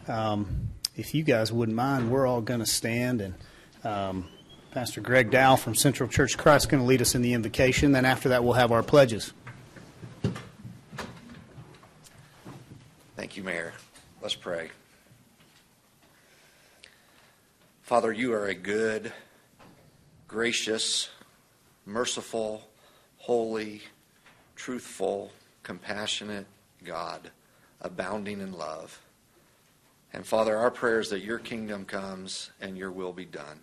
If you guys wouldn't mind, we're all going to stand, and Pastor Greg Dow from Central Church of Christ is going to lead us in the invocation. Then after that, we'll have our pledges. Thank you, Mayor. Let's pray. Father, you are a good, gracious, merciful, holy, truthful, compassionate God, abounding in love. And Father, our prayer is that your kingdom comes and your will be done.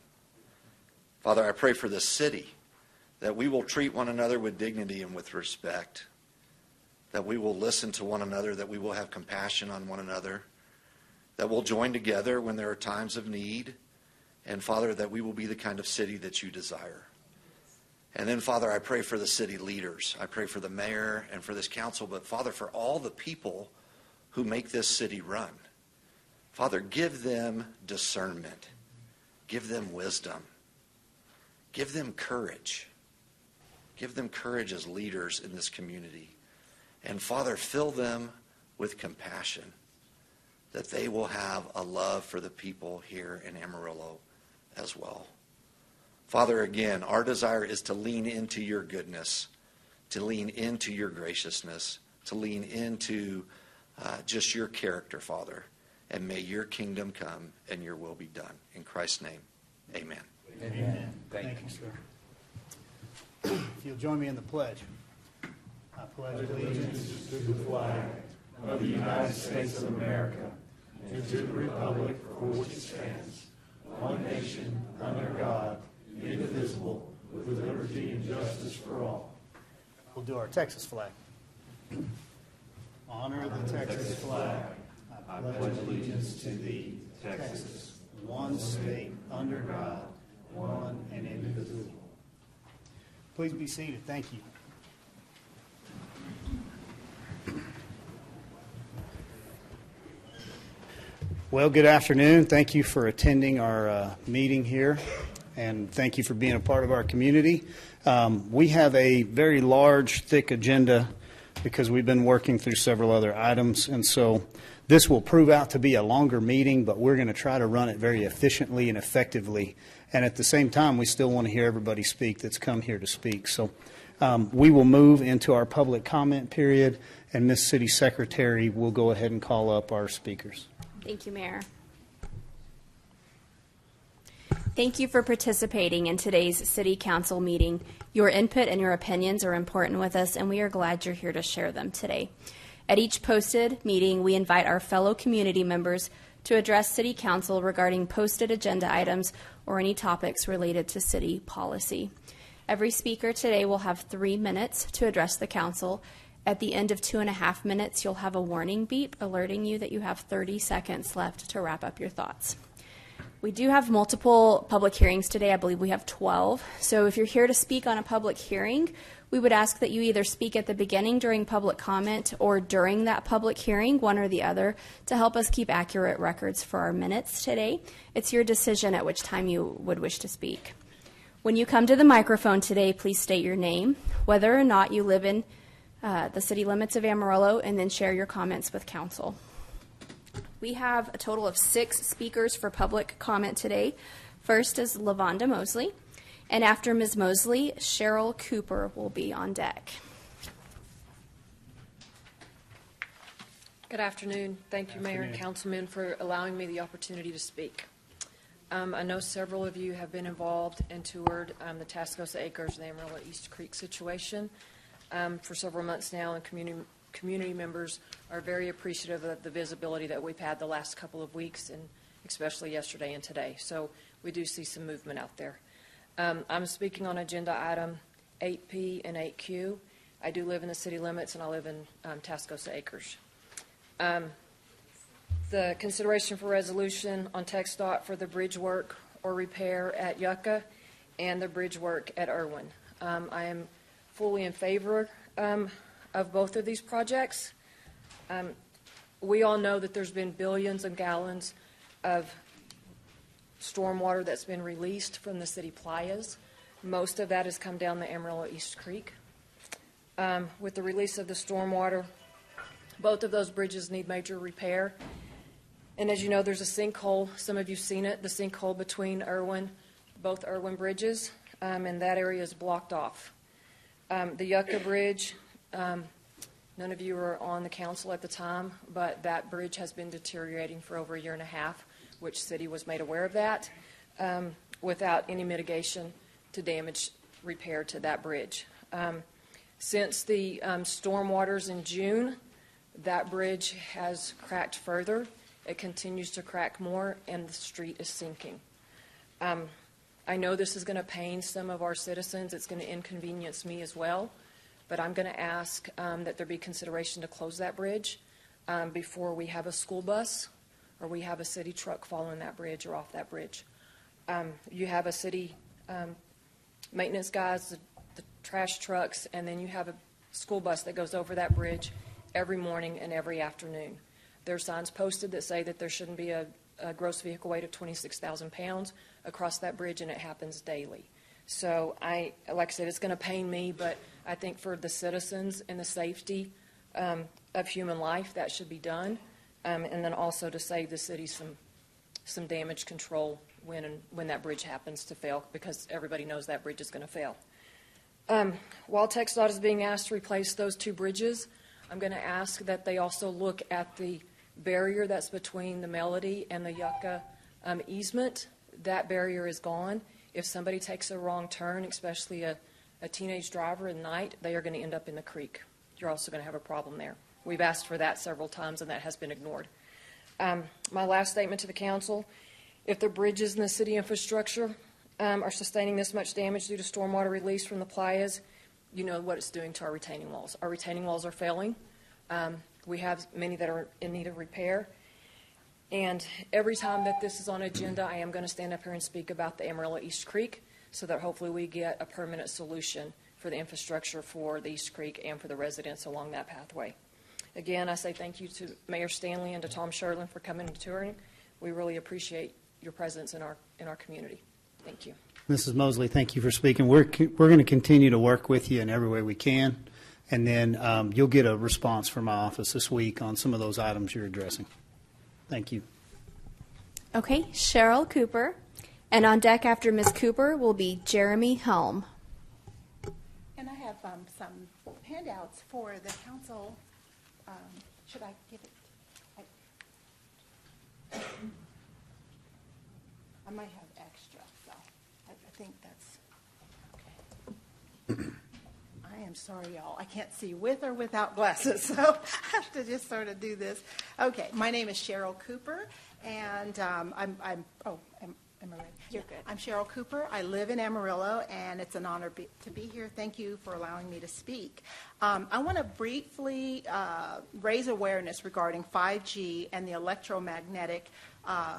Father, I pray for this city, that we will treat one another with dignity and with respect, that we will listen to one another, that we will have compassion on one another, that we'll join together when there are times of need, and Father, that we will be the kind of city that you desire. And then, Father, I pray for the city leaders. I pray for the mayor and for this council, but Father, for all the people who make this city run. Father, give them discernment. Give them wisdom. Give them courage. Give them courage as leaders in this community. And Father, fill them with compassion, that they will have a love for the people here in Amarillo as well. Father, again, our desire is to lean into your goodness, to lean into your graciousness, to lean into just your character, Father. And may your kingdom come and your will be done. In Christ's name, amen. Amen. Thank you, sir. If you'll join me in the pledge. I pledge allegiance to the flag of the United States of America and to the republic for which it stands, one nation, under God, indivisible, with liberty and justice for all. We'll do our Texas flag. Honor the Texas flag. I pledge allegiance to thee, Texas, one state, under God, one and indivisible. Please be seated. Thank you. Well, good afternoon. Thank you for attending our meeting here, and thank you for being a part of our community. We have a very large, thick agenda because we've been working through several other items, and so this will prove out to be a longer meeting, but we're going to try to run it very efficiently and effectively. And at the same time, we still want to hear everybody speak that's come here to speak. So we will move into our public comment period, and Ms. City Secretary will go ahead and call up our speakers. Thank you, Mayor. Thank you for participating in today's City Council meeting. Your input and your opinions are important with us, and we are glad you're here to share them today. At each posted meeting, we invite our fellow community members to address City Council regarding posted agenda items or any topics related to city policy. Every speaker today will have 3 minutes to address the Council. At the end of 2.5 minutes, you'll have a warning beep alerting you that you have 30 seconds left to wrap up your thoughts. We do have multiple public hearings today. I believe we have 12. So if you're here to speak on a public hearing, we would ask that you either speak at the beginning during public comment or during that public hearing, one or the other, to help us keep accurate records for our minutes today. It's your decision at which time you would wish to speak. When you come to the microphone today, please state your name, whether or not you live in the city limits of Amarillo, and then share your comments with council. We have a total of 6 speakers for public comment today. First is LaVonda Mosley, and after Ms. Mosley, Cheryl Cooper will be on deck. Good afternoon. Thank you, Mayor and Councilmen, for allowing me the opportunity to speak. I know several of you have been involved and toured the Tascosa Acres and the Amarillo East Creek situation for several months now, and community members are very appreciative of the visibility that we've had the last couple of weeks, and especially yesterday and today. So we do see some movement out there. I'm speaking on agenda item 8P and 8Q. I do live in the city limits, and I live in Tascosa Acres. The consideration for resolution on text dot for the bridge work or repair at Yucca and the bridge work at Irwin. I am fully in favor of both of these projects. We all know that there's been billions of gallons of stormwater that's been released from the city playas. Most of that has come down the Amarillo East Creek. With the release of the stormwater, both of those bridges need major repair. And as you know, there's a sinkhole. Some of you've seen it, the sinkhole between both Irwin bridges, and that area is blocked off. The Yucca Bridge, none of you were on the council at the time, but that bridge has been deteriorating for over a year and a half, which city was made aware of that, without any mitigation to damage repair to that bridge. Since the storm waters in June, that bridge has cracked further. It continues to crack more, and the street is sinking. I know this is going to pain some of our citizens. It's going to inconvenience me as well, but I'm going to ask that there be consideration to close that bridge before we have a school bus or we have a city truck following that bridge or off that bridge. You have a city maintenance guys, the trash trucks, and then you have a school bus that goes over that bridge every morning and every afternoon. There are signs posted that say that there shouldn't be a gross vehicle weight of 26,000 pounds across that bridge, and it happens daily. So like I said, it's going to pain me, but I think for the citizens and the safety of human life, that should be done. And then also to save the city some damage control when that bridge happens to fail, because everybody knows that bridge is going to fail. While TxDOT is being asked to replace those two bridges, I'm going to ask that they also look at the barrier that's between the Melody and the Yucca easement. That barrier is gone. If somebody takes a wrong turn, especially a teenage driver at night, they are going to end up in the creek. You're also going to have a problem there. We've asked for that several times, and that has been ignored. My last statement to the council: if the bridges in the city infrastructure are sustaining this much damage due to stormwater release from the playas, you know what it's doing to our retaining walls. Our retaining walls are failing. We have many that are in need of repair. And every time that this is on agenda, I am going to stand up here and speak about the Amarillo East Creek, so that hopefully we get a permanent solution for the infrastructure for the East Creek and for the residents along that pathway. Again, I say thank you to Mayor Stanley and to Tom Sherlin for coming and touring. We really appreciate your presence in our community. Thank you. Mrs. Mosley, thank you for speaking. We're going to continue to work with you in every way we can, and then you'll get a response from my office this week on some of those items you're addressing. Thank you. Okay, Cheryl Cooper. And on deck after Ms. Cooper will be Jeremy Helm. And I have some handouts for the council. Should I give it? I might have extra, so I think that's okay. I am sorry, y'all. I can't see with or without glasses, so I have to just sort of do this. Okay, my name is Cheryl Cooper, and am I ready? You're good. I'm Cheryl Cooper. I live in Amarillo, and it's an honor to be here. Thank you for allowing me to speak. I want to briefly raise awareness regarding 5G and the electromagnetic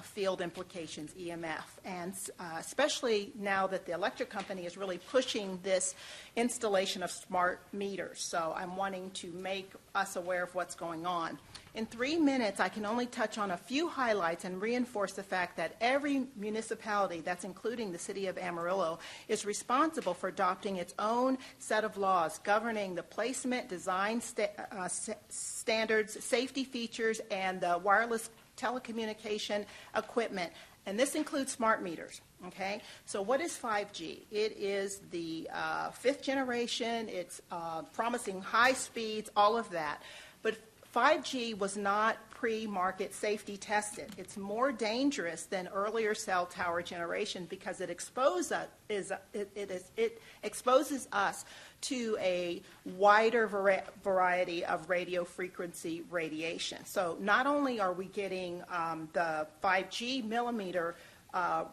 field implications, EMF, and especially now that the electric company is really pushing this installation of smart meters. So I'm wanting to make us aware of what's going on. In 3 minutes, I can only touch on a few highlights and reinforce the fact that every municipality, that's including the city of Amarillo, is responsible for adopting its own set of laws governing the placement, design standards, safety features, and the wireless telecommunication equipment. And this includes smart meters. Okay, so what is 5G? It is the fifth generation. It's promising high speeds, all of that. But 5G was not pre-market safety tested. It's more dangerous than earlier cell tower generation because it exposes us to a wider variety of radio frequency radiation. So not only are we getting the 5G millimeter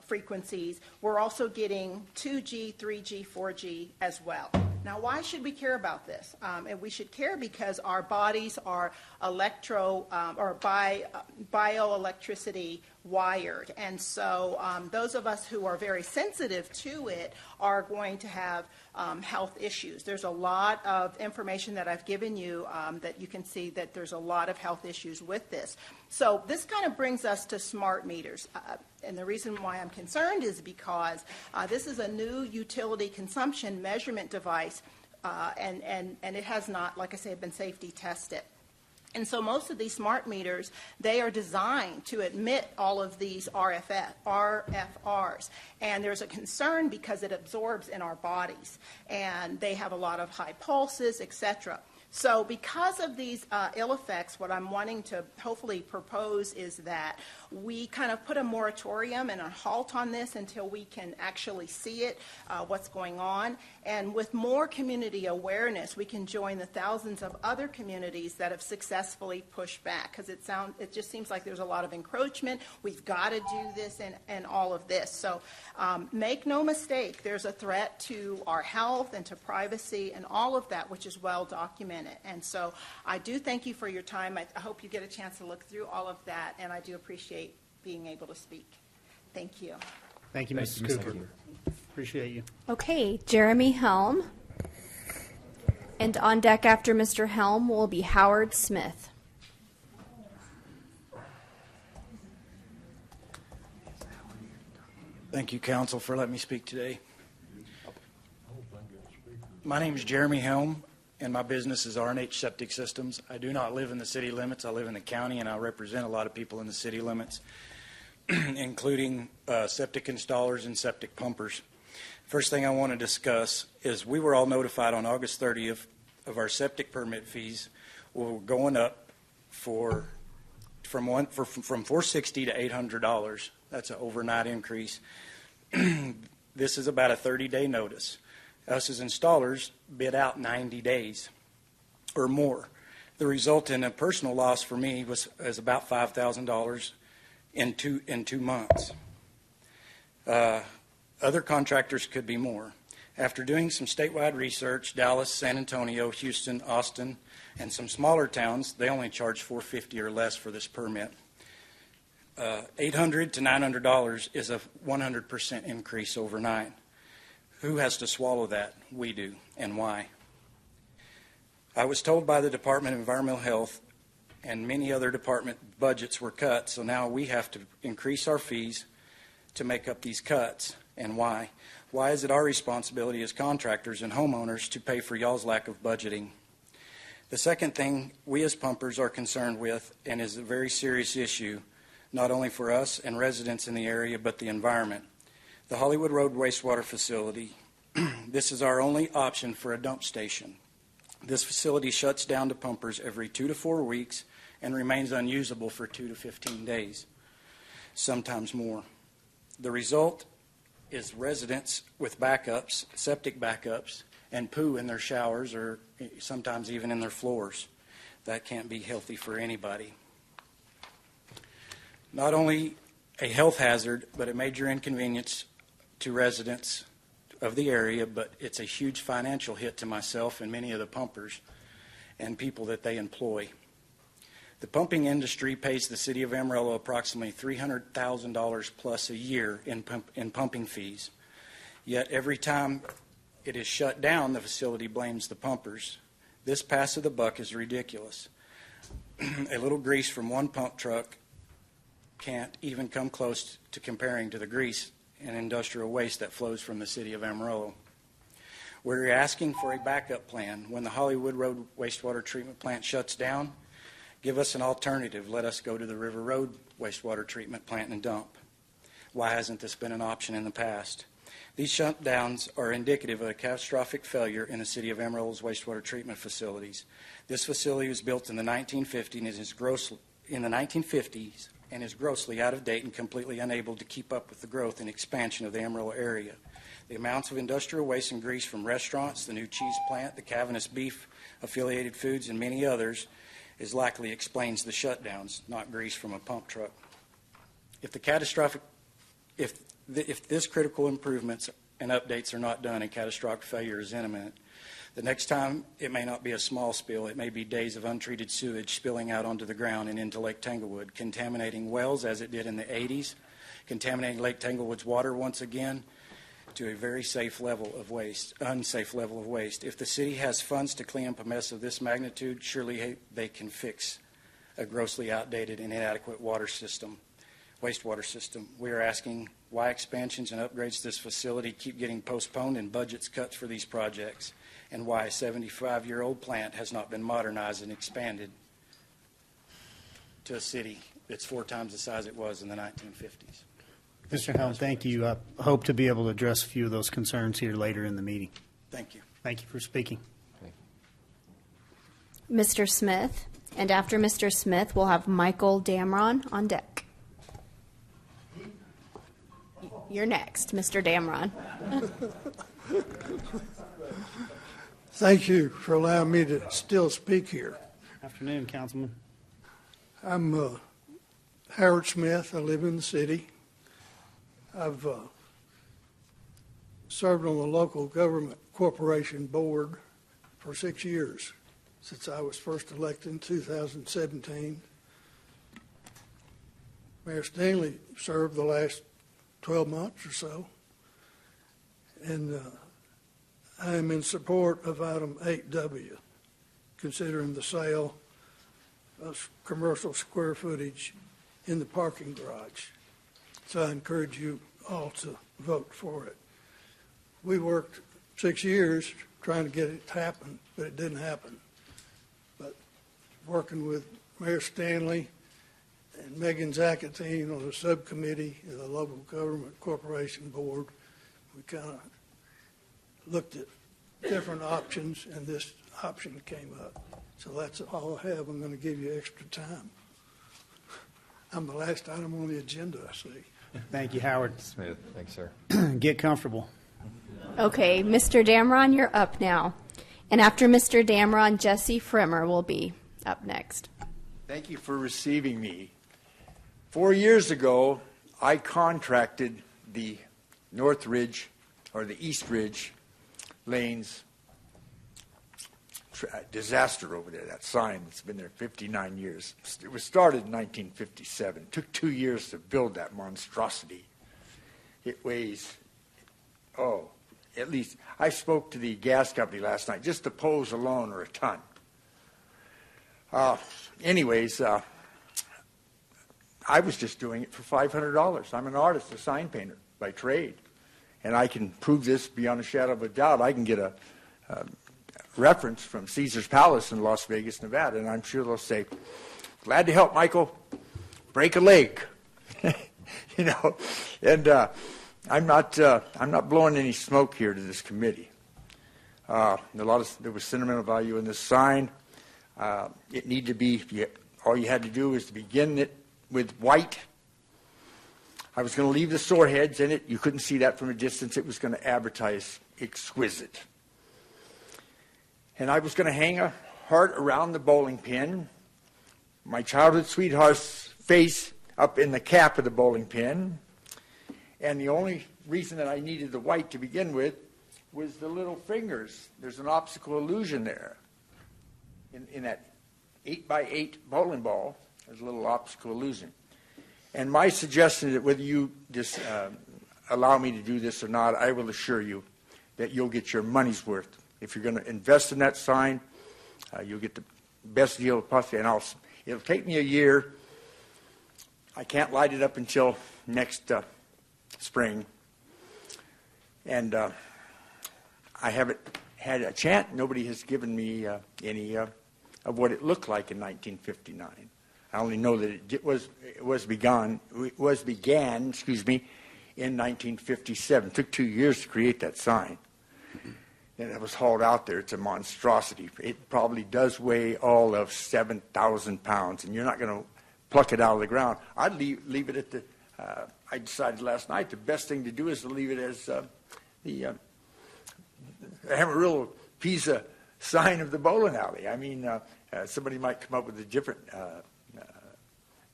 frequencies, we're also getting 2G, 3G, 4G as well. Now, why should we care about this? And we should care because our bodies are bioelectricity wired. And so those of us who are very sensitive to it are going to have health issues. There's a lot of information that I've given you that you can see that there's a lot of health issues with this. So this kind of brings us to smart meters. And the reason why I'm concerned is because this is a new utility consumption measurement device, and it has not, like I say, been safety tested. And so most of these smart meters, they are designed to admit all of these RFRs. And there's a concern because it absorbs in our bodies. And they have a lot of high pulses, et cetera. So because of these ill effects, what I'm wanting to hopefully propose is that we kind of put a moratorium and a halt on this until we can actually see it, what's going on. And with more community awareness, we can join the thousands of other communities that have successfully pushed back, because it just seems like there's a lot of encroachment. We've got to do this and all of this. So make no mistake, there's a threat to our health and to privacy and all of that, which is well documented. And so I do thank you for your time. I hope you get a chance to look through all of that, and I do appreciate being able to speak. Thank you. Thank you, Mrs. Cooper. Appreciate you. Okay, Jeremy Helm. And on deck after Mr. Helm will be Howard Smith. Thank you, Council, for letting me speak today. My name is Jeremy Helm, and my business is R&H Septic Systems. I do not live in the city limits. I live in the county, and I represent a lot of people in the city limits, including septic installers and septic pumpers. First thing I want to discuss is we were all notified on August 30th of our septic permit fees were going up from $460 to $800. That's an overnight increase. This is about a 30-day notice. Us as installers bid out 90 days or more. The result in a personal loss for me was about $5,000 in 2 months. Other contractors could be more. After doing some statewide research, Dallas, San Antonio, Houston, Austin, and some smaller towns, they only charge $450 or less for this permit. $800 to $900 is a 100% increase overnight. Who has to swallow that? We do. And why? I was told by the Department of Environmental Health and many other department budgets were cut, so now we have to increase our fees to make up these cuts. And why? Why is it our responsibility as contractors and homeowners to pay for y'all's lack of budgeting? The second thing we as pumpers are concerned with, and is a very serious issue, not only for us and residents in the area, but the environment. The Hollywood Road Wastewater Facility. This is our only option for a dump station. This facility shuts down to pumpers every 2 to 4 weeks and remains unusable for 2 to 15 days, sometimes more. The result is residents with backups, septic backups, and poo in their showers or sometimes even in their floors. That can't be healthy for anybody. Not only a health hazard, but a major inconvenience to residents of the area, but it's a huge financial hit to myself and many of the pumpers and people that they employ. The pumping industry pays the city of Amarillo approximately $300,000 plus a year in pumping fees. Yet every time it is shut down, the facility blames the pumpers. This pass of the buck is ridiculous. A little grease from one pump truck can't even come close to comparing to the grease and industrial waste that flows from the city of Amarillo. We're asking for a backup plan. When the Hollywood Road Wastewater Treatment Plant shuts down, give us an alternative. Let us go to the River Road Wastewater Treatment Plant and dump. Why hasn't this been an option in the past? These shutdowns are indicative of a catastrophic failure in the city of Amarillo's wastewater treatment facilities. This facility was built in the 1950s and is grossly out of date and completely unable to keep up with the growth and expansion of the Amarillo area. The amounts of industrial waste and grease from restaurants, the new cheese plant, the Cavaness beef affiliated foods, and many others is likely explains the shutdowns, not grease from a pump truck. If this critical improvements and updates are not done and catastrophic failure is imminent, the next time it may not be a small spill, it may be days of untreated sewage spilling out onto the ground and into Lake Tanglewood, contaminating wells as it did in the 80s, contaminating Lake Tanglewood's water once again to a very unsafe level of waste. If the city has funds to clean up a mess of this magnitude, surely they can fix a grossly outdated and inadequate wastewater system. We are asking why expansions and upgrades to this facility keep getting postponed and budgets cut for these projects, and why a 75-year-old plant has not been modernized and expanded to a city that's 4 times the size it was in the 1950s. Mr. Helm, thank you. I hope to be able to address a few of those concerns here later in the meeting. Thank you. Thank you for speaking. Mr. Smith, and after Mr. Smith, we'll have Michael Damron on deck. You're next, Mr. Damron. Thank you for allowing me to still speak here. Afternoon, Councilman. I'm Howard Smith. I live in the city. I've served on the local government corporation board for 6 years, since I was first elected in 2017. Mayor Stanley served the last 12 months or so. And I am in support of item 8W, considering the sale of commercial square footage in the parking garage. So I encourage you all to vote for it. We worked 6 years trying to get it to happen, but it didn't happen. But working with Mayor Stanley and Megan Zacatine on the subcommittee of the local government corporation board, we kind of looked at different options, and this option came up. So that's all I have. I'm going to give you extra time. I'm the last item on the agenda, I see. Thank you, Howard. Smith. Thanks, sir. Get comfortable. Okay, Mr. Damron, you're up now. And after Mr. Damron, Jesse Frimmer will be up next. Thank you for receiving me. 4 years ago, I contracted the North Ridge or the East Ridge lanes disaster over there, that sign that's been there 59 years. It was started in 1957. It took 2 years to build that monstrosity. It weighs, at least, I spoke to the gas company last night. Just the poles alone are a ton. I was just doing it for $500. I'm an artist, a sign painter by trade. And I can prove this beyond a shadow of a doubt. I can get a reference from Caesar's Palace in Las Vegas, Nevada, and I'm sure they'll say, "Glad to help, Michael. Break a leg." You know, and I'm not blowing any smoke here to this committee. There was sentimental value in this sign. It needed to be. All you had to do was to begin it with white. I was going to leave the sore heads in it. You couldn't see that from a distance. It was going to advertise exquisite. And I was going to hang a heart around the bowling pin, my childhood sweetheart's face up in the cap of the bowling pin. And the only reason that I needed the white to begin with was the little fingers. There's an optical illusion there. In that 8x8 bowling ball, there's a little optical illusion. And my suggestion is that whether you just allow me to do this or not, I will assure you that you'll get your money's worth. If you're going to invest in that sign, you'll get the best deal possible. And it'll take me a year. I can't light it up until next spring. And I haven't had a chance. Nobody has given me any of what it looked like in 1959. I only know that it was began in 1957. It took 2 years to create that sign. And it was hauled out there. It's a monstrosity. It probably does weigh all of 7,000 pounds, and you're not going to pluck it out of the ground. I'd leave it at the, I decided last night the best thing to do is to leave it as the Amarillo Pisa sign of the bowling alley. I mean, somebody might come up with a different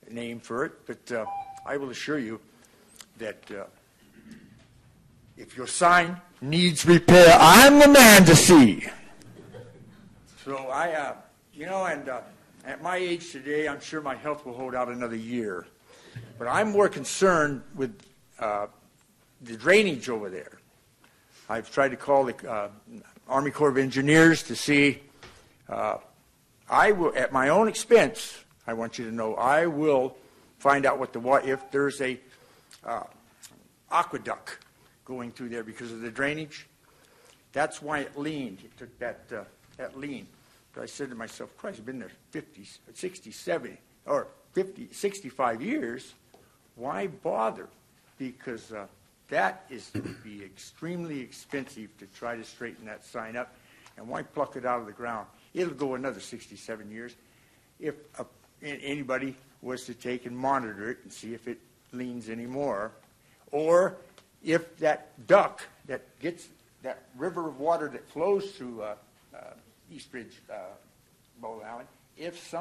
name for it, but I will assure you that if your sign needs repair, I'm the man to see. So and at my age today, I'm sure my health will hold out another year. But I'm more concerned with the drainage over there. I've tried to call the Army Corps of Engineers to see. I will, at my own expense, I want you to know, I will find out if there's a aqueduct going through there because of the drainage. That's why it leaned. It took that lean. But I said to myself, Christ, I've been there 50s, 60s, 70s. or 50, 65 years, why bother? Because that is going to be extremely expensive to try to straighten that sign up. And why pluck it out of the ground? It'll go another 67 years if anybody was to take and monitor it and see if it leans anymore. Or if that duct that gets that river of water that flows through East Ridge Bowl Alley, if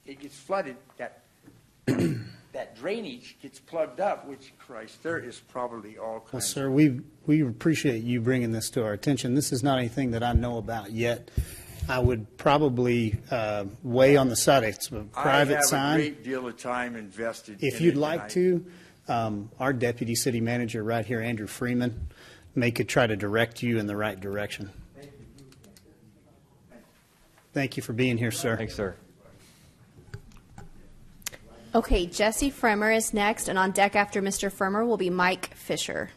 it gets flooded, that that drainage gets plugged up, which, Christ, there is probably all kinds Well, sir, we appreciate you bringing this to our attention. This is not anything that I know about yet. I would probably weigh on the side. It's a private sign. I have a great deal of time invested in it. If you'd like to, our deputy city manager right here, Andrew Freeman, could try to direct you in the right direction. Thank you for being here, sir. Thanks, sir. Okay, Jesse Fremer is next, and on deck after Mr. Fremer will be Mike Fisher.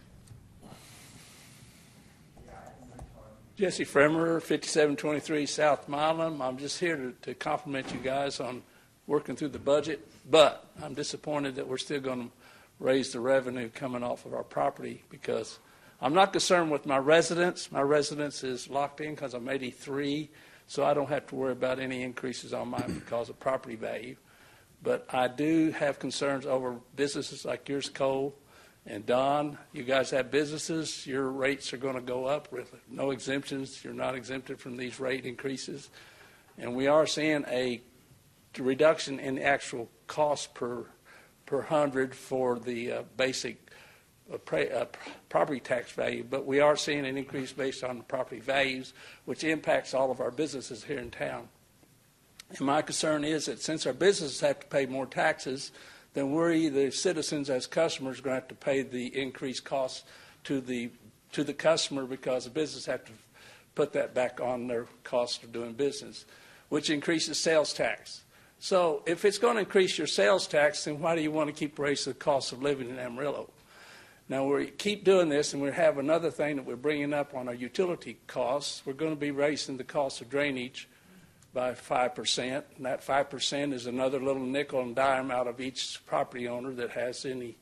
Jesse Fremer, 5723 South Milam. I'm just here to compliment you guys on working through the budget, but I'm disappointed that we're still going to raise the revenue coming off of our property because I'm not concerned with my residence. My residence is locked in because I'm 83, so I don't have to worry about any increases on mine because of property value. But I do have concerns over businesses like yours, Cole, and Don. You guys have businesses. Your rates are going to go up with no exemptions. You're not exempted from these rate increases. And we are seeing a reduction in the actual cost per hundred for the basic property tax value. But we are seeing an increase based on the property values, which impacts all of our businesses here in town. And my concern is that since our businesses have to pay more taxes, then we, the citizens as customers, are going to have to pay the increased costs to the customer because the business have to put that back on their cost of doing business, which increases sales tax. So if it's going to increase your sales tax, then why do you want to keep raising the cost of living in Amarillo? Now, we keep doing this, and we have another thing that we're bringing up on our utility costs. We're going to be raising the cost of drainage by 5%, and that 5% is another little nickel and dime out of each property owner that has any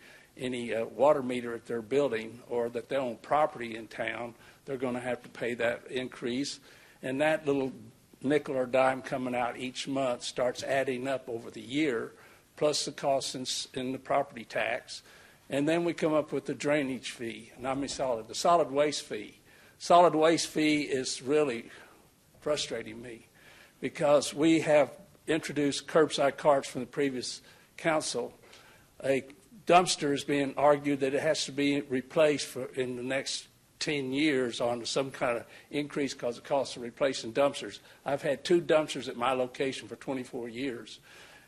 water meter at their building or that they own property in town. They're going to have to pay that increase, and that little nickel or dime coming out each month starts adding up over the year, plus the costs in the property tax. And then we come up with the drainage fee, the solid waste fee. Solid waste fee is really frustrating me, because we have introduced curbside carts from the previous council. A dumpster is being argued that it has to be replaced in the next 10 years on some kind of increase because of the cost of replacing dumpsters. I've had 2 dumpsters at my location for 24 years.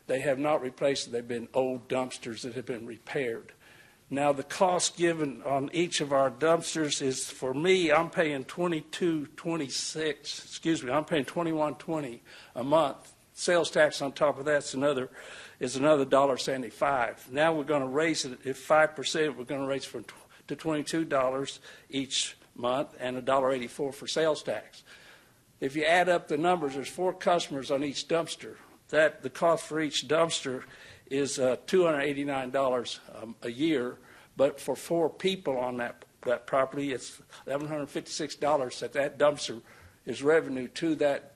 They have not replaced it. They've been old dumpsters that have been repaired. Now, the cost given on each of our dumpsters is, for me, I'm paying $21.20 a month. Sales tax on top of that is another $1.75. Now we're going to raise it at 5%. We're going to raise it to $22 each month and $1.84 for sales tax. If you add up the numbers, there's 4 customers on each dumpster. The cost for each dumpster is $289 a year, but for 4 people on that property, it's $1,156 that dumpster is revenue to that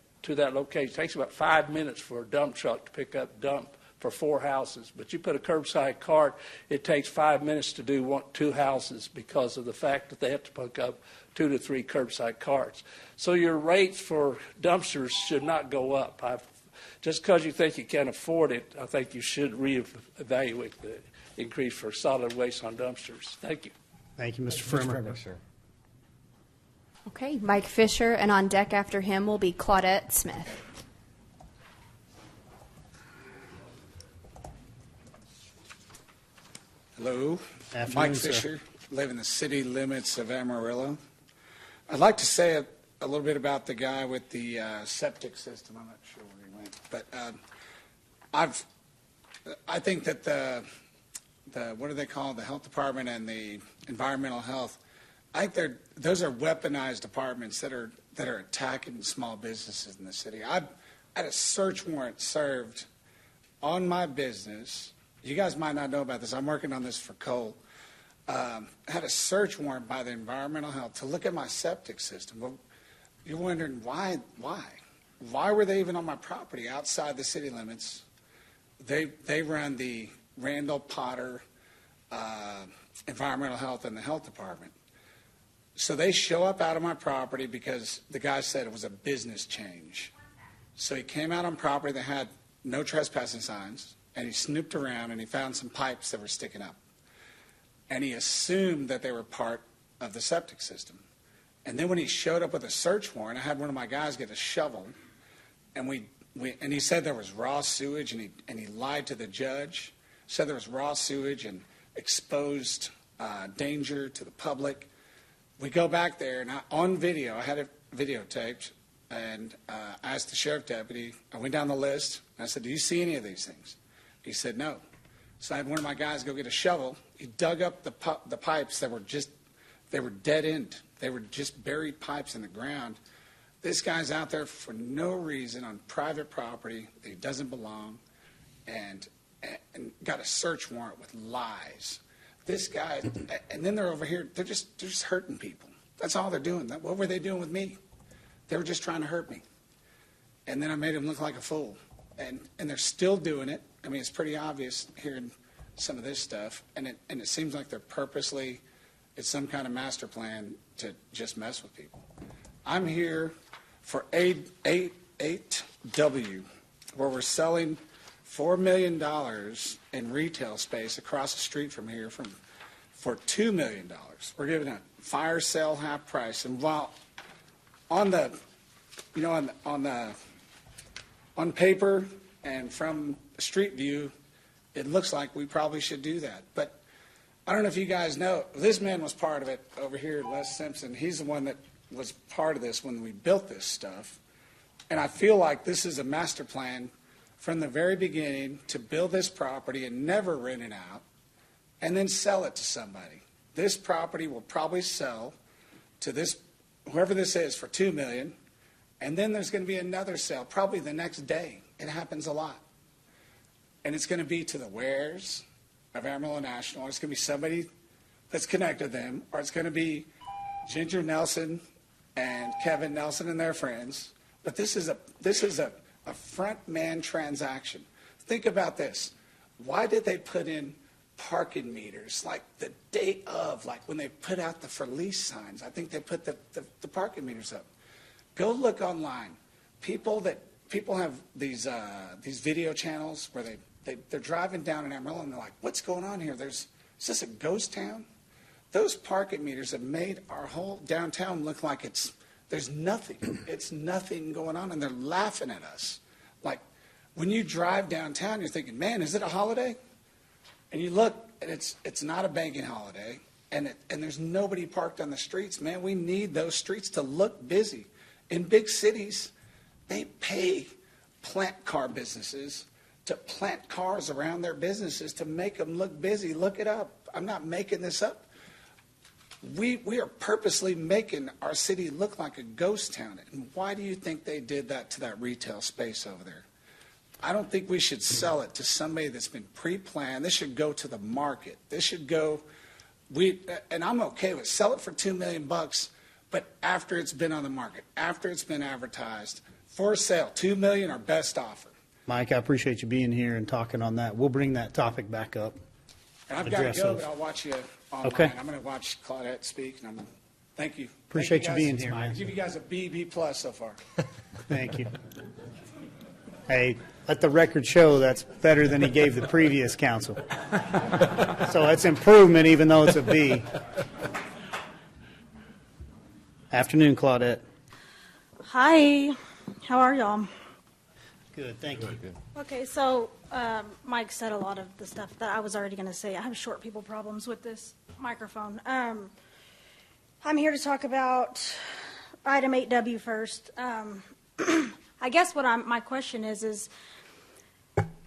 location. It takes about 5 minutes for a dump truck to pick up dump for 4 houses, but you put a curbside cart, it takes 5 minutes to do 2 houses because of the fact that they have to pick up 2 to 3 curbside carts. So your rates for dumpsters should not go up. Just because you think you can't afford it, I think you should reevaluate the increase for solid waste on dumpsters. Thank you. Thank you, Mr. Fremer. Sure. Okay, Mike Fisher, and on deck after him will be Claudette Smith. Hello, Afternoon, Mike sir. Fisher, live in the city limits of Amarillo. I'd like to say a little bit about the guy with the septic system. I'm not sure where he went, but I think that the what do they call it? The health department and the environmental health, I think those are weaponized departments that are attacking small businesses in the city. I had a search warrant served on my business. You guys might not know about this. I'm working on this for Cole. I had a search warrant by the environmental health to look at my septic system. Well, you're wondering why? Why were they even on my property outside the city limits? They run the Randall Potter environmental health and the health department. So they show up out of my property because the guy said it was a business change. So he came out on property that had no trespassing signs, and he snooped around and he found some pipes that were sticking up. And he assumed that they were part of the septic system. And then when he showed up with a search warrant, I had one of my guys get a shovel, and and he said there was raw sewage, and he lied to the judge, said there was raw sewage and exposed danger to the public. We go back there, and on video, I had it videotaped, and I asked the sheriff deputy, I went down the list, and I said, do you see any of these things? He said, no. So I had one of my guys go get a shovel. He dug up the pipes that were they were dead end. They were just buried pipes in the ground. This guy's out there for no reason on private property that he doesn't belong, and got a search warrant with lies. This guy, and then they're over here, they're just hurting people. That's all they're doing. What were they doing with me? They were just trying to hurt me. And then I made them look like a fool. And they're still doing it. I mean, it's pretty obvious hearing some of this stuff. And it seems like they're purposely, it's some kind of master plan to just mess with people. I'm here for 8W, where we're selling $4 million in retail space across the street from here for $2 million. We're giving a fire sale half price. And while on paper and from street view, it looks like we probably should do that. But I don't know if you guys know, this man was part of it over here, Les Simpson. He's the one that was part of this when we built this stuff. And I feel like this is a master plan from the very beginning to build this property and never rent it out and then sell it to somebody. This property will probably sell to this, whoever this is, for $2 million. And then there's going to be another sale probably the next day. It happens a lot. And it's going to be to the wares of Amarillo National, or it's going to be somebody that's connected to them, or it's going to be Ginger Nelson and Kevin Nelson and their friends. But this is a front man transaction. Think about this. Why did they put in parking meters like the day of, like when they put out the for lease signs? I think they put the parking meters up. Go look online. People have these video channels where they're driving down in Amarillo and they're like, what's going on here? Is this a ghost town? Those parking meters have made our whole downtown look like there's nothing. It's nothing going on, and they're laughing at us. Like, when you drive downtown, you're thinking, man, is it a holiday? And you look, and it's not a banking holiday, and there's nobody parked on the streets. Man, we need those streets to look busy. In big cities, they pay plant car businesses to plant cars around their businesses to make them look busy. Look it up. I'm not making this up. We are purposely making our city look like a ghost town. And why do you think they did that to that retail space over there? I don't think we should sell it to somebody that's been pre-planned. This should go to the market. This should go, and I'm okay with sell it for $2 million, but after it's been on the market, after it's been advertised, for sale, $2 million, our best offer. Mike, I appreciate you being here and talking on that. We'll bring that topic back up. And I've got to go, but I'll watch you online. Okay. I'm going to watch Claudette speak, and thank you. Appreciate Thank you being here, man. I'll give you guys a B+ so far. Thank you. Hey, let the record show that's better than he gave the previous council. So it's improvement, even though it's a B. Afternoon, Claudette. Hi, how are y'all? Good, thank you. Okay, so Mike said a lot of the stuff that I was already going to say. I have short people problems with this microphone. I'm here to talk about item 8W first. I guess what my question is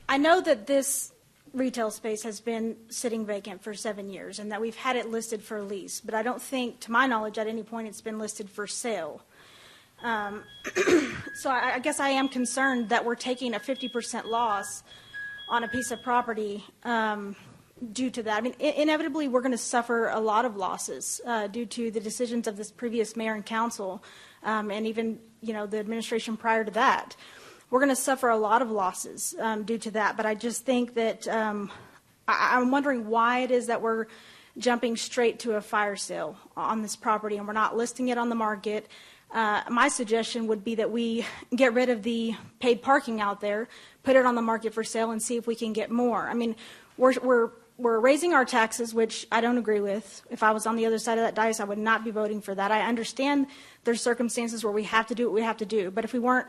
I know that this retail space has been sitting vacant for 7 years and that we've had it listed for lease, but I don't think, to my knowledge, at any point it's been listed for sale. So I guess I am concerned that we're taking a 50% loss on a piece of property due to that. I mean, inevitably, we're going to suffer a lot of losses due to the decisions of this previous mayor and council, and even, the administration prior to that. We're going to suffer a lot of losses due to that. But I just think that I'm wondering why it is that we're jumping straight to a fire sale on this property and we're not listing it on the market. My suggestion would be that we get rid of the paid parking out there, put it on the market for sale, and see if we can get more. I mean, we're raising our taxes, which I don't agree with. If I was on the other side of that dais, I would not be voting for that. I understand there's circumstances where we have to do what we have to do, but if we weren't,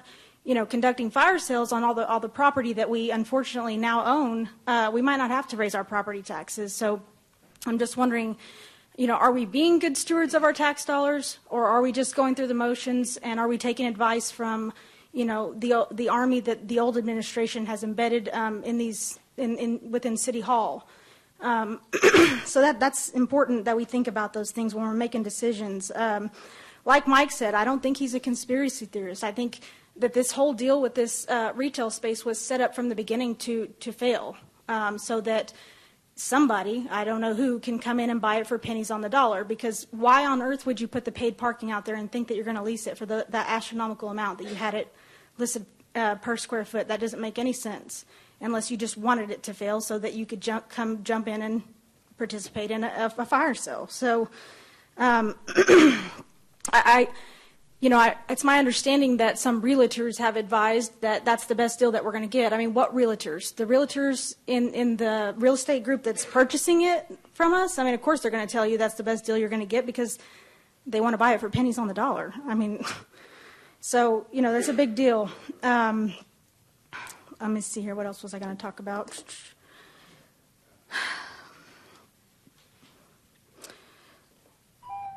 conducting fire sales on all the property that we unfortunately now own, we might not have to raise our property taxes. So I'm just wondering, are we being good stewards of our tax dollars, or are we just going through the motions, and are we taking advice from, the army that the old administration has embedded within City Hall? So that's important that we think about those things when we're making decisions. Like Mike said, I don't think he's a conspiracy theorist. I think that this whole deal with this retail space was set up from the beginning to fail, so that somebody, I don't know who, can come in and buy it for pennies on the dollar. Because why on earth would you put the paid parking out there and think that you're going to lease it for that astronomical amount that you had it listed per square foot? That doesn't make any sense, unless you just wanted it to fail so that you could jump in and participate in a fire sale. So it's my understanding that some realtors have advised that that's the best deal that we're going to get. I mean, what realtors? The realtors in the real estate group that's purchasing it from us? I mean, of course they're going to tell you that's the best deal you're going to get because they want to buy it for pennies on the dollar. I mean, so, that's a big deal. Let me see here. What else was I going to talk about?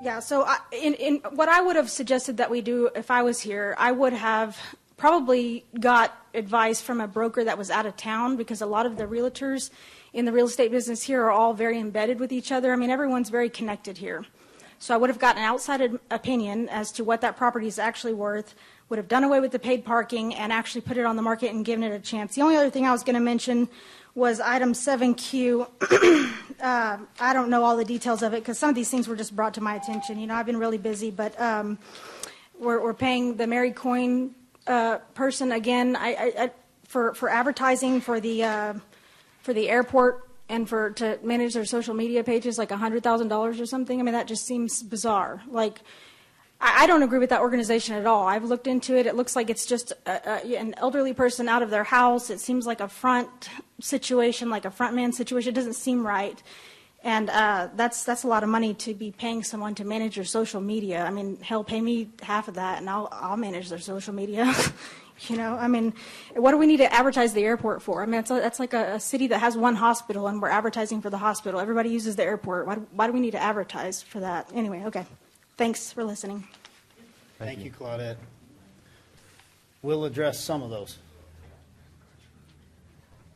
Yeah, so in what I would have suggested that we do if I was here, I would have probably got advice from a broker that was out of town, because a lot of the realtors in the real estate business here are all very embedded with each other. I mean, everyone's very connected here. So I would have gotten an outside opinion as to what that property is actually worth, would have done away with the paid parking and actually put it on the market and given it a chance. The only other thing I was going to mention was item 7Q. I don't know all the details of it because some of these things were just brought to my attention. I've been really busy, but we're paying the Mary Coyne person again for advertising for the airport and to manage their social media pages, like $100,000 or something. I mean, that just seems bizarre. Like, I don't agree with that organization at all. I've looked into it. It looks like it's just an elderly person out of their house. It seems like a front situation, like a front man situation. It doesn't seem right. And that's a lot of money to be paying someone to manage your social media. I mean, hell, pay me half of that and I'll manage their social media. I mean, what do we need to advertise the airport for? I mean, that's like a city that has one hospital and we're advertising for the hospital. Everybody uses the airport. Why do we need to advertise for that? Anyway, okay. Thanks for listening. Thank you, Claudette. We'll address some of those.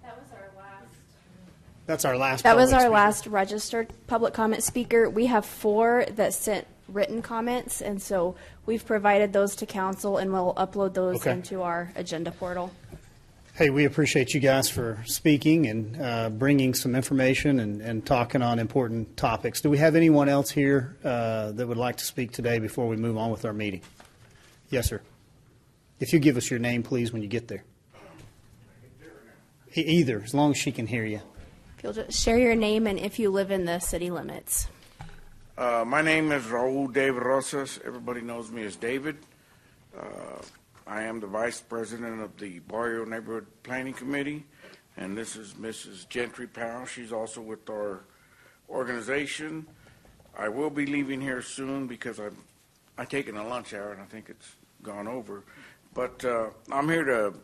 That was our last. That's our last. That was our speaker. last registered public comment speaker. We have 4 that sent written comments, and so we've provided those to council, and we'll upload those into our agenda portal. Hey, we appreciate you guys for speaking and bringing some information and talking on important topics. Do we have anyone else here that would like to speak today before we move on with our meeting? Yes, sir. If you give us your name, please, when you get there. Either, as long as she can hear you. If you'll just share your name and if you live in the city limits. My name is Raul David Rosas. Everybody knows me as David. I am the Vice President of the Barrio Neighborhood Planning Committee, and this is Mrs. Gentry Powell. She's also with our organization. I will be leaving here soon because I've taken a lunch hour, and I think it's gone over. But I'm here to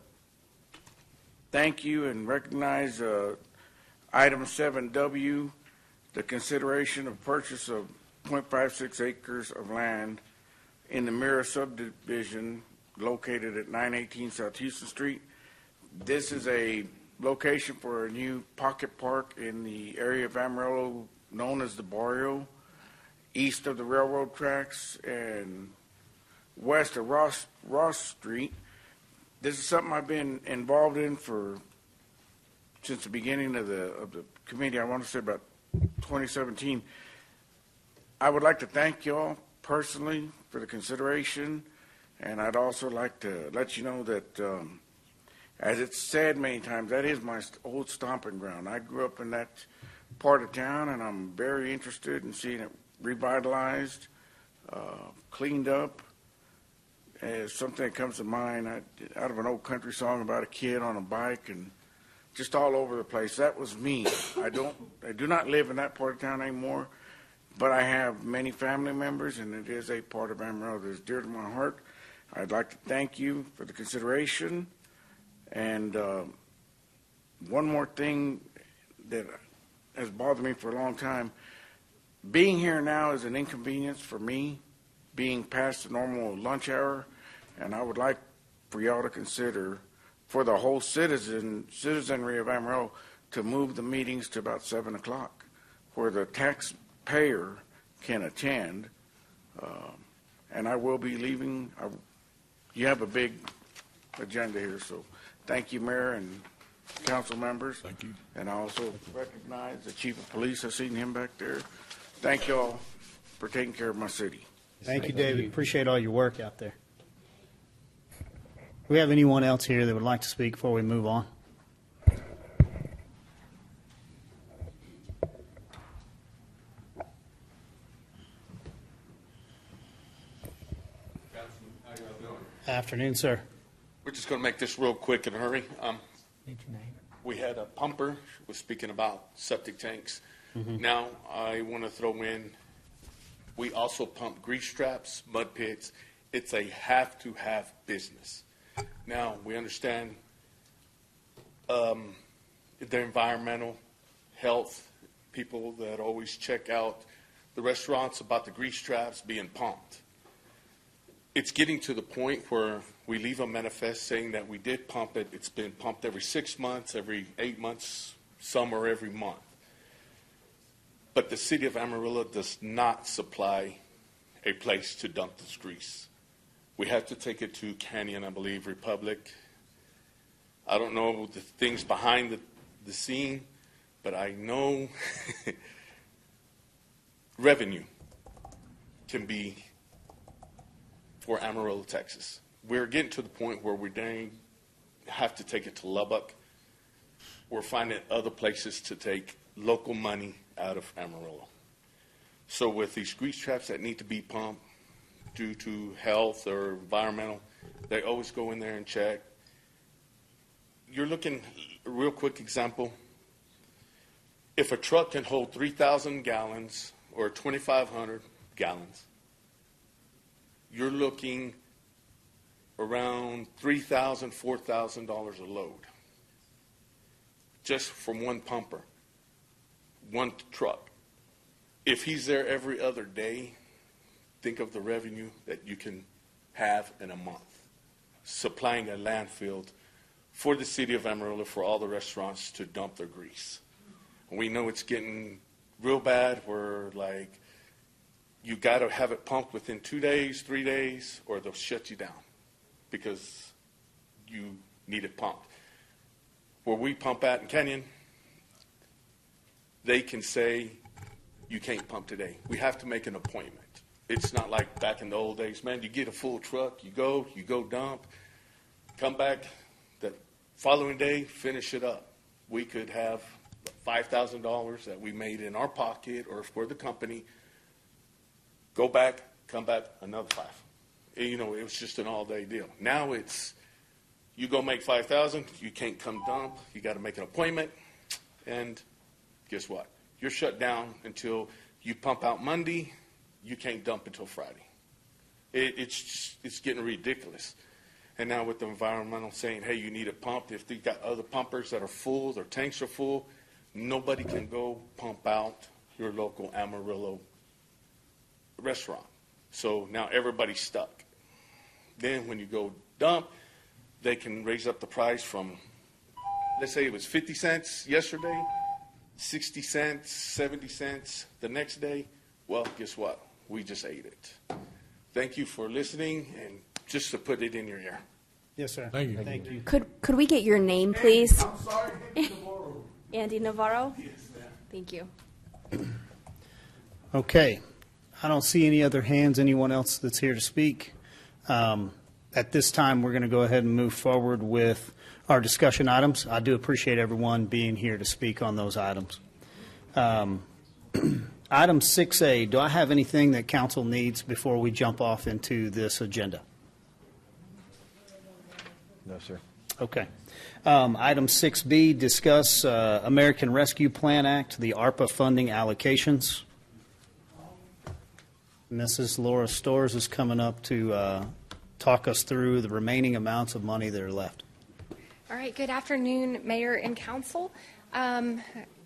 thank you and recognize item 7W, the consideration of purchase of 0.56 acres of land in the Mirror subdivision located at 918 South Houston Street. This is a location for a new pocket park in the area of Amarillo known as the Barrio, east of the railroad tracks and west of Ross Street. This is something I've been involved in since the beginning of the committee. I want to say about 2017. I would like to thank y'all personally for the consideration, and I'd also like to let you know that, as it's said many times, that is my old stomping ground. I grew up in that part of town, and I'm very interested in seeing it revitalized, cleaned up. As something that comes to mind out of an old country song about a kid on a bike and just all over the place. That was me. I do not live in that part of town anymore, but I have many family members, and it is a part of Amarillo that is dear to my heart. I'd like to thank you for the consideration. And one more thing that has bothered me for a long time. Being here now is an inconvenience for me, being past the normal lunch hour, and I would like for y'all to consider, for the whole citizenry of Amarillo, to move the meetings to about 7 o'clock, where the taxpayer can attend. And I will be leaving. You have a big agenda here, so thank you, Mayor and council members. Thank you. And I also recognize the chief of police. I've seen him back there. Thank you all for taking care of my city. Thank you, David. Appreciate all your work out there. Do we have anyone else here that would like to speak before we move on? How y'all doing? Afternoon, sir. We're just going to make this real quick in a hurry. We had a pumper was speaking about septic tanks. Now I want to throw in, we also pump grease traps, mud pits. It's a have business. Now we understand the environmental health people that always check out the restaurants about the grease traps being pumped. It's getting to the point where we leave a manifest saying that we did pump it. It's been pumped every 6 months, every 8 months, some are every month. But the city of Amarillo does not supply a place to dump this grease. We have to take it to Canyon, I believe, Republic. I don't know the things behind the scene, but I know revenue can be for Amarillo, Texas. We're getting to the point where we have to take it to Lubbock. We're finding other places to take local money out of Amarillo. So with these grease traps that need to be pumped due to health or environmental, they always go in there and check. You're looking, a real quick example, if a truck can hold 3,000 gallons or 2,500 gallons, you're looking around $3,000, $4,000 a load just from one pumper, one truck. If he's there every other day, think of the revenue that you can have in a month, supplying a landfill for the city of Amarillo, for all the restaurants to dump their grease. And we know it's getting real bad where, like, you got to have it pumped within 2 days, 3 days, or they'll shut you down because you need it pumped. Where we pump at in Canyon, they can say, you can't pump today. We have to make an appointment. It's not like back in the old days, man, you get a full truck, you go dump, come back the following day, finish it up. We could have $5,000 that we made in our pocket or for the company, go back, come back, another $5,000. You know, it was just an all-day deal. Now it's, you go make $5,000, you can't come dump, you got to make an appointment, and guess what? You're shut down until you pump out Monday, you can't dump until Friday. It's getting ridiculous. And now with the environmental saying, hey, you need it pumped, if they got other pumpers that are full, their tanks are full, nobody can go pump out your local Amarillo restaurant. So now everybody's stuck. Then when you go dump, they can raise up the price from, let's say it was 50 cents yesterday, 60 cents, 70 cents the next day. Well, guess what? We just ate it. thank you for listening, and just to put it in your ear. Yes, sir. Thank you. Thank you. Could we get your name, please? I'm sorry, tomorrow. Andy Navarro? Thank you. Okay. I don't see any other hands, anyone else that's here to speak. At this time, we're going to go ahead and move forward with our discussion items. I do appreciate everyone being here to speak on those items. Item 6A, do I have anything that council needs before we jump off into this agenda? No, sir. Okay. Item 6B, discuss American Rescue Plan Act, the ARPA funding allocations. Mrs. Laura Storrs is coming up to talk us through the remaining amounts of money that are left. All right, good afternoon, Mayor and Council. I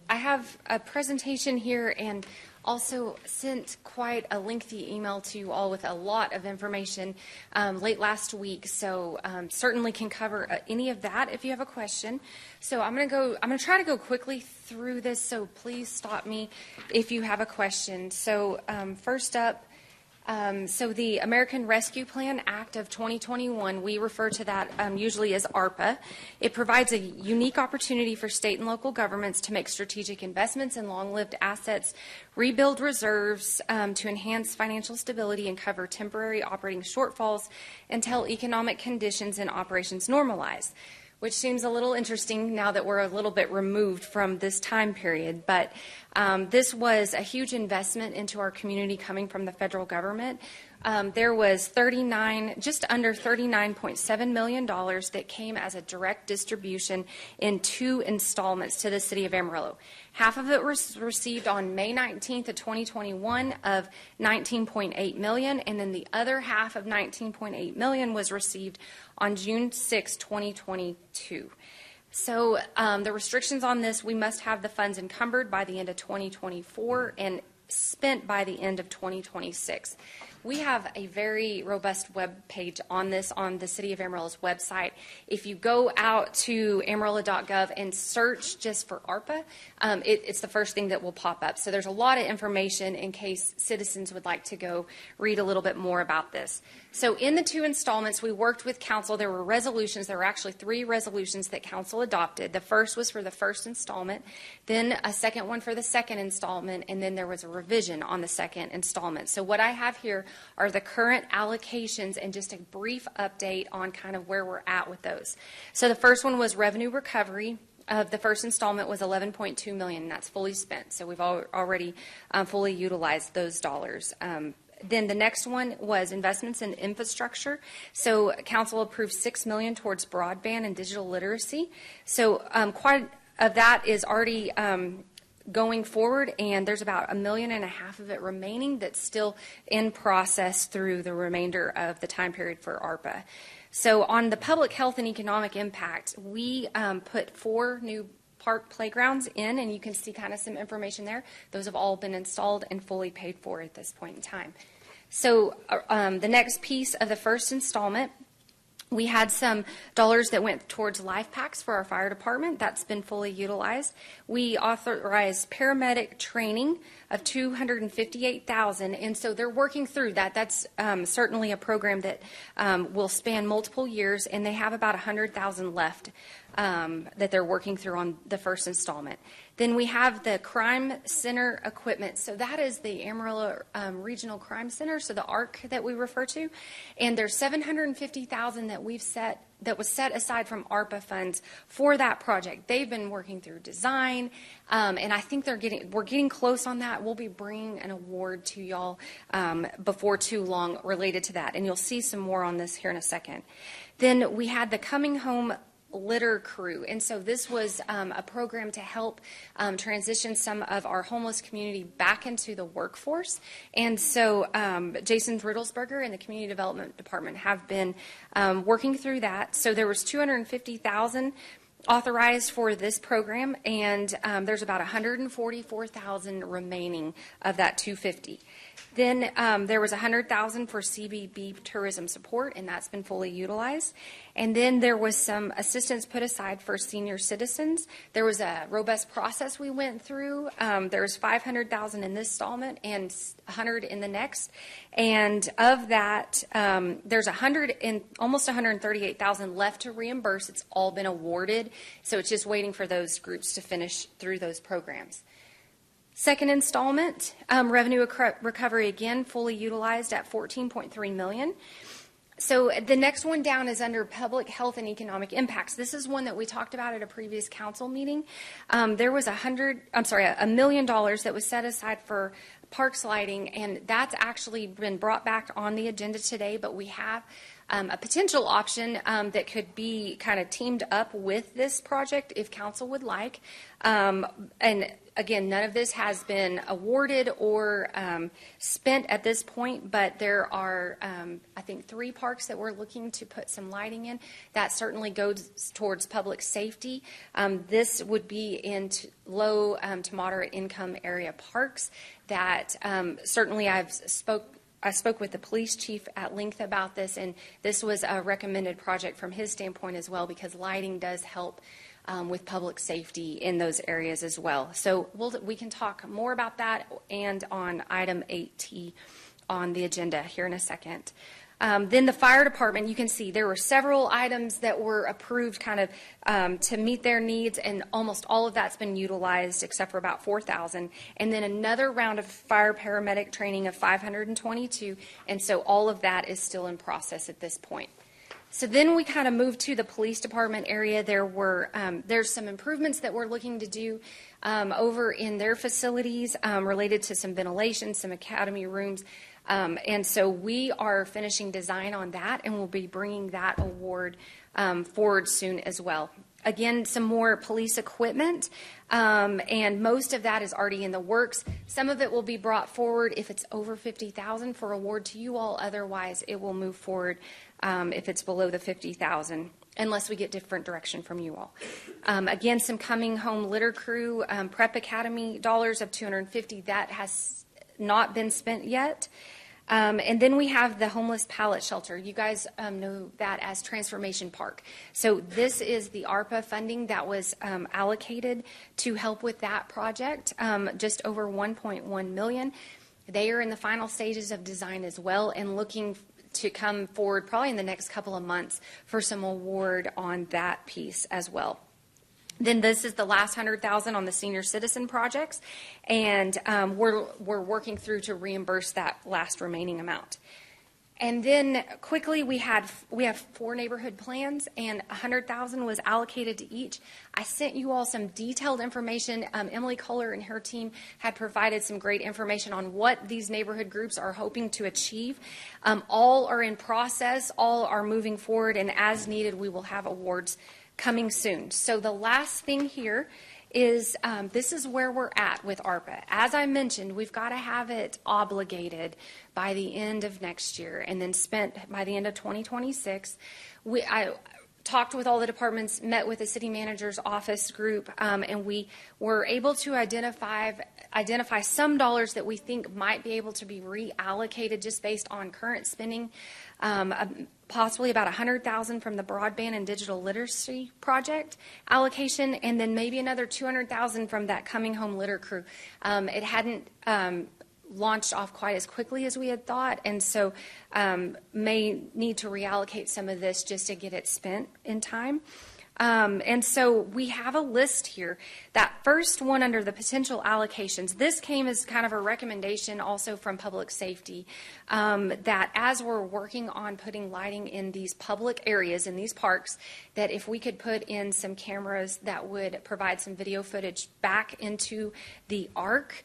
have a presentation here and also sent quite a lengthy email to you all with a lot of information late last week, so certainly can cover any of that if you have a question. So I'm going to try to go quickly through this, so please stop me if you have a question. So first up, so the American Rescue Plan Act of 2021, we refer to that usually as ARPA. It provides a unique opportunity for state and local governments to make strategic investments in long-lived assets, rebuild reserves to enhance financial stability and cover temporary operating shortfalls until economic conditions and operations normalize, which seems a little interesting now that we're a little bit removed from this time period. But this was a huge investment into our community coming from the federal government. There was just under $39.7 million that came as a direct distribution in 2 installments to the city of Amarillo. Half of it was received on May 19th of 2021 of $19.8 million, and then the other half of $19.8 million was received on June 6, 2022. So the restrictions on this, we must have the funds encumbered by the end of 2024 and spent by the end of 2026. We have a very robust web page on this on the City of Amarillo's website. If you go out to amarillo.gov and search just for ARPA, it's the first thing that will pop up. So there's a lot of information in case citizens would like to go read a little bit more about this. So in the 2 installments, we worked with council. There were resolutions. There were actually 3 resolutions that council adopted. The first was for the first installment, then a second one for the second installment, and then there was a revision on the second installment. So what I have here are the current allocations and just a brief update on kind of where we're at with those. So the first one was revenue recovery. The first installment was $11.2 million, and that's fully spent. So we've already fully utilized those dollars. Then the next one was investments in infrastructure. So council approved $6 million towards broadband and digital literacy. So quite of that is already going forward, and there's about $1.5 million of it remaining that's still in process through the remainder of the time period for ARPA. So on the public health and economic impact, we put 4 new park playgrounds in, and you can see kind of some information there. Those have all been installed and fully paid for at this point in time. So the next piece of the first installment, we had some dollars that went towards life packs for our fire department. That's been fully utilized. We authorized paramedic training of $258,000, and so they're working through that. That's certainly a program that will span multiple years, and they have about $100,000 left that they're working through on the first installment. Then we have the Crime Center equipment. So that is the Amarillo Regional Crime Center, so the ARC that we refer to. And there's $750,000 that was set aside from ARPA funds for that project. They've been working through design, and I think we're getting close on that. We'll be bringing an award to y'all before too long related to that, and you'll see some more on this here in a second. Then we had the Coming Home litter crew, and so this was a program to help transition some of our homeless community back into the workforce. And so Jason Riddlesberger and the Community Development Department have been working through that. So there was $250,000 authorized for this program, and there's about $144,000 remaining of that $250,000. Then there was $100,000 for CBB tourism support, and that's been fully utilized. And then there was some assistance put aside for senior citizens. There was a robust process we went through. There was $500,000 in this installment and $100 in the next. And of that, there's almost $138,000 left to reimburse. It's all been awarded, so it's just waiting for those groups to finish through those programs. Second installment, revenue recovery again, fully utilized at $14.3 million. So the next one down is under public health and economic impacts. This is one that we talked about at a previous council meeting. There was $1 million that was set aside for parks lighting, and that's actually been brought back on the agenda today, but we have a potential option that could be kind of teamed up with this project if council would like. And again, none of this has been awarded or spent at this point, but there are, I think, 3 parks that we're looking to put some lighting in. That certainly goes towards public safety. This would be in low to moderate income area parks that certainly I spoke with the police chief at length about this, and this was a recommended project from his standpoint as well, because lighting does help with public safety in those areas as well. So we can talk more about that and on item 8T on the agenda here in a second. Then the fire department, you can see there were several items that were approved kind of to meet their needs, and almost all of that's been utilized except for about $4,000. And then another round of fire paramedic training of $522, and so all of that is still in process at this point. So then we kind of moved to the police department area. There's some improvements that we're looking to do over in their facilities related to some ventilation, some academy rooms. And so we are finishing design on that, and we'll be bringing that award forward soon as well. Again, some more police equipment, and most of that is already in the works. Some of it will be brought forward if it's over $50,000 for award to you all. Otherwise, it will move forward if it's below the $50,000. Unless we get different direction from you all. Again, some coming home litter crew, prep academy dollars of $250. That has not been spent yet. And then we have the homeless pallet shelter. You guys know that as Transformation Park. So this is the ARPA funding that was allocated to help with that project, just over $1.1 million. They are in the final stages of design as well, and looking to come forward probably in the next couple of months for some award on that piece as well. Then this is the last $100,000 on the senior citizen projects, and we're working through to reimburse that last remaining amount. And then quickly, we have 4 neighborhood plans, and $100,000 was allocated to each. I sent you all some detailed information. Emily Kohler and her team had provided some great information on what these neighborhood groups are hoping to achieve. All are in process, all are moving forward, and as needed, we will have awards coming soon. So the last thing here is this is where we're at with ARPA. As I mentioned, we've got to have it obligated by the end of next year and then spent by the end of 2026. I talked with all the departments, met with the city manager's office group, and we were able to identify some dollars that we think might be able to be reallocated just based on current spending. Possibly about $100,000 from the broadband and digital literacy project allocation, and then maybe another $200,000 from that coming home litter crew. It hadn't launched off quite as quickly as we had thought, and so may need to reallocate some of this just to get it spent in time. And so we have a list here. That first one under the potential allocations, this came as kind of a recommendation also from public safety, that as we're working on putting lighting in these public areas, in these parks, that if we could put in some cameras that would provide some video footage back into the ARC,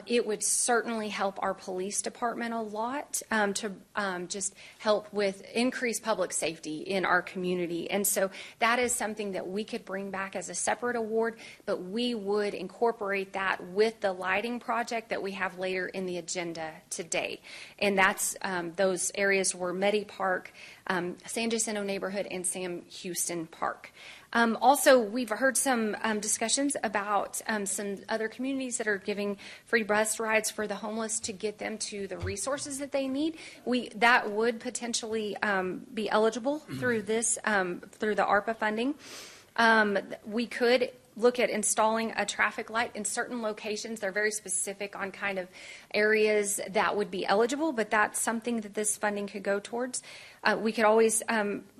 it would certainly help our police department a lot to just help with increased public safety in our community. And so that is something that we could bring back as a separate award, but we would incorporate that with the lighting project that we have later in the agenda today. And that's those areas were Medi Park, San Jacinto Neighborhood, and Sam Houston Park. Also, we've heard some discussions about some other communities that are giving free bus rides for the homeless to get them to the resources that they need. That would potentially be eligible through this, through the ARPA funding. We could look at installing a traffic light in certain locations. They're very specific on kind of areas that would be eligible, but that's something that this funding could go towards. We could always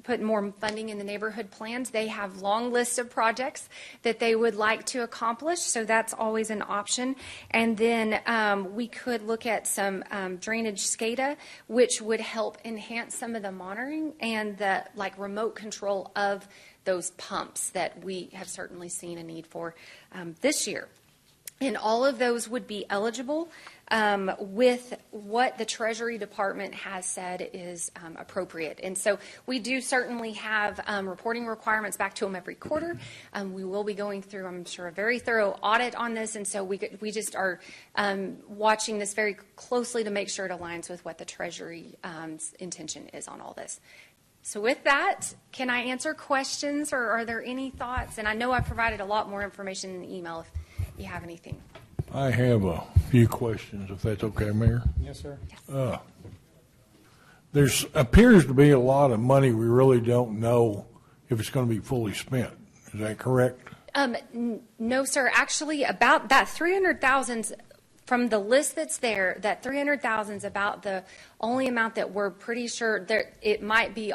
put more funding in the neighborhood plans. They have long lists of projects that they would like to accomplish, so that's always an option. And then we could look at some drainage SCADA, which would help enhance some of the monitoring and the remote control of those pumps that we have certainly seen a need for this year. And all of those would be eligible with what the Treasury Department has said is appropriate. And so we do certainly have reporting requirements back to them every quarter. We will be going through, I'm sure, a very thorough audit on this. And so we just are watching this very closely to make sure it aligns with what the Treasury intention is on all this. So with that, can I answer questions, or are there any thoughts? And I know I provided a lot more information in the email if you have anything. I have a few questions, if that's okay, Mayor. Yes, sir. Yes. There appears to be a lot of money we really don't know if it's going to be fully spent. Is that correct? No, sir. Actually, about that 300,000 from the list that's there, that 300,000 is about the only amount that we're pretty sure that it might be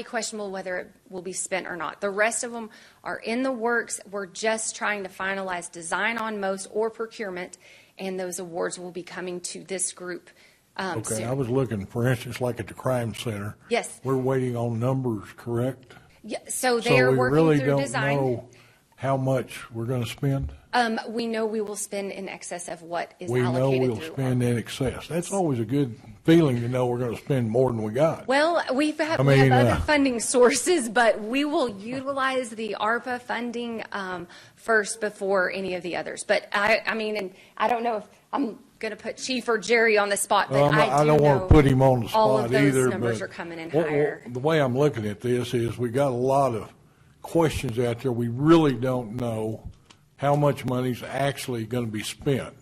questionable whether it will be spent or not. The rest of them are in the works. We're just trying to finalize design on most or procurement, and those awards will be coming to this group. Okay, soon. I was looking, for instance, like at the crime center. Yes. We're waiting on numbers, correct? Yeah, so they're working really through design. So we really don't know how much we're going to spend? We know we will spend in excess of what is We know allocated we'll through spend in excess. That's always a good feeling to know we're going to spend more than we got. Well, we have other funding sources, but we will utilize the ARPA funding first before any of the others. But I mean, and I don't know if I'm going to put Chief or Jerry on the spot, but I don't want to put him on the spot all of those either. numbers but are coming in higher. The way I'm looking at this is we got a lot of questions out there. We really don't know how much money's actually going to be spent.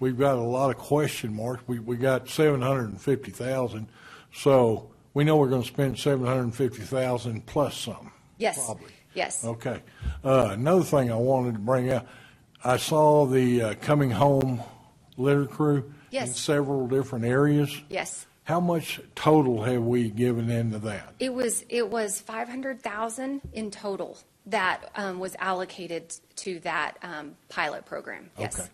We've got a lot of question marks. We got $750,000, so we know we're going to spend $750,000 plus some. Yes. Probably. Yes. Okay. Another thing I wanted to bring up, I saw the coming home litter crew Yes. in several different areas. Yes. How much total have we given into that? It was $500,000 in total that was allocated to that pilot program. Yes. Okay.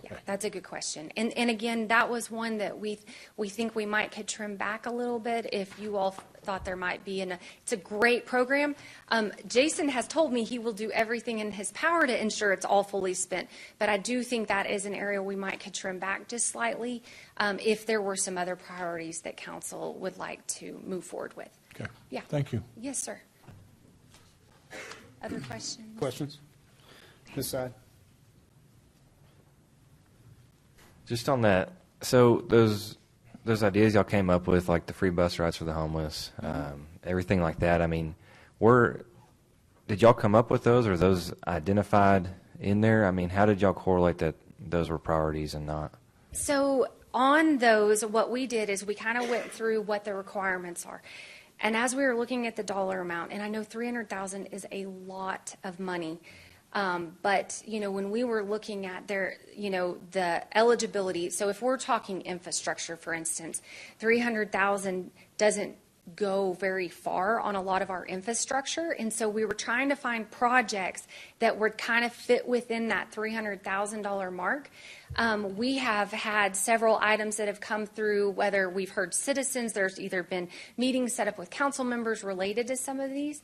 Yeah, that's a good question. And again, that was one that we think we might could trim back a little bit if you all thought there might be. And it's a great program. Jason has told me he will do everything in his power to ensure it's all fully spent. But I do think that is an area we might could trim back just slightly if there were some other priorities that council would like to move forward with. Okay. Yeah. Thank you. Yes, sir. Other questions? Questions? This side? Just on that, so those ideas y'all came up with, like the free bus rides for the homeless, everything like that, I mean, did y'all come up with those, or those identified in there? I mean, how did y'all correlate that those were priorities and not? So on those, what we did is we kind of went through what the requirements are. And as we were looking at the dollar amount, and I know $300,000 is a lot of money, but, when we were looking at the eligibility, so if we're talking infrastructure, for instance, $300,000 doesn't go very far on a lot of our infrastructure. And so we were trying to find projects that would kind of fit within that $300,000 mark. We have had several items that have come through, whether we've heard citizens, there's either been meetings set up with council members related to some of these.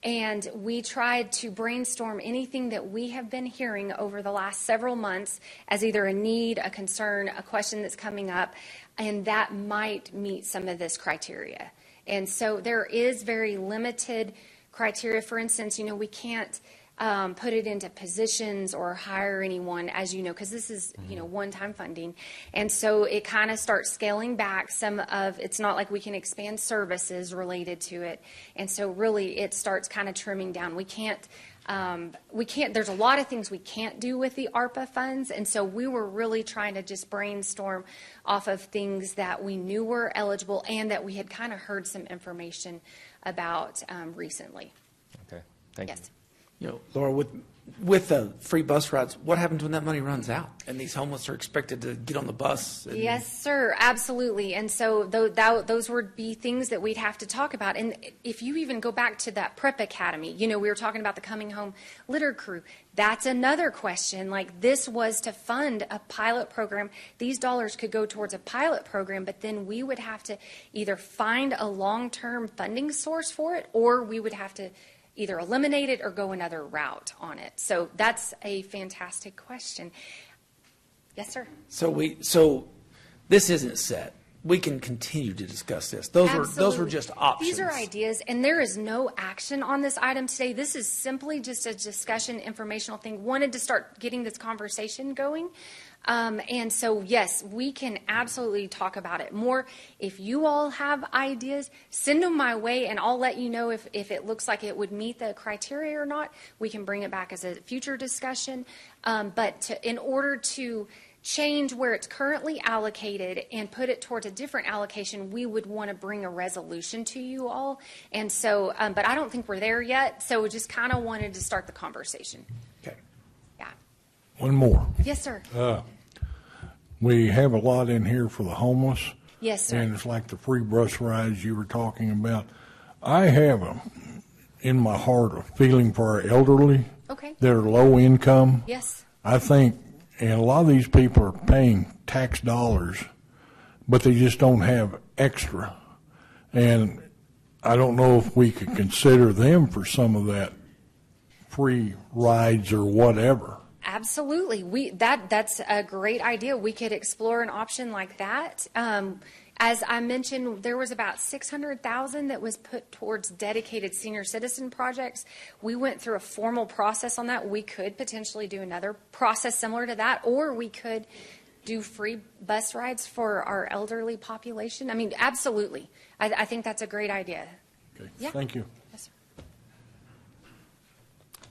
And we tried to brainstorm anything that we have been hearing over the last several months as either a need, a concern, a question that's coming up, and that might meet some of this criteria. And so there is very limited criteria. For instance, we can't put it into positions or hire anyone, as you know, because this is, one-time funding. And so it kind of starts scaling back some of, it's not like we can expand services related to it. And so really it starts kind of trimming down. We can't, there's a lot of things we can't do with the ARPA funds. And so we were really trying to just brainstorm off of things that we knew were eligible and that we had kind of heard some information about recently. Okay, thank you. Yes. Laura, with the free bus rides, what happens when that money runs out and these homeless are expected to get on the bus? Yes, sir, absolutely. And so those would be things that we'd have to talk about. And if you even go back to that prep academy, we were talking about the coming home litter crew. That's another question. Like, this was to fund a pilot program. These dollars could go towards a pilot program, but then we would have to either find a long-term funding source for it, or we would have to either eliminate it or go another route on it. So that's a fantastic question. Yes, sir. So this isn't set. We can continue to discuss this. Those were just options. These are ideas, and there is no action on this item today. This is simply just a discussion, informational thing. Wanted to start getting this conversation going. And so, yes, we can absolutely talk about it more. If you all have ideas, send them my way, and I'll let you know if it looks like it would meet the criteria or not. We can bring it back as a future discussion. But in order to change where it's currently allocated and put it towards a different allocation, we would want to bring a resolution to you all. And so, but I don't think we're there yet, so we just kind of wanted to start the conversation. Okay. Yeah. One more. Yes, sir. We have a lot in here for the homeless. Yes, sir. And it's like the free bus rides you were talking about. I have in my heart a feeling for our elderly that are low income. Yes. I think, and a lot of these people are paying tax dollars, but they just don't have extra. And I don't know if we could consider them for some of that free rides or whatever. Absolutely. That's a great idea. We could explore an option like that. As I mentioned, there was about $600,000 that was put towards dedicated senior citizen projects. We went through a formal process on that. We could potentially do another process similar to that, or we could do free bus rides for our elderly population. I mean, absolutely. I think that's a great idea. Okay. Yeah. Thank you. Yes, sir.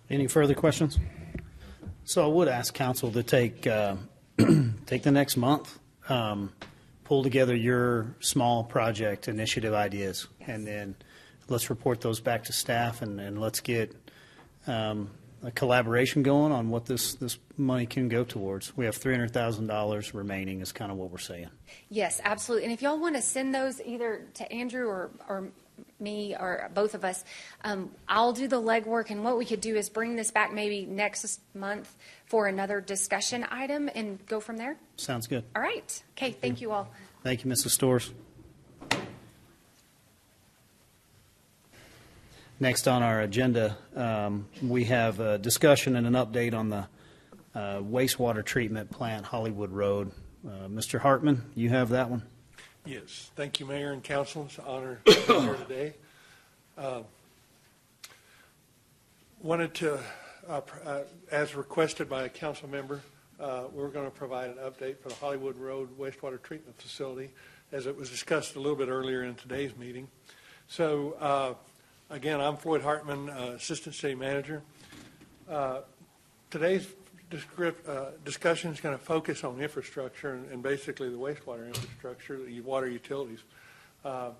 Any further questions? So I would ask council to take take the next month, pull together your small project initiative ideas, and then let's report those back to staff, and let's get a collaboration going on what this money can go towards. We have $300,000 remaining is kind of what we're saying. Yes, absolutely. And if y'all want to send those either to Andrew or me or both of us, I'll do the legwork, and what we could do is bring this back maybe next month for another discussion item and go from there. Sounds good. All right. Okay, thank you all. Thank you, Mrs. Storrs. Next on our agenda, we have a discussion and an update on the wastewater treatment plant, Hollywood Road. Mr. Hartman, you have that one? Yes. Thank you, Mayor and Council. It's an honor to be here today. Wanted to, as requested by a council member, we're going to provide an update for the Hollywood Road wastewater treatment facility, as it was discussed a little bit earlier in today's meeting. So, again, I'm Floyd Hartman, Assistant City Manager. Today's discussion is going to focus on infrastructure and basically the wastewater infrastructure, the water utilities. I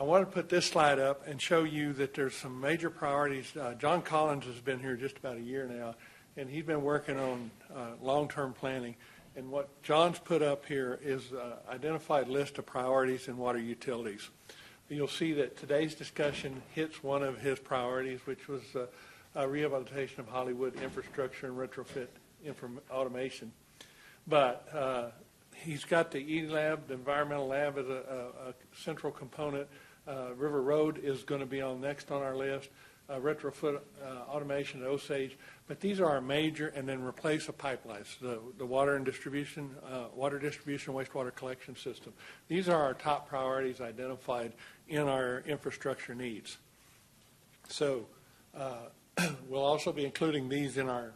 want to put this slide up and show you that there's some major priorities. John Collins has been here just about a year now, and he's been working on long-term planning. And what John's put up here is an identified list of priorities in water utilities. You'll see that today's discussion hits one of his priorities, which was rehabilitation of Hollywood infrastructure and retrofit automation. But he's got the E-Lab, the environmental lab, as a central component. River Road is going to be next on our list. Retrofit automation at Osage. But these are our major, and then replace the pipelines, the water distribution, wastewater collection system. These are our top priorities identified in our infrastructure needs. So We'll also be including these in our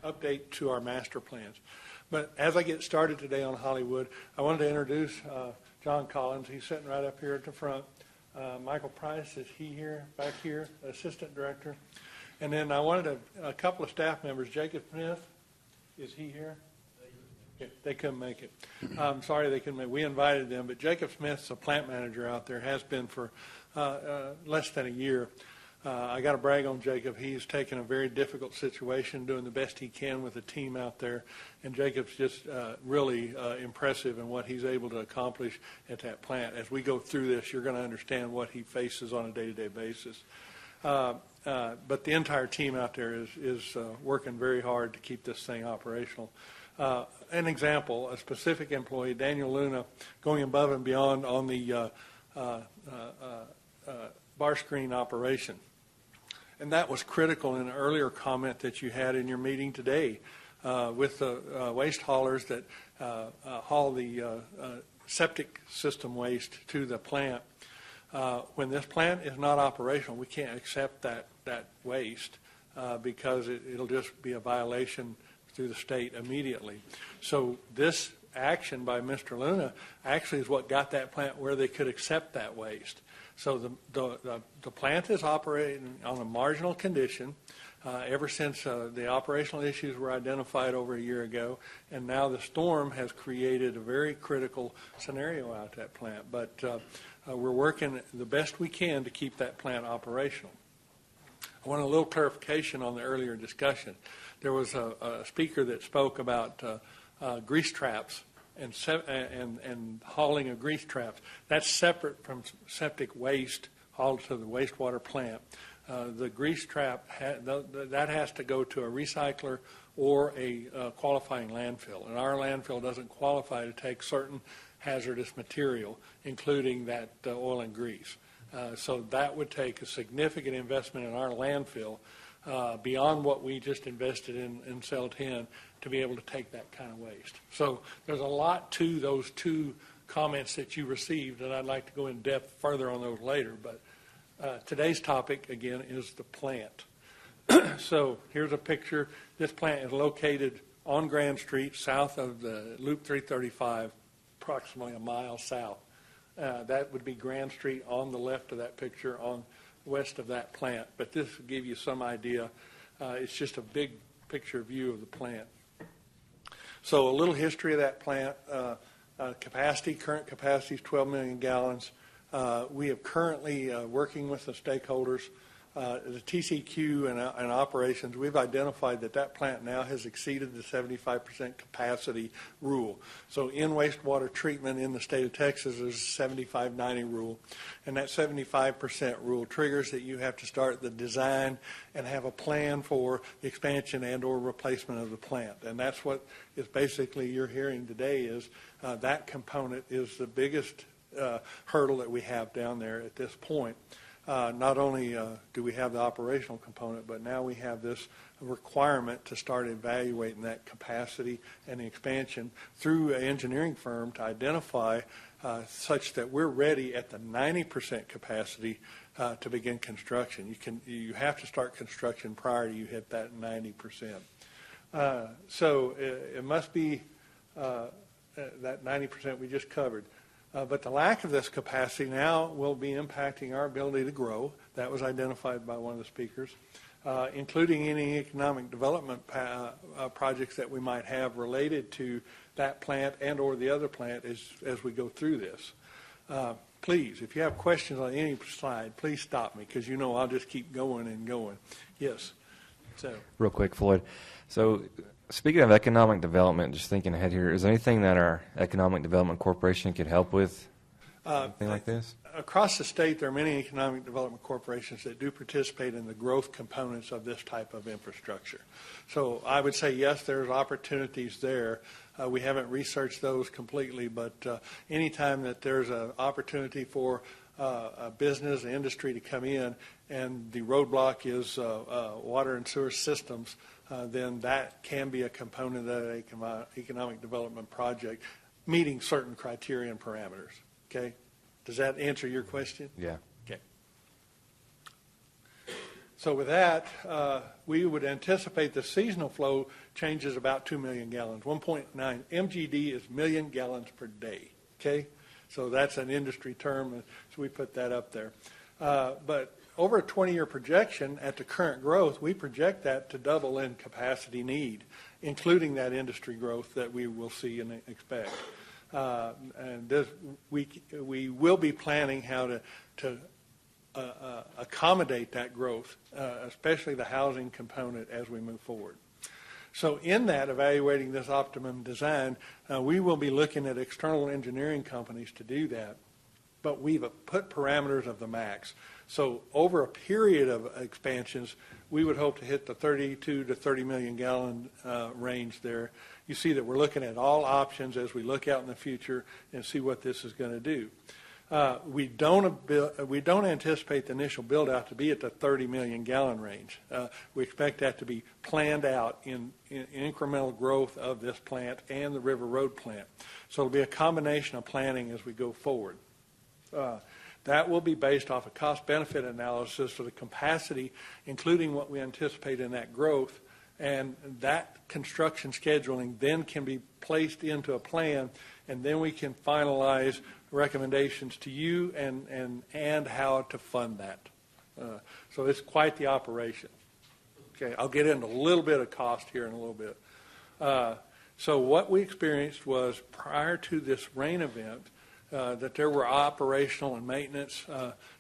update to our master plans. But as I get started today on Hollywood, I wanted to introduce John Collins. He's sitting right up here at the front. Michael Price, is he here, back here, Assistant Director? And then I wanted a couple of staff members. Jacob Smith, is he here? They couldn't make it. I'm sorry they couldn't make it. We invited them, but Jacob Smith's a plant manager out there, has been for less than a year. I got to brag on Jacob. He's taken a very difficult situation, doing the best he can with the team out there. And Jacob's just really impressive in what he's able to accomplish at that plant. As we go through this, you're going to understand what he faces on a day-to-day basis. But the entire team out there is working very hard to keep this thing operational. An example, a specific employee, Daniel Luna, going above and beyond on the bar screen operation. And that was critical in an earlier comment that you had in your meeting today with the waste haulers that haul the septic system waste to the plant. When this plant is not operational, we can't accept that waste because it'll just be a violation through the state immediately. So this action by Mr. Luna actually is what got that plant where they could accept that waste. So the plant is operating on a marginal condition ever since the operational issues were identified over a year ago, and now the storm has created a very critical scenario out at that plant. But we're working the best we can to keep that plant operational. I want a little clarification on the earlier discussion. There was a speaker that spoke about grease traps and hauling of grease traps. That's separate from septic waste hauled to the wastewater plant. The grease trap, that has to go to a recycler or a qualifying landfill. And our landfill doesn't qualify to take certain hazardous material, including that oil and grease. So that would take a significant investment in our landfill beyond what we just invested in Cell 10 to be able to take that kind of waste. So there's a lot to those two comments that you received, and I'd like to go in depth further on those later. But today's topic, again, is the plant. So here's a picture. This plant is located on Grand Street, south of the Loop 335, approximately a mile south. That would be Grand Street on the left of that picture, on west of that plant. But this will give you some idea. It's just a big picture view of the plant. So a little history of that plant. Current capacity is 12 million gallons. We have currently, working with the stakeholders, the TCQ and operations, we've identified that plant now has exceeded the 75% capacity rule. So in wastewater treatment in the state of Texas, there's a 75-90 rule. And that 75% rule triggers that you have to start the design and have a plan for the expansion and or replacement of the plant. And that's what is basically you're hearing today is that component is the biggest hurdle that we have down there at this point. Not only do we have the operational component, but now we have this requirement to start evaluating that capacity and the expansion through an engineering firm to identify such that we're ready at the 90% capacity to begin construction. You have to start construction prior to you hit that 90%. So it must be that 90% we just covered. But the lack of this capacity now will be impacting our ability to grow. That was identified by one of the speakers, including any economic development projects that we might have related to that plant and or the other plant as we go through this. Please, if you have questions on any slide, please stop me because I'll just keep going and going. Yes. So. Real quick, Floyd. So speaking of economic development, just thinking ahead here, is there anything that our Economic Development Corporation could help with? Anything like this? Across the state, there are many economic development corporations that do participate in the growth components of this type of infrastructure. So I would say, yes, there's opportunities there. We haven't researched those completely, but anytime that there's an opportunity for a business, an industry to come in, and the roadblock is water and sewer systems, then that can be a component of an economic development project, meeting certain criteria and parameters. Okay? Does that answer your question? Yeah. Okay. So with that, we would anticipate the seasonal flow changes about 2 million gallons. 1.9 MGD is million gallons per day, okay? So that's an industry term, so we put that up there. But over a 20-year projection at the current growth, we project that to double in capacity need, including that industry growth that we will see and expect. And this, we will be planning how to accommodate that growth, especially the housing component as we move forward. So in that, evaluating this optimum design, we will be looking at external engineering companies to do that, but we've put parameters of the max. So over a period of expansions, we would hope to hit the 32 to 30 million gallon range there. You see that we're looking at all options as we look out in the future and see what this is going to do. We don't anticipate the initial build out to be at the 30 million gallon range. We expect that to be planned out in incremental growth of this plant and the River Road plant. So it'll be a combination of planning as we go forward. That will be based off a cost-benefit analysis for the capacity, including what we anticipate in that growth, and that construction scheduling then can be placed into a plan, and then we can finalize recommendations to you and how to fund that. So it's quite the operation. Okay, I'll get into a little bit of cost here in a little bit. So what we experienced was prior to this rain event, that there were operational and maintenance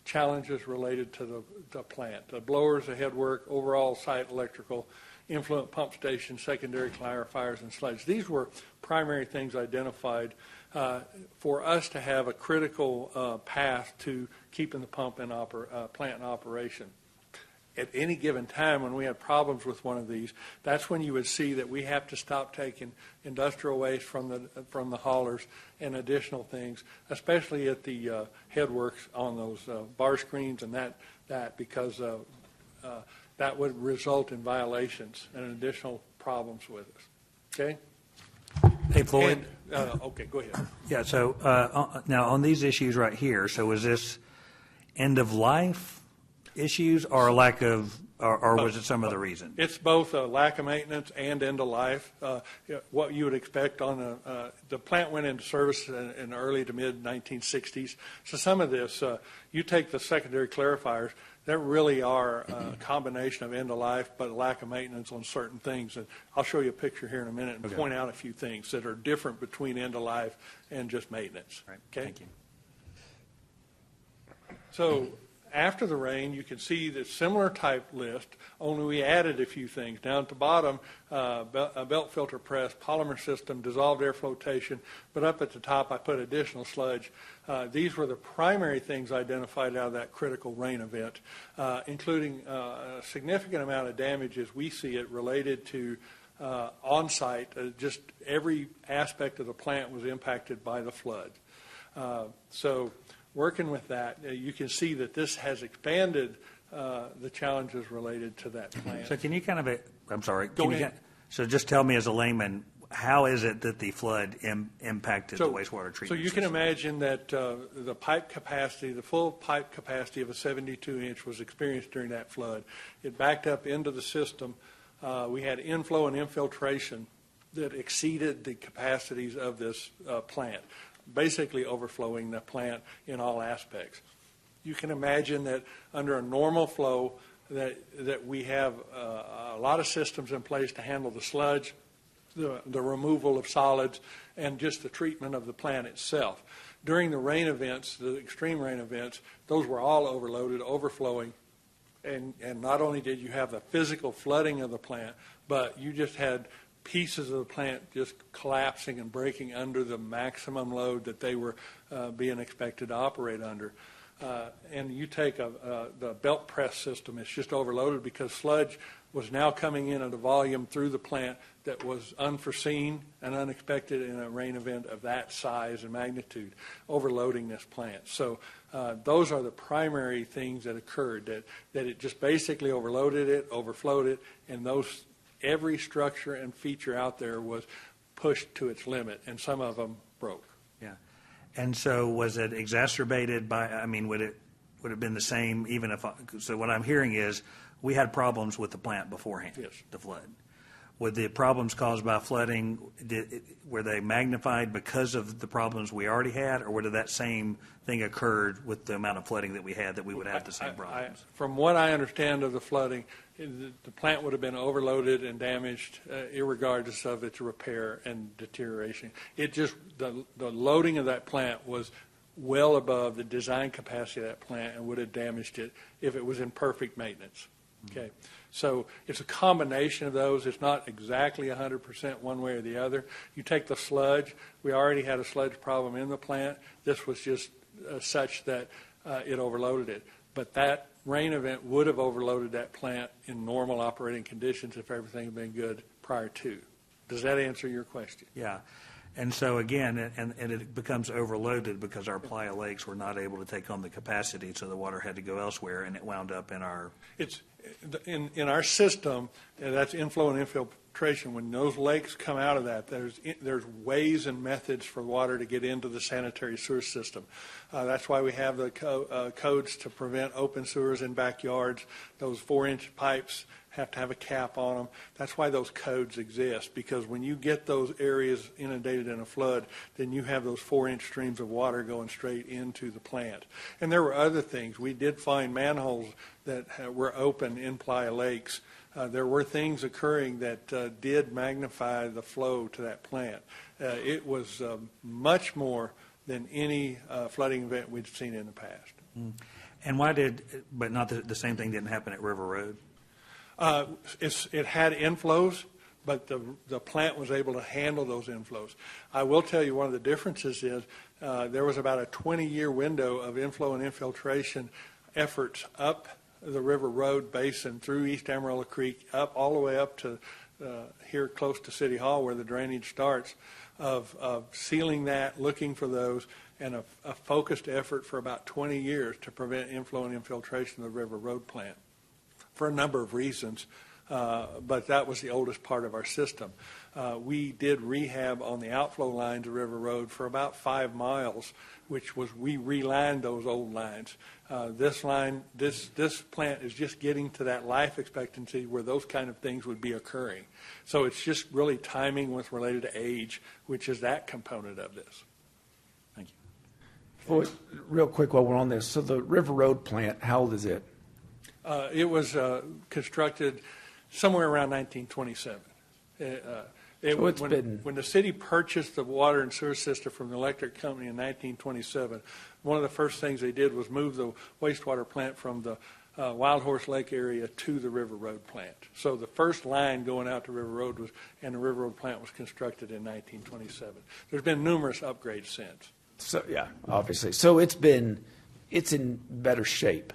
challenges related to the plant. The blowers, the headwork, overall site electrical, influent pump station, secondary clarifiers, and sludge. These were primary things identified for us to have a critical path to keeping the plant in operation. At any given time when we had problems with one of these, that's when you would see that we have to stop taking industrial waste from the haulers and additional things, especially at the headworks on those bar screens and that because that would result in violations and additional problems with us. Okay? Hey, Floyd. Okay, go ahead. Yeah, so now on these issues right here, so is this end of life issues or a lack of, or was it some other reason? It's both a lack of maintenance and end of life. What you would expect on the plant went into service in early to mid 1960s. So some of this, you take the secondary clarifiers, that really are a combination of end of life, but lack of maintenance on certain things. And I'll show you a picture here in a minute and point out a few things that are different between end of life and just maintenance. Right. Okay. Thank you. So after the rain, you can see the similar type list, only we added a few things. Down at the bottom, a belt filter press, polymer system, dissolved air flotation, but up at the top I put additional sludge. These were the primary things identified out of that critical rain event, including a significant amount of damage as we see it related to on-site. Just every aspect of the plant was impacted by the flood. So working with that, you can see that this has expanded the challenges related to that plant. So can you kind of, I'm sorry. Go ahead. So just tell me as a layman, how is it that the flood impacted the wastewater treatment So you can imagine that the pipe capacity, the full pipe capacity of a 72-inch was experienced during that flood. It backed up into the system. We had inflow and infiltration that exceeded the capacities of this plant, basically overflowing the plant in all aspects. You can imagine that under a normal flow that we have a lot of systems in place to handle the sludge, the removal of solids, and just the treatment of the plant itself. During the rain events, the extreme rain events, those were all overloaded, overflowing, and not only did you have the physical flooding of the plant, but you just had pieces of the plant just collapsing and breaking under the maximum load that they were being expected to operate under. And you take the belt press system, it's just overloaded because sludge was now coming in at a volume through the plant that was unforeseen and unexpected in a rain event of that size and magnitude, overloading this plant. So those are the primary things that occurred, that it just basically overloaded it, overflowed it, and every structure and feature out there was pushed to its limit, and some of them broke. Yeah. And so was it exacerbated by, I mean, would it have been the same even if, so what I'm hearing is we had problems with the plant beforehand, Yes. the flood. Were the problems caused by flooding, were they magnified because of the problems we already had, or whether that same thing occurred with the amount of flooding that we had, that we would have the same problems? From what I understand of the flooding, the plant would have been overloaded and damaged, irregardless of its repair and deterioration. It just, the loading of that plant was well above the design capacity of that plant and would have damaged it if it was in perfect maintenance. Okay, so it's a combination of those. It's not exactly 100% one way or the other. You take the sludge. We already had a sludge problem in the plant. This was just such that it overloaded it. But that rain event would have overloaded that plant in normal operating conditions if everything had been good prior to. Does that answer your question? Yeah. And so again, and it becomes overloaded because our playa lakes were not able to take on the capacity, so the water had to go elsewhere, and it wound up in our... It's in our system, that's inflow and infiltration. When those lakes come out of that, there's ways and methods for water to get into the sanitary sewer system. That's why we have the codes to prevent open sewers in backyards. Those 4-inch pipes have to have a cap on them. That's why those codes exist, because when you get those areas inundated in a flood, then you have those 4-inch streams of water going straight into the plant. And there were other things. We did find manholes that were open in playa lakes. There were things occurring that did magnify the flow to that plant. It was much more than any flooding event we'd seen in the past. And why did, but not the same thing didn't happen at River Road? It had inflows, but the plant was able to handle those inflows. I will tell you one of the differences is there was about a 20-year window of inflow and infiltration efforts up the River Road basin through East Amarillo Creek, up all the way up to here close to City Hall where the drainage starts, of sealing that, looking for those, and a focused effort for about 20 years to prevent inflow and infiltration of the River Road plant, for a number of reasons, but that was the oldest part of our system. We did rehab on the outflow lines of River Road for about 5 miles, which was we relined those old lines. This plant is just getting to that life expectancy where those kind of things would be occurring. So it's just really timing with related to age, which is that component of this. Thank you. Well, real quick while we're on this, so the River Road plant, how old is it? It was constructed somewhere around 1927. When the city purchased the water and sewer system from the electric company in 1927, one of the first things they did was move the wastewater plant from the Wild Horse Lake area to the River Road plant. So the first line going out to River Road and the River Road plant was constructed in 1927. There's been numerous upgrades since. So yeah, obviously. So it's in better shape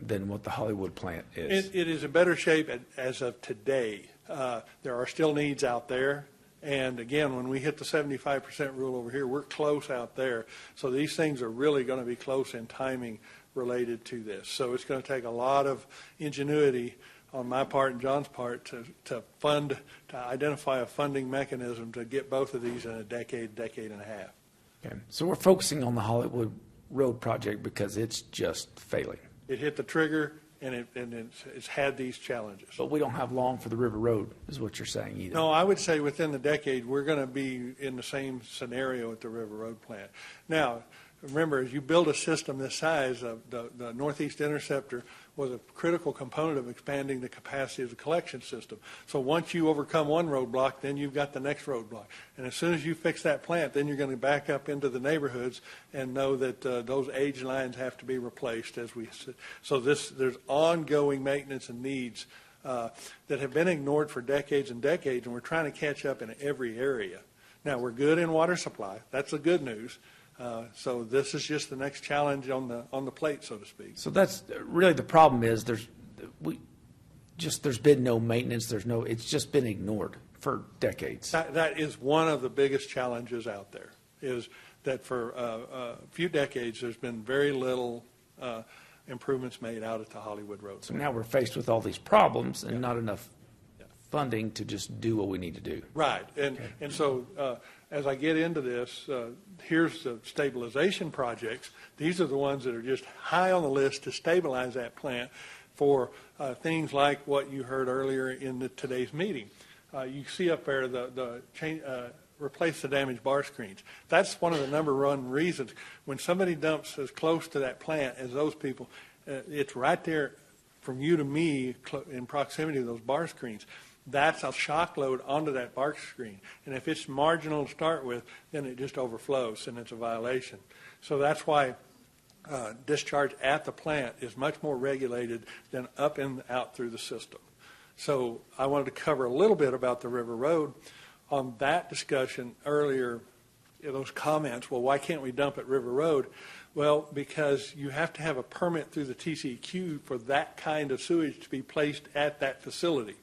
than what the Hollywood plant is. It is in better shape as of today. There are still needs out there. And again, when we hit the 75% rule over here, we're close out there. So these things are really going to be close in timing related to this. So it's going to take a lot of ingenuity on my part and John's part to identify a funding mechanism to get both of these in a decade and a half. Okay. So we're focusing on the Hollywood Road project because it's just failing. It hit the trigger, and it's had these challenges. But we don't have long for the River Road, is what you're saying either. No, I would say within the decade, we're going to be in the same scenario at the River Road plant. Now, remember, as you build a system this size, the Northeast Interceptor was a critical component of expanding the capacity of the collection system. So once you overcome one roadblock, then you've got the next roadblock. And as soon as you fix that plant, then you're going to back up into the neighborhoods and know that those age lines have to be replaced. So there's ongoing maintenance and needs that have been ignored for decades and decades, and we're trying to catch up in every area. Now, we're good in water supply. That's the good news. So this is just the next challenge on the plate, so to speak. So that's really the problem is there's been no maintenance. It's just been ignored for decades. That is one of the biggest challenges out there, is that for a few decades there's been very little improvements made out at the Hollywood Road. So now we're faced with all these problems and not enough funding to just do what we need to do. Right, and so as I get into this, here's the stabilization projects. These are the ones that are just high on the list to stabilize that plant, for things like what you heard earlier in today's meeting. You see up there replace the damaged bar screens. That's one of the number one reasons. When somebody dumps as close to that plant as those people, it's right there from you to me in proximity to those bar screens. That's a shock load onto that bar screen. And if it's marginal to start with, then it just overflows and it's a violation. So that's why discharge at the plant is much more regulated than up and out through the system. So I wanted to cover a little bit about the River Road. On that discussion earlier, those comments, well, why can't we dump at River Road? Well, because you have to have a permit through the TCEQ for that kind of sewage to be placed at that facility.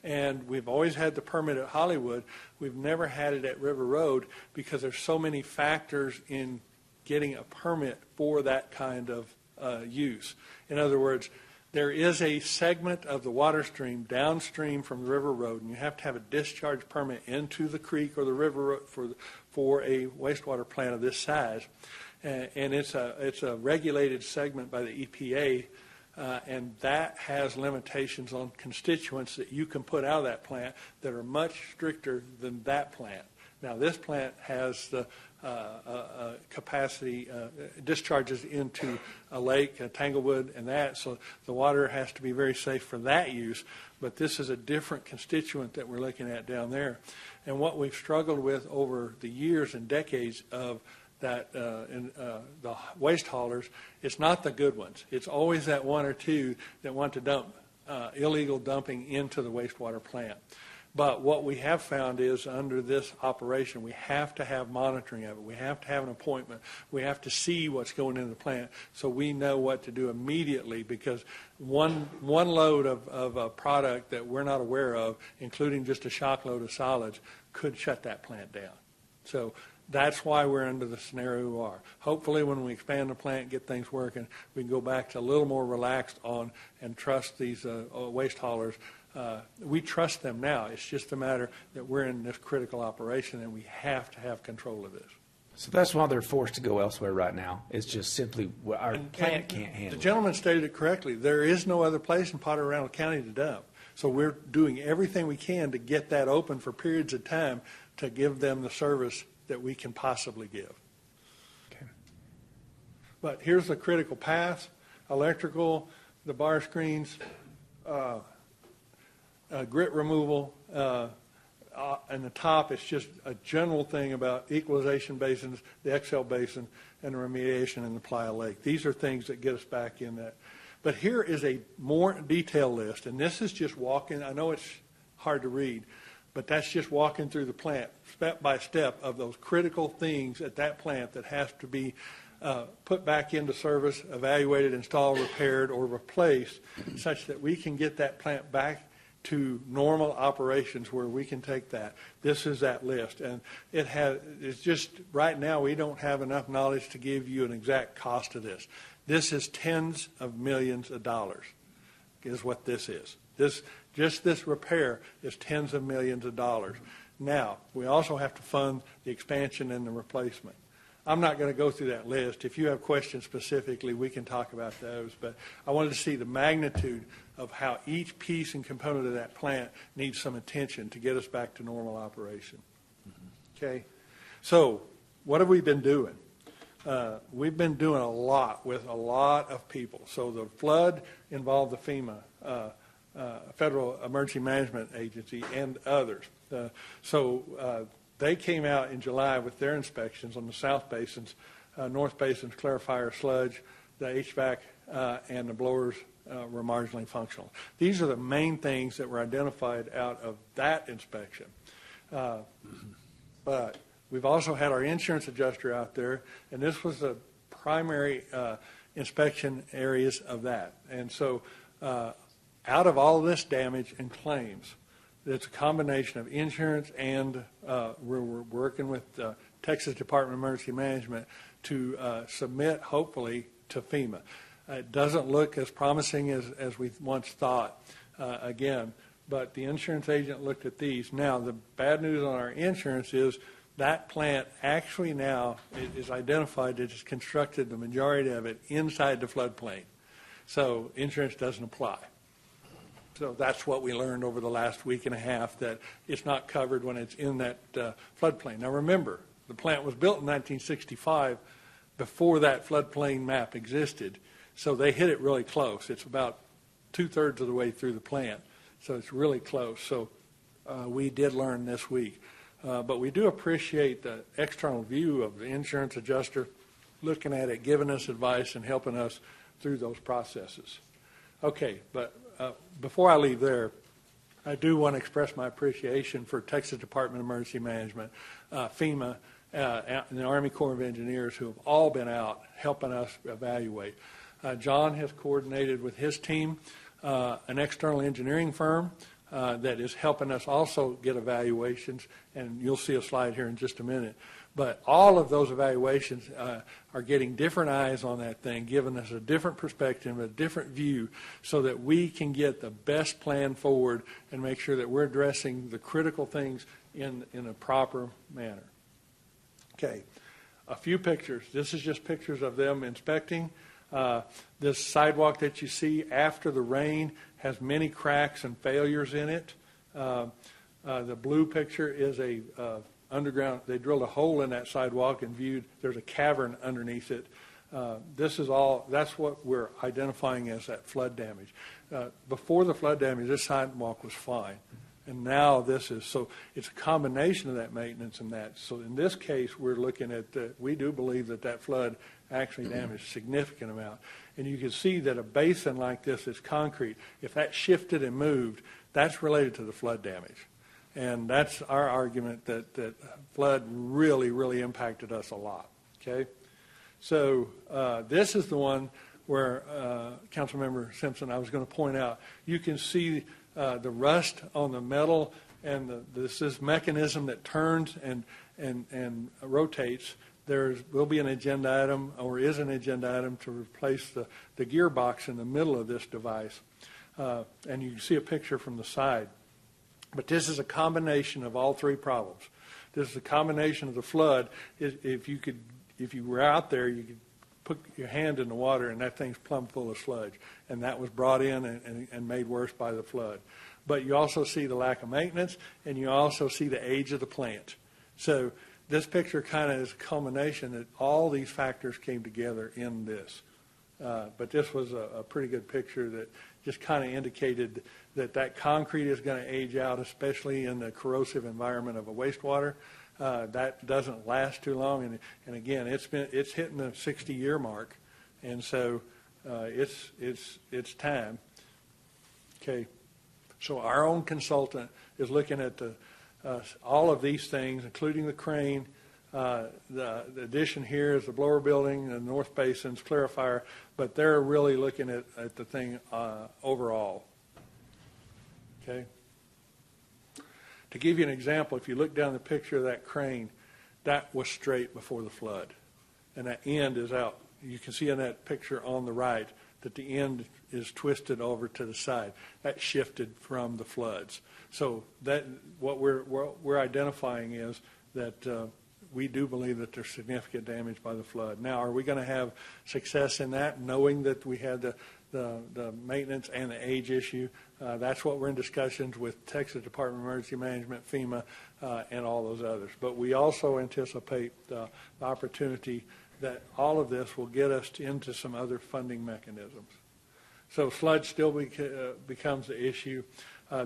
And we've always had the permit at Hollywood. We've never had it at River Road because there's so many factors in getting a permit for that kind of use. In other words, there is a segment of the water stream downstream from the River Road, and you have to have a discharge permit into the creek or the river for a wastewater plant of this size. And it's a regulated segment by the EPA. And that has limitations on constituents that you can put out of that plant that are much stricter than that plant. Now, this plant has the capacity, discharges into a lake, Tanglewood, and that, so the water has to be very safe for that use. But this is a different constituent that we're looking at down there. And what we've struggled with over the years and decades of that the waste haulers, it's not the good ones. It's always that one or two that want to dump illegal dumping into the wastewater plant. But what we have found is under this operation, we have to have monitoring of it. We have to have an appointment. We have to see what's going in the plant so we know what to do immediately, because one load of a product that we're not aware of, including just a shock load of solids, could shut that plant down. So that's why we're under the scenario we are. Hopefully when we expand the plant, get things working, we can go back to a little more relaxed on and trust these waste haulers. We trust them now. It's just a matter that we're in this critical operation and we have to have control of this. So that's why they're forced to go elsewhere right now. It's just simply our plant can't handle it. The gentleman stated it correctly. There is no other place in Potter Randall County to dump. So we're doing everything we can to get that open for periods of time to give them the service that we can possibly give. Okay. But here's the critical path: electrical, the bar screens, grit removal, and the top is just a general thing about equalization basins, the XL basin, and the remediation in the Playa Lake. These are things that get us back in that. But here is a more detailed list, and this is just walking. I know it's hard to read, but that's just walking through the plant, step by step, of those critical things at that plant that has to be put back into service, evaluated, installed, repaired, or replaced, such that we can get that plant back to normal operations where we can take that. This is that list. And it's just, right now, we don't have enough knowledge to give you an exact cost of this. This is tens of millions of dollars, is what this is. Just this repair is tens of millions of dollars. Now, we also have to fund the expansion and the replacement. I'm not going to go through that list. If you have questions specifically, we can talk about those. But I wanted to see the magnitude of how each piece and component of that plant needs some attention to get us back to normal operation. Okay? So what have we been doing? We've been doing a lot with a lot of people. So the flood involved the FEMA, Federal Emergency Management Agency, and others. They came out in July with their inspections on the south basins, north basins, clarifier, sludge, the HVAC, and the blowers were marginally functional. These are the main things that were identified out of that inspection. But we've also had our insurance adjuster out there, and this was the primary inspection areas of that. And so out of all this damage and claims, it's a combination of insurance and we're working with Texas Department of Emergency Management to submit, hopefully, to FEMA. It doesn't look as promising as we once thought, again, but the insurance agent looked at these. Now, the bad news on our insurance is that plant actually now is identified that it's constructed, the majority of it, inside the floodplain. So insurance doesn't apply. So that's what we learned over the last week and a half, that it's not covered when it's in that floodplain. Now remember, the plant was built in 1965 before that floodplain map existed, so they hit it really close. It's about 2/3 of the way through the plant, so it's really close. So we did learn this week. But we do appreciate the external view of the insurance adjuster looking at it, giving us advice, and helping us through those processes. Okay, but before I leave there, I do want to express my appreciation for Texas Department of Emergency Management, FEMA, and the Army Corps of Engineers, who have all been out helping us evaluate. John has coordinated with his team an external engineering firm that is helping us also get evaluations, and you'll see a slide here in just a minute. But all of those evaluations are getting different eyes on that thing, giving us a different perspective, a different view, so that we can get the best plan forward and make sure that we're addressing the critical things in a proper manner. Okay, a few pictures. This is just pictures of them inspecting. This sidewalk that you see after the rain has many cracks and failures in it. The blue picture is a underground. They drilled a hole in that sidewalk and viewed. There's a cavern underneath it. This is all. That's what we're identifying as that flood damage. Before the flood damage, this sidewalk was fine, and now this is. So it's a combination of that maintenance and that. So in this case, we're looking at. We do believe that flood actually damaged a significant amount. And you can see that a basin like this is concrete. If that shifted and moved, that's related to the flood damage. And that's our argument that flood really, really impacted us a lot. Okay? So this is the one where, Councilmember Simpson, I was going to point out, you can see the rust on the metal, and this mechanism that turns and rotates. There will be an agenda item, or is an agenda item, to replace the gearbox in the middle of this device. And you can see a picture from the side. But this is a combination of all three problems. This is a combination of the flood. If you were out there, you could put your hand in the water, and that thing's plumb full of sludge. And that was brought in and made worse by the flood. But you also see the lack of maintenance, and you also see the age of the plant. So this picture kind of is a culmination that all these factors came together in this. But this was a pretty good picture that just kind of indicated that concrete is going to age out, especially in the corrosive environment of a wastewater. That doesn't last too long, and again, it's hitting the 60-year mark, and so it's time. Okay, so our own consultant is looking at all of these things, including the crane. The addition here is the blower building, the north basin's clarifier, but they're really looking at the thing overall. Okay. To give you an example, if you look down the picture of that crane, that was straight before the flood, and that end is out. You can see in that picture on the right that the end is twisted over to the side. That shifted from the floods. So that what we're identifying is that we do believe that there's significant damage by the flood. Now, are we going to have success in that, knowing that we had the maintenance and the age issue? That's what we're in discussions with Texas Department of Emergency Management, FEMA, and all those others. But we also anticipate the opportunity that all of this will get us into some other funding mechanisms. So sludge still becomes the issue.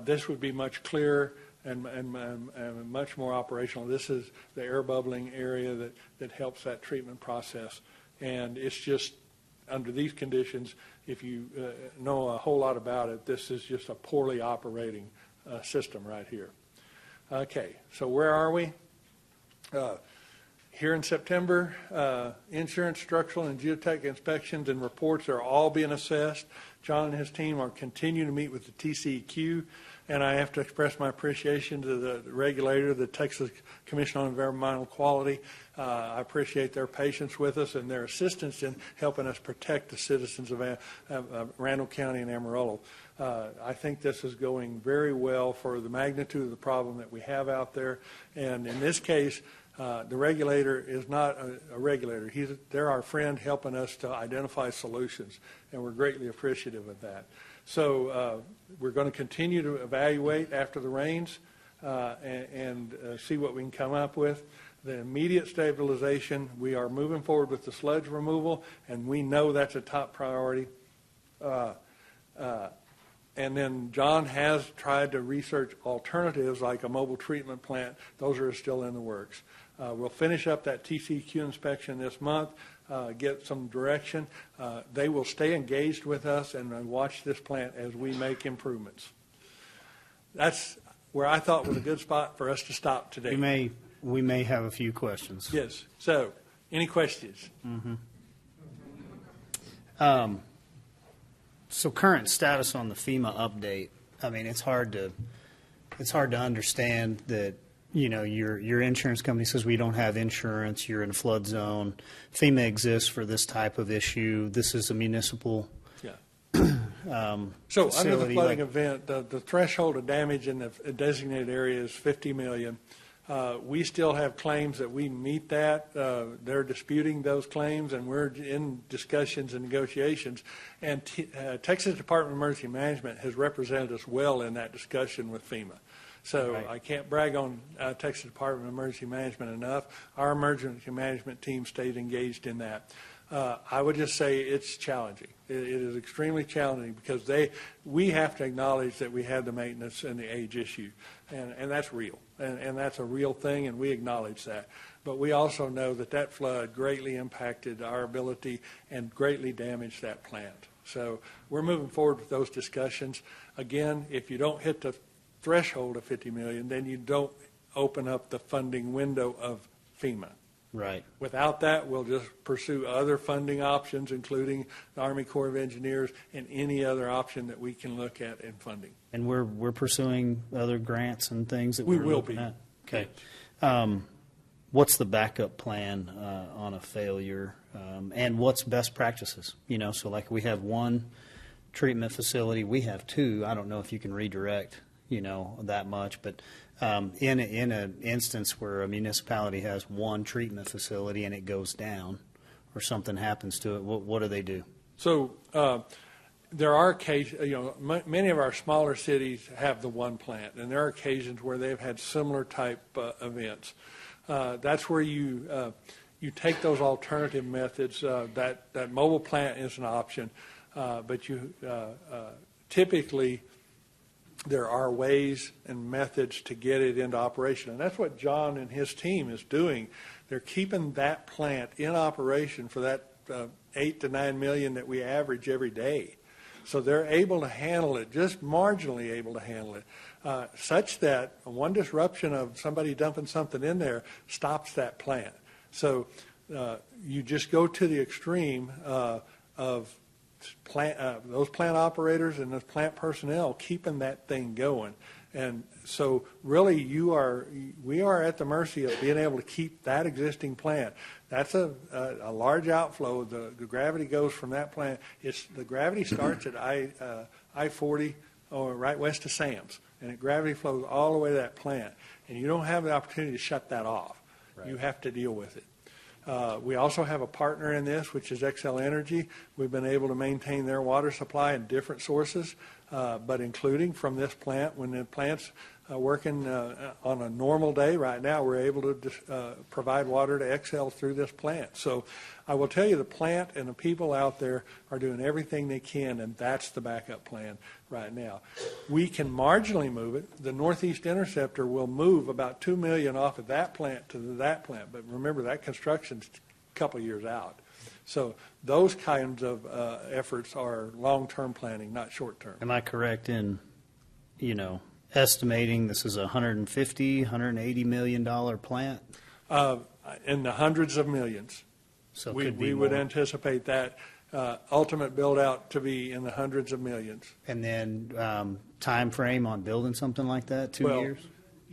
This would be much clearer and much more operational. This is the air bubbling area that helps that treatment process. And it's just, under these conditions, if you know a whole lot about it, this is just a poorly operating system right here. Okay, so where are we? Here in September, insurance, structural, and geotech inspections and reports are all being assessed. John and his team are continuing to meet with the TCEQ, and I have to express my appreciation to the regulator, the Texas Commission on Environmental Quality. I appreciate their patience with us and their assistance in helping us protect the citizens of Randall County and Amarillo. I think this is going very well for the magnitude of the problem that we have out there. And in this case, The regulator is not a regulator. They're our friend helping us to identify solutions, and we're greatly appreciative of that. So we're going to continue to evaluate after the rains and see what we can come up with. The immediate stabilization, we are moving forward with the sludge removal, and we know that's a top priority. And then John has tried to research alternatives like a mobile treatment plant. Those are still in the works. We'll finish up that TCQ inspection this month, get some direction. They will stay engaged with us and watch this plant as we make improvements. That's where I thought was a good spot for us to stop today. We may have a few questions. Yes. So, any questions? Mm-hmm. So current status on the FEMA update. I mean, it's hard to understand that, you know, your insurance company says we don't have insurance, you're in a flood zone. FEMA exists for this type of issue. This is a municipal So facility. under the flooding event, the threshold of damage in the designated area is $50 million. We still have claims that we meet that. They're disputing those claims, and we're in discussions and negotiations. And Texas Department of Emergency Management has represented us well in that discussion with FEMA. So right. I can't brag on Texas Department of Emergency Management enough. Our emergency management team stayed engaged in that. I would just say it's challenging. It is extremely challenging because we have to acknowledge that we had the maintenance and the age issue, and that's real, and that's a real thing, and we acknowledge that. But we also know that flood greatly impacted our ability and greatly damaged that plant. So we're moving forward with those discussions. Again, if you don't hit the threshold of $50 million, then you don't open up the funding window of FEMA. Right. Without that, we'll just pursue other funding options, including the Army Corps of Engineers and any other option that we can look at in funding. And we're pursuing other grants and things that we we're will looking be. At. Okay. What's the backup plan on a failure, and what's best practices? You know, so like we have one treatment facility, we have two. I don't know if you can redirect, you know, that much, but in an instance where a municipality has one treatment facility and it goes down or something happens to it, what do they do? So there are occasions, you know, many of our smaller cities have the one plant, and there are occasions where they've had similar type events. That's where you take those alternative methods. That mobile plant is an option, but you typically there are ways and methods to get it into operation. And that's what John and his team is doing. They're keeping that plant in operation for that 8 to 9 million that we average every day. So they're able to handle it, just marginally able to handle it, such that one disruption of somebody dumping something in there stops that plant. So you just go to the extreme of those plant operators and those plant personnel keeping that thing going. And so really we are at the mercy of being able to keep that existing plant. That's a large outflow. The gravity goes from that plant. The gravity starts at I-40 or right west of Sam's, and the gravity flows all the way to that plant. And you don't have the opportunity to shut that off. Right. You have to deal with it. We also have a partner in this, which is XL Energy. We've been able to maintain their water supply in different sources, but including from this plant. When the plant's working on a normal day right now, we're able to provide water to XL through this plant. So I will tell you the plant and the people out there are doing everything they can, and that's the backup plan right now. We can marginally move it. The Northeast Interceptor will move about $2 million off of that plant to that plant, but remember that construction's a couple of years out. So those kinds of efforts are long-term planning, not short-term. Am I correct in, you know, estimating this is a $150, $180 million plant? In the hundreds of millions. So we would anticipate that ultimate build-out to be in the hundreds of millions. And then time frame on building something like that, 2 years?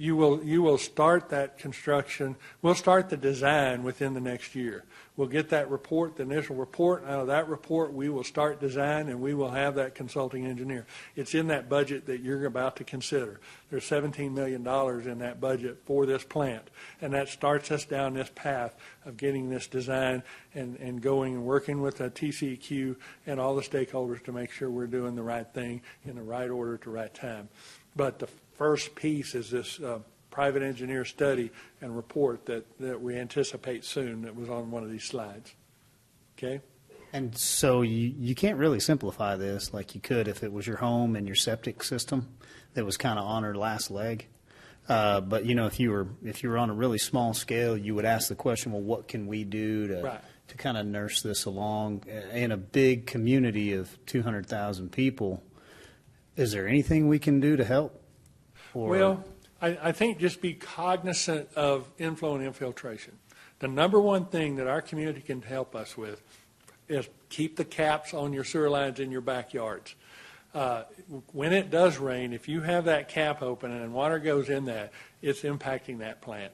you will start that construction. We'll start the design within the next year. We'll get that report, the initial report. Out of that report, we will start design, and we will have that consulting engineer. It's in that budget that you're about to consider. There's $17 million in that budget for this plant, and that starts us down this path of getting this design and going and working with the TCEQ and all the stakeholders to make sure we're doing the right thing in the right order at the right time. But the first piece is this private engineer study and report that we anticipate soon that was on one of these slides. Okay? And so you can't really simplify this like you could if it was your home and your septic system that was kind of on our last leg. But you know, if you were on a really small scale, you would ask the question, well, what can we do to kind of nurse this along in a big community of 200,000 people? Is there anything we can do to help? Well, I think just be cognizant of inflow and infiltration. The number one thing that our community can help us with is keep the caps on your sewer lines in your backyards. When it does rain, if you have that cap open and water goes in that, it's impacting that plant.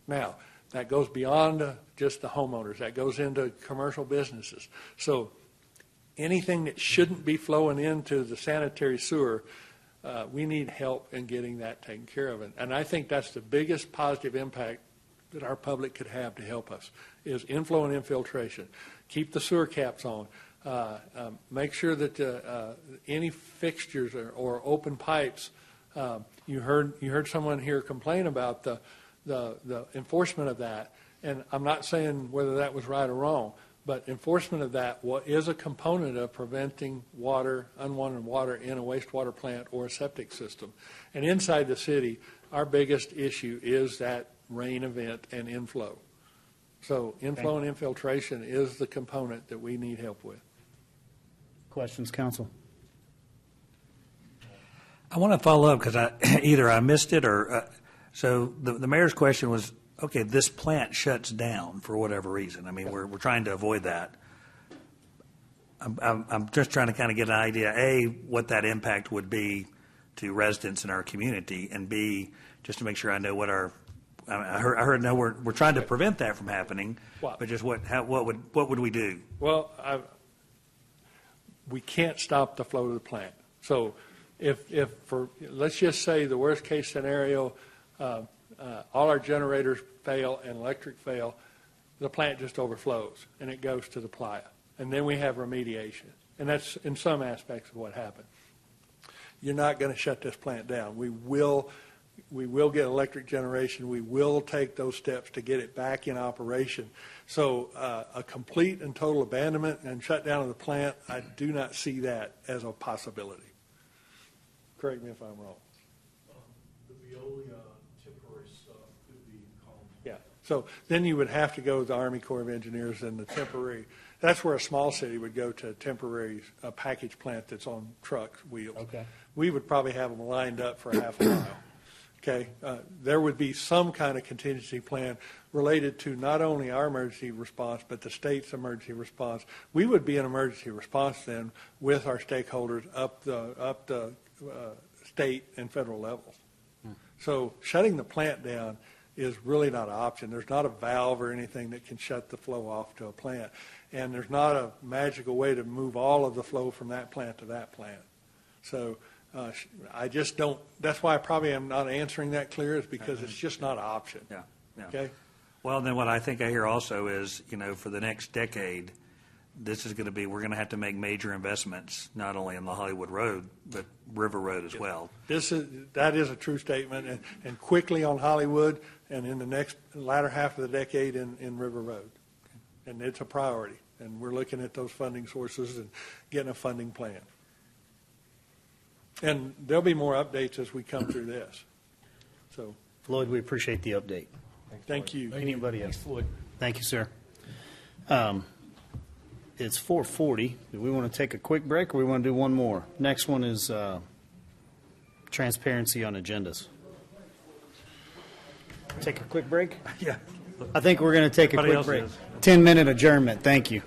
Now, that goes beyond just the homeowners. That goes into commercial businesses. So anything that shouldn't be flowing into the sanitary sewer, we need help in getting that taken care of. And I think that's the biggest positive impact that our public could have to help us, is inflow and infiltration. Keep the sewer caps on. Make sure that any fixtures or open pipes, you heard someone here complain about the enforcement of that. And I'm not saying whether that was right or wrong, but enforcement of that is a component of preventing unwanted water in a wastewater plant or a septic system. And inside the city, our biggest issue is that rain event and inflow. So inflow and infiltration is the component that we need help with. Questions, council? I want to follow up because either I missed it or so the mayor's question was, okay, this plant shuts down for whatever reason. I mean, we're trying to avoid that. I'm just trying to kind of get an idea, A, what that impact would be to residents in our community, and B, just to make sure I know what I heard no, we're trying to prevent that from happening, but just what would we do? Well, we can't stop the flow to the plant. So if let's just say the worst case scenario, all our generators fail and electric fail, the plant just overflows and it goes to the playa. And then we have remediation. And that's in some aspects of what happened. You're not going to shut this plant down. We will get electric generation. We will take those steps to get it back in operation. So a complete and total abandonment and shutdown of the plant, I do not see that as a possibility. Correct me if I'm wrong. The Veolia temporary stuff could be called. Yeah. So then you would have to go with the Army Corps of Engineers and the temporary. That's where a small city would go to a temporary package plant that's on trucks, wheels. Okay. We would probably have them lined up for half a mile. Okay. There would be some kind of contingency plan related to not only our emergency response, but the state's emergency response. We would be an emergency response then with our stakeholders up the state and federal levels. So shutting the plant down is really not an option. There's not a valve or anything that can shut the flow off to a plant. And there's not a magical way to move all of the flow from that plant to that plant. So I just don't, that's why I probably am not answering that clear, is because it's just not an option. Yeah. Okay? Well, then what I think I hear also is, for the next decade, this is going to be, we're going to have to make major investments, not only in the Hollywood Road, but River Road as well. That is a true statement, and quickly on Hollywood, and in the latter half of the decade in River Road. And it's a priority, and we're looking at those funding sources and getting a funding plan. And there'll be more updates as we come through this. So, Floyd, we appreciate the update. Thank you. Anybody else? Thanks, Floyd. Thank you, sir. It's 4:40. Do we want to take a quick break, or we want to do one more? Next one is transparency on agendas. Take a quick break? Yeah. I think we're going to take a Everybody quick else break. is. 10-minute adjournment. Thank you.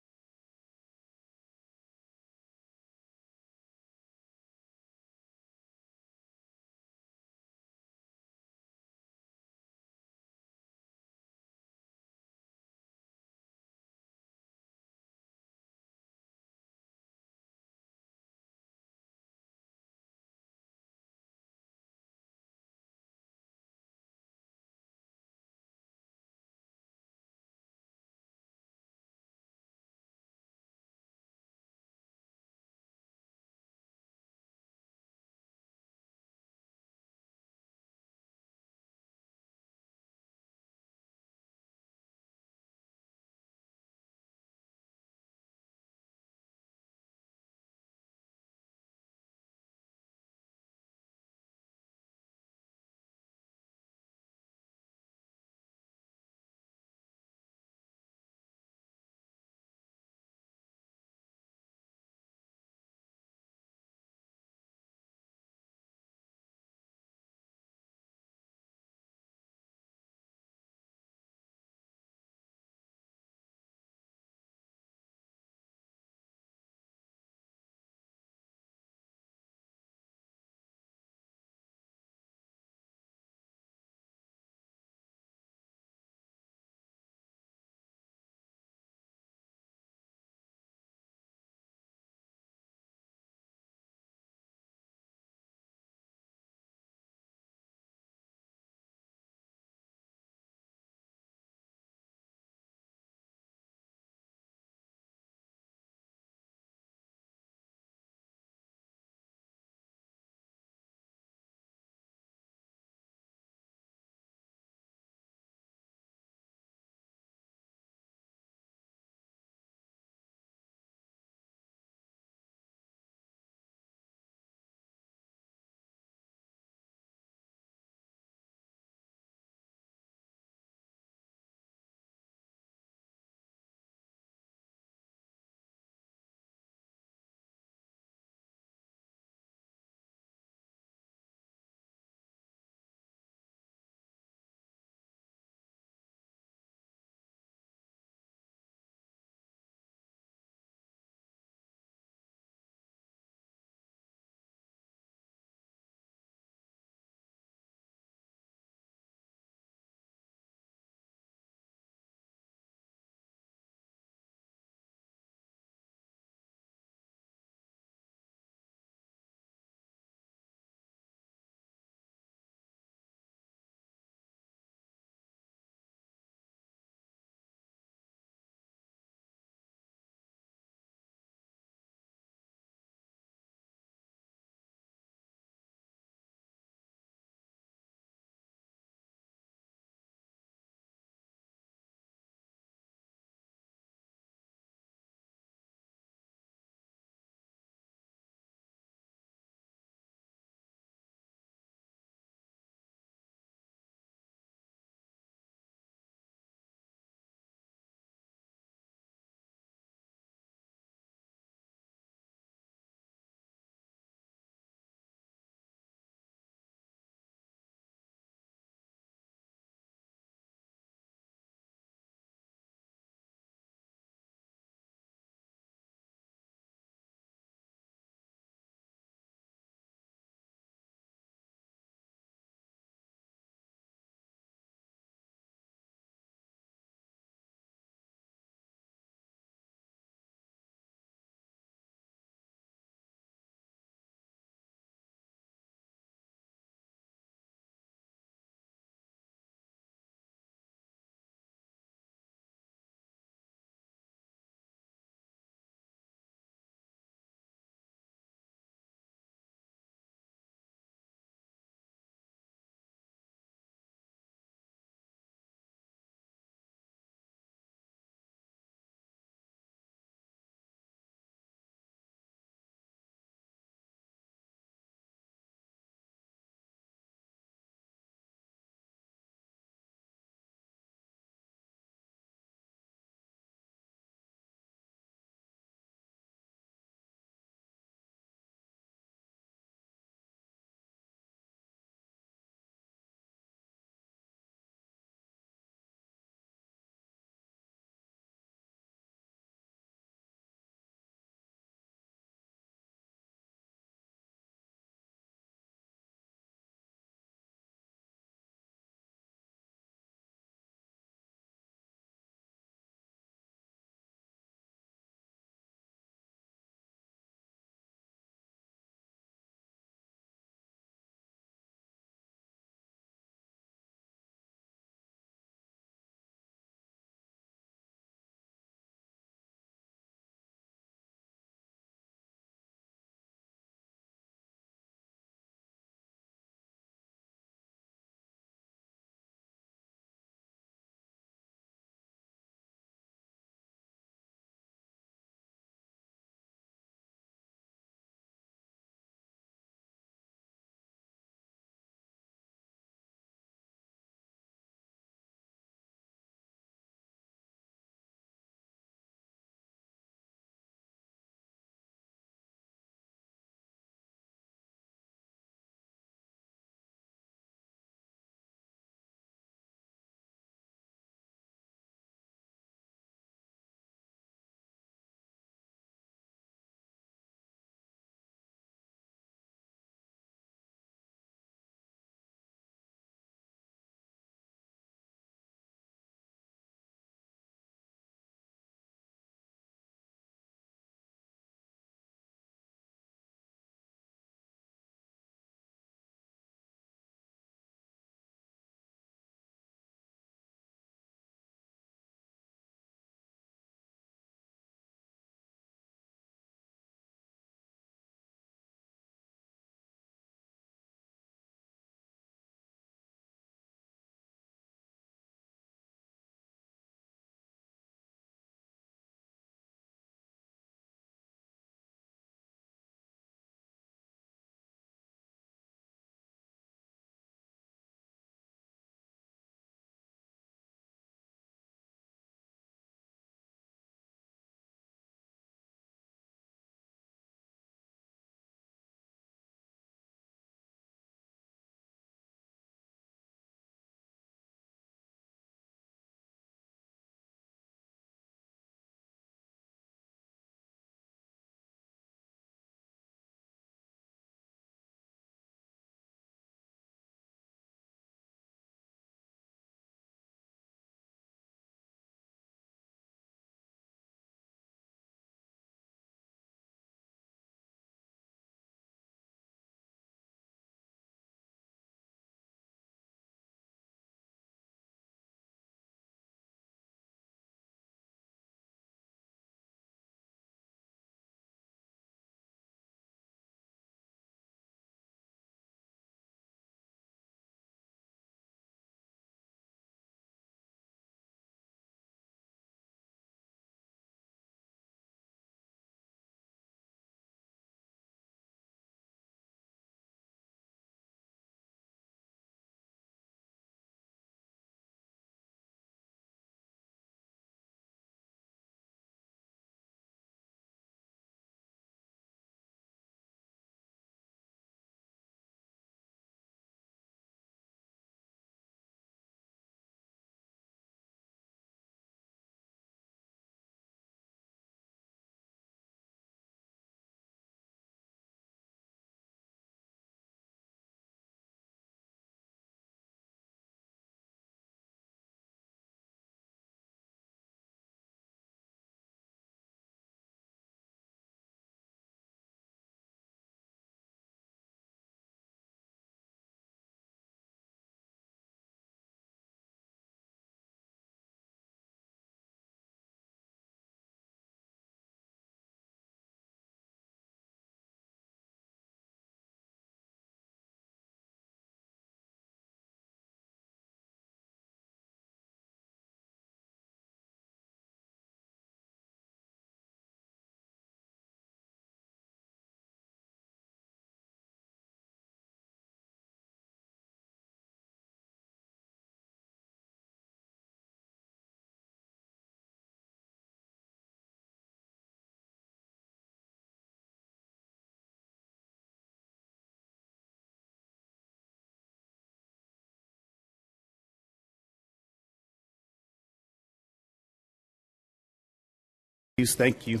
Please, thank you.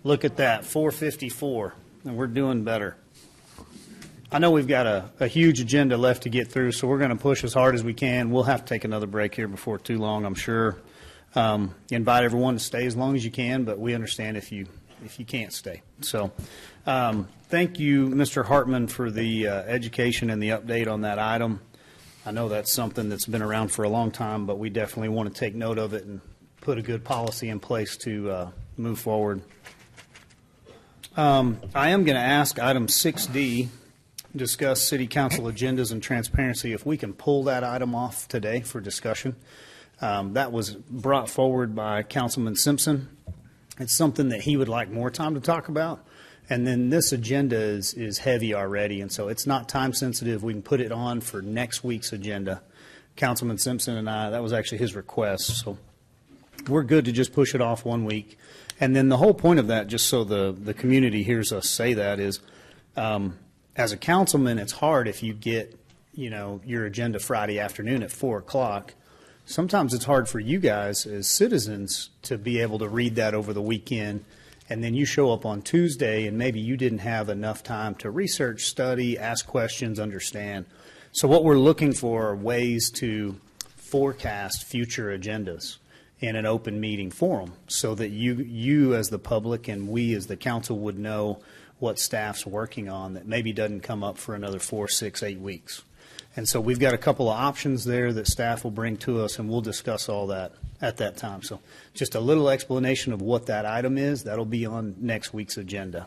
Look at that, 4:54, and we're doing better. I know we've got a huge agenda left to get through, so we're going to push as hard as we can. We'll have to take another break here before too long, I'm sure. Invite everyone to stay as long as you can, but we understand if you can't stay. So thank you, Mr. Hartman, for the education and the update on that item. I know that's something that's been around for a long time, but we definitely want to take note of it and put a good policy in place to move forward. I am going to ask item 6D, discuss city council agendas and transparency, if we can pull that item off today for discussion. That was brought forward by Councilman Simpson. It's something that he would like more time to talk about. And then this agenda is heavy already, and so it's not time sensitive. We can put it on for next week's agenda. Councilman Simpson and I, that was actually his request. So we're good to just push it off 1 week. And then the whole point of that, just so the community hears us say that, is as a councilman, it's hard if you get, your agenda Friday afternoon at 4 o'clock. Sometimes it's hard for you guys as citizens to be able to read that over the weekend, and then you show up on Tuesday and maybe you didn't have enough time to research, study, ask questions, understand. So what we're looking for are ways to forecast future agendas in an open meeting forum so that you as the public and we as the council would know what staff's working on that maybe doesn't come up for another 4, 6, 8 weeks. And so we've got a couple of options there that staff will bring to us, and we'll discuss all that at that time. So just a little explanation of what that item is. That'll be on next week's agenda.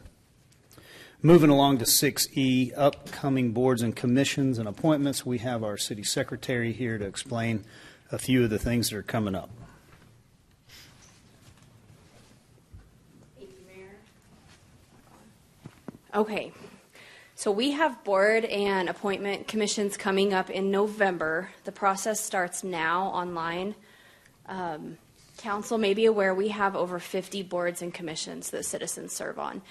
Moving along to 6E, upcoming boards and commissions and appointments. We have our city secretary here to explain a few of the things that are coming up. Thank you, Mayor. Okay. So we have board and appointment commissions coming up in November. The process starts now online. Council may be aware we have over 50 boards and commissions that citizens serve on,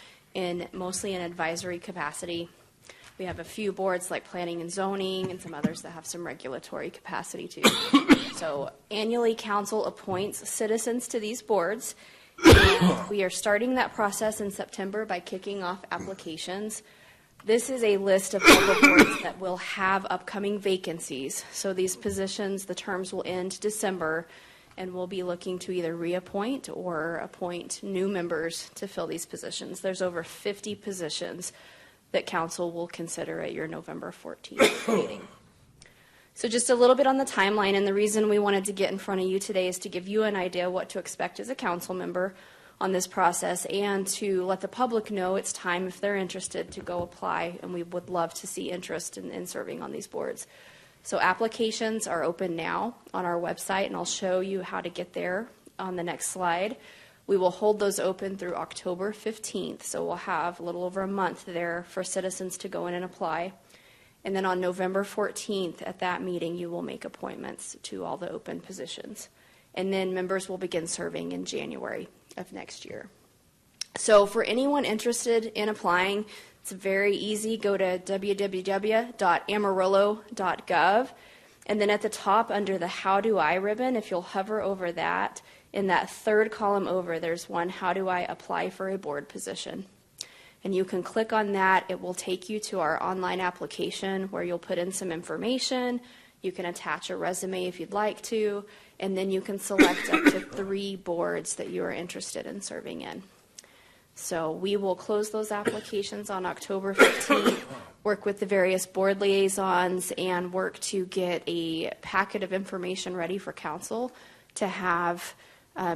mostly in advisory capacity. We have a few boards like planning and zoning and some others that have some regulatory capacity too. So annually, council appoints citizens to these boards. And we are starting that process in September by kicking off applications. This is a list of public boards that will have upcoming vacancies. So these positions, the terms will end December, and we'll be looking to either reappoint or appoint new members to fill these positions. There's over 50 positions that council will consider at your November 14th meeting. So just a little bit on the timeline, and the reason we wanted to get in front of you today is to give you an idea what to expect as a council member on this process, and to let the public know it's time, if they're interested, to go apply, and we would love to see interest in serving on these boards. So applications are open now on our website, and I'll show you how to get there on the next slide. We will hold those open through October 15th, so we'll have a little over a month there for citizens to go in and apply. And then on November 14th, at that meeting, you will make appointments to all the open positions. And then members will begin serving in January of next year. So for anyone interested in applying, it's very easy. Go to www.amarillo.gov, and then at the top under the How Do I ribbon, if you'll hover over that, in that third column over, there's one, How Do I Apply for a Board Position? And you can click on that. It will take you to our online application where you'll put in some information. You can attach a resume if you'd like to, and then you can select up to 3 boards that you are interested in serving in. So we will close those applications on October 15th, work with the various board liaisons, and work to get a packet of information ready for council to have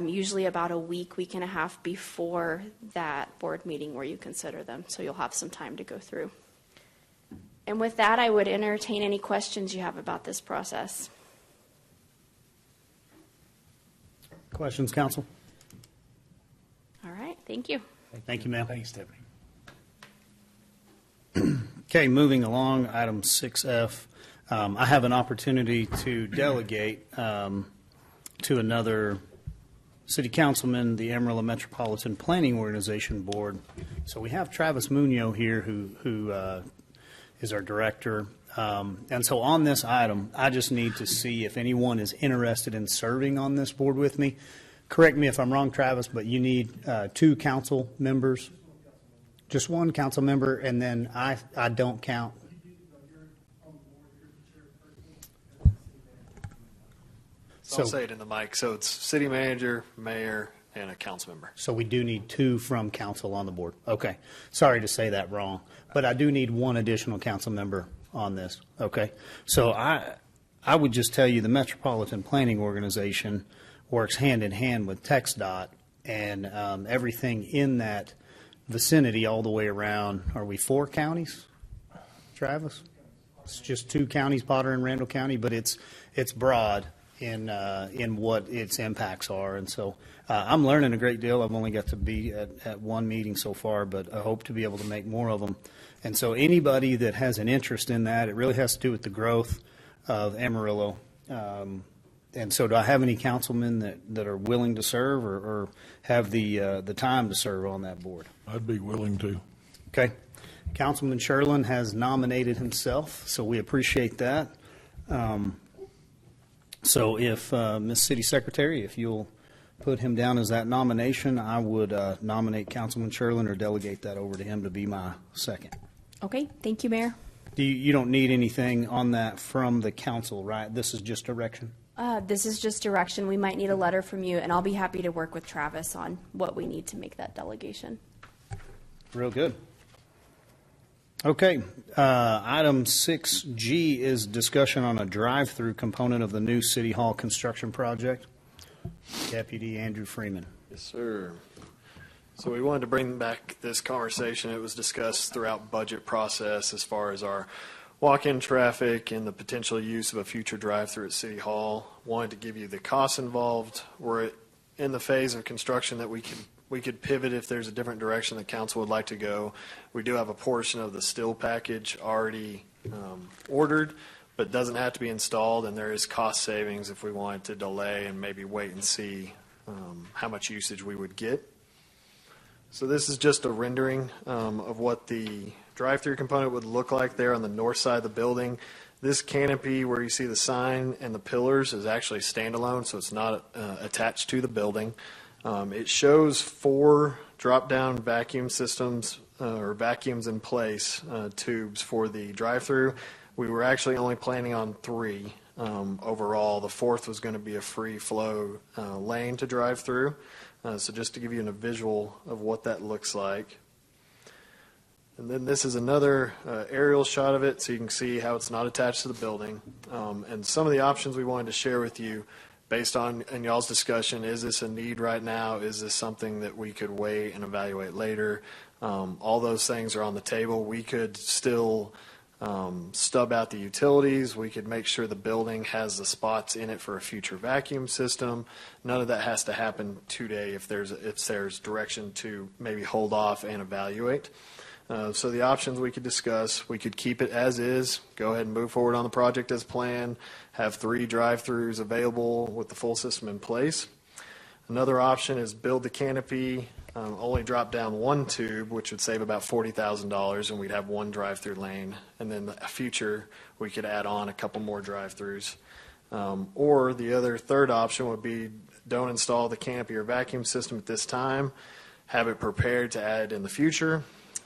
usually about a week, week and a half before that board meeting where you consider them. So you'll have some time to go through. And with that, I would entertain any questions you have about this process. Questions, council? All right, thank you. Thank you, ma'am. Thanks, Stephanie. Okay, moving along, item 6F. I have an opportunity to delegate to another city councilman the Amarillo Metropolitan Planning Organization Board. So we have Travis Munoz here who is our director. And so on this item, I just need to see if anyone is interested in serving on this board with me. Correct me if I'm wrong, Travis, but you need 2 council members. Just 1 council member, and then I don't count. So I'll say it in the mic. So it's city manager, mayor, and a council member. So we do need 2 from council on the board. Okay. Sorry to say that wrong, but I do need 1 additional council member on this. Okay. So I would just tell you the Metropolitan Planning Organization works hand in hand with TxDOT, and everything in that vicinity all the way around. Are we 4 counties, Travis? It's just 2 counties, Potter and Randall County, but it's broad in what its impacts are. And so I'm learning a great deal. I've only got to be at 1 meeting so far, but I hope to be able to make more of them. And so anybody that has an interest in that, it really has to do with the growth of Amarillo. And so do I have any councilmen that are willing to serve or have the time to serve on that board? I'd be willing to. Okay. Councilman Sherlin has nominated himself, so we appreciate that. So if, Ms. City Secretary, if you'll put him down as that nomination, I would nominate Councilman Sherlin or delegate that over to him to be my second. Okay, thank you, Mayor. You don't need anything on that from the council, right? This is just direction? This is just direction. We might need a letter from you, and I'll be happy to work with Travis on what we need to make that delegation. Real good. Okay, item 6G is discussion on a drive-through component of the new City Hall construction project. Deputy Andrew Freeman. Yes, sir. So we wanted to bring back this conversation. It was discussed throughout budget process as far as our walk-in traffic and the potential use of a future drive-through at City Hall. Wanted to give you the costs involved. We're in the phase of construction that we could pivot if there's a different direction the council would like to go. We do have a portion of the steel package already ordered, but doesn't have to be installed, and there is cost savings if we wanted to delay and maybe wait and see how much usage we would get. So this is just a rendering of what the drive-through component would look like there on the north side of the building. This canopy where you see the sign and the pillars is actually standalone, so it's not attached to the building. It shows 4 drop-down vacuum systems or vacuums in place, tubes for the drive-through. We were actually only planning on 3 overall. The 4th was going to be a free flow lane to drive through. So just to give you a visual of what that looks like. And then this is another aerial shot of it, so you can see how it's not attached to the building. And some of the options we wanted to share with you based on in y'all's discussion. Is this a need right now? Is this something that we could wait and evaluate later? All those things are on the table. We could still stub out the utilities. We could make sure the building has the spots in it for a future vacuum system. None of that has to happen today if there's direction to maybe hold off and evaluate. So the options we could discuss, we could keep it as is, go ahead and move forward on the project as planned, have 3 drive-throughs available with the full system in place. Another option is build the canopy, only drop down 1 tube, which would save about $40,000, and we'd have 1 drive-through lane. And then the future, we could add on a couple more drive-throughs. Or the other third option would be don't install the canopy or vacuum system at this time, have it prepared to add in the future.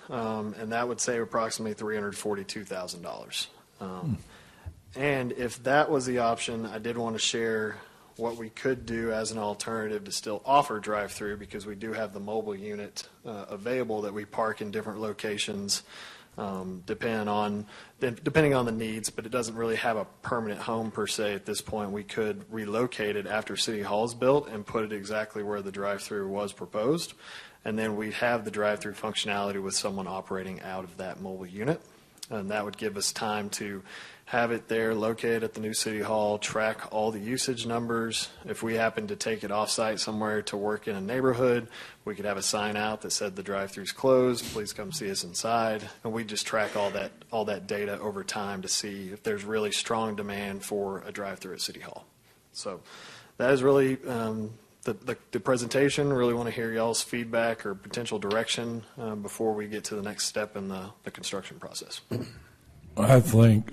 And that would save approximately $342,000. And if that was the option, I did want to share what we could do as an alternative to still offer drive-through, because we do have the mobile unit available that we park in different locations depending on the needs, but it doesn't really have a permanent home per se at this point. We could relocate it after City Hall is built and put it exactly where the drive-through was proposed. And then we'd have the drive-through functionality with someone operating out of that mobile unit. And that would give us time to have it there located at the new City Hall, track all the usage numbers. If we happen to take it off-site somewhere to work in a neighborhood, we could have a sign out that said the drive-thru's closed, please come see us inside. And we just track all that data over time to see if there's really strong demand for a drive-thru at City Hall. So that is really the presentation. Really want to hear y'all's feedback or potential direction before we get to the next step in the construction process. I think,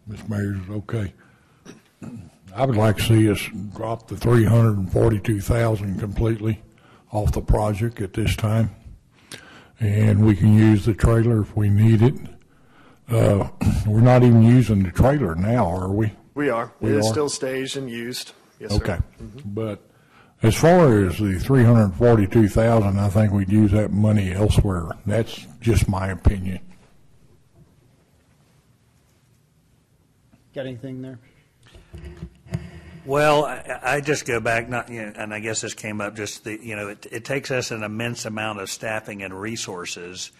Ms. Mayor, is okay. I would like to see us drop the 342,000 completely off the project at this time, and we can use the trailer if we need it. We're not even using the trailer now, are we? We are. It is still staged and used. Yes, okay. sir. But as far as the 342,000, I think we'd use that money elsewhere. That's just my opinion. Got anything there? Well, I just go back, and I guess this came up just it takes us an immense amount of staffing and resources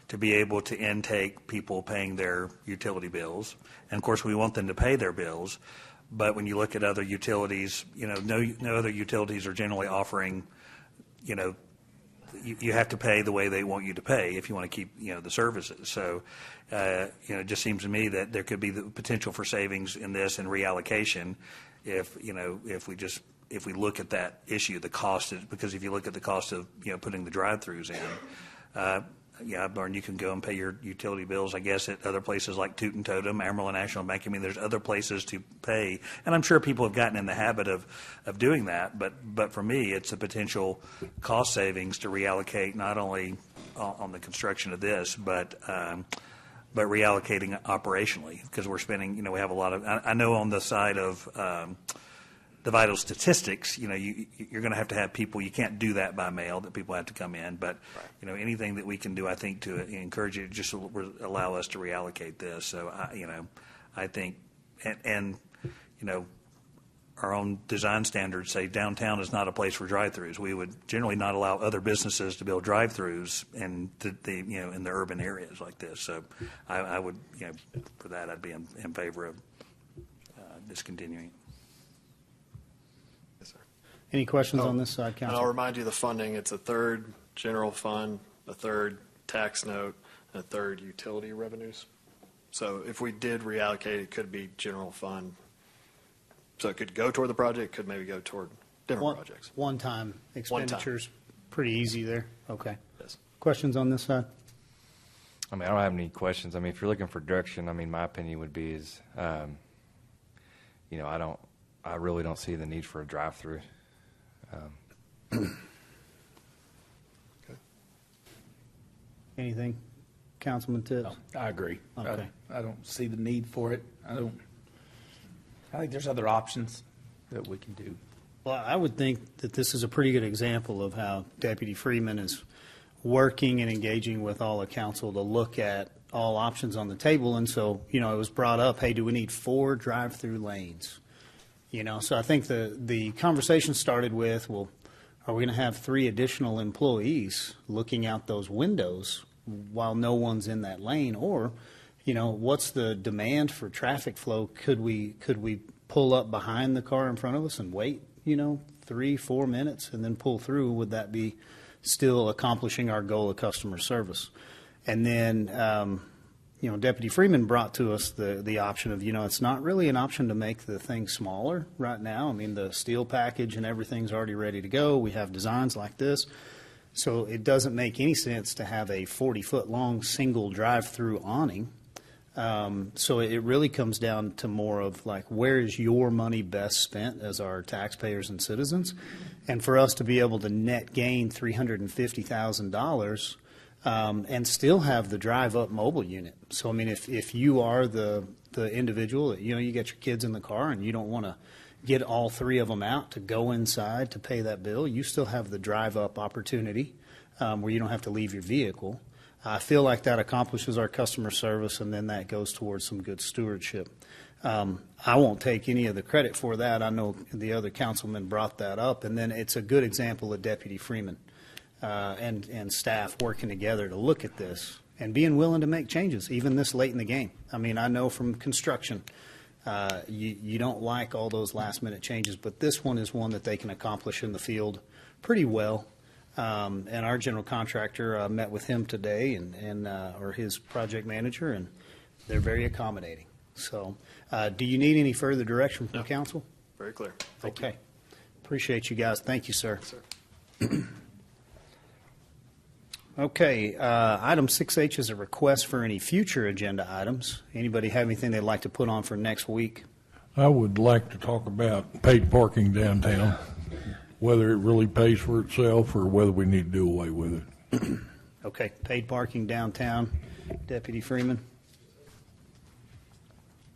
to be able to intake people paying their utility bills. And of course, we want them to pay their bills. But when you look at other utilities, no other utilities are generally offering, you have to pay the way they want you to pay if you want to keep, the services. So, it just seems to me that there could be the potential for savings in this and reallocation if we look at that issue, the cost, because if you look at the cost of, putting the drive-throughs in, Barn, you can go and pay your utility bills, I guess, at other places like Toot and Totem, Amarillo National Bank. I mean, there's other places to pay, and I'm sure people have gotten in the habit of doing that. But for me, it's a potential cost savings to reallocate not only on the construction of this, but reallocating operationally, because we're spending. We have a lot of. I know on the side of the vital statistics, you're going to have people. You can't do that by mail, that people have to come in. But, anything that we can do, I think, to encourage it, just allow us to reallocate this. So, I think, and our own design standards say downtown is not a place for drive-throughs. We would generally not allow other businesses to build drive-throughs in the urban areas like this. So, I would, for that, I'd be in favor of discontinuing. Any questions on this side, Council? And I'll remind you the funding. It's a third general fund, a third tax note, and a third utility revenues. So if we did reallocate, it could be general fund. So it could go toward the project, could maybe go toward different projects. One-time expenditures, pretty easy there. Okay. Yes. Questions on this side? I mean, I don't have any questions. I mean, if you're looking for direction, I mean, my opinion would be is, I really don't see the need for a drive-through. Okay. Anything, Councilman Tibbs? No, I agree. Okay. I don't see the need for it. I think there's other options that we can do. Well, I would think that this is a pretty good example of how Deputy Freeman is working and engaging with all of council to look at all options on the table. And so, it was brought up, hey, do we need 4 drive-through lanes? So I think the conversation started with, well, are we going to have 3 additional employees looking out those windows while no one's in that lane? Or, what's the demand for traffic flow? Could we pull up behind the car in front of us and wait, 3-4 minutes and then pull through? Would that be still accomplishing our goal of customer service? And then, Deputy Freeman brought to us the option of, it's not really an option to make the thing smaller right now. I mean, the steel package and everything's already ready to go. We have designs like this. So it doesn't make any sense to have a 40-foot long single drive-through awning. So it really comes down to more of like, where is your money best spent as our taxpayers and citizens? And for us to be able to net gain $350,000 and still have the drive-up mobile unit. So, I mean, if you are the individual that, you get your kids in the car and you don't want to get all 3 of them out to go inside to pay that bill, you still have the drive-up opportunity where you don't have to leave your vehicle. I feel like that accomplishes our customer service, and then that goes towards some good stewardship. I won't take any of the credit for that. I know the other councilman brought that up, and then it's a good example of Deputy Freeman and staff working together to look at this and being willing to make changes, even this late in the game. I mean, I know from construction, you don't like all those last-minute changes, but this one is one that they can accomplish in the field pretty well. And our general contractor met with him today, or his project manager, and they're very accommodating. So, do you need any further direction from council? Very clear. Thank you. Appreciate you guys. Thank you, sir. Yes, sir. Okay, item 6H is a request for any future agenda items. Anybody have anything they'd like to put on for next week? I would like to talk about paid parking downtown, whether it really pays for itself or whether we need to do away with it. Okay, paid parking downtown. Deputy Freeman?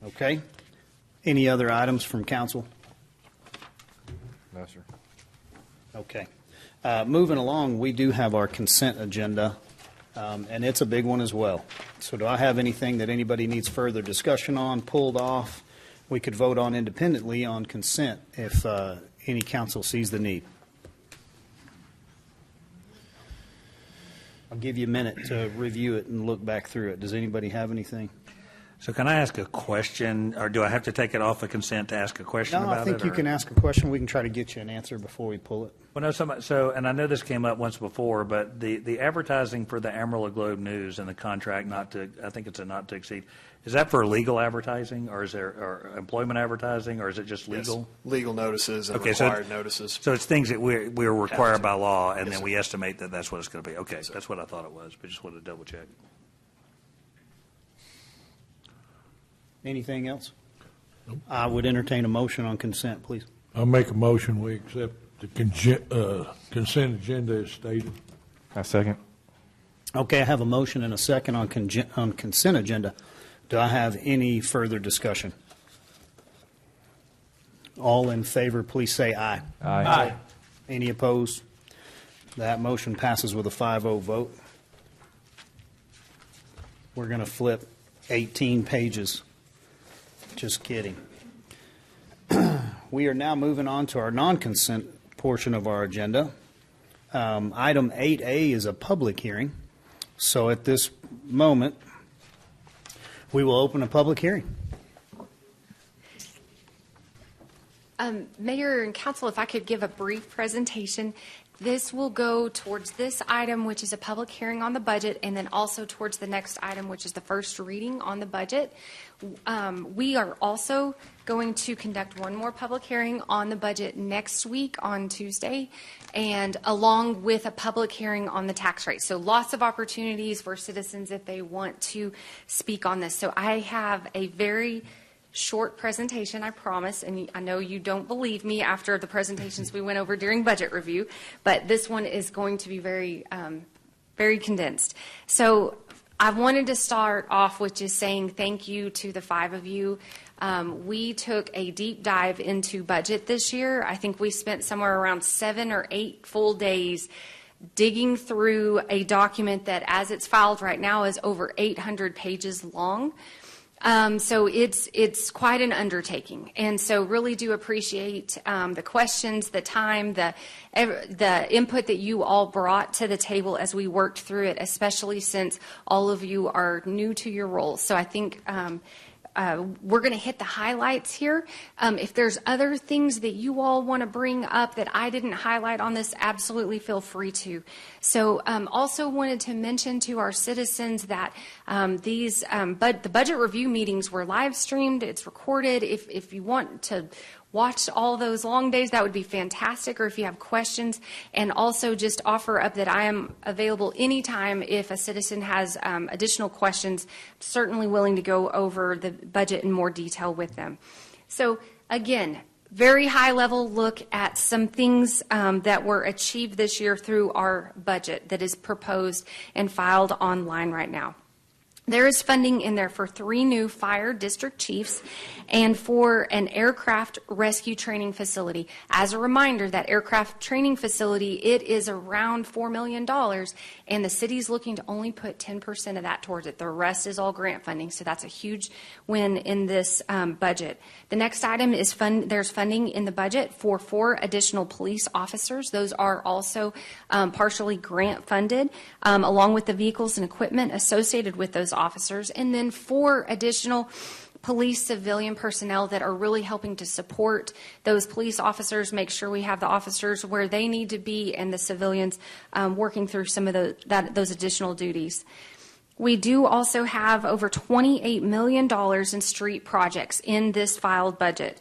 Okay. Any other items from council? No, sir. Okay. Moving along, we do have our consent agenda, and it's a big one as well. So do I have anything that anybody needs further discussion on, pulled off? We could vote on independently on consent if any council sees the need. I'll give you a minute to review it and look back through it. Does anybody have anything? So can I ask a question, or do I have to take it off of consent to ask a question No, about it? I think you can ask a question. We can try to get you an answer before we pull it. Well, no, so, and I know this came up once before, but the advertising for the Amarillo Globe News and the contract not to, I think it's a not to exceed, is that for legal advertising, or is there, or employment advertising, or is it just legal? Yes, legal notices and Okay, required notices. So it's things that we're required by law, and then we estimate that that's what it's going to be. Okay, that's what I thought it was, but just wanted to double check. Anything else? I would entertain a motion on consent, please. I'll make a motion, we accept the consent agenda as stated. I second. Okay, I have a motion and a second on consent agenda. Do I have any further discussion? All in favor, please say aye. Aye. Aye. Any opposed? That motion passes with a 5-0 vote. We're going to flip 18 pages. Just kidding. We are now moving on to our non-consent portion of our agenda. Item 8A is a public hearing. So at this moment, we will open a public hearing. Mayor and Council, if I could give a brief presentation. This will go towards this item, which is a public hearing on the budget, and then also towards the next item, which is the first reading on the budget. We are also going to conduct one more public hearing on the budget next week on Tuesday, and along with a public hearing on the tax rate. So lots of opportunities for citizens if they want to speak on this. So I have a very short presentation, I promise, and I know you don't believe me after the presentations we went over during budget review, but this one is going to be very, very condensed. So I wanted to start off with just saying thank you to the 5 of you. We took a deep dive into budget this year. I think we spent somewhere around 7 or 8 full days digging through a document that, as it's filed right now, is over 800 pages long. So it's quite an undertaking, and so really do appreciate the questions, the time, the input that you all brought to the table as we worked through it, especially since all of you are new to your roles. So I think we're going to hit the highlights here. If there's other things that you all want to bring up that I didn't highlight on this, absolutely feel free to. So also wanted to mention to our citizens that the budget review meetings were live streamed. It's recorded. If you want to watch all those long days, that would be fantastic, or if you have questions. And also just offer up that I am available anytime if a citizen has additional questions. Certainly willing to go over the budget in more detail with them. So again, very high level look at some things that were achieved this year through our budget that is proposed and filed online right now. There is funding in there for 3 new fire district chiefs and for an aircraft rescue training facility. As a reminder, that aircraft training facility, it is around $4 million, and the city's looking to only put 10% of that towards it. The rest is all grant funding, so that's a huge win in this budget. The next item is there's funding in the budget for 4 additional police officers. Those are also partially grant funded, along with the vehicles and equipment associated with those officers, and then 4 additional police civilian personnel that are really helping to support those police officers, make sure we have the officers where they need to be, and the civilians working through some of those additional duties. We do also have over $28 million in street projects in this filed budget.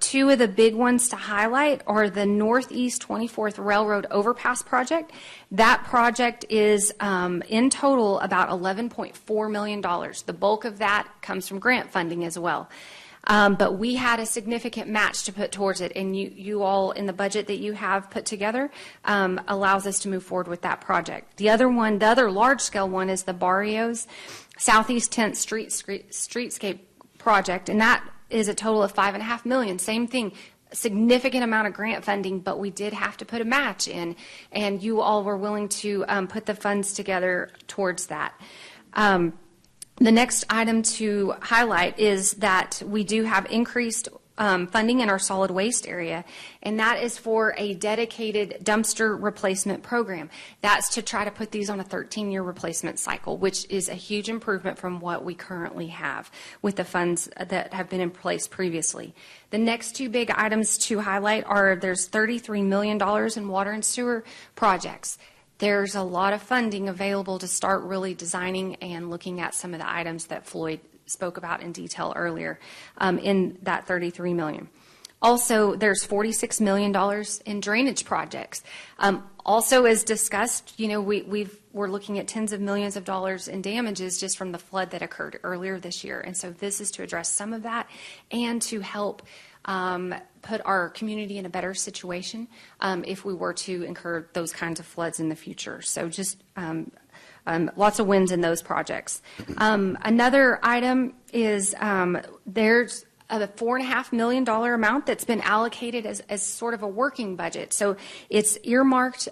Two of the big ones to highlight are the Northeast 24th Railroad Overpass project. That project is in total about $11.4 million. The bulk of that comes from grant funding as well. But we had a significant match to put towards it, and you all in the budget that you have put together allows us to move forward with that project. The other large-scale one is the Barrios Southeast 10th Streetscape project, and that is a total of $5.5 million. Same thing, significant amount of grant funding, but we did have to put a match in, and you all were willing to put the funds together towards that. The next item to highlight is that we do have increased funding in our solid waste area, and that is for a dedicated dumpster replacement program. That's to try to put these on a 13-year replacement cycle, which is a huge improvement from what we currently have with the funds that have been in place previously. The next two big items to highlight are there's $33 million in water and sewer projects. There's a lot of funding available to start really designing and looking at some of the items that Floyd spoke about in detail earlier in that $33 million. Also, there's $46 million in drainage projects. Also, as discussed, we're looking at tens of millions of dollars in damages just from the flood that occurred earlier this year. And so this is to address some of that and to help put our community in a better situation if we were to incur those kinds of floods in the future. So just lots of wins in those projects. Another item is there's a $4.5 million amount that's been allocated as sort of a working budget. So it's earmarked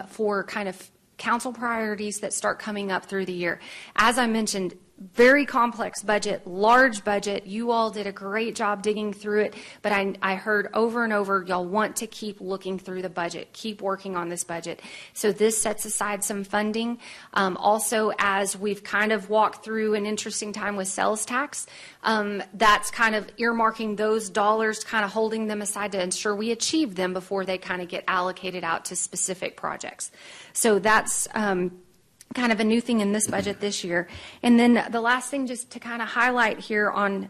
for kind of council priorities that start coming up through the year. As I mentioned, very complex budget, large budget. You all did a great job digging through it, but I heard over and over, y'all want to keep looking through the budget, keep working on this budget. So this sets aside some funding. Also, as we've kind of walked through an interesting time with sales tax, that's kind of earmarking those dollars, kind of holding them aside to ensure we achieve them before they kind of get allocated out to specific projects. So that's kind of a new thing in this budget this year. And then the last thing just to kind of highlight here on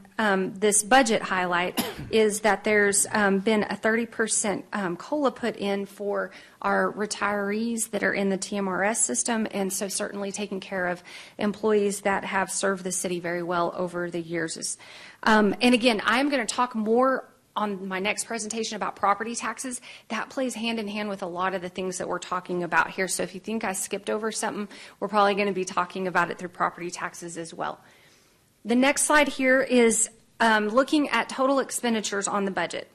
this budget highlight is that there's been a 30% COLA put in for our retirees that are in the TMRS system, and so certainly taking care of employees that have served the city very well over the years. And again, I'm going to talk more on my next presentation about property taxes. That plays hand in hand with a lot of the things that we're talking about here. So if you think I skipped over something, we're probably going to be talking about it through property taxes as well. The next slide here is looking at total expenditures on the budget.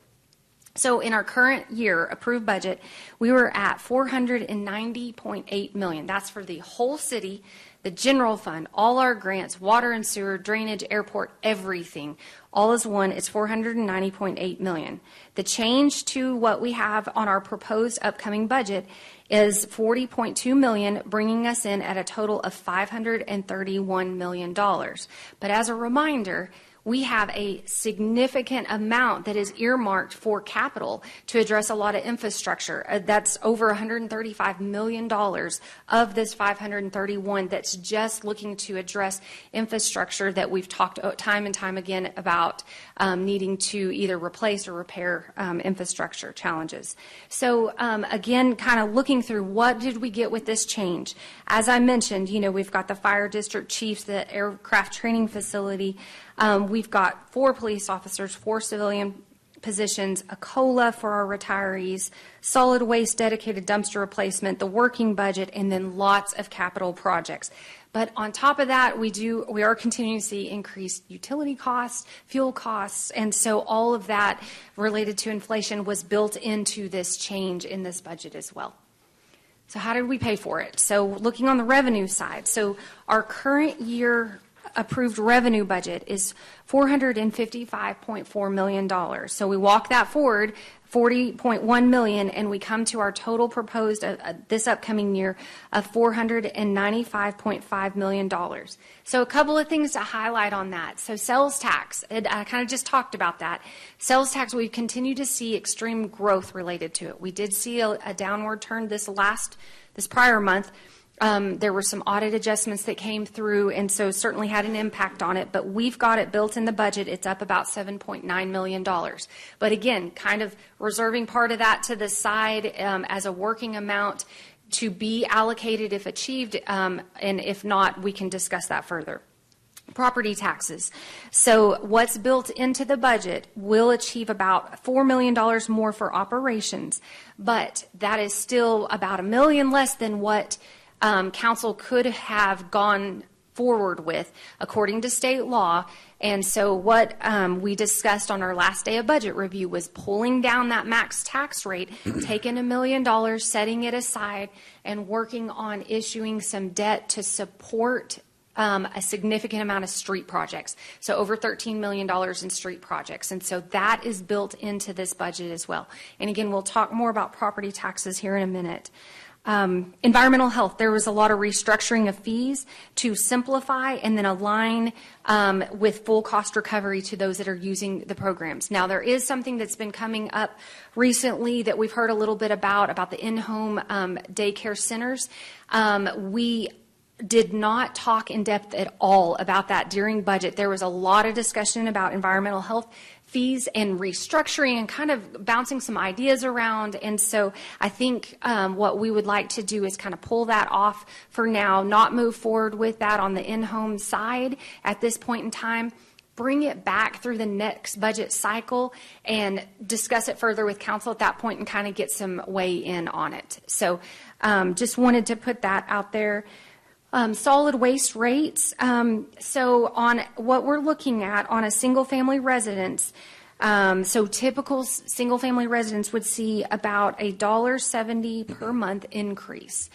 So in our current year approved budget, we were at $490.8 million. That's for the whole city, the general fund, all our grants, water and sewer, drainage, airport, everything. All as one is $490.8 million. The change to what we have on our proposed upcoming budget is $40.2 million, bringing us in at a total of $531 million. But as a reminder, we have a significant amount that is earmarked for capital to address a lot of infrastructure. That's over $135 million of this 531 that's just looking to address infrastructure that we've talked time and time again about needing to either replace or repair infrastructure challenges. So again, kind of looking through what did we get with this change. As I mentioned, we've got the fire district chiefs, the aircraft training facility. We've got 4 police officers, 4 civilian positions, a COLA for our retirees, solid waste dedicated dumpster replacement, the working budget, and then lots of capital projects. But on top of that, we are continuing to see increased utility costs, fuel costs, and so all of that related to inflation was built into this change in this budget as well. So how did we pay for it? So looking on the revenue side, so our current year approved revenue budget is $455.4 million. So we walk that forward, $40.1 million, and we come to our total proposed this upcoming year of $495.5 million. So a couple of things to highlight on that. So sales tax, I kind of just talked about that. Sales tax, we've continued to see extreme growth related to it. We did see a downward turn this prior month. There were some audit adjustments that came through, and so certainly had an impact on it, but we've got it built in the budget. It's up about $7.9 million. But again, kind of reserving part of that to the side as a working amount to be allocated if achieved, and if not, we can discuss that further. Property taxes. So what's built into the budget will achieve about $4 million more for operations, but that is still about $1 million less than what council could have gone forward with according to state law. And so what we discussed on our last day of budget review was pulling down that max tax rate, taking $1 million, setting it aside, and working on issuing some debt to support a significant amount of street projects. So over $13 million in street projects. And so that is built into this budget as well. And again, we'll talk more about property taxes here in a minute. Environmental health, there was a lot of restructuring of fees to simplify and then align with full cost recovery to those that are using the programs. Now, there is something that's been coming up recently that we've heard a little bit about the in-home daycare centers. We did not talk in depth at all about that during budget. There was a lot of discussion about environmental health fees and restructuring and kind of bouncing some ideas around. And so I think what we would like to do is kind of pull that off for now, not move forward with that on the in-home side at this point in time, bring it back through the next budget cycle and discuss it further with council at that point and kind of get some weigh in on it. So just wanted to put that out there. Solid waste rates. So on what we're looking at on a single family residence, so typical single family residence would see about $1.70 per month increase.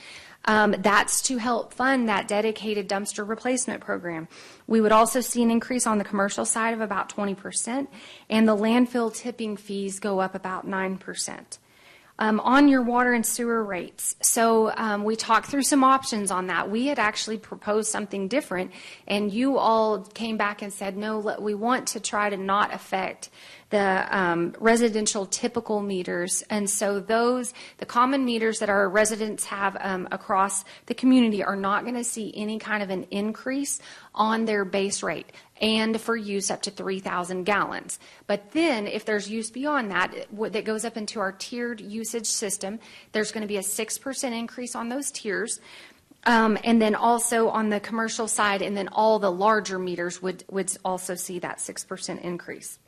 That's to help fund that dedicated dumpster replacement program. We would also see an increase on the commercial side of about 20%, and the landfill tipping fees go up about 9%. On your water and sewer rates. So we talked through some options on that. We had actually proposed something different, and you all came back and said, no, we want to try to not affect the residential typical meters. And so the common meters that our residents have across the community are not going to see any kind of an increase on their base rate, and for use up to 3,000 gallons. But then if there's use beyond that, that goes up into our tiered usage system, there's going to be a 6% increase on those tiers. And then also on the commercial side, and then all the larger meters would also see that 6% increase.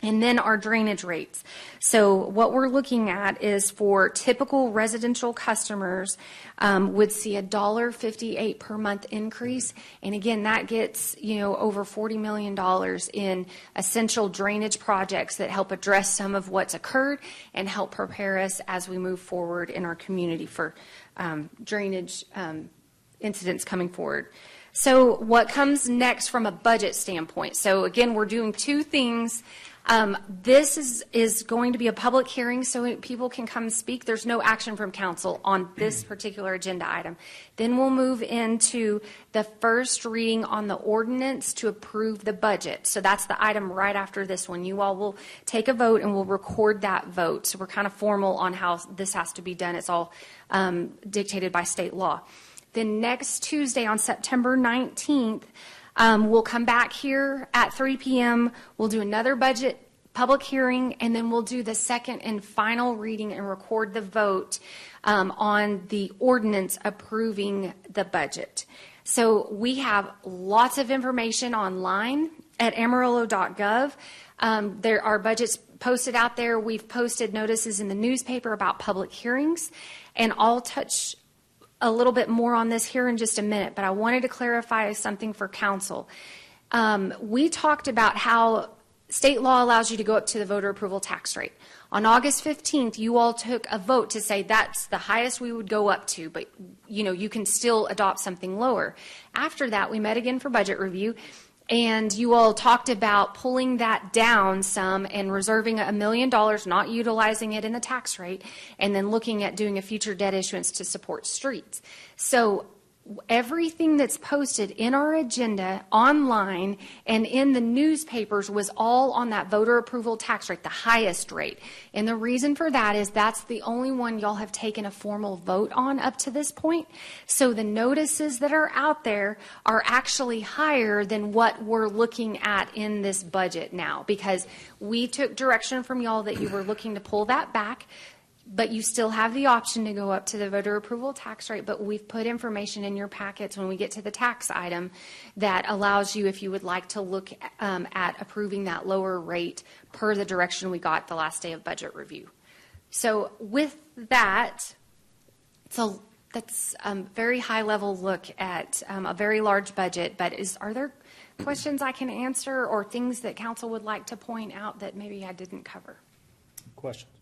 And then our drainage rates. So what we're looking at is for typical residential customers would see $1.58 per month increase. And again, that gets, over $40 million in essential drainage projects that help address some of what's occurred and help prepare us as we move forward in our community for drainage incidents coming forward. So what comes next from a budget standpoint? So again, we're doing two things. This is going to be a public hearing so people can come speak. There's no action from council on this particular agenda item. Then we'll move into the first reading on the ordinance to approve the budget. So that's the item right after this one. You all will take a vote and we'll record that vote. So we're kind of formal on how this has to be done. It's all dictated by state law. Then next Tuesday on September 19th, we'll come back here at 3 p.m. We'll do another budget public hearing, and then we'll do the second and final reading and record the vote on the ordinance approving the budget. So we have lots of information online at amarillo.gov. There are budgets posted out there. We've posted notices in the newspaper about public hearings, and I'll touch a little bit more on this here in just a minute, but I wanted to clarify something for council. We talked about how state law allows you to go up to the voter approval tax rate. On August 15th, you all took a vote to say that's the highest we would go up to, but you can still adopt something lower. After that, we met again for budget review, and you all talked about pulling that down some and reserving $1 million, not utilizing it in the tax rate, and then looking at doing a future debt issuance to support streets. So everything that's posted in our agenda online and in the newspapers was all on that voter approval tax rate, the highest rate. And the reason for that is that's the only one y'all have taken a formal vote on up to this point. So the notices that are out there are actually higher than what we're looking at in this budget now, because we took direction from y'all that you were looking to pull that back. But you still have the option to go up to the voter approval tax rate, but we've put information in your packets when we get to the tax item that allows you, if you would like to look at approving that lower rate per the direction we got the last day of budget review. So with that, that's a very high level look at a very large budget, but are there questions I can answer or things that council would like to point out that maybe I didn't cover? Questions?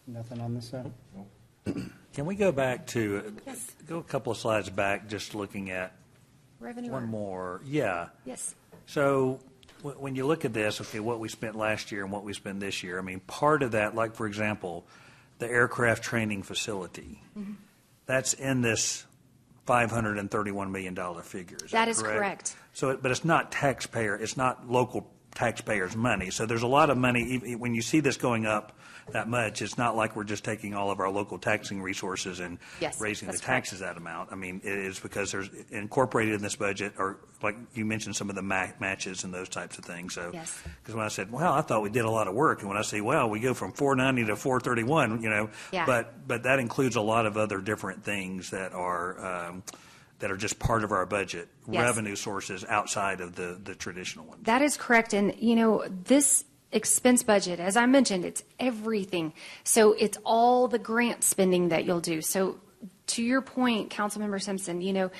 Nothing on this side? Can we go back to, Yes. go a couple of slides back, just looking at Revenue. one more? Yeah. Yes. So when you look at this, okay, what we spent last year and what we spend this year, I mean, part of that, like, for example, the aircraft training facility, that's in this $531 million figure. That is correct. So, but it's not taxpayer, it's not local taxpayers' money. So there's a lot of money, when you see this going up that much, it's not like we're just taking all of our local taxing resources and raising the taxes that amount. I mean, it is because there's incorporated in this budget, or like you mentioned, some of the matches and those types of things. So, because when I said, well, I thought we did a lot of work, and when I say, well, we go from 490 to 431, you know, but that includes a lot of other different things that are just part of our budget, revenue sources outside of the traditional ones. That is correct. And, you know, this expense budget, as I mentioned, it's everything. So it's all the grant spending that you'll do. So to your point, Councilmember Simpson, you know,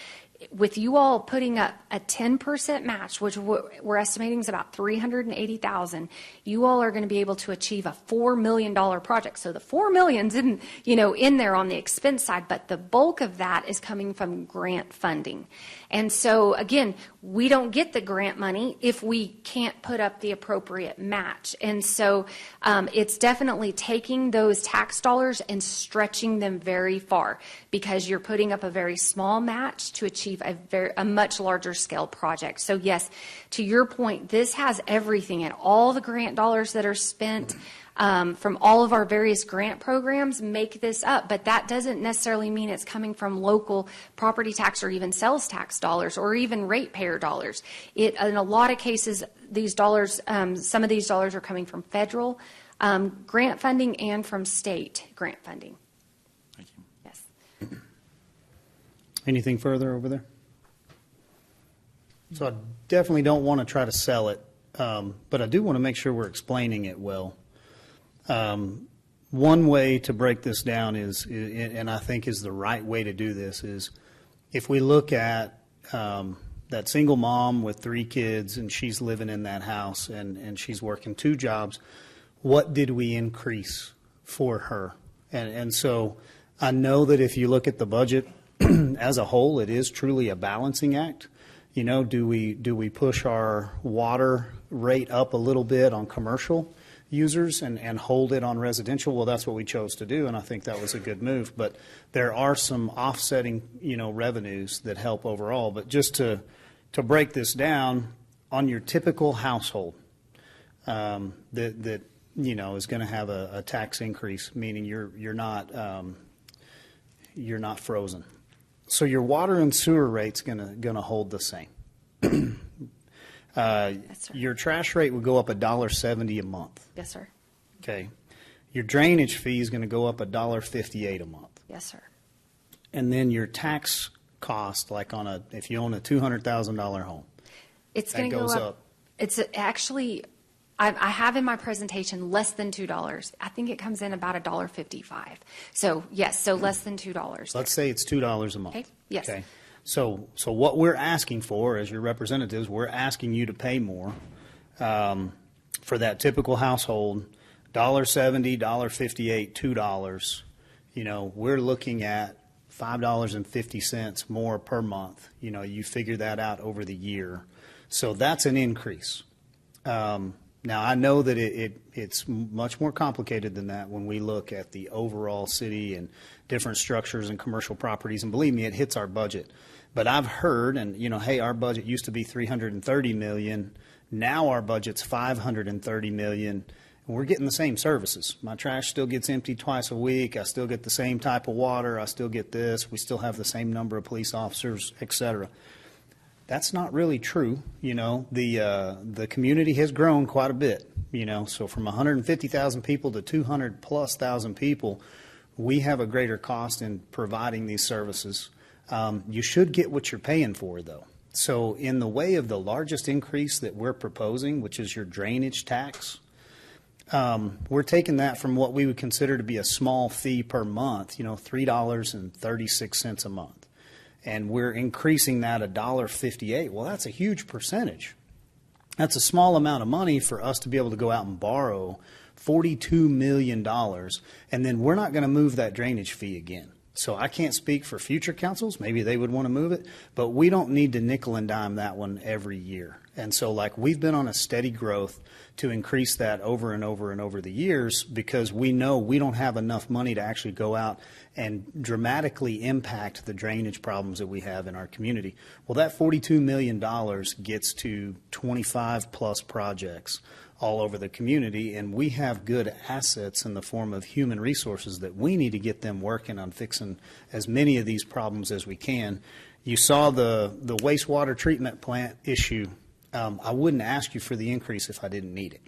with you all putting up a 10% match, which we're estimating is about $380,000, you all are going to be able to achieve a $4 million project. So the $4 million's in there on the expense side, but the bulk of that is coming from grant funding. And so again, we don't get the grant money if we can't put up the appropriate match. And so it's definitely taking those tax dollars and stretching them very far, because you're putting up a very small match to achieve a much larger scale project. So yes, to your point, this has everything, and all the grant dollars that are spent from all of our various grant programs make this up, but that doesn't necessarily mean it's coming from local property tax or even sales tax dollars or even ratepayer dollars. In a lot of cases, these dollars, some of these dollars are coming from federal grant funding and from state grant funding. Thank you. Yes. Anything further over there? So I definitely don't want to try to sell it, but I do want to make sure we're explaining it well. One way to break this down is, and I think is the right way to do this, is if we look at that single mom with 3 kids and she's living in that house and she's working 2 jobs, what did we increase for her? And so I know that if you look at the budget as a whole, it is truly a balancing act. You know, do we push our water rate up a little bit on commercial users and hold it on residential? Well, that's what we chose to do, and I think that was a good move. But there are some offsetting, you know, revenues that help overall. But just to break this down, on your typical household that you know is going to have a tax increase, meaning you're not frozen. So your water and sewer rate's gonna hold the same. Your trash rate would go up $1.70 a month. Yes, sir. Okay. Your drainage fee is going to go up $1.58 a month. Yes, sir. And then your tax cost, like if you own a $200,000 home, it's going to go up. It's actually, I have in my presentation less than $2. I think it comes in about $1.55. So yes, so less than $2. Let's say it's $2 a month. Okay. Yes. Okay. So what we're asking for, as your representatives, we're asking you to pay more for that typical household, $1.70, $1.58, $2. You know, we're looking at $5.50 more per month. You know, you figure that out over the year. So that's an increase. Now, I know that it's much more complicated than that when we look at the overall city and different structures and commercial properties, and believe me, it hits our budget. But I've heard, and, hey, our budget used to be $330 million. Now our budget's $530 million. And we're getting the same services. My trash still gets emptied twice a week. I still get the same type of water. I still get this. We still have the same number of police officers, et cetera. That's not really true. The community has grown quite a bit. So from 150,000 people to 200,000+ people, we have a greater cost in providing these services. You should get what you're paying for, though. So in the way of the largest increase that we're proposing, which is your drainage tax, we're taking that from what we would consider to be a small fee per month, $3.36 a month. And we're increasing that $1.58. Well, that's a huge percentage. That's a small amount of money for us to be able to go out and borrow $42 million, and then we're not going to move that drainage fee again. So I can't speak for future councils. Maybe they would want to move it, but we don't need to nickel and dime that one every year. And so we've been on a steady growth to increase that over and over and over the years, because we know we don't have enough money to actually go out and dramatically impact the drainage problems that we have in our community. Well, that $42 million gets to 25+ projects all over the community, and we have good assets in the form of human resources that we need to get them working on fixing as many of these problems as we can. You saw the wastewater treatment plant issue. I wouldn't ask you for the increase if I didn't need it.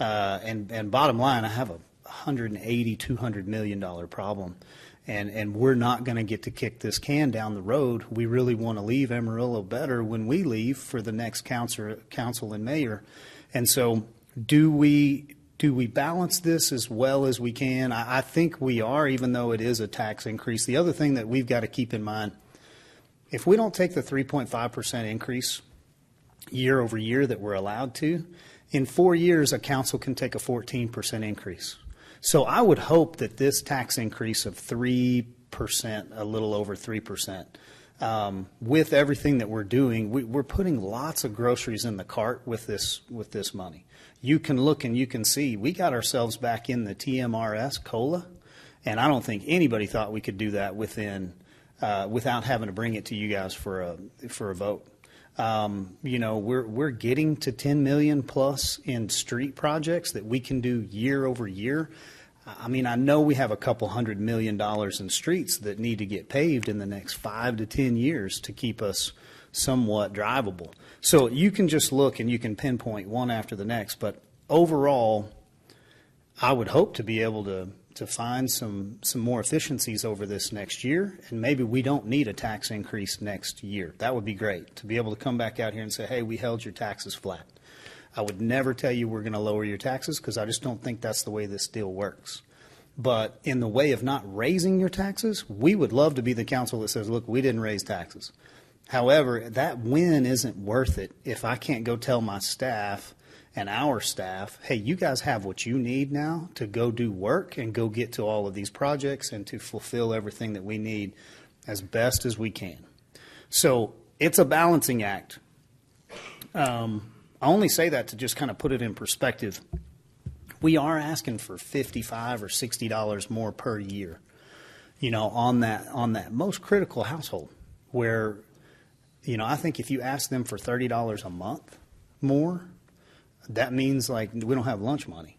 And bottom line, I have a $180, $200 million problem, and we're not going to get to kick this can down the road. We really want to leave Amarillo better when we leave for the next council and mayor. And so do we balance this as well as we can? I think we are, even though it is a tax increase. The other thing that we've got to keep in mind, if we don't take the 3.5% increase year over year that we're allowed to, in 4 years a council can take a 14% increase. So I would hope that this tax increase of 3%, a little over 3%, with everything that we're doing, we're putting lots of groceries in the cart with this money. You can look and you can see we got ourselves back in the TMRS COLA, and I don't think anybody thought we could do that without having to bring it to you guys for a vote. We're getting to 10 million plus in street projects that we can do year over year. I mean, I know we have a couple $100 million in streets that need to get paved in the next 5 to 10 years to keep us somewhat drivable. So you can just look and you can pinpoint one after the next. But overall, I would hope to be able to find some more efficiencies over this next year, and maybe we don't need a tax increase next year. That would be great, to be able to come back out here and say, hey, we held your taxes flat. I would never tell you we're going to lower your taxes, because I just don't think that's the way this deal works. But in the way of not raising your taxes, we would love to be the council that says, look, we didn't raise taxes. However, that win isn't worth it if I can't go tell my staff and our staff, hey, you guys have what you need now to go do work and go get to all of these projects and to fulfill everything that we need as best as we can. So it's a balancing act. I only say that to just kind of put it in perspective. We are asking for $55 or $60 more per year, on that most critical household, where, I think if you ask them for $30 a month more, that means we don't have lunch money,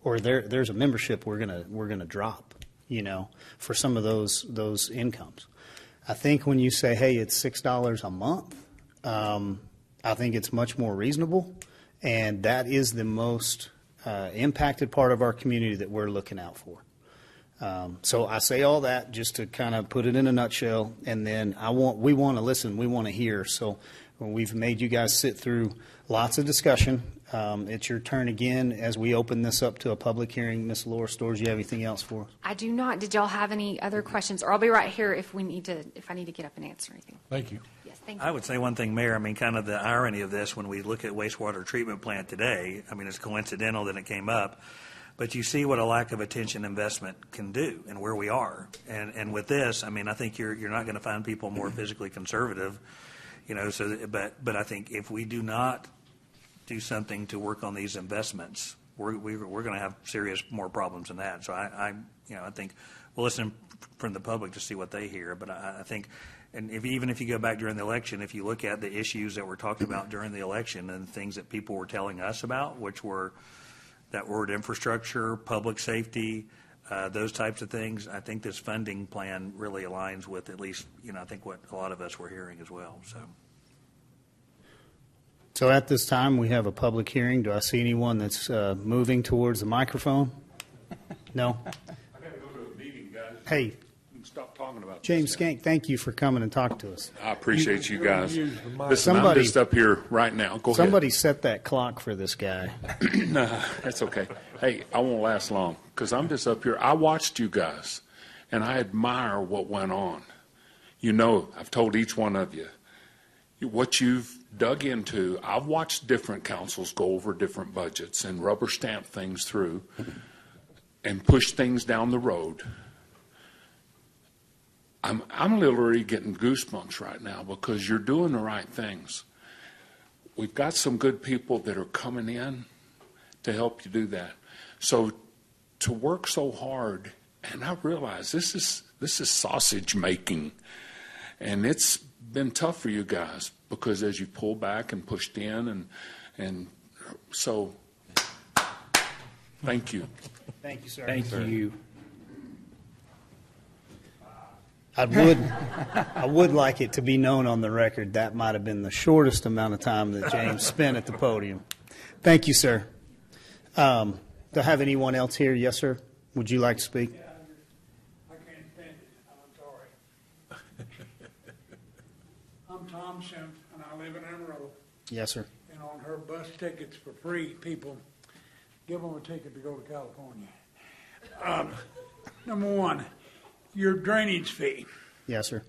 or there's a membership we're gonna drop, for some of those incomes. I think when you say, hey, it's $6 a month, I think it's much more reasonable, and that is the most impacted part of our community that we're looking out for. So I say all that just to kind of put it in a nutshell, and then we want to listen, we want to hear. So we've made you guys sit through lots of discussion. It's your turn again as we open this up to a public hearing. Ms. Laura Storrs, do you have anything else for us? I do not. Did y'all have any other questions? Or I'll be right here if I need to get up and answer anything. Thank you. Yes, thank you. I would say one thing, Mayor. I mean, kind of the irony of this when we look at wastewater treatment plant today, I mean, it's coincidental that it came up, but you see what a lack of attention investment can do and where we are. And with this, I mean, I think you're not going to find people more physically conservative, but I think if we do not do something to work on these investments, we're going to have serious more problems than that. So I think we'll listen from the public to see what they hear. But I think, and even if you go back during the election, if you look at the issues that were talked about during the election and things that people were telling us about, which were that word infrastructure, public safety, those types of things, I think this funding plan really aligns with at least, I think what a lot of us were hearing as well. So at this time, we have a public hearing. Do I see anyone that's moving towards the microphone? No? I got to go to a meeting, guys. Hey, Stop talking about James Skank, thank you for coming and talking to us. I appreciate you guys. Listen, Somebody- I'm just up here right now. Go Somebody set that clock for this guy. ahead. No, that's okay. Hey, I won't last long because I'm just up here. I watched you guys, and I admire what went on. I've told each one of you what you've dug into. I've watched different councils go over different budgets and rubber stamp things through and push things down the road. I'm literally getting goosebumps right now because you're doing the right things. We've got some good people that are coming in to help you do that. So to work so hard, and I realize this is sausage making, and it's been tough for you guys because as you pull back and pushed in, and so thank you. Thank you, sir. Thank you. I would like it to be known on the record that might have been the shortest amount of time that James spent at the podium. Thank you, sir. Do I have anyone else here? Yes, sir. Would you like to speak? I can't stand it. I'm sorry. I'm Tom Schimpf, and I live in Amarillo. Yes, sir. And on her bus tickets for free, people give them a ticket to go to California. Number one, your drainage fee. Yes, sir.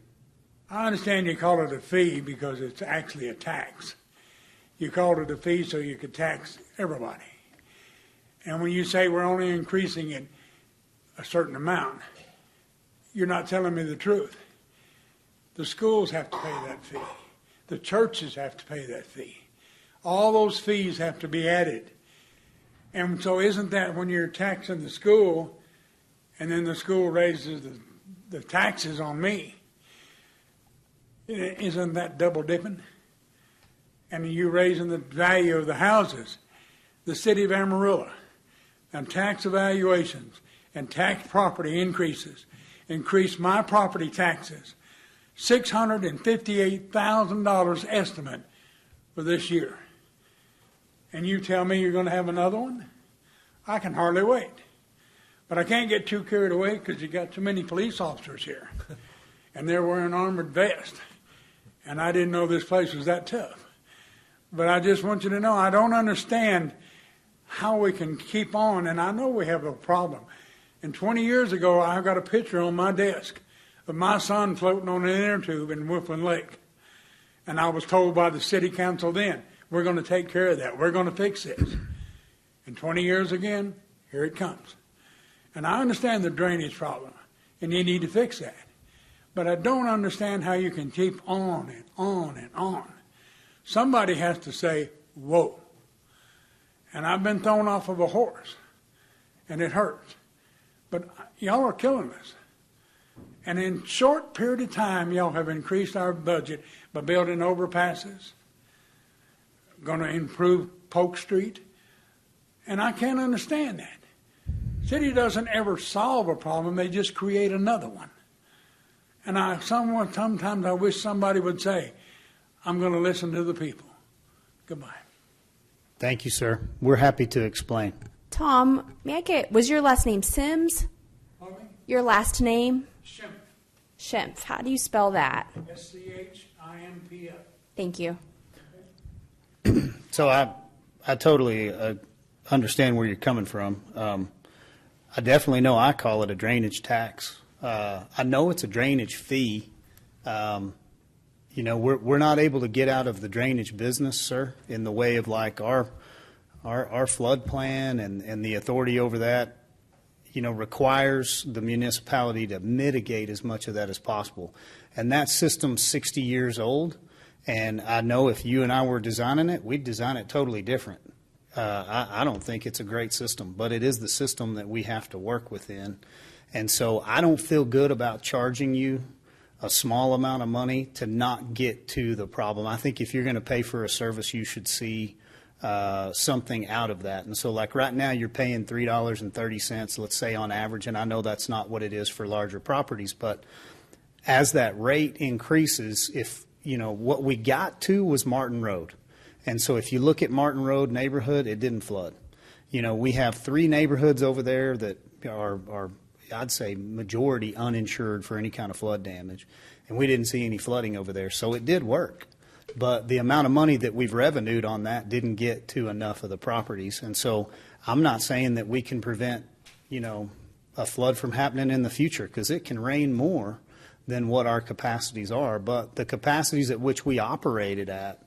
I understand you call it a fee because it's actually a tax. You called it a fee so you could tax everybody. And when you say we're only increasing it a certain amount, you're not telling me the truth. The schools have to pay that fee. The churches have to pay that fee. All those fees have to be added. And so isn't that when you're taxing the school and then the school raises the taxes on me, isn't that double dipping? And you raising the value of the houses. The city of Amarillo and tax evaluations and tax property increases increased my property taxes $658,000 estimate for this year. And you tell me you're going to have another one? I can hardly wait. But I can't get too carried away because you got too many police officers here. And they're wearing armored vests. And I didn't know this place was that tough. But I just want you to know I don't understand how we can keep on. And I know we have a problem. And 20 years ago, I got a picture on my desk of my son floating on an inner tube in Whifflin Lake. And I was told by the city council then, we're going to take care of that. We're going to fix this. And 20 years again, here it comes. And I understand the drainage problem, and you need to fix that. But I don't understand how you can keep on and on and on. Somebody has to say, whoa. And I've been thrown off of a horse, and it hurts. But y'all are killing us. And in a short period of time, y'all have increased our budget by building overpasses, going to improve Polk Street, and I can't understand that. City doesn't ever solve a problem, they just create another one. And sometimes I wish somebody would say, I'm going to listen to the people. Goodbye. Thank you, sir. We're happy to explain. Tom, was your last name Sims? Your last name? Schimpf. Schimpf. How do you spell that? SCHIMPF. Thank you. So I totally understand where you're coming from. I definitely know I call it a drainage tax. I know it's a drainage fee. We're not able to get out of the drainage business, sir, in the way of like our flood plan and the authority over that, requires the municipality to mitigate as much of that as possible. And that system's 60 years old. And I know if you and I were designing it, we'd design it totally different. I don't think it's a great system, but it is the system that we have to work within. And so I don't feel good about charging you a small amount of money to not get to the problem. I think if you're going to pay for a service, you should see something out of that. And so like right now, you're paying $3.30, let's say on average, and I know that's not what it is for larger properties, but as that rate increases, if, you know, what we got to was Martin Road. And so if you look at Martin Road neighborhood, it didn't flood. You know, we have 3 neighborhoods over there that are I'd say majority uninsured for any kind of flood damage. And we didn't see any flooding over there. So it did work. But the amount of money that we've revenued on that didn't get to enough of the properties. And so I'm not saying that we can prevent, you know, a flood from happening in the future, because it can rain more than what our capacities are. But the capacities at which we operated at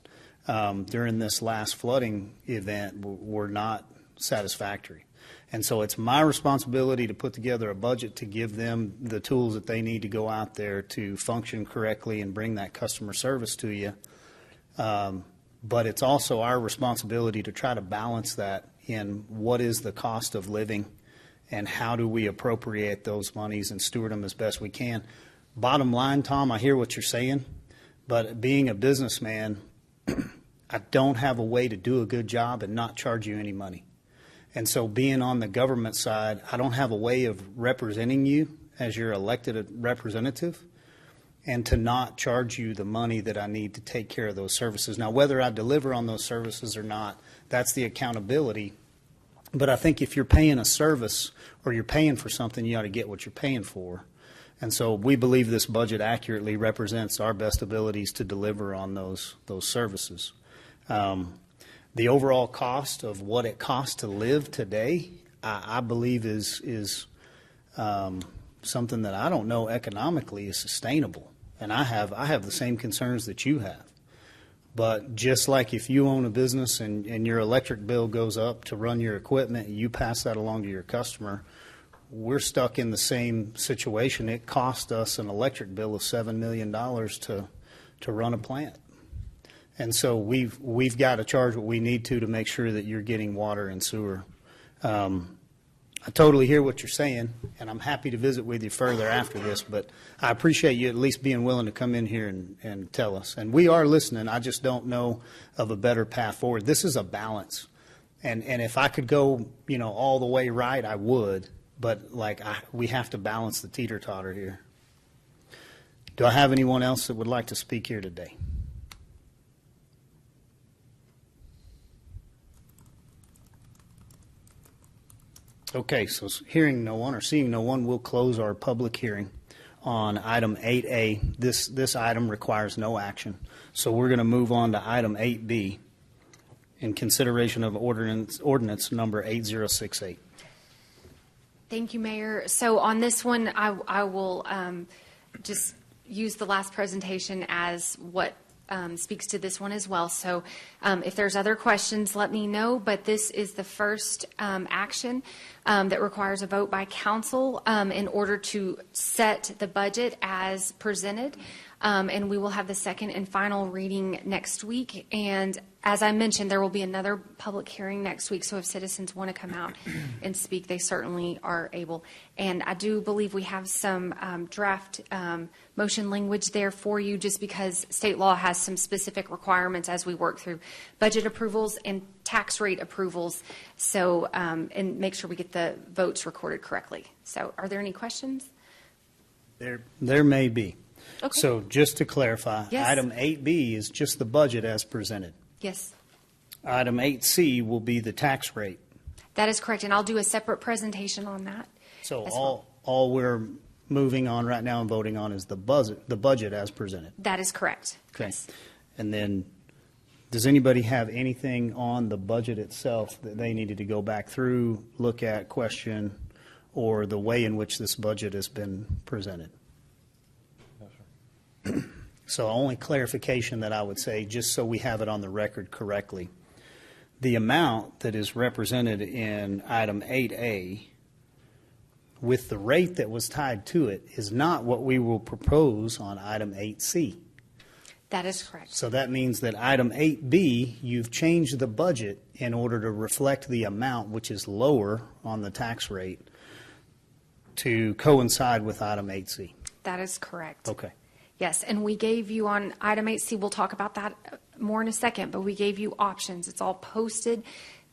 during this last flooding event were not satisfactory. And so it's my responsibility to put together a budget to give them the tools that they need to go out there to function correctly and bring that customer service to you. But it's also our responsibility to try to balance that in what is the cost of living and how do we appropriate those monies and steward them as best we can. Bottom line, Tom, I hear what you're saying, but being a businessman, I don't have a way to do a good job and not charge you any money. And so being on the government side, I don't have a way of representing you as your elected representative and to not charge you the money that I need to take care of those services. Now, whether I deliver on those services or not, that's the accountability. But I think if you're paying a service or you're paying for something, you ought to get what you're paying for. And so we believe this budget accurately represents our best abilities to deliver on those services. The overall cost of what it costs to live today, I believe is something that I don't know economically is sustainable. And I have the same concerns that you have. But just like if you own a business and your electric bill goes up to run your equipment and you pass that along to your customer, we're stuck in the same situation. It cost us an electric bill of $7 million to run a plant. And so we've got to charge what we need to make sure that you're getting water and sewer. I totally hear what you're saying, and I'm happy to visit with you further after this, but I appreciate you at least being willing to come in here and tell us. And we are listening. I just don't know of a better path forward. This is a balance. And if I could go, you know, all the way right, I would. But we have to balance the teeter-totter here. Do I have anyone else that would like to speak here today? Okay, so hearing no one or seeing no one, we'll close our public hearing on item 8A. This item requires no action. So we're going to move on to item 8B in consideration of ordinance number 8068. Thank you, Mayor. So on this one, I will just use the last presentation as what speaks to this one as well. So if there's other questions, let me know. But this is the first action that requires a vote by council in order to set the budget as presented. And we will have the second and final reading next week. And as I mentioned, there will be another public hearing next week. So if citizens want to come out and speak, they certainly are able. And I do believe we have some draft motion language there for you, just because state law has some specific requirements as we work through budget approvals and tax rate approvals. So, and make sure we get the votes recorded correctly. So are there any questions? There may be. Okay. So just to clarify, yes. Item 8B is just the budget as presented. Yes. Item 8C will be the tax rate. That is correct, and I'll do a separate presentation on that. So all we're moving on right now and voting on is the budget as presented. That is correct. Okay. Yes. And then, does anybody have anything on the budget itself that they needed to go back through, look at, question, or the way in which this budget has been presented? So only clarification that I would say, just so we have it on the record correctly, the amount that is represented in item 8A with the rate that was tied to it is not what we will propose on item 8C. That is correct. So that means that item 8B, you've changed the budget in order to reflect the amount which is lower on the tax rate to coincide with item 8C. That is correct. Okay. Yes, and we gave you on item 8C, we'll talk about that more in a second, but we gave you options. It's all posted.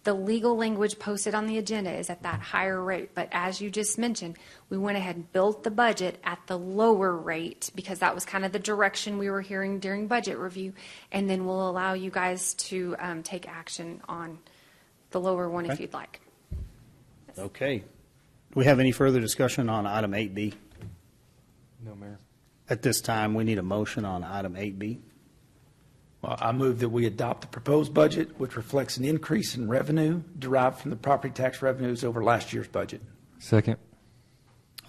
The legal language posted on the agenda is at that higher rate. But as you just mentioned, we went ahead and built the budget at the lower rate because that was kind of the direction we were hearing during budget review. And then we'll allow you guys to take action on the lower one if you'd like. Okay. Do we have any further discussion on item 8B? No, Mayor. At this time, we need a motion on item 8B. Well, I move that we adopt the proposed budget, which reflects an increase in revenue derived from the property tax revenues over last year's budget. Second.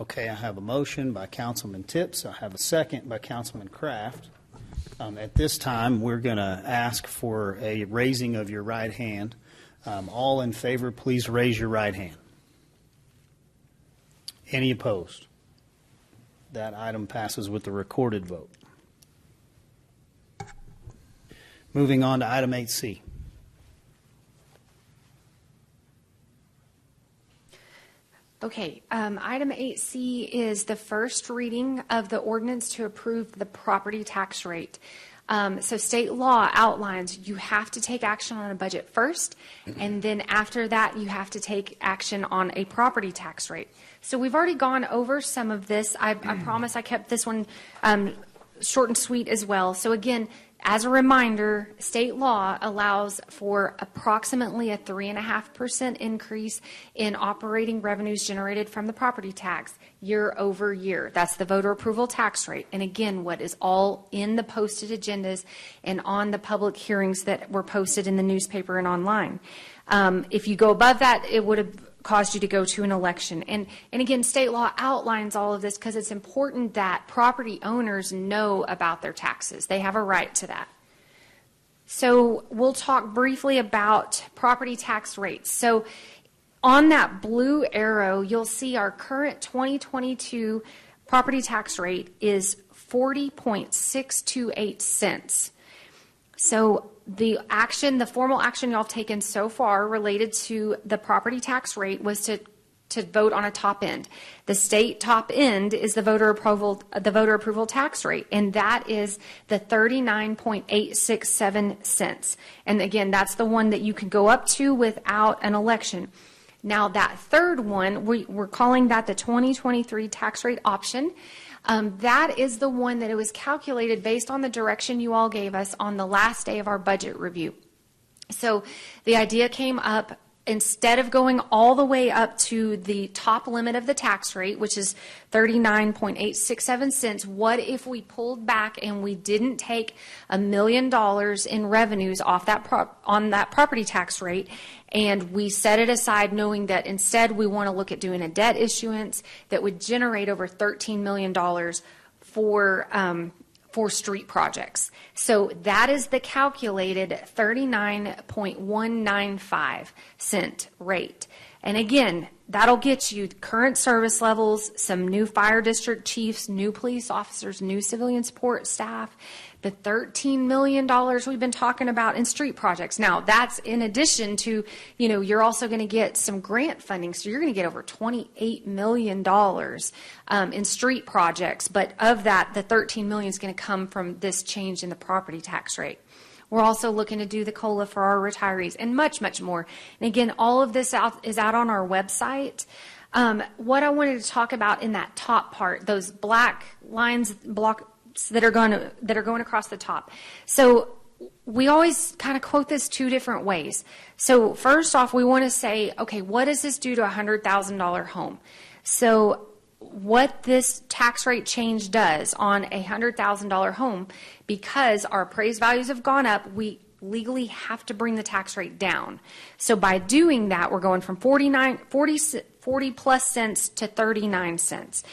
Okay, I have a motion by Councilman Tips. I have a second by Councilman Kraft. At this time, we're going to ask for a raising of your right hand. All in favor, please raise your right hand. Any opposed? That item passes with the recorded vote. Moving on to item 8C. Okay, item 8C is the first reading of the ordinance to approve the property tax rate. So state law outlines you have to take action on a budget first, and then after that you have to take action on a property tax rate. So we've already gone over some of this. I promise I kept this one short and sweet as well. So again, as a reminder, state law allows for approximately a 3.5% increase in operating revenues generated from the property tax year over year. That's the voter approval tax rate. And again, what is all in the posted agendas and on the public hearings that were posted in the newspaper and online. If you go above that, it would have caused you to go to an election. And again, state law outlines all of this because it's important that property owners know about their taxes. They have a right to that. So we'll talk briefly about property tax rates. So on that blue arrow, you'll see our current 2022 property tax rate is 40.628 cents. So the formal action y'all have taken so far related to the property tax rate was to vote on a top end. The state top end is the voter approval tax rate, and that is the 39.867 cents. And again, that's the one that you can go up to without an election. Now that third one, we're calling that the 2023 tax rate option. That is the one that it was calculated based on the direction you all gave us on the last day of our budget review. So the idea came up, instead of going all the way up to the top limit of the tax rate, which is 39.867 cents, what if we pulled back and we didn't take $1 million in revenues off that on that property tax rate, and we set it aside knowing that instead we want to look at doing a debt issuance that would generate over $13 million for street projects. So that is the calculated 39.195 cent rate. And again, that'll get you current service levels, some new fire district chiefs, new police officers, new civilian support staff, the $13 million we've been talking about in street projects. Now, that's in addition to, you're also going to get some grant funding. So you're going to get over $28 million in street projects. But of that, the $13 million is going to come from this change in the property tax rate. We're also looking to do the COLA for our retirees and much, much more. And again, all of this is out on our website. What I wanted to talk about in that top part, those black lines, blocks that are going across the top. So we always kind of quote this two different ways. So first off, we want to say, okay, what does this do to a $100,000 home? So what this tax rate change does on a $100,000 home, because our appraised values have gone up, we legally have to bring the tax rate down. So by doing that, we're going from 40 plus cents to 39 cents.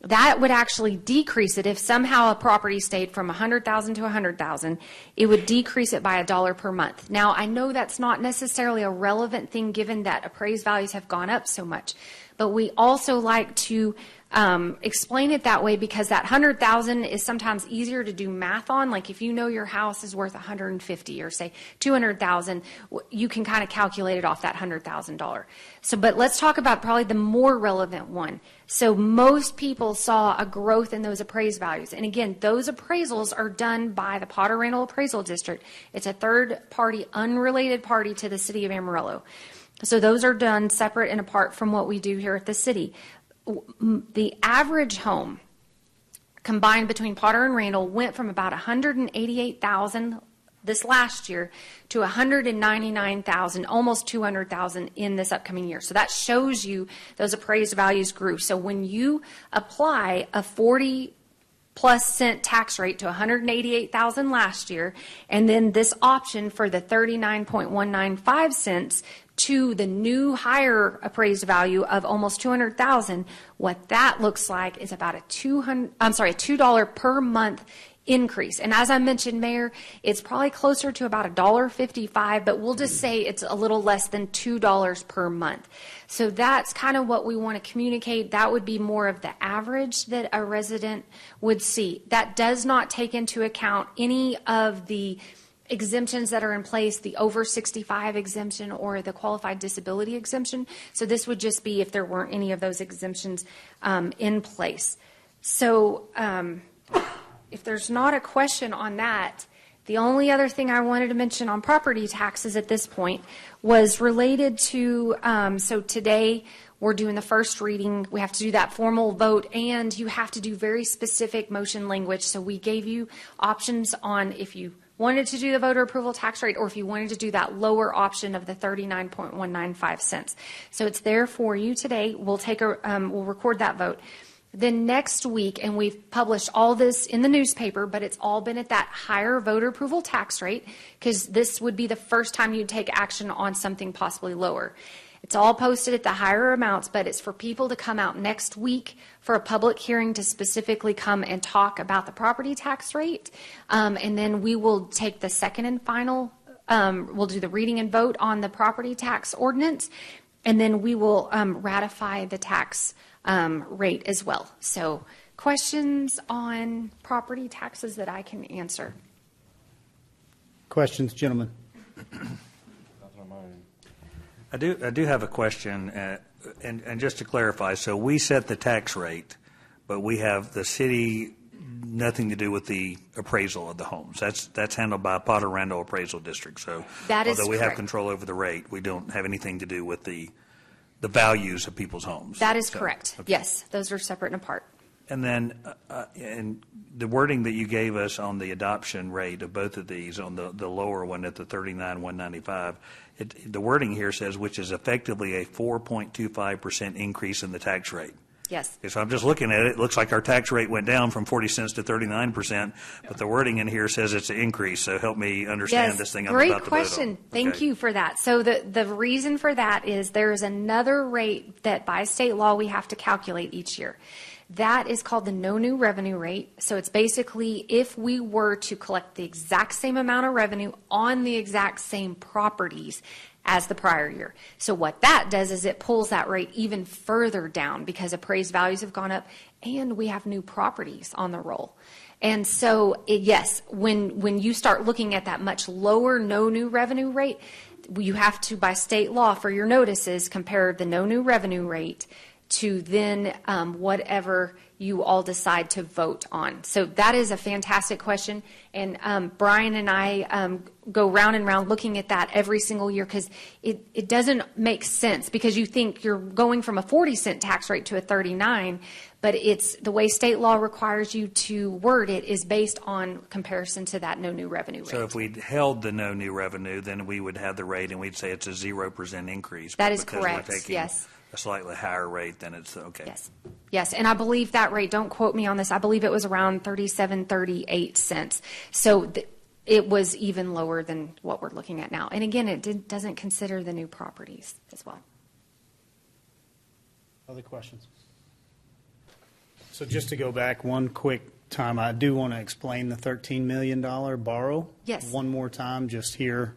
That would actually decrease it if somehow a property stayed from $100,000 to $100,000. It would decrease it by $1 per month. Now, I know that's not necessarily a relevant thing given that appraised values have gone up so much, but we also like to explain it that way because that 100,000 is sometimes easier to do math on. Like if you know your house is worth 150 or say 200,000, you can kind of calculate it off that $100,000. So, but let's talk about probably the more relevant one. So most people saw a growth in those appraised values. And again, those appraisals are done by the Potter Randall Appraisal District. It's a third party, unrelated party to the city of Amarillo. So those are done separate and apart from what we do here at the city. The average home combined between Potter and Randall went from about $188,000 this last year to $199,000, almost $200,000 in this upcoming year. So that shows you those appraised values grew. So when you apply a 40+ cent tax rate to $188,000 last year, and then this option for the 39.195 cents to the new higher appraised value of almost $200,000, what that looks like is about a $2 per month increase. And as I mentioned, Mayor, it's probably closer to about $1.55, but we'll just say it's a little less than $2 per month. So that's kind of what we want to communicate. That would be more of the average that a resident would see. That does not take into account any of the exemptions that are in place, the over 65 exemption or the qualified disability exemption. So this would just be if there weren't any of those exemptions in place. So if there's not a question on that, the only other thing I wanted to mention on property taxes at this point was related to, so today we're doing the first reading. We have to do that formal vote, and you have to do very specific motion language. So we gave you options on if you wanted to do the voter approval tax rate or if you wanted to do that lower option of the 39.195 cents. So it's there for you today. We'll record that vote. Then next week, and we've published all this in the newspaper, but it's all been at that higher voter approval tax rate because this would be the first time you'd take action on something possibly lower. It's all posted at the higher amounts, but it's for people to come out next week for a public hearing to specifically come and talk about the property tax rate. And then we will take the second and final, we'll do the reading and vote on the property tax ordinance, and then we will ratify the tax rate as well. So questions on property taxes that I can answer? Questions, gentlemen? I do have a question, and just to clarify, so we set the tax rate, but we have the city nothing to do with the appraisal of the homes. That's handled by Potter Randall Appraisal District. So that is although we correct. have control over the rate, we don't have anything to do with the values of people's homes. That is correct. Okay. Yes, those are separate and apart. And then and the wording that you gave us on the adoption rate of both of these, on the lower one at the 39,195, the wording here says which is effectively a 4.25% increase in the tax rate. Yes. Okay, so I'm just looking at it. It looks like our tax rate went down from 40 cents to 39%, but the wording in here says it's an increase. So help me understand this thing I'm great about to vote on. question. Thank you for that. So the reason for that is there is another rate that by state law we have to calculate each year. That is called the no new revenue rate. So it's basically if we were to collect the exact same amount of revenue on the exact same properties as the prior year. So what that does is it pulls that rate even further down because appraised values have gone up and we have new properties on the roll. And so, yes, when you start looking at that much lower no new revenue rate, you have to, by state law for your notices, compare the no new revenue rate to then whatever you all decide to vote on. So that is a fantastic question. And Brian and I go round and round looking at that every single year because it doesn't make sense because you think you're going from a 40-cent tax rate to a 39, but it's the way state law requires you to word it is based on comparison to that no new revenue rate. So if we held the no new revenue, then we would have the rate and we'd say it's a 0% increase. That is because correct, we're taking yes. a slightly higher rate than it's okay. Yes, and I believe that rate, don't quote me on this, I believe it was around 37, 38 cents. So it was even lower than what we're looking at now. And again, it doesn't consider the new properties as well. Other questions? So just to go back one quick time, I do want to explain the $13 million borrow. Yes. One more time, just here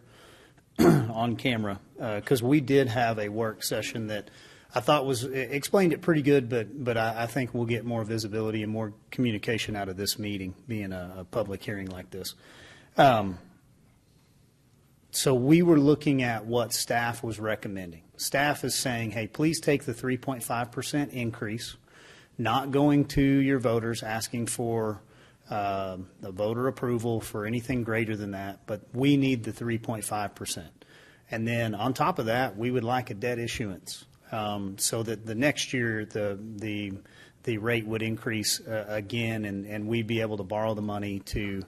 on camera, because we did have a work session that I thought explained it pretty good, but I think we'll get more visibility and more communication out of this meeting, being a public hearing like this. So we were looking at what staff was recommending. Staff is saying, hey, please take the 3.5% increase, not going to your voters asking for the voter approval for anything greater than that, but we need the 3.5%. And then on top of that, we would like a debt issuance so that the next year the rate would increase again, and we'd be able to borrow the money to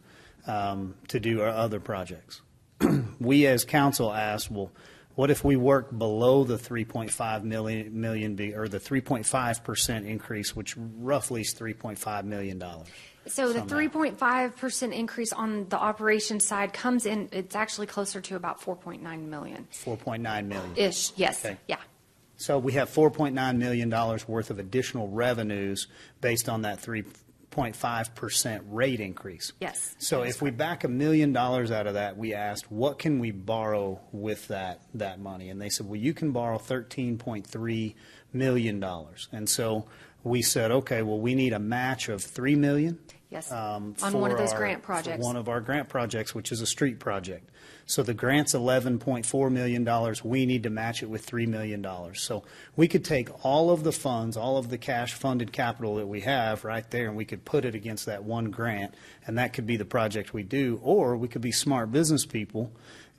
do our other projects. We as council asked, well, what if we work below the 3.5 million or the 3.5% increase, which roughly is $3.5 million? So the 3.5% increase on the operations side comes in, it's actually closer to about 4.9 million. 4.9 million. Ish, yes, Okay. yeah. So we have $4.9 million worth of additional revenues based on that 3.5% rate increase. Yes. So if we back $1 million out of that, we asked, what can we borrow with that money? And they said, well, you can borrow $13.3 million. And so we said, okay, well, we need a match of $3 million. Yes, on one of those grant projects. One of our grant projects, which is a street project. So the grant's $11.4 million. We need to match it with $3 million. So we could take all of the funds, all of the cash-funded capital that we have right there, and we could put it against that one grant, and that could be the project we do. Or we could be smart business people,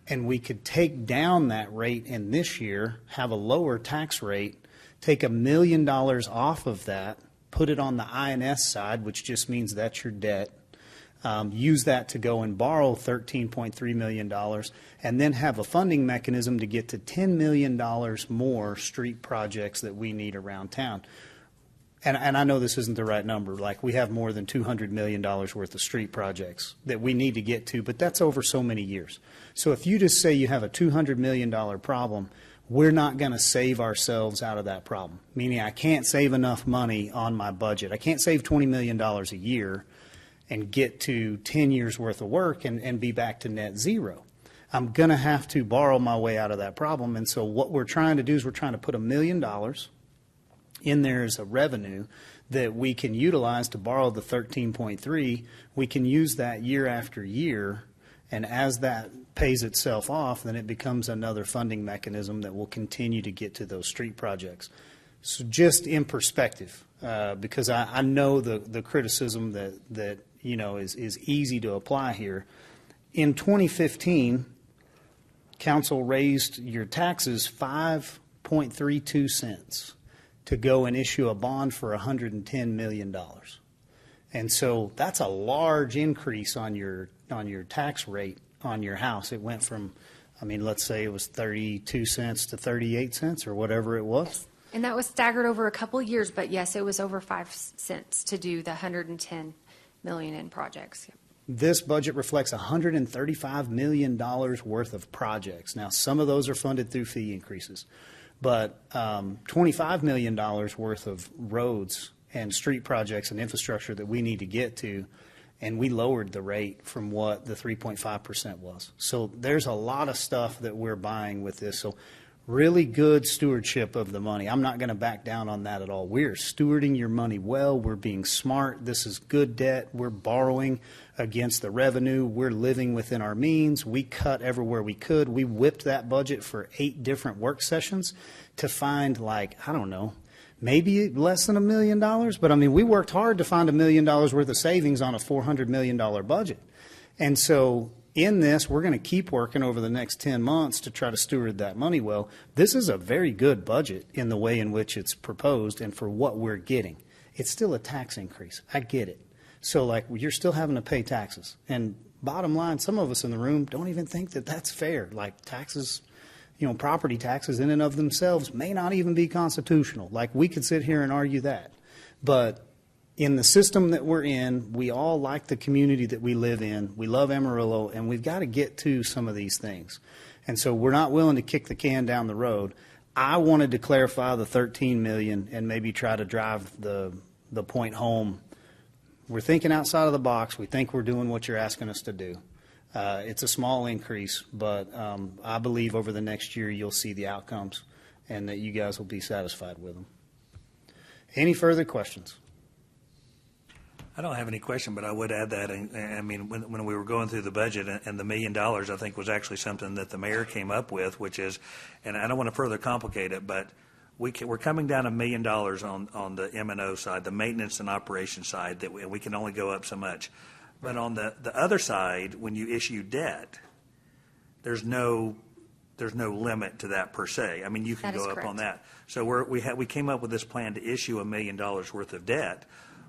and we could take down that rate in this year, have a lower tax rate, take $1 million off of that, put it on the INS side, which just means that's your debt, use that to go and borrow $13.3 million, and then have a funding mechanism to get to $10 million more street projects that we need around town. And I know this isn't the right number. Like, we have more than $200 million worth of street projects that we need to get to, but that's over so many years. So if you just say you have a $200 million problem, we're not going to save ourselves out of that problem, meaning I can't save enough money on my budget. I can't save $20 million a year and get to 10 years worth of work and be back to net zero. I'm going to have to borrow my way out of that problem. And so what we're trying to do is we're trying to put $1 million in there as a revenue that we can utilize to borrow the 13.3. We can use that year after year, and as that pays itself off, then it becomes another funding mechanism that will continue to get to those street projects. So just in perspective, because I know the criticism that you know is easy to apply here. In 2015, council raised your taxes 5.32 cents to go and issue a bond for $110 million. And so that's a large increase on your tax rate on your house. It went from, I mean, let's say it was 32 cents to 38 cents or whatever it was. And that was staggered over a couple of years, but yes, it was over 5 cents to do the 110 million in projects. Yep. This budget reflects $135 million worth of projects. Now, some of those are funded through fee increases, but $25 million worth of roads and street projects and infrastructure that we need to get to, and we lowered the rate from what the 3.5% was. So there's a lot of stuff that we're buying with this. So really good stewardship of the money. I'm not going to back down on that at all. We're stewarding your money well. We're being smart. This is good debt. We're borrowing against the revenue. We're living within our means. We cut everywhere we could. We whipped that budget for 8 different work sessions to find, like, I don't know, maybe less than $1 million. But I mean, we worked hard to find $1 million worth of savings on a $400 million budget. And so in this, we're going to keep working over the next 10 months to try to steward that money well. This is a very good budget in the way in which it's proposed and for what we're getting. It's still a tax increase. I get it. So, like, you're still having to pay taxes. And bottom line, some of us in the room don't even think that that's fair. Like, taxes, you know, property taxes in and of themselves may not even be constitutional. Like, we could sit here and argue that. But in the system that we're in, we all like the community that we live in. We love Amarillo, and we've got to get to some of these things. And so we're not willing to kick the can down the road. I wanted to clarify the $13 million and maybe try to drive the point home. We're thinking outside of the box. We think we're doing what you're asking us to do. It's a small increase, but I believe over the next year you'll see the outcomes. and that you guys will be satisfied with them. Any further questions? I don't have any question, but I would add that, I mean, when we were going through the budget, and the $1 million, I think, was actually something that the mayor came up with, which is, and I don't want to further complicate it, but we're coming down $1 million on the M&O side, the maintenance and operation side, that we can only go up so much. But on the other side, when you issue debt, there's no limit to that per se. I mean, you can go up on that. So we came up with this plan to issue $1 million worth of debt,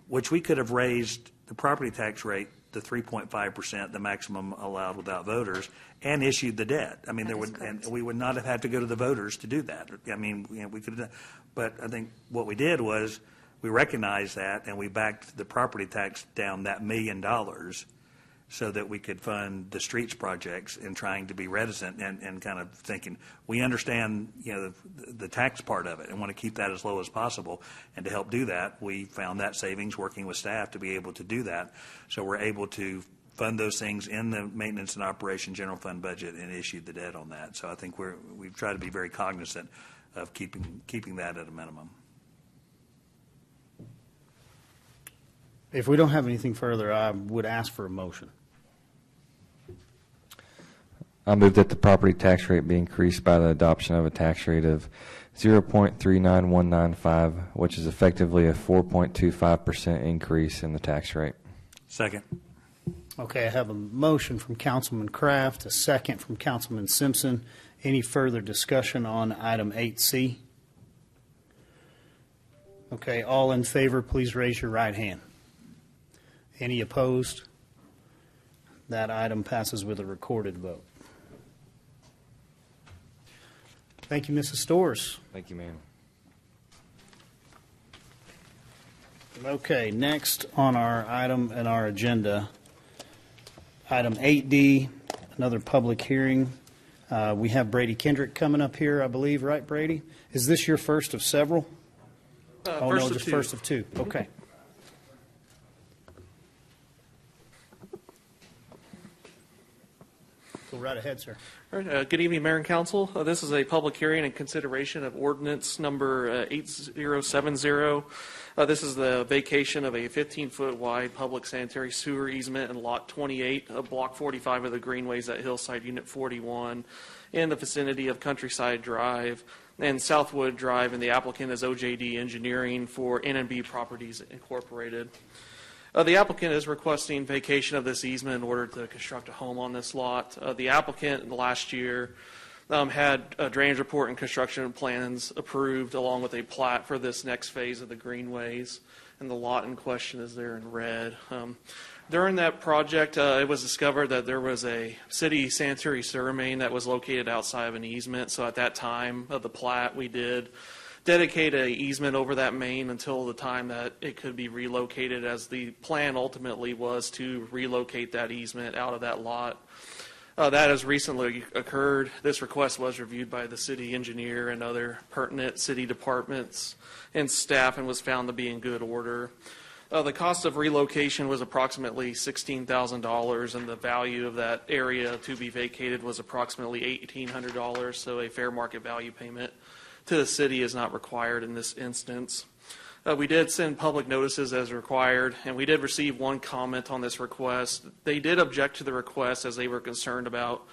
which we could have raised the property tax rate to 3.5%, the maximum allowed without voters, and issued the debt. I mean, and we would not have had to go to the voters to do that. I mean, we could have done, but I think what we did was we recognized that, and we backed the property tax down that $1 million so that we could fund the streets projects, and trying to be reticent and kind of thinking, we understand, the tax part of it and want to keep that as low as possible. And to help do that, we found that savings working with staff to be able to do that. So we're able to fund those things in the maintenance and operation general fund budget and issued the debt on that. So I think we've tried to be very cognizant of keeping that at a minimum. If we don't have anything further, I would ask for a motion. I move that the property tax rate be increased by the adoption of a tax rate of 0.39195, which is effectively a 4.25% increase in the tax rate. Second. Okay, I have a motion from Councilman Kraft, a second from Councilman Simpson. Any further discussion on item 8C? Okay, all in favor, please raise your right hand. Any opposed? That item passes with a recorded vote. Thank you, Mrs. Storrs. Thank you, ma'am. Okay, next on our item and our agenda, item 8D, another public hearing. We have Brady Kendrick coming up here, I believe, right, Brady? Is this your first of several? First of two. Okay. Go right ahead, sir. All right, good evening, Mayor and Council. This is a public hearing and consideration of ordinance number 8070. This is the vacation of a 15-foot wide public sanitary sewer easement in Lot 28 of Block 45 of the Greenways at Hillside Unit 41 in the vicinity of Countryside Drive and Southwood Drive, and the applicant is OJD Engineering for N&B Properties Incorporated. The applicant is requesting vacation of this easement in order to construct a home on this lot. The applicant last year had a drainage report and construction plans approved along with a plat for this next phase of the greenways, and the lot in question is there in red. During that project, it was discovered that there was a city sanitary sewer main that was located outside of an easement. So at that time of the plat, we did dedicate an easement over that main until the time that it could be relocated, as the plan ultimately was to relocate that easement out of that lot. That has recently occurred. This request was reviewed by the city engineer and other pertinent city departments and staff and was found to be in good order. The cost of relocation was approximately $16,000, and the value of that area to be vacated was approximately $1,800, so a fair market value payment to the city is not required in this instance. We did send public notices as required, and we did receive one comment on this request. They did object to the request as they were concerned about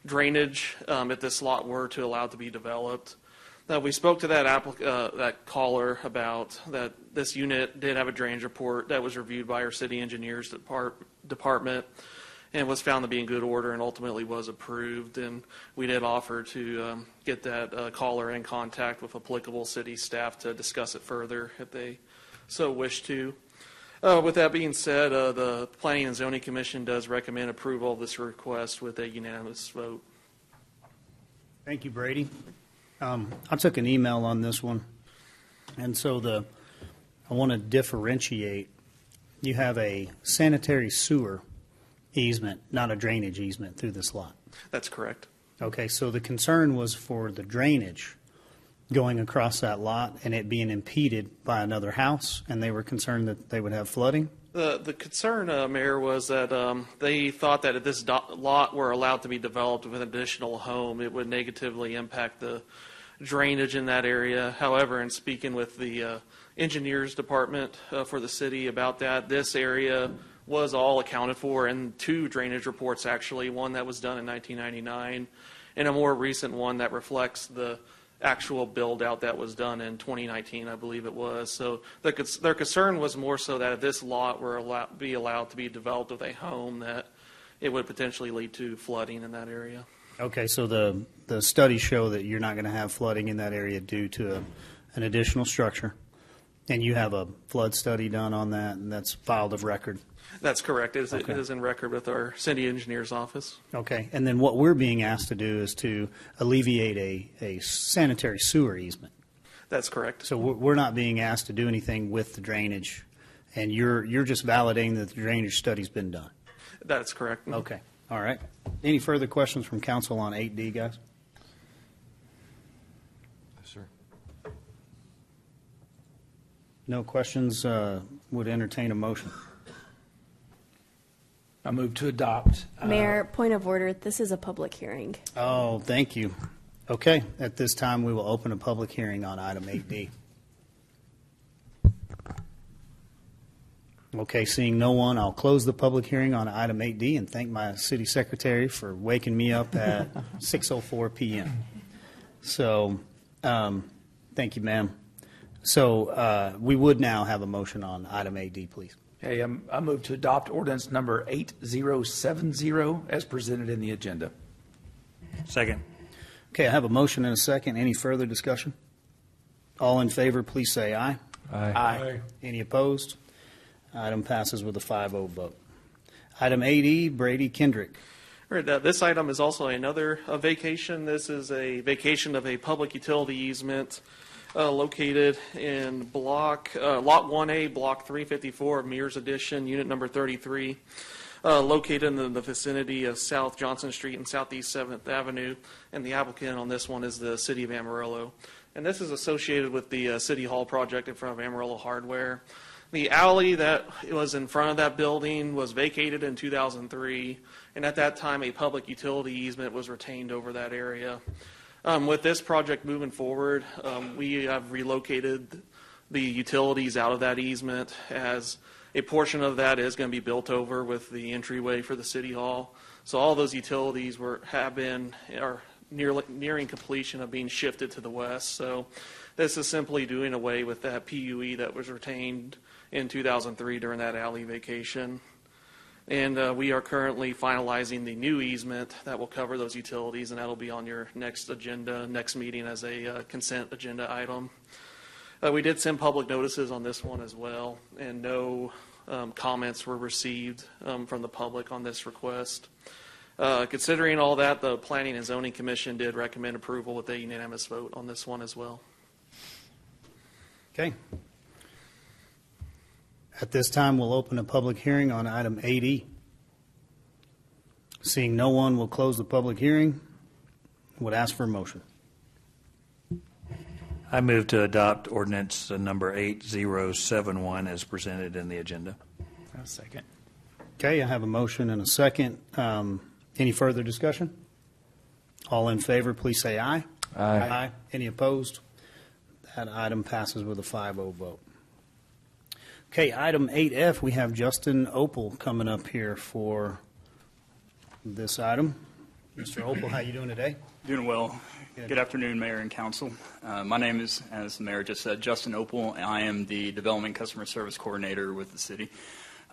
drainage if this lot were to allow it to be developed. We spoke to that caller about that this unit did have a drainage report that was reviewed by our city engineers department and was found to be in good order and ultimately was approved. And we did offer to get that caller in contact with applicable city staff to discuss it further if they so wish to. With that being said, the Planning and Zoning Commission does recommend approval of this request with a unanimous vote. Thank you, Brady. I took an email on this one, and so I want to differentiate. You have a sanitary sewer easement, not a drainage easement through this lot. That's correct. Okay, so the concern was for the drainage going across that lot and it being impeded by another house, and they were concerned that they would have flooding? The concern, Mayor, was that they thought that if this lot were allowed to be developed with an additional home, it would negatively impact the drainage in that area. However, in speaking with the engineers department for the city about that, this area was all accounted for in 2 drainage reports, actually, one that was done in 1999 and a more recent one that reflects the actual build out that was done in 2019, I believe it was. So their concern was more so that if this lot were be allowed to be developed with a home, that it would potentially lead to flooding in that area. Okay, so the studies show that you're not going to have flooding in that area due to an additional structure, and you have a flood study done on that, and that's filed of record. That's correct. It Okay. is in record with our city engineer's office. Okay, and then what we're being asked to do is to alleviate a sanitary sewer easement. That's correct. So we're not being asked to do anything with the drainage, and you're just validating that the drainage study's been done. That's correct. Okay, all right. Any further questions from council on 8D, guys? Sir. No questions, would entertain a motion. I move to adopt. Mayor, point of order, this is a public hearing. Oh, thank you. Okay, at this time, we will open a public hearing on item 8D. Okay, seeing no one, I'll close the public hearing on item 8D and thank my city secretary for waking me up at 6:04 p.m. So, thank you, ma'am. So, we would now have a motion on item 8D, please. Okay, I move to adopt ordinance number 8070 as presented in the agenda. Second. Okay, I have a motion and a second. Any further discussion? All in favor, please say aye. Aye. Any opposed? Item passes with a 5-0 vote. Item 8E, Brady Kendrick. All right, this item is also another vacation. This is a vacation of a public utility easement located in Lot 1A, Block 354 of Mears Addition, Unit number 33, located in the vicinity of South Johnson Street and Southeast 7th Avenue. And the applicant on this one is the City of Amarillo. And this is associated with the City Hall project in front of Amarillo Hardware. The alley that was in front of that building was vacated in 2003, and at that time a public utility easement was retained over that area. With this project moving forward, we have relocated the utilities out of that easement, as a portion of that is going to be built over with the entryway for the City Hall. So all those utilities are nearing completion of being shifted to the west. So this is simply doing away with that PUE that was retained in 2003 during that alley vacation. And we are currently finalizing the new easement that will cover those utilities, and that'll be on your next meeting as a consent agenda item. We did send public notices on this one as well, and no comments were received from the public on this request. Considering all that, the Planning and Zoning Commission did recommend approval with a unanimous vote on this one as well. Okay. At this time, we'll open a public hearing on item 8E. Seeing no one, we'll close the public hearing. Would ask for a motion. I move to adopt ordinance number 8071 as presented in the agenda. A second. Okay, I have a motion and a second. Any further discussion? All in favor, please say aye. Aye. Any opposed? That item passes with a 5-0 vote. Okay, item 8F, we have Justin Opal coming up here for this item. Mr. Opal, how you doing today? Doing well. Good afternoon, Mayor and Council. My name is, as the Mayor just said, Justin Opal, and I am the Development Customer Service Coordinator with the city.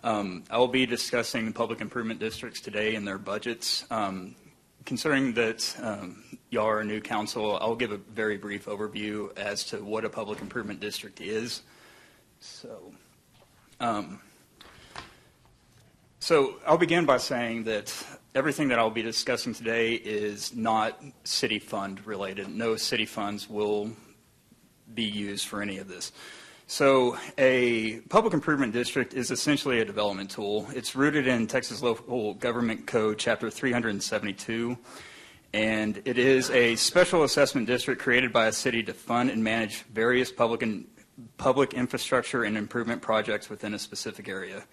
I will be discussing the public improvement districts today and their budgets. Considering that y'all are a new council, I'll give a very brief overview as to what a public improvement district is. So I'll begin by saying that everything that I'll be discussing today is not city fund related. No city funds will be used for any of this. So a public improvement district is essentially a development tool. It's rooted in Texas Local Government Code, Chapter 372, and it is a special assessment district created by a city to fund and manage various public infrastructure and improvement projects within a specific area.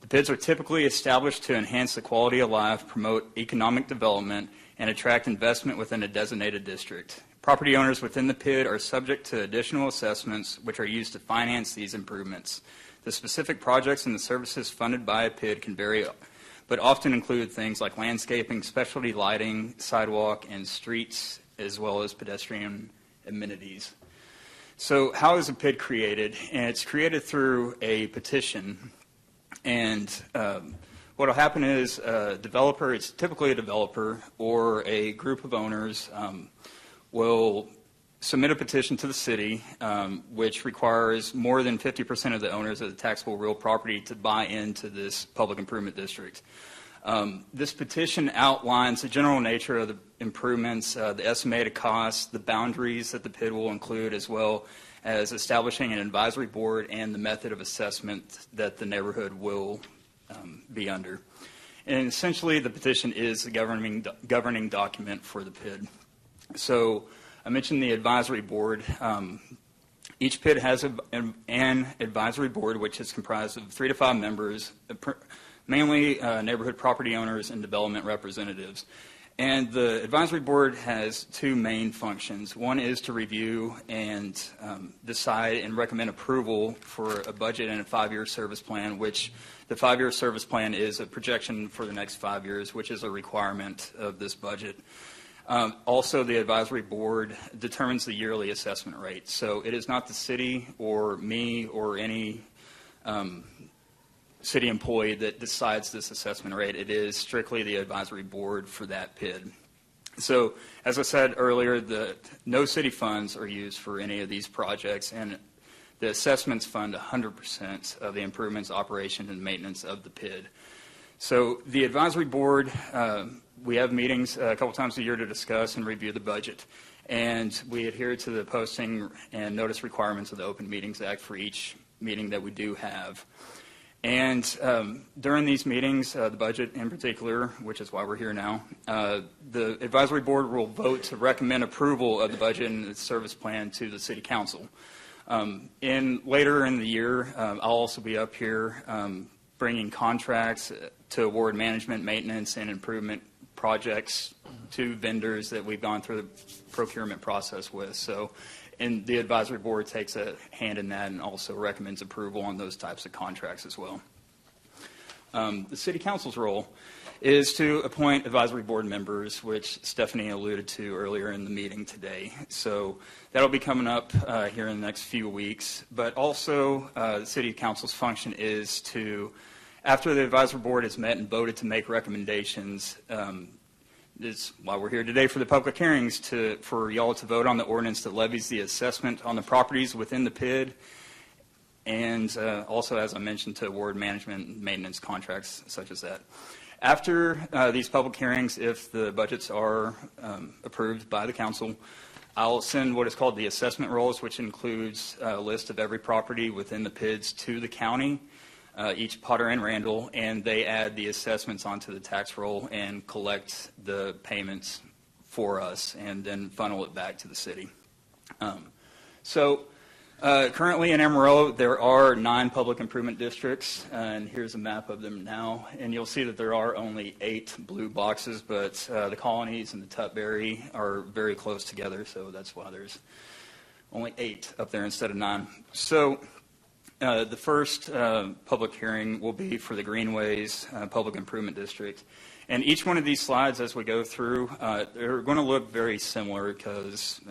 The PIDs are typically established to enhance the quality of life, promote economic development, and attract investment within a designated district. Property owners within the PID are subject to additional assessments which are used to finance these improvements. The specific projects and the services funded by a PID can vary, but often include things like landscaping, specialty lighting, sidewalk, and streets, as well as pedestrian amenities. So how is a PID created? And it's created through a petition. And what will happen is a developer, it's typically a developer or a group of owners, will submit a petition to the city, which requires more than 50% of the owners of the taxable real property to buy into this public improvement district. This petition outlines the general nature of the improvements, the estimated costs, the boundaries that the PID will include, as well as establishing an advisory board and the method of assessment that the neighborhood will be under. And essentially, the petition is the governing document for the PID. So I mentioned the advisory board. Each PID has an advisory board, which is comprised of 3 to 5 members, mainly neighborhood property owners and development representatives. And the advisory board has 2 main functions. One is to review and decide and recommend approval for a budget and a 5-year service plan, which the 5-year service plan is a projection for the next 5 years, which is a requirement of this budget. Also, the advisory board determines the yearly assessment rate. So it is not the city or me or any city employee that decides this assessment rate. It is strictly the advisory board for that PID. So as I said earlier, no city funds are used for any of these projects, and the assessments fund 100% of the improvements, operation, and maintenance of the PID. So the advisory board, we have meetings a couple times a year to discuss and review the budget. And we adhere to the posting and notice requirements of the Open Meetings Act for each meeting that we do have. And during these meetings, the budget in particular, which is why we're here now, the advisory board will vote to recommend approval of the budget and the service plan to the city council. Later in the year, I'll also be up here bringing contracts to award management, maintenance, and improvement projects to vendors that we've gone through the procurement process with. So, and the advisory board takes a hand in that and also recommends approval on those types of contracts as well. The city council's role is to appoint advisory board members, which Stephanie alluded to earlier in the meeting today. So that'll be coming up here in the next few weeks. But also, the city council's function is to, after the advisory board has met and voted to make recommendations, is why we're here today for the public hearings, for y'all to vote on the ordinance that levies the assessment on the properties within the PID, and also, as I mentioned, to award management and maintenance contracts such as that. After these public hearings, if the budgets are approved by the council, I'll send what is called the assessment rolls, which includes a list of every property within the PIDs to the county, each Potter and Randall, and they add the assessments onto the tax roll and collect the payments for us and then funnel it back to the city. Currently in Amarillo, there are 9 public improvement districts, and here's a map of them now. And you'll see that there are only 8 blue boxes, but the colonies and the Tutbury are very close together, so that's why there's only 8 up there instead of 9. So the first public hearing will be for the Greenways Public Improvement District. And each one of these slides, as we go through, they're going to look very similar because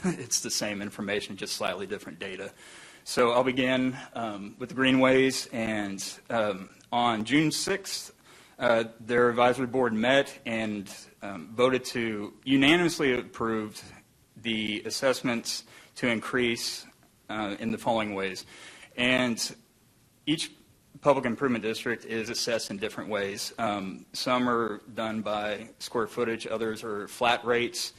it's the same information, just slightly different data. So I'll begin with the Greenways, and on June 6th, their advisory board met and voted to unanimously approve the assessments to increase in the following ways. And each public improvement district is assessed in different ways. Some are done by square footage, others are flat rates.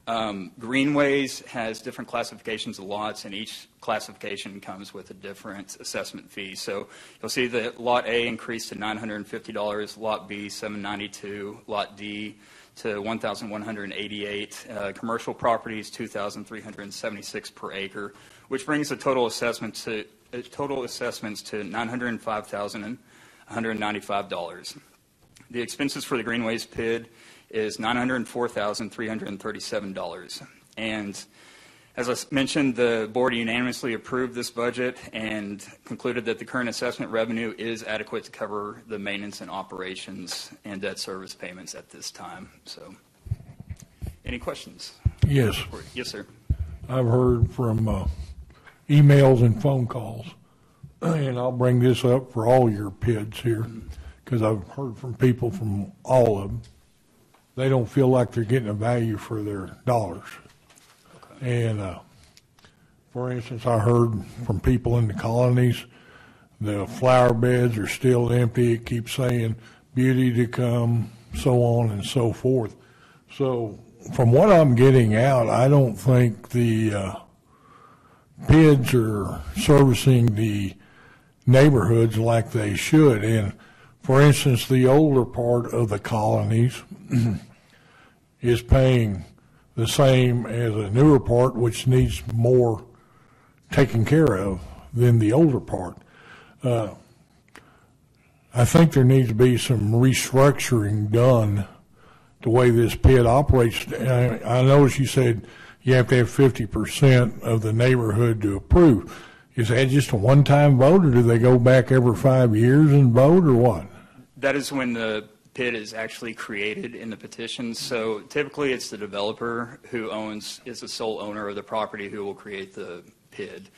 Greenways has different classifications of lots, and each classification comes with a different assessment fee. So you'll see that Lot A increased to $950, Lot B $792, Lot D to $1,188, commercial properties $2,376 per acre, which brings the total assessments to $905,195. The expenses for the Greenways PID is $904,337. And as I mentioned, the board unanimously approved this budget and concluded that the current assessment revenue is adequate to cover the maintenance and operations and debt service payments at this time. So, any questions? Yes. Yes, sir. I've heard from emails and phone calls, and I'll bring this up for all your PIDs here, because I've heard from people from all of them. They don't feel like they're getting a value for their dollars. And for instance, I heard from people in the colonies, the flower beds are still empty. It keeps saying beauty to come, so on and so forth. So from what I'm getting out, I don't think the PIDs are servicing the neighborhoods like they should. And for instance, the older part of the colonies is paying the same as a newer part, which needs more taken care of than the older part. I think there needs to be some restructuring done the way this PID operates. I noticed you said you have to have 50% of the neighborhood to approve. Is that just a one-time vote, or do they go back every 5 years and vote, or what? That is when the PID is actually created in the petition. So typically it's the developer who is the sole owner of the property who will create the PID.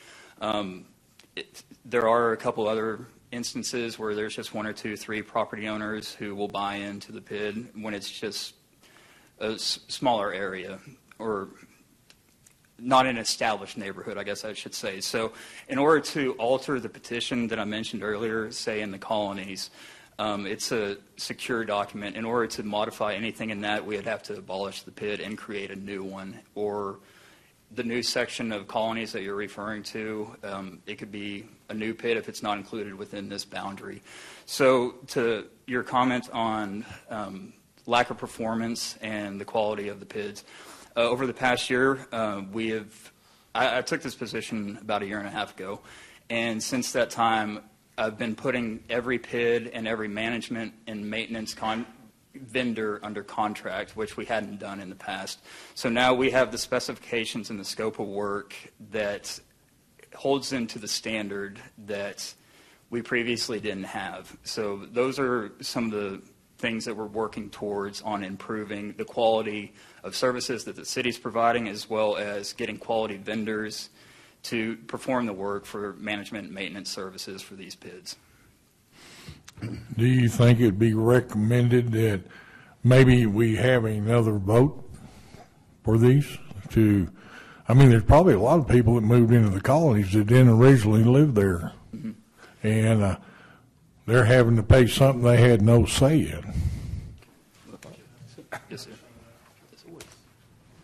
There are a couple other instances where there's just 1 or 2, 3 property owners who will buy into the PID when it's just a smaller area or not an established neighborhood, I guess I should say. So in order to alter the petition that I mentioned earlier, say in the colonies, it's a secure document. In order to modify anything in that, we'd have to abolish the PID and create a new one. Or the new section of colonies that you're referring to, it could be a new PID if it's not included within this boundary. So to your comment on lack of performance and the quality of the PIDs, over the past year, I took this position about 1.5 years ago, and since that time, I've been putting every PID and every management and maintenance vendor under contract, which we hadn't done in the past. So now we have the specifications and the scope of work that holds them to the standard that we previously didn't have. So those are some of the things that we're working towards on improving the quality of services that the city's providing, as well as getting quality vendors to perform the work for management and maintenance services for these PIDs. Do you think it'd be recommended that maybe we have another vote for these? There's probably a lot of people that moved into the colonies that didn't originally live there. Mm-hmm. And they're having to pay something they had no say in. Yes, sir.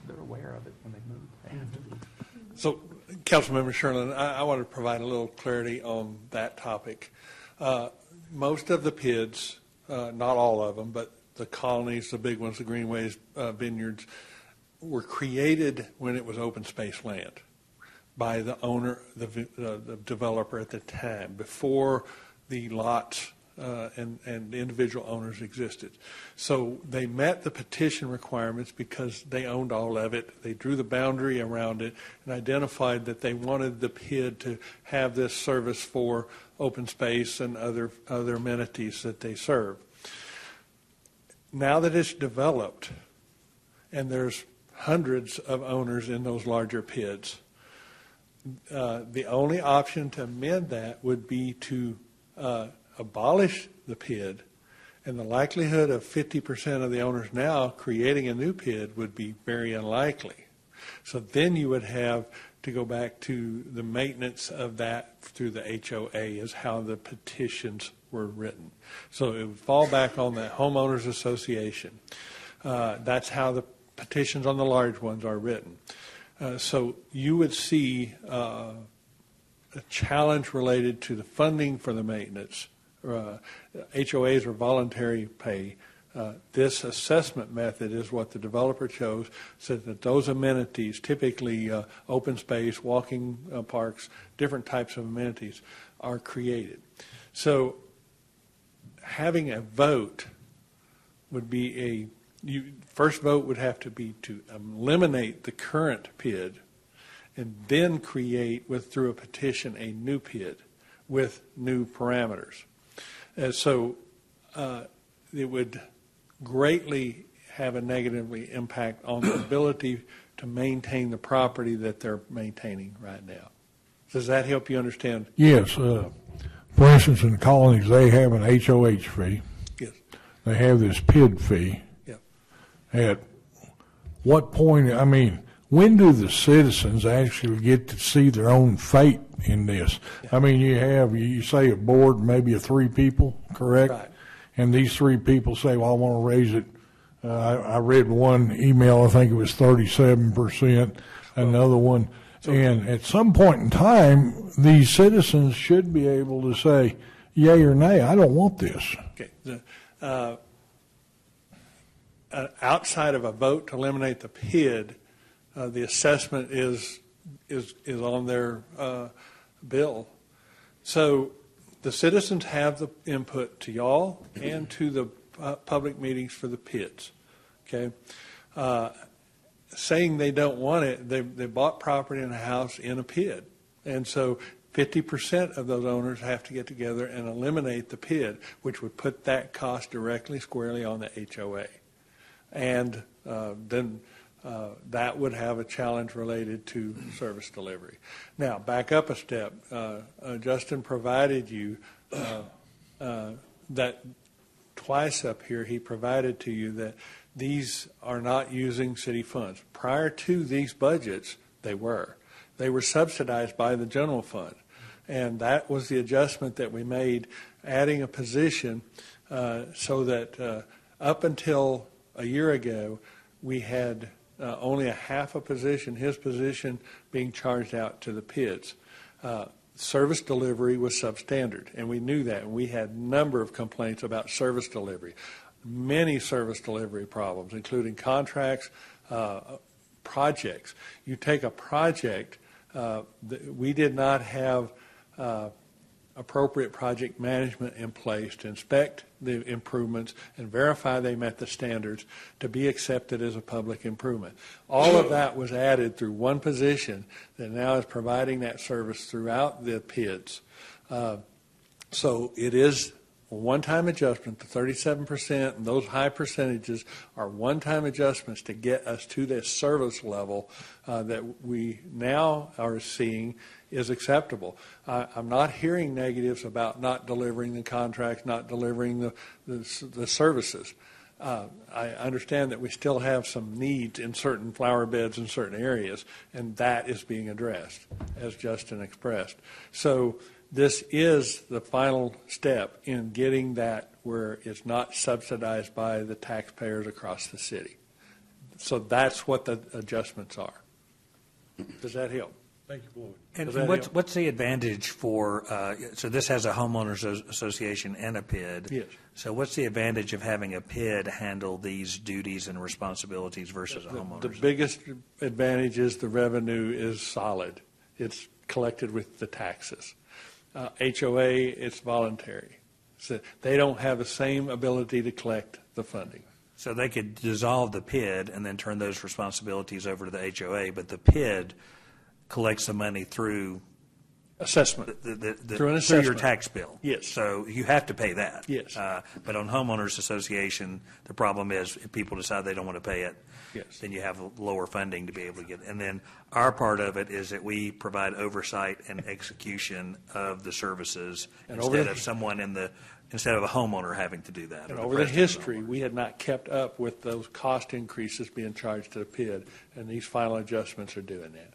They're aware of it when they move. So, Councilmember Sherlin, I want to provide a little clarity on that topic. Most of the PIDs, not all of them, but the colonies, the big ones, the greenways, vineyards, were created when it was open space land by the owner, the developer at the time, before the lots and individual owners existed. So they met the petition requirements because they owned all of it. They drew the boundary around it and identified that they wanted the PID to have this service for open space and other amenities that they serve. Now that it's developed, and there's hundreds of owners in those larger PIDs, the only option to amend that would be to abolish the PID, and the likelihood of 50% of the owners now creating a new PID would be very unlikely. So then you would have to go back to the maintenance of that through the HOA is how the petitions were written. So it would fall back on the homeowners association. That's how the petitions on the large ones are written. So you would see a challenge related to the funding for the maintenance. HOAs are voluntary pay. This assessment method is what the developer chose, so that those amenities, typically open space, walking parks, different types of amenities, are created. So having a vote would be first vote would have to be to eliminate the current PID and then create, through a petition, a new PID with new parameters. So it would greatly have a negatively impact on the ability to maintain the property that they're maintaining right now. Does that help you understand? Yes. For instance, in the colonies, they have an HOH fee. Yes. They have this PID fee. Yeah. At what point, I mean, when do the citizens actually get to see their own fate in this? Yeah. I mean, you say a board, maybe of 3 people, correct? Right. And these 3 people say, well, I want to raise it. I read one email, I think it was 37%, another one. And at some point in time, these citizens should be able to say, yay or nay, I don't want this. Okay. Outside of a vote to eliminate the PID, the assessment is on their bill. So the citizens have the input to y'all and to the public meetings for the PIDs. Okay. Saying they don't want it, they bought property in a house in a PID. And so 50% of those owners have to get together and eliminate the PID, which would put that cost directly, squarely on the HOA. And then that would have a challenge related to service delivery. Now, back up a step. Justin provided you that twice up here, he provided to you that these are not using city funds. Prior to these budgets, they were. They were subsidized by the general fund. And that was the adjustment that we made, adding a position so that up until a year ago, we had only a half a position, his position being charged out to the PIDs. Service delivery was substandard, and we knew that. And we had a number of complaints about service delivery. Many service delivery problems, including contracts, projects. You take a project, we did not have appropriate project management in place to inspect the improvements and verify they met the standards to be accepted as a public improvement. All of that was added through one position that now is providing that service throughout the PIDs. So it is a one-time adjustment, the 37%, and those high percentages are one-time adjustments to get us to this service level that we now are seeing is acceptable. I'm not hearing negatives about not delivering the contracts, not delivering the services. I understand that we still have some needs in certain flower beds in certain areas, and that is being addressed, as Justin expressed. So this is the final step in getting that where it's not subsidized by the taxpayers across the city. So that's what the adjustments are. Does that help? Thank you, Floyd. And what's the advantage for, so this has a homeowners association and a PID. Yes. So what's the advantage of having a PID handle these duties and responsibilities versus a homeowner? The biggest advantage is the revenue is solid. It's collected with the taxes. HOA, it's voluntary. So they don't have the same ability to collect the funding. So they could dissolve the PID and then turn those responsibilities over to the HOA, but the PID collects the money through assessment, through an assessment. Through your tax bill. Yes. So you have to pay that. Yes. But on homeowners association, the problem is if people decide they don't want to pay it, yes, then you have lower funding to be able to get it. And then our part of it is that we provide oversight and execution of the services and instead of a homeowner having to do that. And over the history, we had not kept up with those cost increases being charged to the PID, and these final adjustments are doing that.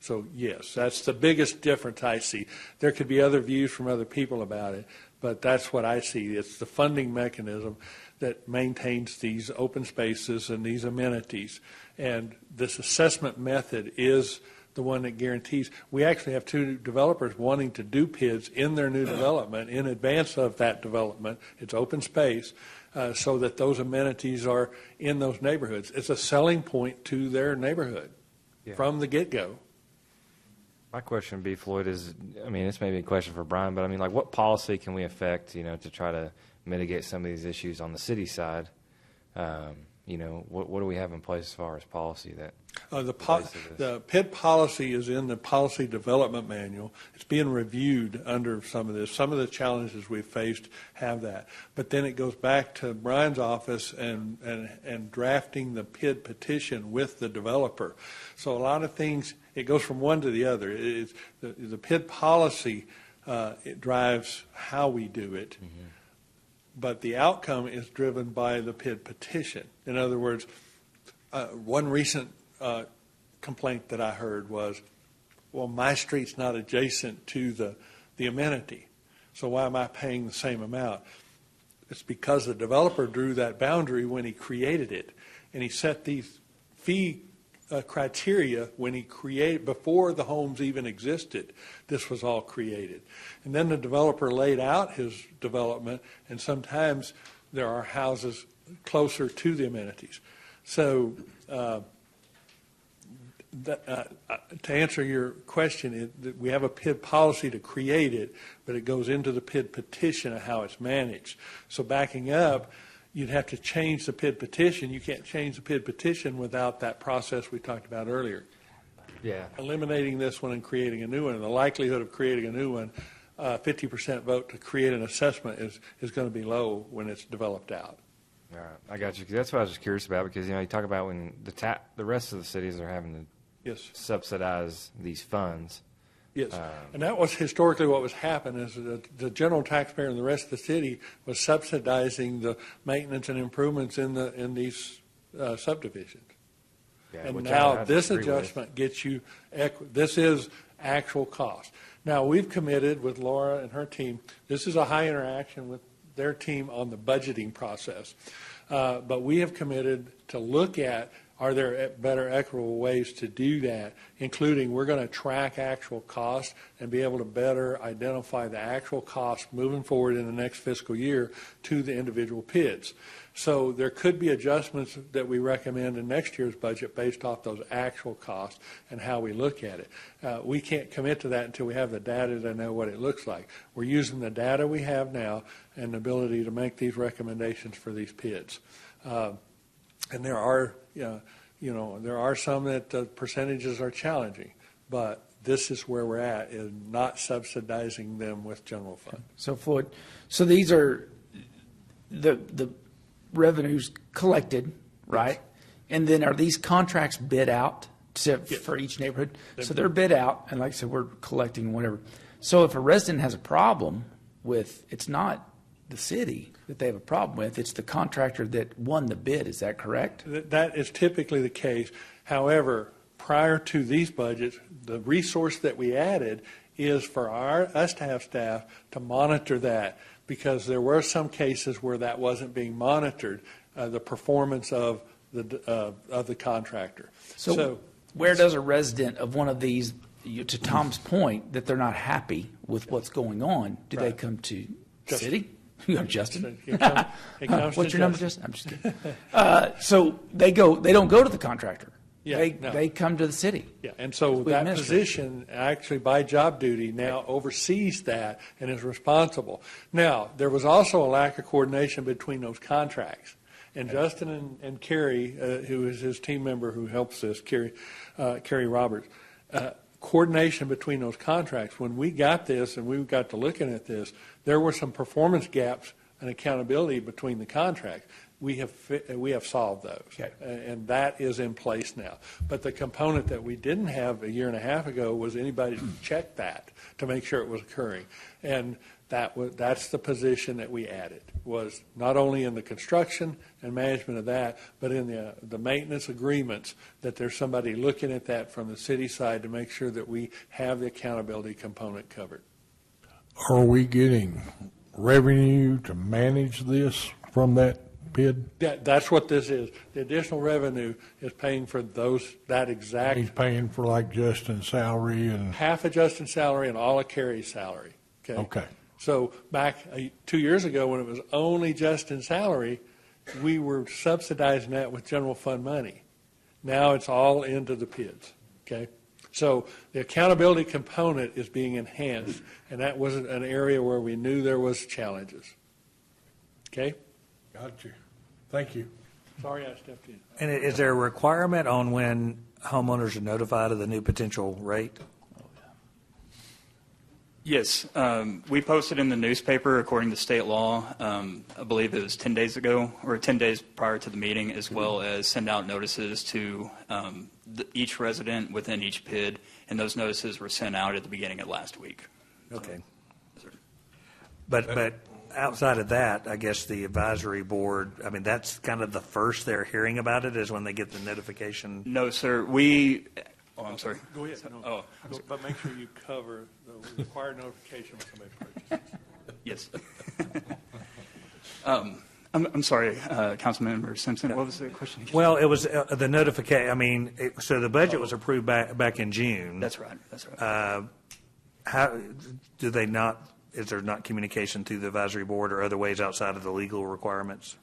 So, yes, that's the biggest difference I see. There could be other views from other people about it, but that's what I see. It's the funding mechanism that maintains these open spaces and these amenities. And this assessment method is the one that guarantees. We actually have 2 developers wanting to do PIDs in their new development in advance of that development. It's open space so that those amenities are in those neighborhoods. It's a selling point to their neighborhood from the get-go. My question would be, Floyd, is, I mean, this may be a question for Brian, but I mean, like, what policy can we affect, to try to mitigate some of these issues on the city side You know, what do we have in place as far as policy that? The PID policy is in the policy development manual. It's being reviewed under some of this. Some of the challenges we've faced have that. But then it goes back to Brian's office and drafting the PID petition with the developer. So a lot of things, it goes from one to the other. The PID policy, it drives how we do it. Mm-hmm. But the outcome is driven by the PID petition. In other words, one recent complaint that I heard was, well, my street's not adjacent to the amenity, so why am I paying the same amount? It's because the developer drew that boundary when he created it, and he set these fee criteria when he created, before the homes even existed. This was all created. And then the developer laid out his development, and sometimes there are houses closer to the amenities. So to answer your question, we have a PID policy to create it, but it goes into the PID petition of how it's managed. So backing up, you'd have to change the PID petition. You can't change the PID petition without that process we talked about earlier. Yeah. Eliminating this one and creating a new one, and the likelihood of creating a new one, 50% vote to create an assessment is going to be low when it's developed out. All right, I got you. 'Cause that's what I was just curious about, because, you know, you talk about when the rest of the cities are having to subsidize these funds. Yes, and that was historically what was happening, is the general taxpayer in the rest of the city was subsidizing the maintenance and improvements in these subdivisions. Yeah, and now this adjustment gets you, this is actual cost. Now, we've committed with Laura and her team, this is a high interaction with their team on the budgeting process, but we have committed to look at, are there better equitable ways to do that, including we're going to track actual costs and be able to better identify the actual costs moving forward in the next fiscal year to the individual PIDs. So there could be adjustments that we recommend in next year's budget based off those actual costs and how we look at it. We can't commit to that until we have the data to know what it looks like. We're using the data we have now and the ability to make these recommendations for these PIDs. And there are, there are some that the percentages are challenging, but this is where we're at, is not subsidizing them with general fund. So Floyd, so these are the revenues collected, right? Yes. And then are these contracts bid out for each neighborhood? So they're bid out, and like I said, we're collecting whatever. So if a resident has a problem with, it's not the city that they have a problem with, it's the contractor that won the bid. Is that correct? That is typically the case. However, prior to these budgets, the resource that we added is for us to have staff to monitor that, because there were some cases where that wasn't being monitored, the performance of the contractor. So where does a resident of one of these, to Tom's point, that they're not happy with what's going on, do they come to city? You know, Justin. What's your number, Justin? I'm just kidding. So they don't go to the contractor. Yeah, they come to the city. Yeah, and so that position, actually by job duty, now oversees that and is responsible. Now, there was also a lack of coordination between those contracts. And Justin and Carrie, who is his team member who helps us, Carrie Roberts, coordination between those contracts. When we got this and we got to looking at this, there were some performance gaps and accountability between the contracts. We have solved those, and that is in place now. But the component that we didn't have a year and a half ago was anybody to check that to make sure it was occurring, and that's the position that we added, was not only in the construction and management of that, but in the maintenance agreements, that there's somebody looking at that from the city side to make sure that we have the accountability component covered. Are we getting revenue to manage this from that PID? That's what this is. The additional revenue is paying for that exact. He's paying for like Justin's salary and half of Justin's salary and all of Carrie's salary. Okay. So back 2 years ago, when it was only Justin's salary, we were subsidizing that with general fund money. Now it's all into the PIDs. Okay. So the accountability component is being enhanced, and that was an area where we knew there was challenges. Okay. Got you. Thank you. Sorry I stepped in. And is there a requirement on when homeowners are notified of the new potential rate? Yes, we posted in the newspaper according to state law, I believe it was 10 days ago, or 10 days prior to the meeting, as well as send out notices to each resident within each PID, and those notices were sent out at the beginning of last week. Okay. But outside of that, I guess the advisory board, I mean, that's kind of the first they're hearing about it is when they get the notification? No, sir. Oh, I'm sorry. Go ahead. No. But make sure you cover the required notification when somebody purchases. Yes. I'm sorry, Councilmember Simpson. What was the question? Well, it was the notification. I mean, so the budget was approved back in June. That's right. That's right. How do they not? Is there not communication to the advisory board or other ways outside of the legal requirements?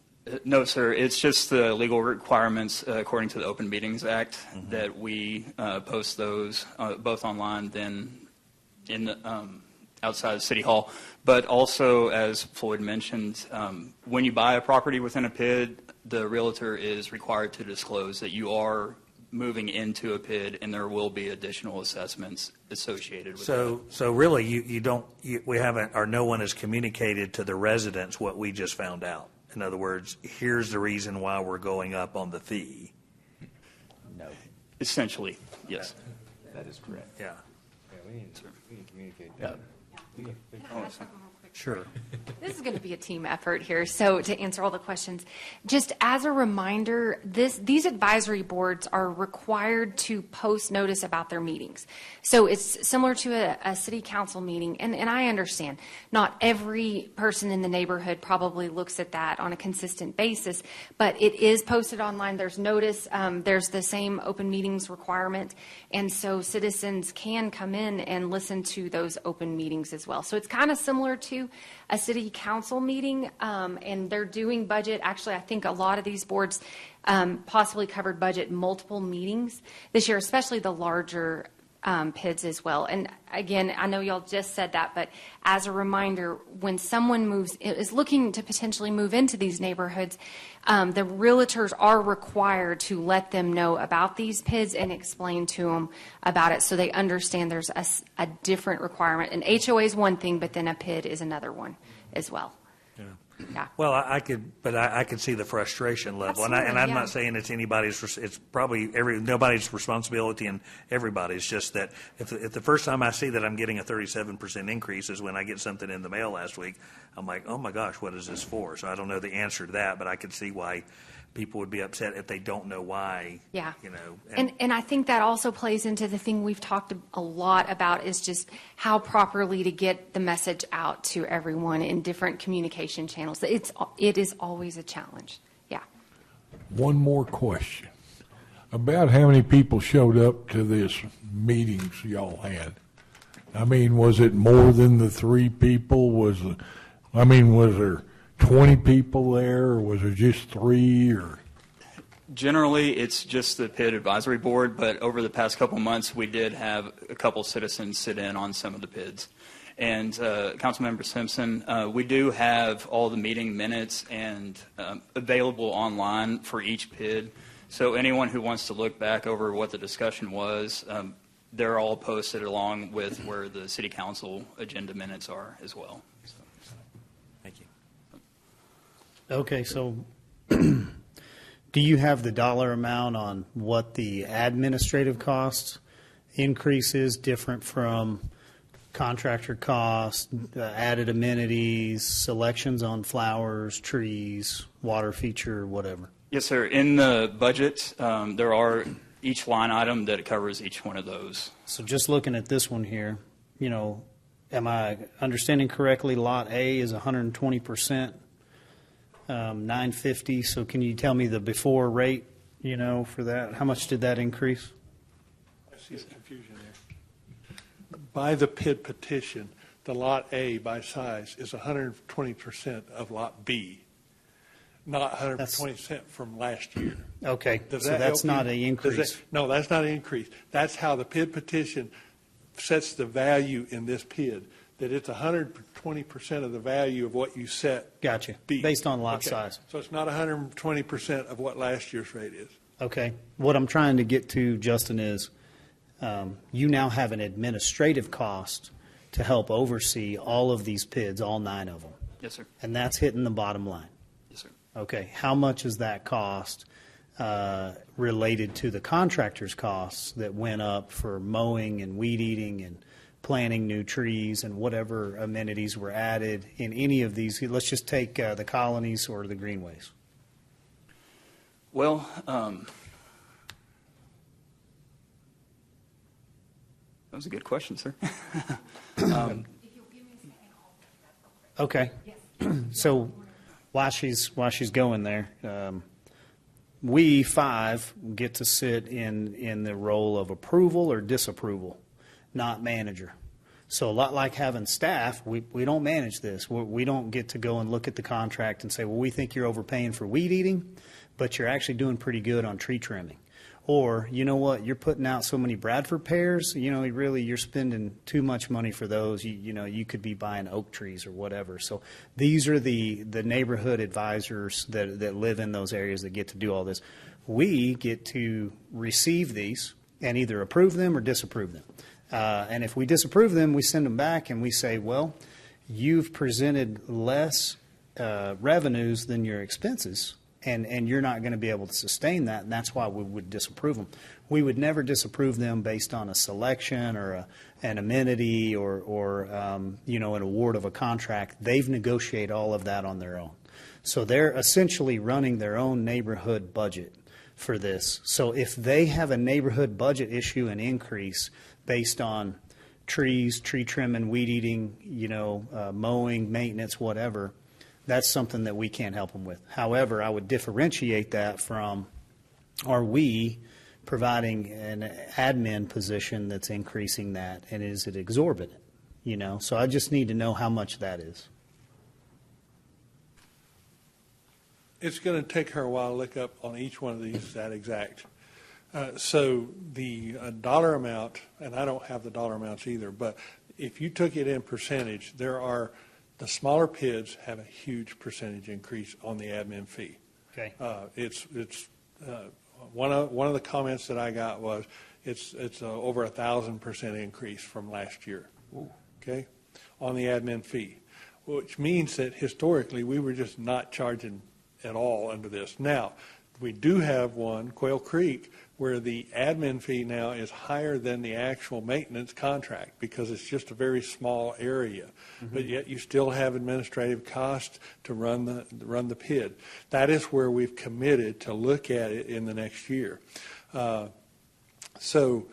No, sir. It's just the legal requirements according to the Open Meetings Act that we post those both online, then in the, outside of City Hall. But also, as Floyd mentioned, when you buy a property within a PID, the realtor is required to disclose that you are moving into a PID, and there will be additional assessments associated with that. So really, we haven't, or no one has communicated to the residents what we just found out. In other words, here's the reason why we're going up on the fee. No. Essentially, yes. That is correct. Yeah. Yeah, we need to communicate Yeah. that. Sure. This is going to be a team effort here. So to answer all the questions, just as a reminder, these advisory boards are required to post notice about their meetings. So it's similar to a city council meeting. And I understand not every person in the neighborhood probably looks at that on a consistent basis, but it is posted online. There's notice. There's the same open meetings requirement. And so citizens can come in and listen to those open meetings as well. So it's kind of similar to a city council meeting, and they're doing budget. Actually, I think a lot of these boards possibly covered budget in multiple meetings this year, especially the larger PIDs as well. And again, I know y'all just said that, but as a reminder, when someone is looking to potentially move into these neighborhoods, the realtors are required to let them know about these PIDs and explain to them about it so they understand there's a different requirement. An HOA is one thing, but then a PID is another one as well. Yeah. Well, I could see the frustration level, and I'm not saying it's anybody's. It's probably nobody's responsibility, and everybody's. Just that if the first time I see that I'm getting a 37% increase is when I get something in the mail last week, I'm like, oh my gosh, what is this for? So I don't know the answer to that, but I could see why people would be upset if they don't know why. Yeah. You know. And I think that also plays into the thing we've talked a lot about is just how properly to get the message out to everyone in different communication channels. It is always a challenge. Yeah. One more question. About how many people showed up to this meetings y'all had? I mean, was it more than the 3 people? Was there 20 people there, or was it just 3? Or Generally, it's just the PID advisory board, but over the past couple months, we did have a couple citizens sit in on some of the PIDs. And Councilmember Simpson, we do have all the meeting minutes and available online for each PID. So anyone who wants to look back over what the discussion was, they're all posted along with where the city council agenda minutes are as well. Thank you. Okay, so do you have the dollar amount on what the administrative cost increase is different from contractor costs, added amenities, selections on flowers, trees, water feature, whatever? Yes, sir. In the budget, there are each line item that covers each one of those. So just looking at this one here, you know, am I understanding correctly? Lot A is 120%, 950. So can you tell me the before rate, you know, for that? How much did that increase? I see some confusion there. By the PID petition, the Lot A by size is 120% of Lot B, not 120% from last year. Okay, so that's not an increase. No, that's not an increase. That's how the PID petition sets the value in this PID. that it's 120% of the value of what you set. Gotcha. be. Based on lot Okay. size. So it's not 120% of what last year's rate is. Okay. What I'm trying to get to, Justin, is you now have an administrative cost to help oversee all of these PIDs, all 9 of them. Yes, sir. And that's hitting the bottom line. Yes, sir. Okay. How much is that cost related to the contractor's costs that went up for mowing and weed eating and planting new trees and whatever amenities were added in any of these? Let's just take the colonies or the greenways. Well, that was a good question, sir. Okay. So while she's going there, we 5 get to sit in the role of approval or disapproval, not manager. So a lot like having staff, we don't manage this. We don't get to go and look at the contract and say, well, we think you're overpaying for weed eating, but you're actually doing pretty good on tree trimming. Or, you know what, you're putting out so many Bradford pears, you know, really you're spending too much money for those. You know, you could be buying oak trees or whatever. So these are the neighborhood advisors that live in those areas that get to do all this. We get to receive these and either approve them or disapprove them. And if we disapprove them, we send them back and we say, well, you've presented less revenues than your expenses. And you're not going to be able to sustain that, and that's why we would disapprove them. We would never disapprove them based on a selection or an amenity or you know, an award of a contract. They've negotiated all of that on their own. So they're essentially running their own neighborhood budget for this. So if they have a neighborhood budget issue and increase based on trees, tree trimming, weed eating, you know, mowing, maintenance, whatever, that's something that we can't help them with. However, I would differentiate that from, are we providing an admin position that's increasing that, and is it exorbitant? You know, so I just need to know how much that is. It's going to take her a while to look up on each one of these that exact. So the dollar amount, and I don't have the dollar amounts either, but if you took it in percentage, the smaller PIDs have a huge percentage increase on the admin fee. Okay. It's one of the comments that I got was it's over 1,000% increase from last year. Ooh. Okay, on the admin fee, which means that historically we were just not charging at all under this. Now we do have one, Quail Creek, where the admin fee now is higher than the actual maintenance contract because it's just a very small area. Mm-hmm. But yet you still have administrative costs to run the PID. That is where we've committed to look at it in the next year. So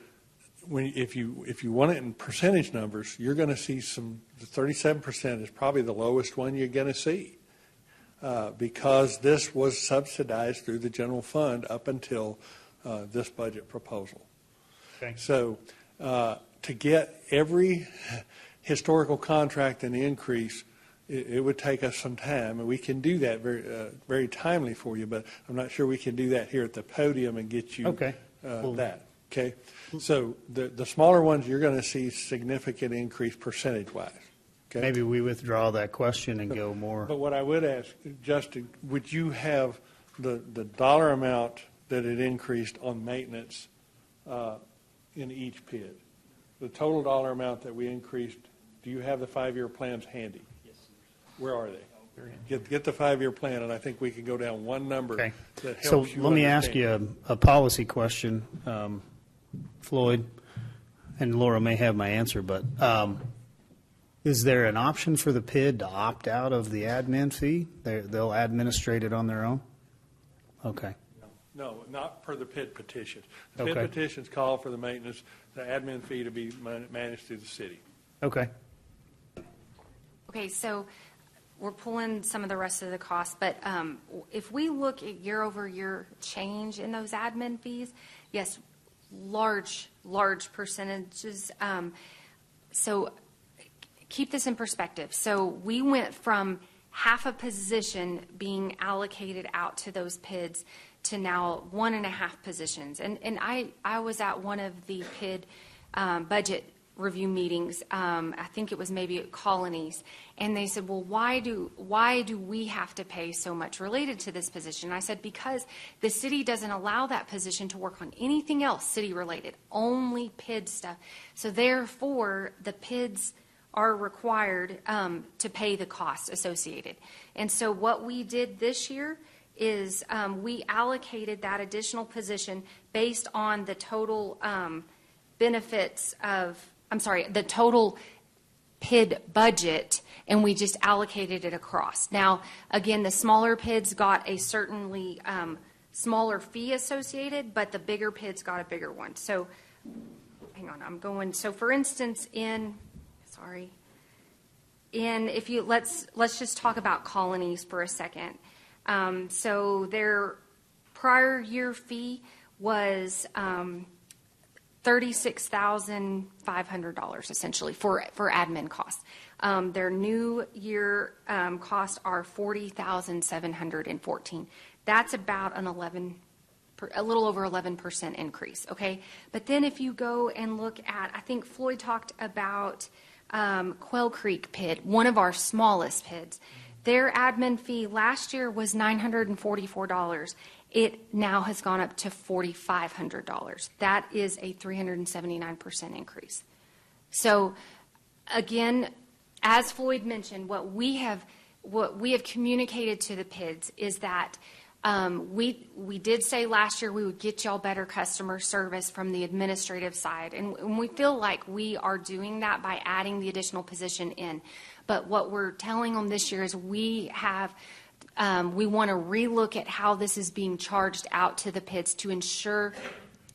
if you want it in percentage numbers, you're going to see the 37% is probably the lowest one you're going to see. Because this was subsidized through the general fund up until this budget proposal. Okay. So to get every historical contract and increase, it would take us some time, and we can do that very timely for you, but I'm not sure we can do that here at the podium and get you that. Okay. So the smaller ones, you're going to see significant increase percentage-wise. Okay. Maybe we withdraw that question and go more. But what I would ask, Justin, would you have the dollar amount that it increased on maintenance in each PID? The total dollar amount that we increased, do you have the 5-year plans handy? Yes. Where are they? Get the 5-year plan, and I think we can go down one number that helps so you let me ask understand. you a policy question, Floyd, and Laura may have my answer, but is there an option for the PID to opt out of the admin fee? They'll administrate it on their own? Okay. No, not per the PID petition. The PID petitions call for the maintenance, the admin fee to be managed through the city. Okay. Okay, so we're pulling some of the rest of the costs, but if we look at year-over-year change in those admin fees, yes, large percentages. So keep this in perspective. So we went from half a position being allocated out to those PIDs to now 1.5 positions. And I was at one of the PID budget review meetings. I think it was maybe at Colonies, and they said, well, why do we have to pay so much related to this position? And I said, because the city doesn't allow that position to work on anything else city related, only PID stuff. So therefore, the PIDs are required to pay the costs associated. And so what we did this year is we allocated that additional position based on the total benefits of, the total PID budget, and we just allocated it across. Now, again, the smaller PIDs got a certainly smaller fee associated, but the bigger PIDs got a bigger one. So, hang on, so for instance, if you, let's just talk about Colonies for a second. So their prior year fee was $36,500 essentially for admin costs. Their new year costs are $40,714. That's about a little over 11% increase. Okay, but then if you go and look at, I think Floyd talked about Quail Creek PID, one of our smallest PIDs. Their admin fee last year was $944. It now has gone up to $4,500. That is a 379% increase. So again, as Floyd mentioned, what we have communicated to the PIDs is that we did say last year we would get y'all better customer service from the administrative side, and we feel like we are doing that by adding the additional position in. But what we're telling them this year is we want to relook at how this is being charged out to the PIDs to ensure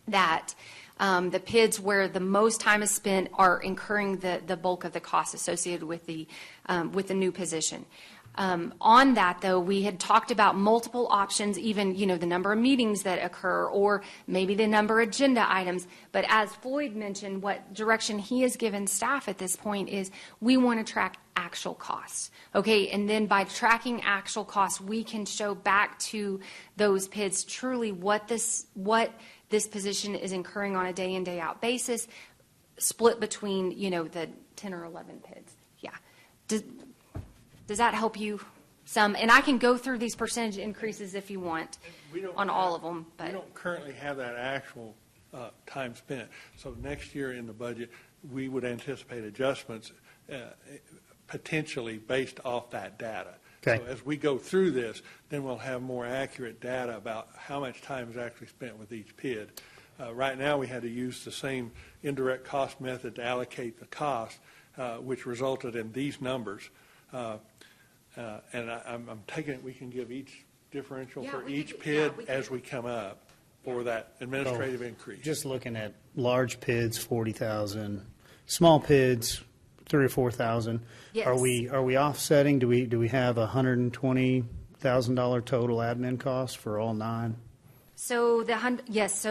that the PIDs where the most time is spent are incurring the bulk of the costs associated with the new position. On that, though, we had talked about multiple options, even, the number of meetings that occur or maybe the number of agenda items. But as Floyd mentioned, what direction he has given staff at this point is we want to track actual costs. Okay, and then by tracking actual costs, we can show back to those PIDs truly what this position is incurring on a day in, day out basis, split between, the 10 or 11 PIDs. Yeah. Does that help you some? And I can go through these percentage increases if you want on all of them. But we don't currently have that actual time spent. So next year in the budget, we would anticipate adjustments potentially based off that data. Okay. So as we go through this, then we'll have more accurate data about how much time is actually spent with each PID. Right now, we had to use the same indirect cost method to allocate the cost, which resulted in these numbers. And I'm taking it we can give each differential for each PID as we come up for that administrative increase. Just looking at large PIDs, 40,000, small PIDs, 3,000 or 4,000. Yes. Are we offsetting? Do we have $120,000 total admin cost for all 9? So it's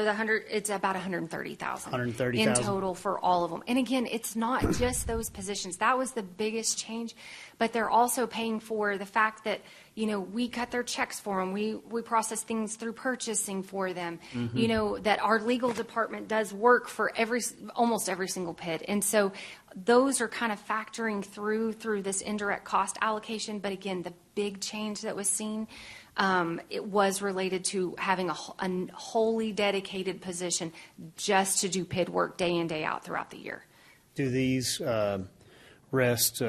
about 130,000. 130,000 in total for all of them. And again, it's not just those positions. That was the biggest change, but they're also paying for the fact that we cut their checks for them. We process things through purchasing for them. Mm-hmm. That our legal department does work for almost every single PID. And so those are kind of factoring through this indirect cost allocation. But again, the big change that was seen, it was related to having a wholly dedicated position just to do PID work day in, day out throughout the year. Do these rest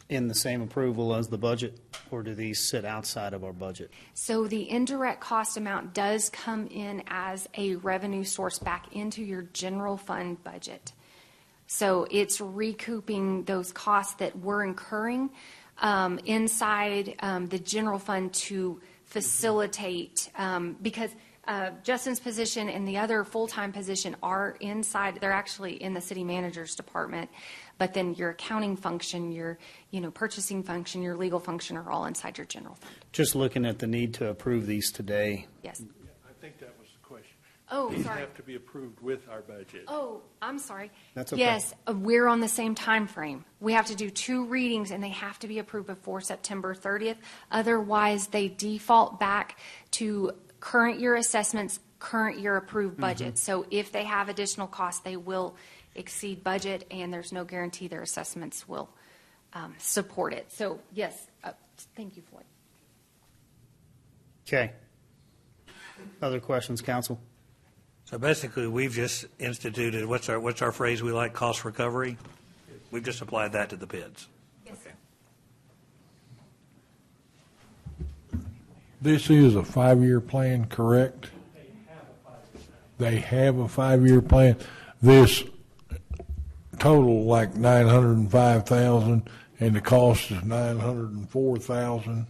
in the same approval as the budget, or do these sit outside of our budget? So the indirect cost amount does come in as a revenue source back into your general fund budget. So it's recouping those costs that we're incurring inside the general fund to facilitate, because Justin's position and the other full-time position are inside, they're actually in the city manager's department, but then your accounting function, your purchasing function, your legal function are all inside your general fund. Just looking at the need to approve these today. Yes. I think that was the question. Oh, These sorry. have to be approved with our budget. Oh, I'm sorry. That's okay. Yes, we're on the same time frame. We have to do 2 readings, and they have to be approved before September 30th. Otherwise, they default back to current year assessments current year approved budget. So if they have additional costs, they will exceed budget, and there's no guarantee their assessments will support it. So yes, thank you, Floyd. Okay. Other questions, council? So basically, we've just instituted, what's our phrase we like, cost recovery? We've just applied that to the PIDs. Yes. Okay. This is a 5-year plan, correct? They have a 5-year plan. This total like 905,000, and the cost is 904,000.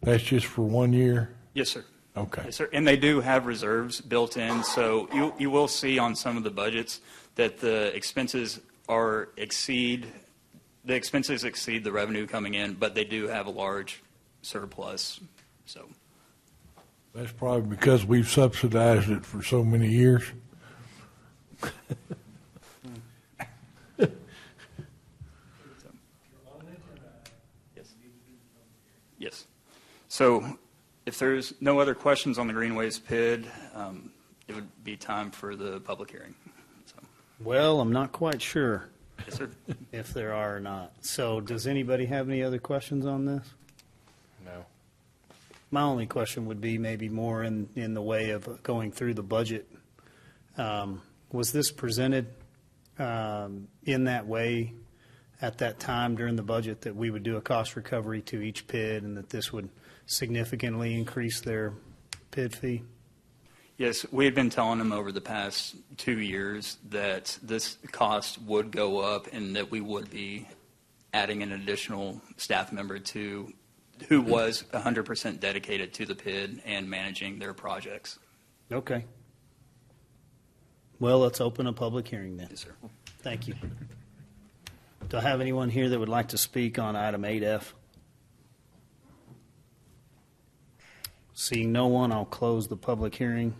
That's just for 1 year? Yes, sir. Okay. Yes, sir. And they do have reserves built in, so you will see on some of the budgets that the expenses exceed the revenue coming in, but they do have a large surplus. So That's probably because we've subsidized it for so many years. yes. So if there's no other questions on the Greenways PID, it would be time for the public hearing. So. Well, I'm not quite sure Yes, sir. if there are or not. So does anybody have any other questions on this? No. My only question would be maybe more in the way of going through the budget. Was this presented in that way at that time during the budget, that we would do a cost recovery to each PID and that this would significantly increase their PID fee? Yes, we had been telling them over the past 2 years that this cost would go up and that we would be adding an additional staff member who was 100% dedicated to the PID and managing their projects. Okay. Well, let's open a public hearing then. Yes, sir. Thank you. Do I have anyone here that would like to speak on item 8F? Seeing no one, I'll close the public hearing.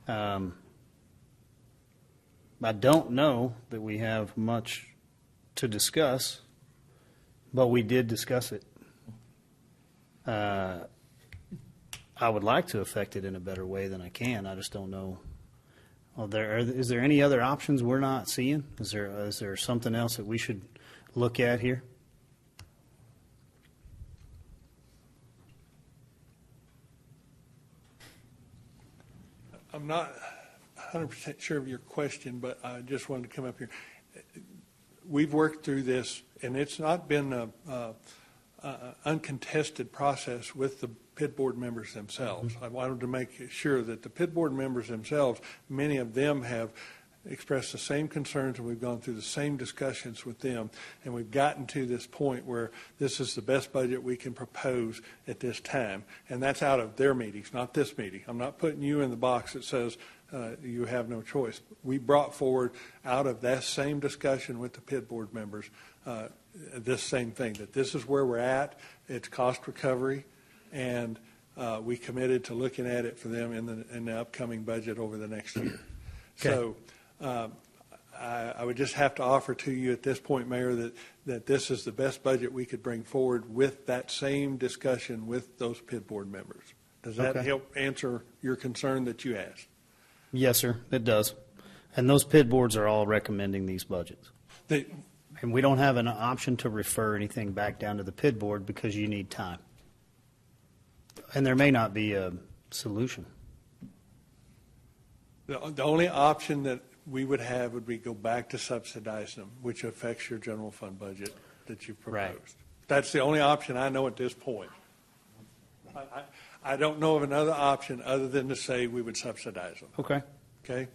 I don't know that we have much to discuss, but we did discuss it. I would like to affect it in a better way than I can. I just don't know. Is there any other options we're not seeing? Is there something else that we should look at here? I'm not 100% sure of your question, but I just wanted to come up here. We've worked through this, and it's not been an uncontested process with the PID board members themselves. I wanted to make sure that the PID board members themselves, many of them have expressed the same concerns, and we've gone through the same discussions with them, and we've gotten to this point where this is the best budget we can propose at this time, and that's out of their meetings, not this meeting. I'm not putting you in the box that says you have no choice. We brought forward out of that same discussion with the PID board members this same thing, that this is where we're at, it's cost recovery, and we committed to looking at it for them in the upcoming budget over the next year. Okay. So I would just have to offer to you at this point, Mayor, that this is the best budget we could bring forward with that same discussion with those PID board members. Does that help answer your concern that you asked? Yes, sir, it does. And those PID boards are all recommending these budgets. And we don't have an option to refer anything back down to the PID board because you need time. And there may not be a solution. The only option that we would have would be go back to subsidizing them, which affects your general fund budget that you've proposed. Right. That's the only option I know at this point. I don't know of another option other than to say we would subsidize them. Okay. Okay?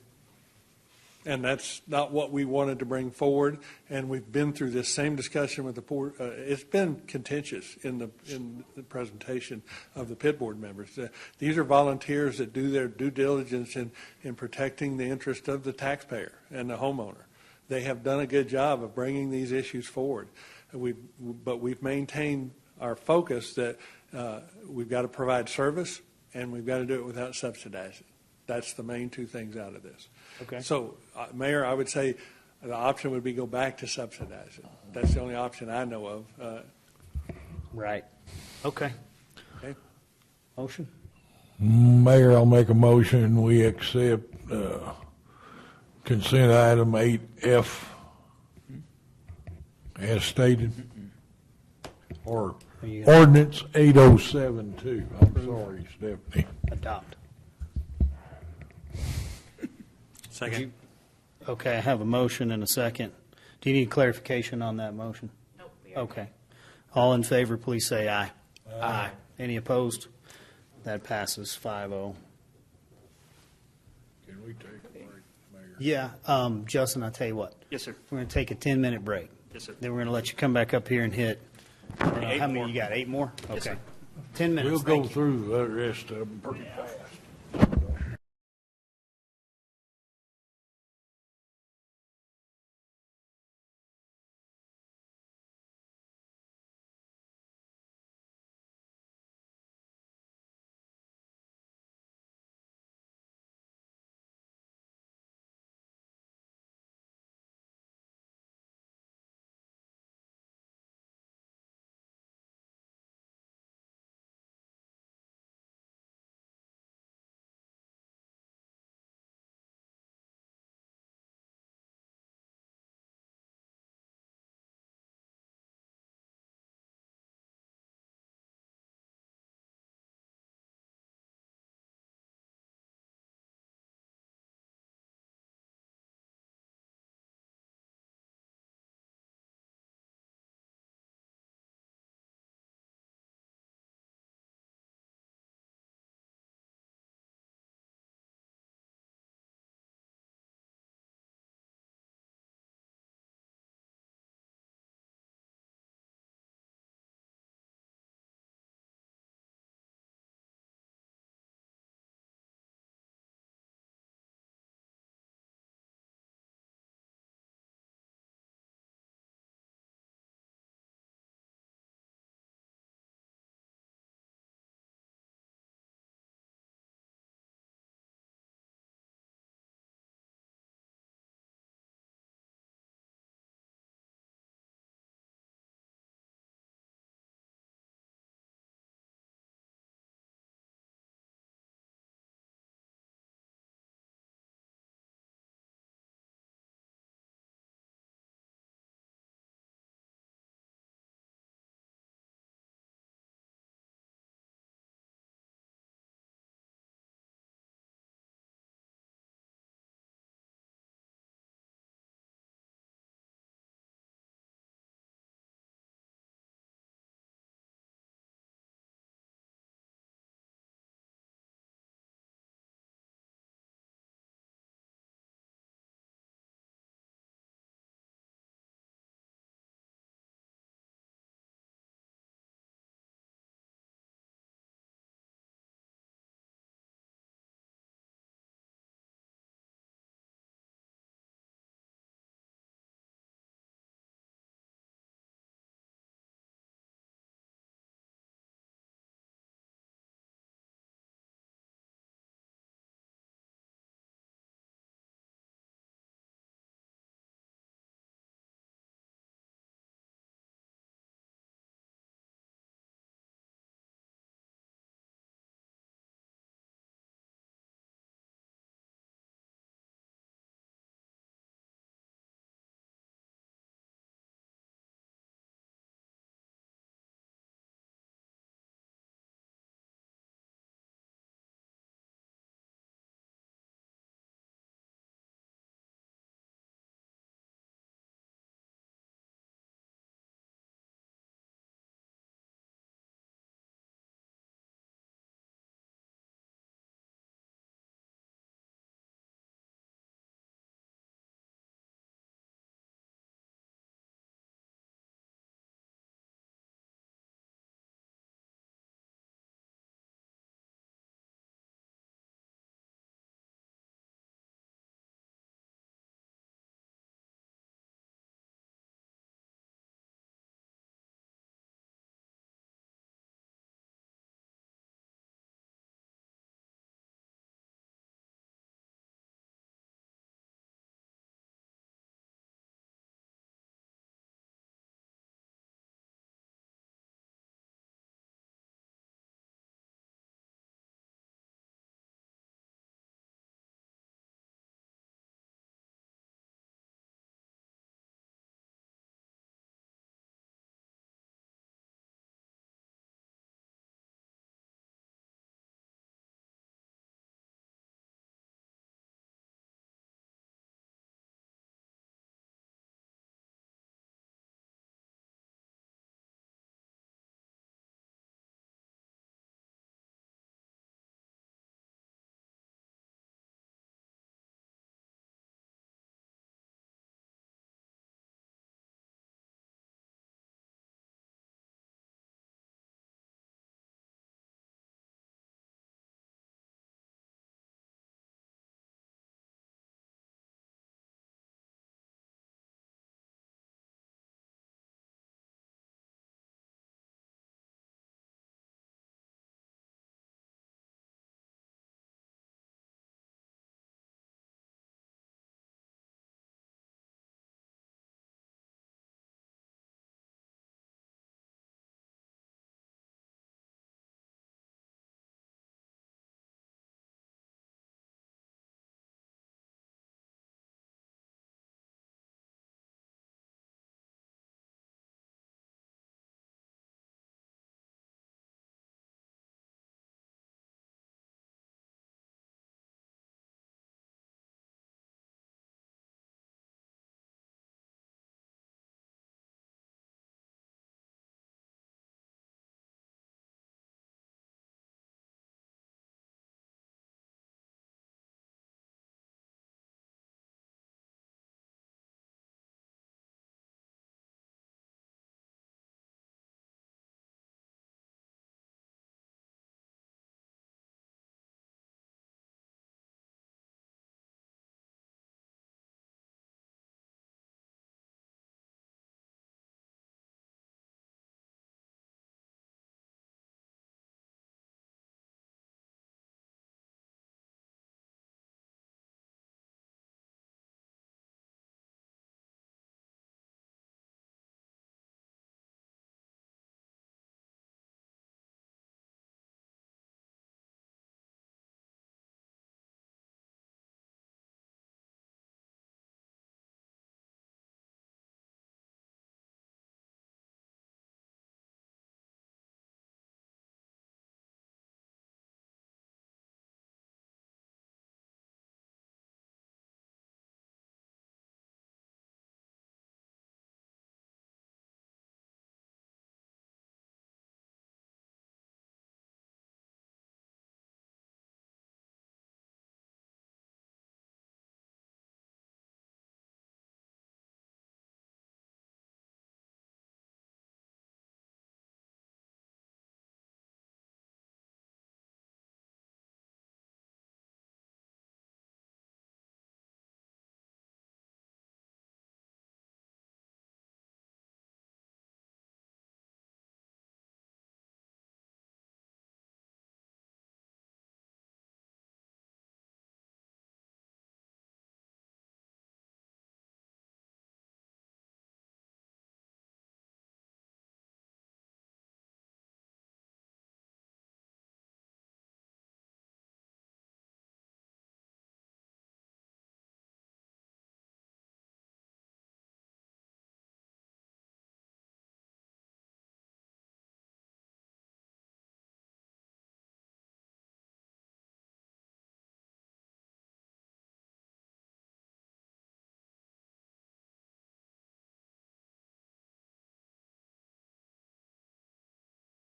And that's not what we wanted to bring forward, and we've been through this same discussion with the board. It's been contentious in the presentation of the PID board members. These are volunteers that do their due diligence in protecting the interest of the taxpayer and the homeowner. They have done a good job of bringing these issues forward. But we've maintained our focus that we've got to provide service, and we've got to do it without subsidizing. That's the main two things out of this. Okay. So, Mayor, I would say the option would be go back to subsidizing. That's the only option I know of. Right. Okay. Okay. Motion? Mayor, I'll make a motion, we accept consent item 8F as stated, or ordinance 8072. I'm sorry, Stephanie. Adopt. Second. Okay, I have a motion and a second. Do you need clarification on that motion? Nope. Okay. All in favor, please say aye. Aye. Any opposed? That passes 5-0. Can we take a break, Mayor? Yeah, Justin, I'll tell you what. Yes, sir. We're going to take a 10-minute break. Yes, sir. Then we're going to let you come back up here and hit. How Eight many more. you got? 8 more? Yes, Okay. sir. 10 minutes. We'll go Thank you. through the rest of them pretty fast.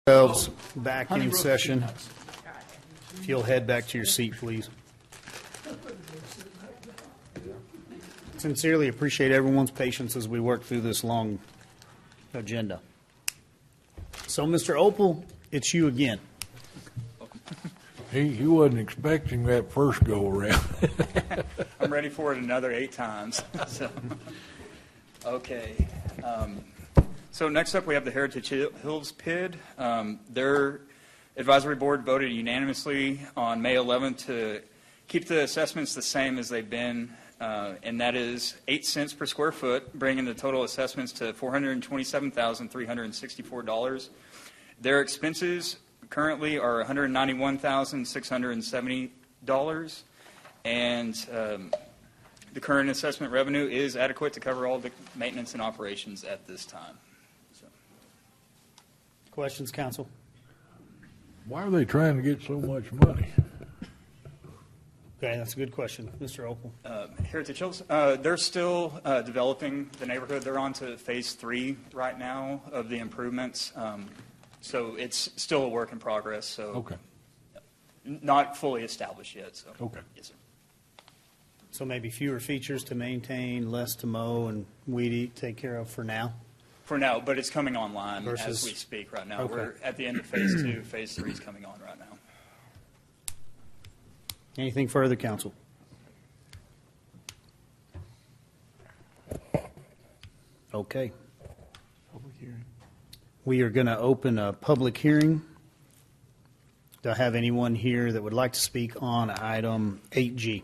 Ourselves back in session. If you'll head back to your seat, please. Sincerely appreciate everyone's patience as we work through this long agenda. So, Mr. Opal, it's you again. He wasn't expecting that first go around. I'm ready for it another 8 times. Okay. So next up, we have the Heritage Hills PID. Their advisory board voted unanimously on May 11th to keep the assessments the same as they've been, and that is 8 cents per square foot, bringing the total assessments to $427,364. Their expenses currently are $191,670, and the current assessment revenue is adequate to cover all the maintenance and operations at this time. Questions, council? Why are they trying to get so much money? Okay, that's a good question. Mr. Opal. Heritage Hills, they're still developing the neighborhood. They're on to phase 3 right now of the improvements. So it's still a work in progress. So okay. Not fully established yet. So. Okay. Yes, sir. So maybe fewer features to maintain, less to mow and weed eat, take care of for now? For now, but it's coming online Versus, as we speak right now. Okay. We're at the end of phase 2. Phase 3 is coming on right now. Anything further, council? Okay. Public hearing. We are going to open a public hearing. Do I have anyone here that would like to speak on item 8G?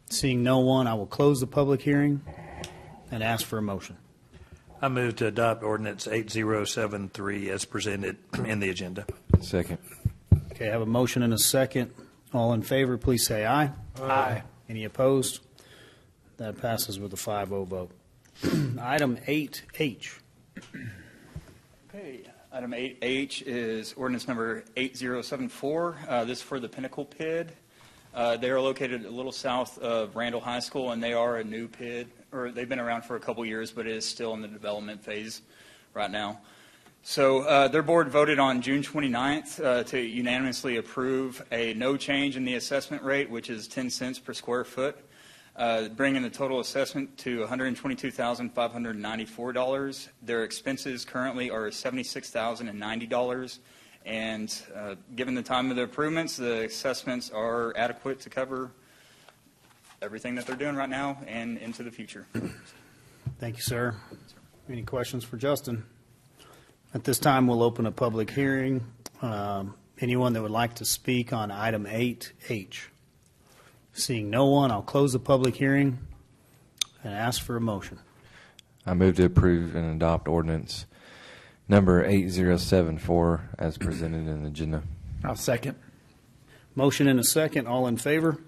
Seeing no one, I will close the public hearing and ask for a motion. I move to adopt ordinance 8073 as presented in the agenda. Second. Okay, I have a motion and a second. All in favor, please say aye. Aye. Any opposed? That passes with a 5-0 vote. Item 8H. Okay. Item 8H is ordinance number 8074. This is for the Pinnacle PID. They are located a little south of Randall High School, and they are a new PID, or they've been around for a couple years, but it is still in the development phase right now. So their board voted on June 29th to unanimously approve a no change in the assessment rate, which is 10 cents per square foot, bringing the total assessment to $122,594. Their expenses currently are $76,090. And given the time of the improvements, the assessments are adequate to cover everything that they're doing right now and into the future. Thank you, sir. Any questions for Justin? At this time, we'll open a public hearing. Anyone that would like to speak on item 8H? Seeing no one, I'll close the public hearing and ask for a motion. I move to approve and adopt ordinance number 8074 as presented in the agenda. I'll second. Motion and a second. All in favor?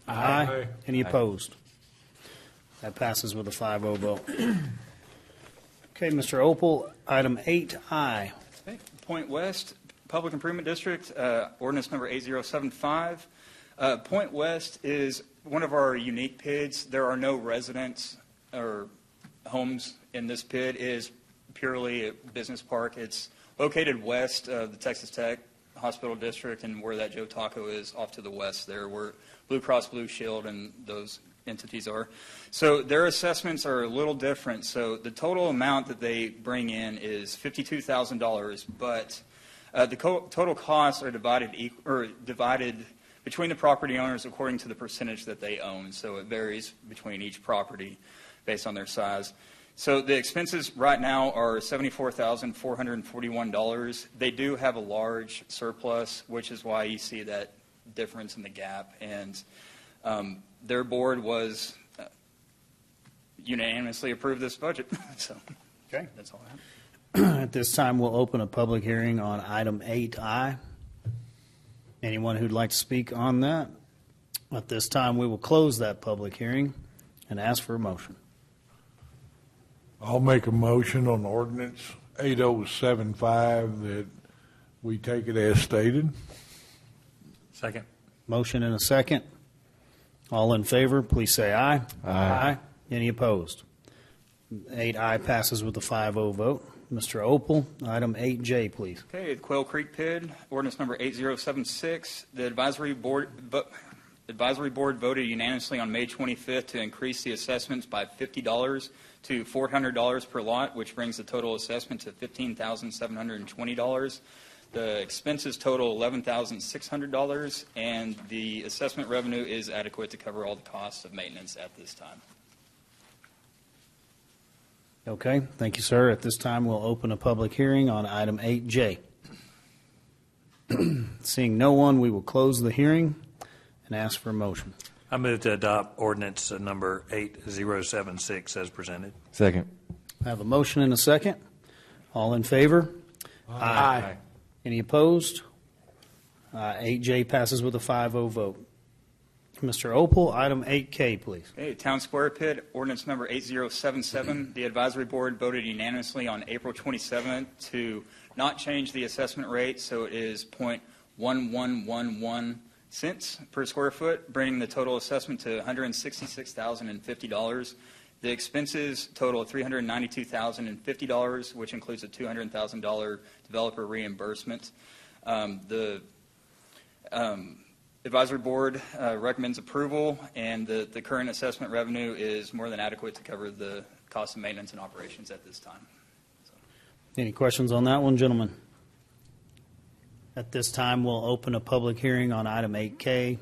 Aye. Any opposed? That passes with a 5-0 vote. Okay, Mr. Opal, item 8I. Okay. Point West Public Improvement District, ordinance number 8075. Point West is one of our unique PIDs. There are no residents or homes in this PID. It is purely a business park. It's located west of the Texas Tech Hospital District, and where that Joe Taco is off to the west there, where Blue Cross Blue Shield and those entities are. So their assessments are a little different. So the total amount that they bring in is $52,000, but the total costs are divided between the property owners according to the percentage that they own. So it varies between each property based on their size. So the expenses right now are $74,441. They do have a large surplus, which is why you see that difference in the gap. And their board was unanimously approved this budget. So okay, that's all I have. At this time, we'll open a public hearing on item 8I. Anyone who'd like to speak on that? At this time, we will close that public hearing and ask for a motion. I'll make a motion on ordinance 8075 that we take it as stated. Second. Motion and a second. All in favor, please say aye. Aye. Any opposed? 8I passes with a 5-0 vote. Mr. Opel, item 8J, please. Okay, the Quail Creek PID, ordinance number 8076. The advisory board voted unanimously on May 25th to increase the assessments by $50 to $400 per lot, which brings the total assessment to $15,720. The expenses total $11,600, and the assessment revenue is adequate to cover all the costs of maintenance at this time. Okay, thank you, sir. At this time, we'll open a public hearing on item 8J. Seeing no one, we will close the hearing and ask for a motion. I move to adopt ordinance number 8076 as presented. Second. I have a motion and a second. All in favor? Aye. Any opposed? 8J passes with a 5-0 vote. Mr. Opel, item 8K, please. Okay, Town Square PID, ordinance number 8077. The advisory board voted unanimously on April 27th to not change the assessment rate, so it is .1111 cents per square foot, bringing the total assessment to $166,050. The expenses total $392,050, which includes a $200,000 developer reimbursement. The advisory board recommends approval, and the current assessment revenue is more than adequate to cover the cost of maintenance and operations at this time. Any questions on that one, gentlemen? At this time, we'll open a public hearing on item 8K.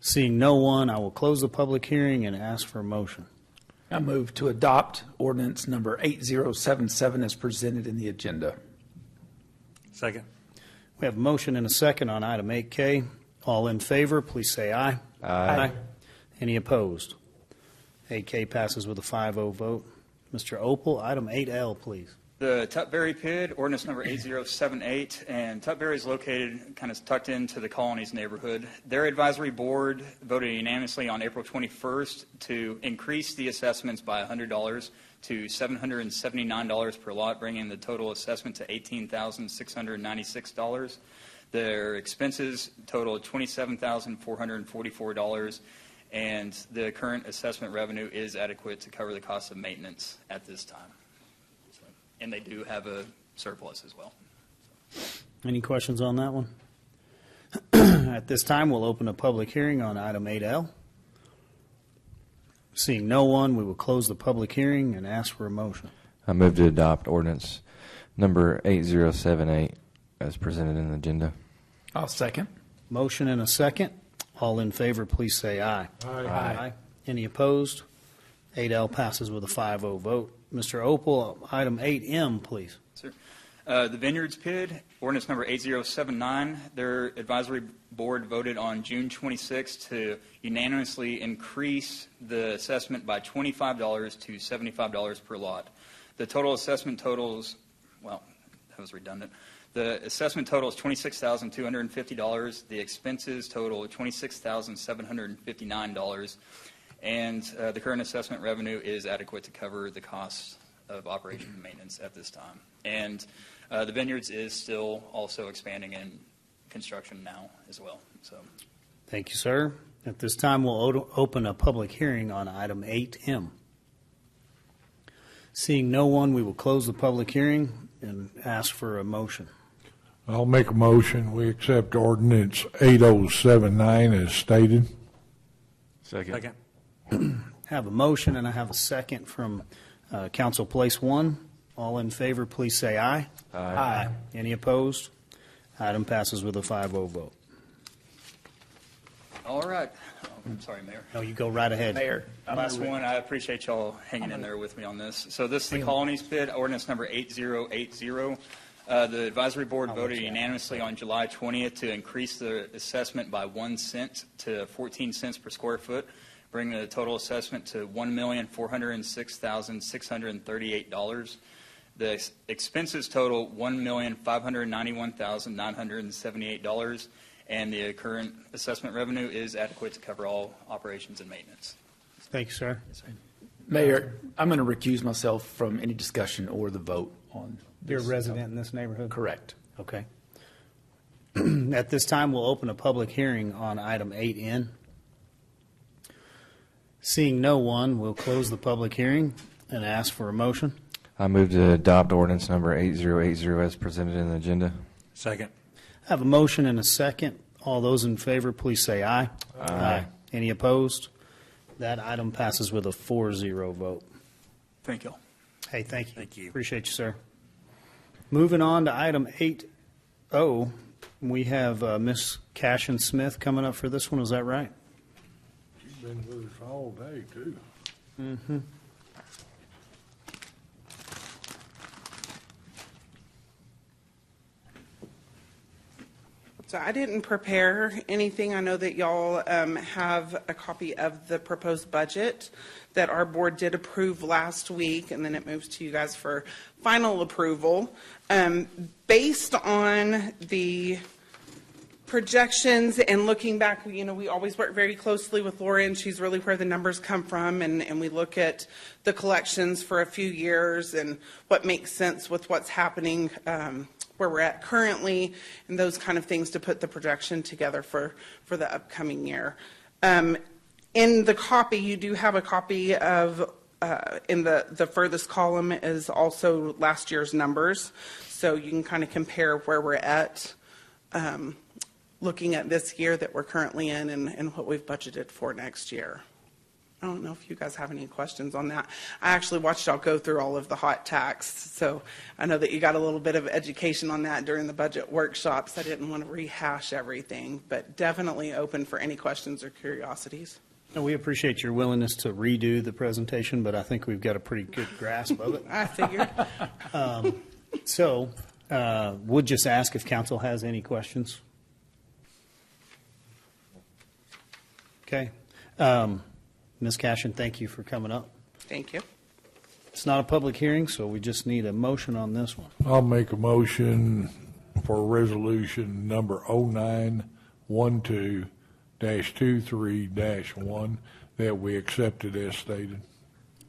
Seeing no one, I will close the public hearing and ask for a motion. I move to adopt ordinance number 8077 as presented in the agenda. Second. We have a motion and a second on item 8K. All in favor, please say aye. Aye. Any opposed? 8K passes with a 5-0 vote. Mr. Opel, item 8L, please. The Tutbury PID, ordinance number 8078, and Tutbury is located kind of tucked into the Colonies neighborhood. Their advisory board voted unanimously on April 21st to increase the assessments by $100 to $779 per lot, bringing the total assessment to $18,696. Their expenses total $27,444, and the current assessment revenue is adequate to cover the cost of maintenance at this time. And they do have a surplus as well. Any questions on that one? At this time, we'll open a public hearing on item 8L. Seeing no one, we will close the public hearing and ask for a motion. I move to adopt ordinance number 8078 as presented in the agenda. I'll second. Motion and a second. All in favor, please say aye. Aye. Any opposed? 8L passes with a 5-0 vote. Mr. Opel, item 8M, please. Sir. The Vineyards PID, ordinance number 8079, their advisory board voted on June 26th to unanimously increase the assessment by $25 to $75 per lot. The total assessment totals, well, that was redundant. The assessment total is $26,250. The expenses total $26,759. And the current assessment revenue is adequate to cover the costs of operation and maintenance at this time. And the Vineyards is still also expanding in construction now as well. So, Thank you, sir. At this time, we'll open a public hearing on item 8M. Seeing no one, we will close the public hearing and ask for a motion. I'll make a motion. We accept ordinance 8079 as stated. Second. Have a motion and I have a second from Council Place 1. All in favor, please say aye. Aye. Any opposed? Item passes with a 5-0 vote. all right. Oh, I'm sorry, Mayor. No, you go right ahead. Mayor. Last one, I appreciate y'all hanging in there with me on this. So this is the Colonies PID, ordinance number 8080. The advisory board voted unanimously on July 20th to increase the assessment by 1 cent to 14 cents per square foot, bringing the total assessment to $1,406,638. The expenses total $1,591,978, and the current assessment revenue is adequate to cover all operations and maintenance. Thank you, sir. Yes, sir. Mayor, I'm going to recuse myself from any discussion or the vote on this. You're a resident in this neighborhood? Correct. Okay. At this time, we'll open a public hearing on item 8N. Seeing no one, we'll close the public hearing and ask for a motion. I move to adopt ordinance number 8080 as presented in the agenda. Second. I have a motion and a second. All those in favor, please say aye. Aye. Any opposed? That item passes with a 4-0 vote. Thank you. Hey, thank you. Thank you. Appreciate you, sir. Moving on to item 8O, we have Miss Cashin Smith coming up for this one. Is that right? She's been with us all day, too. Mm-hmm. So I didn't prepare anything. I know that y'all have a copy of the proposed budget that our board did approve last week, and then it moves to you guys for final approval. Based on the projections and looking back, we always work very closely with Laura, and she's really where the numbers come from, and we look at the collections for a few years and what makes sense with what's happening where we're at currently, and those kind of things to put the projection together for the upcoming year. In the copy, you do have a copy of, in the furthest column is also last year's numbers, so you can kind of compare where we're at looking at this year that we're currently in and what we've budgeted for next year. I don't know if you guys have any questions on that. I actually watched y'all go through all of the hot tax, so I know that you got a little bit of education on that during the budget workshops. I didn't want to rehash everything, but definitely open for any questions or curiosities. No, we appreciate your willingness to redo the presentation, but I think we've got a pretty good grasp of it. I figured. Would just ask if council has any questions. Okay. Ms. Cashin, thank you for coming up. Thank you. It's not a public hearing, so we just need a motion on this one. I'll make a motion for resolution number 0912-23-1 that we accept it as stated.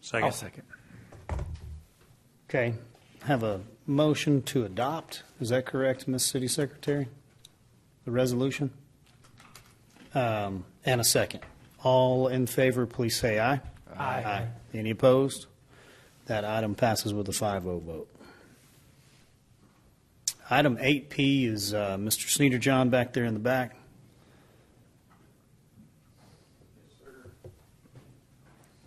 Second. I'll second. Okay. Have a motion to adopt. Is that correct, Ms. City Secretary? The resolution? And a second. All in favor, please say aye. Aye. Any opposed? That item passes with a 5-0 vote. Item 8P is Mr. Sneeder-John back there in the back.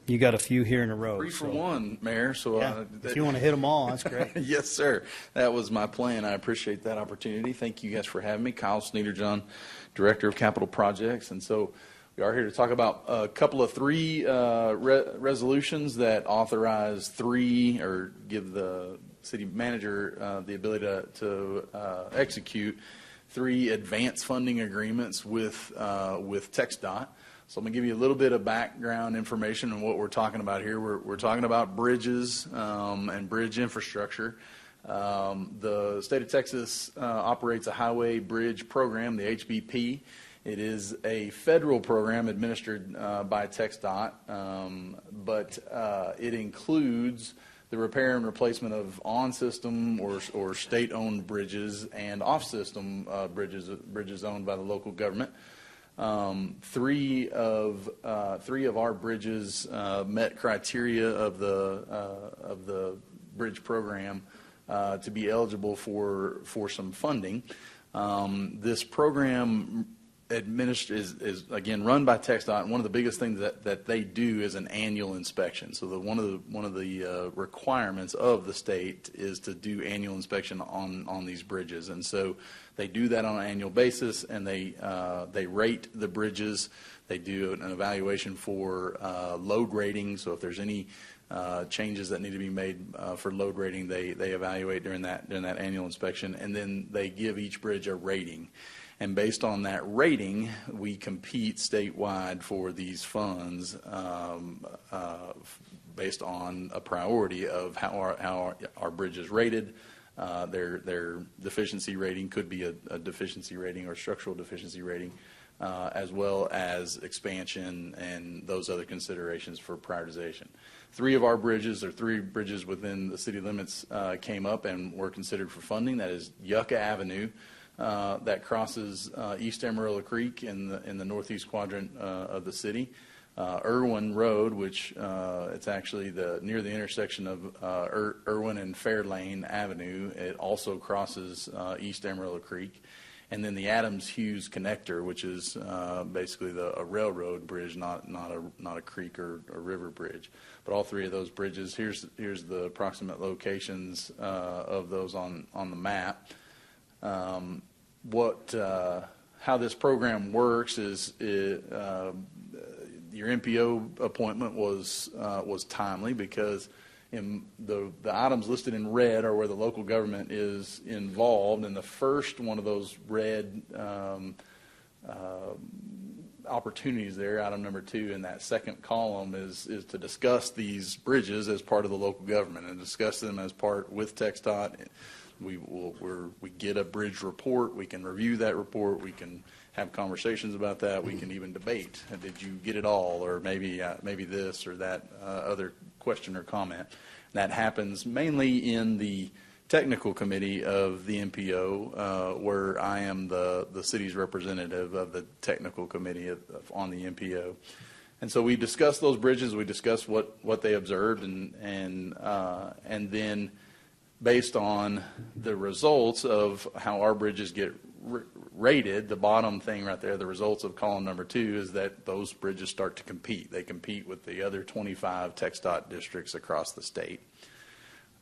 You got a few here in a row. 3 for 1, Mayor. So yeah, if you want to hit them all, that's great. Yes, sir. That was my plan. I appreciate that opportunity. Thank you guys for having me. Kyle Sneeder-John, Director of Capital Projects. And so we are here to talk about a couple of 3 resolutions that authorize 3 or give the city manager the ability to execute 3 advance funding agreements with TxDOT. So I'm going to give you a little bit of background information on what we're talking about here. We're talking about bridges and bridge infrastructure. The state of Texas operates a highway bridge program, the HBP. It is a federal program administered by TxDOT, but it includes the repair and replacement of on-system or state-owned bridges and off-system bridges owned by the local government. 3 of our bridges met criteria of the bridge program to be eligible for some funding. This program is again run by TxDOT, and one of the biggest things that they do is an annual inspection. So one of the requirements of the state is to do annual inspection on these bridges, and so they do that on an annual basis, and they rate the bridges. They do an evaluation for load rating. So if there's any changes that need to be made for load rating, they evaluate during that annual inspection, and then they give each bridge a rating. And based on that rating, we compete statewide for these funds based on a priority of how our bridge is rated. Their deficiency rating could be a deficiency rating or structural deficiency rating, as well as expansion and those other considerations for prioritization. 3 of our bridges, or 3 bridges within the city limits, came up and were considered for funding. That is Yucca Avenue, that crosses East Amarillo Creek in the northeast quadrant of the city. Irwin Road, which it's actually near the intersection of Irwin and Fairlane Avenue. It also crosses East Amarillo Creek. And then the Adams-Hughes connector, which is basically a railroad bridge, not a creek or a river bridge. But all three of those bridges, here's the approximate locations of those on the map. How this program works is your MPO appointment was timely because in the items listed in red are where the local government is involved, and the first one of those red opportunities there, item number 2 in that second column, is to discuss these bridges as part of the local government and discuss them as part with TxDOT. We get a bridge report. We can review that report. We can have conversations about that. We can even debate. Did you get it all, or maybe this or that other question or comment? That happens mainly in the technical committee of the MPO, where I am the city's representative of the technical committee on the MPO. And so we discuss those bridges. We discuss what they observed, and then based on the results of how our bridges get rated, the bottom thing right there, the results of column number 2, is that those bridges start to compete. They compete with the other 25 TxDOT districts across the state.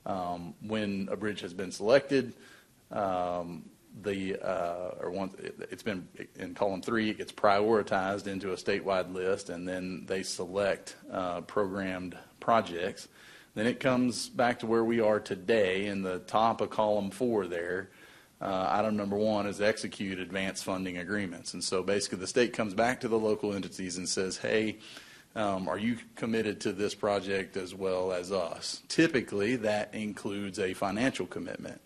When a bridge has been selected, it's been in column 3, it gets prioritized into a statewide list, and then they select programmed projects. Then it comes back to where we are today in the top of column 4 there. Item number 1 is execute advance funding agreements. And so basically the state comes back to the local entities and says, hey, are you committed to this project as well as us? Typically that includes a financial commitment.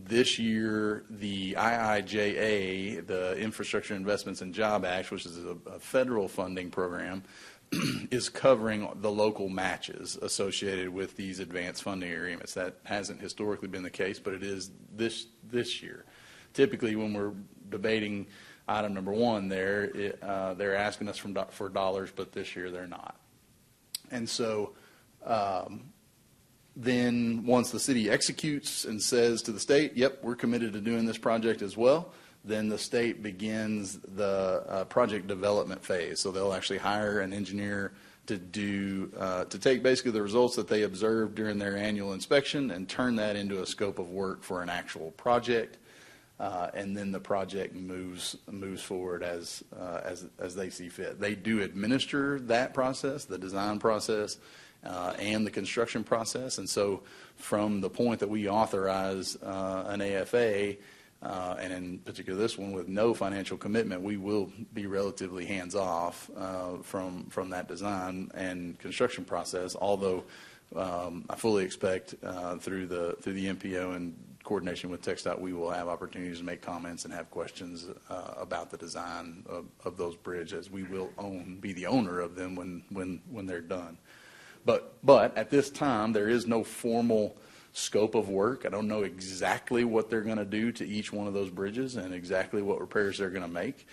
This year, the IIJA, the Infrastructure Investments and Job Act, which is a federal funding program, is covering the local matches associated with these advanced funding agreements. That hasn't historically been the case, but it is this year. Typically, when we're debating item number 1 there, they're asking us for dollars, but this year they're not. And so then once the city executes and says to the state, yep, we're committed to doing this project as well, then the state begins the project development phase. So they'll actually hire an engineer to take basically the results that they observed during their annual inspection and turn that into a scope of work for an actual project. And then the project moves forward as they see fit. They do administer that process, the design process, and the construction process. And so from the point that we authorize an AFA, and in particular this one with no financial commitment, we will be relatively hands-off from that design and construction process, although I fully expect through the MPO and coordination with TxDOT, we will have opportunities to make comments and have questions about the design of those bridges. We will be the owner of them when they're done. But at this time, there is no formal scope of work. I don't know exactly what they're going to do to each one of those bridges and exactly what repairs they're going to make.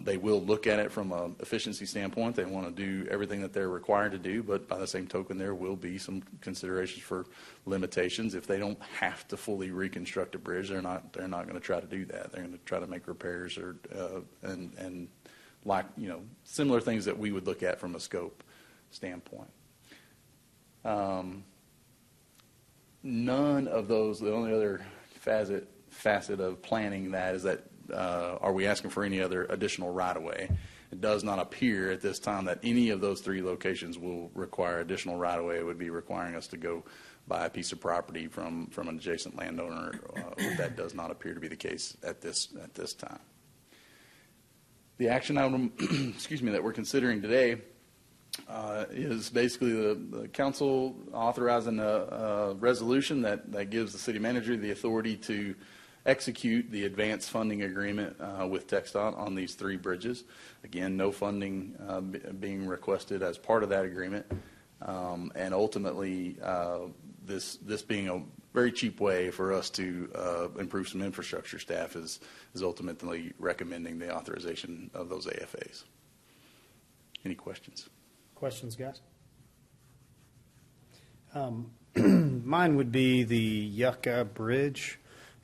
They will look at it from an efficiency standpoint. They want to do everything that they're required to do, but by the same token, there will be some considerations for limitations. If they don't have to fully reconstruct a bridge, they're not going to try to do that. They're going to try to make repairs or and like similar things that we would look at from a scope standpoint. None of those. The only other facet of planning that is that. Are we asking for any other additional right-of-way? It does not appear at this time that any of those 3 locations will require additional right-of-way. It would be requiring us to go buy a piece of property from an adjacent landowner. That does not appear to be the case at this time. The action item, that we're considering today is basically the council authorizing a resolution that gives the city manager the authority to execute the advanced funding agreement with TxDOT on these 3 bridges. Again, no funding being requested as part of that agreement, and ultimately this being a very cheap way for us to improve some infrastructure. Staff is ultimately recommending the authorization of those AFAs. any questions. Questions, guys? Mine would be the Yucca Bridge,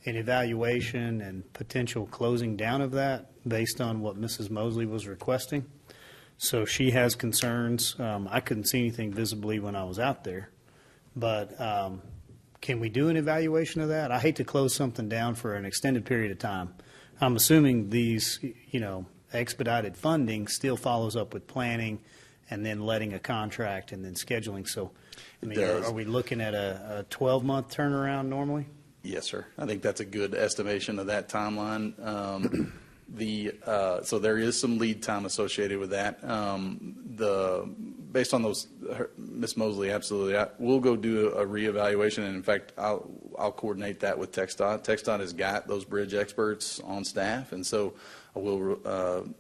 an evaluation and potential closing down of that based on what Mrs. Mosley was requesting. So she has concerns. I couldn't see anything visibly when I was out there, but can we do an evaluation of that? I hate to close something down for an extended period of time. I'm assuming these, expedited funding still follows up with planning and then letting a contract and then scheduling. So, are we looking at a 12-month turnaround normally? Yes, sir. I think that's a good estimation of that timeline. So there is some lead time associated with that. Based on those, Ms. Mosley, absolutely. We'll go do a reevaluation, and in fact, I'll coordinate that with TxDOT. TxDOT has got those bridge experts on staff, and so I will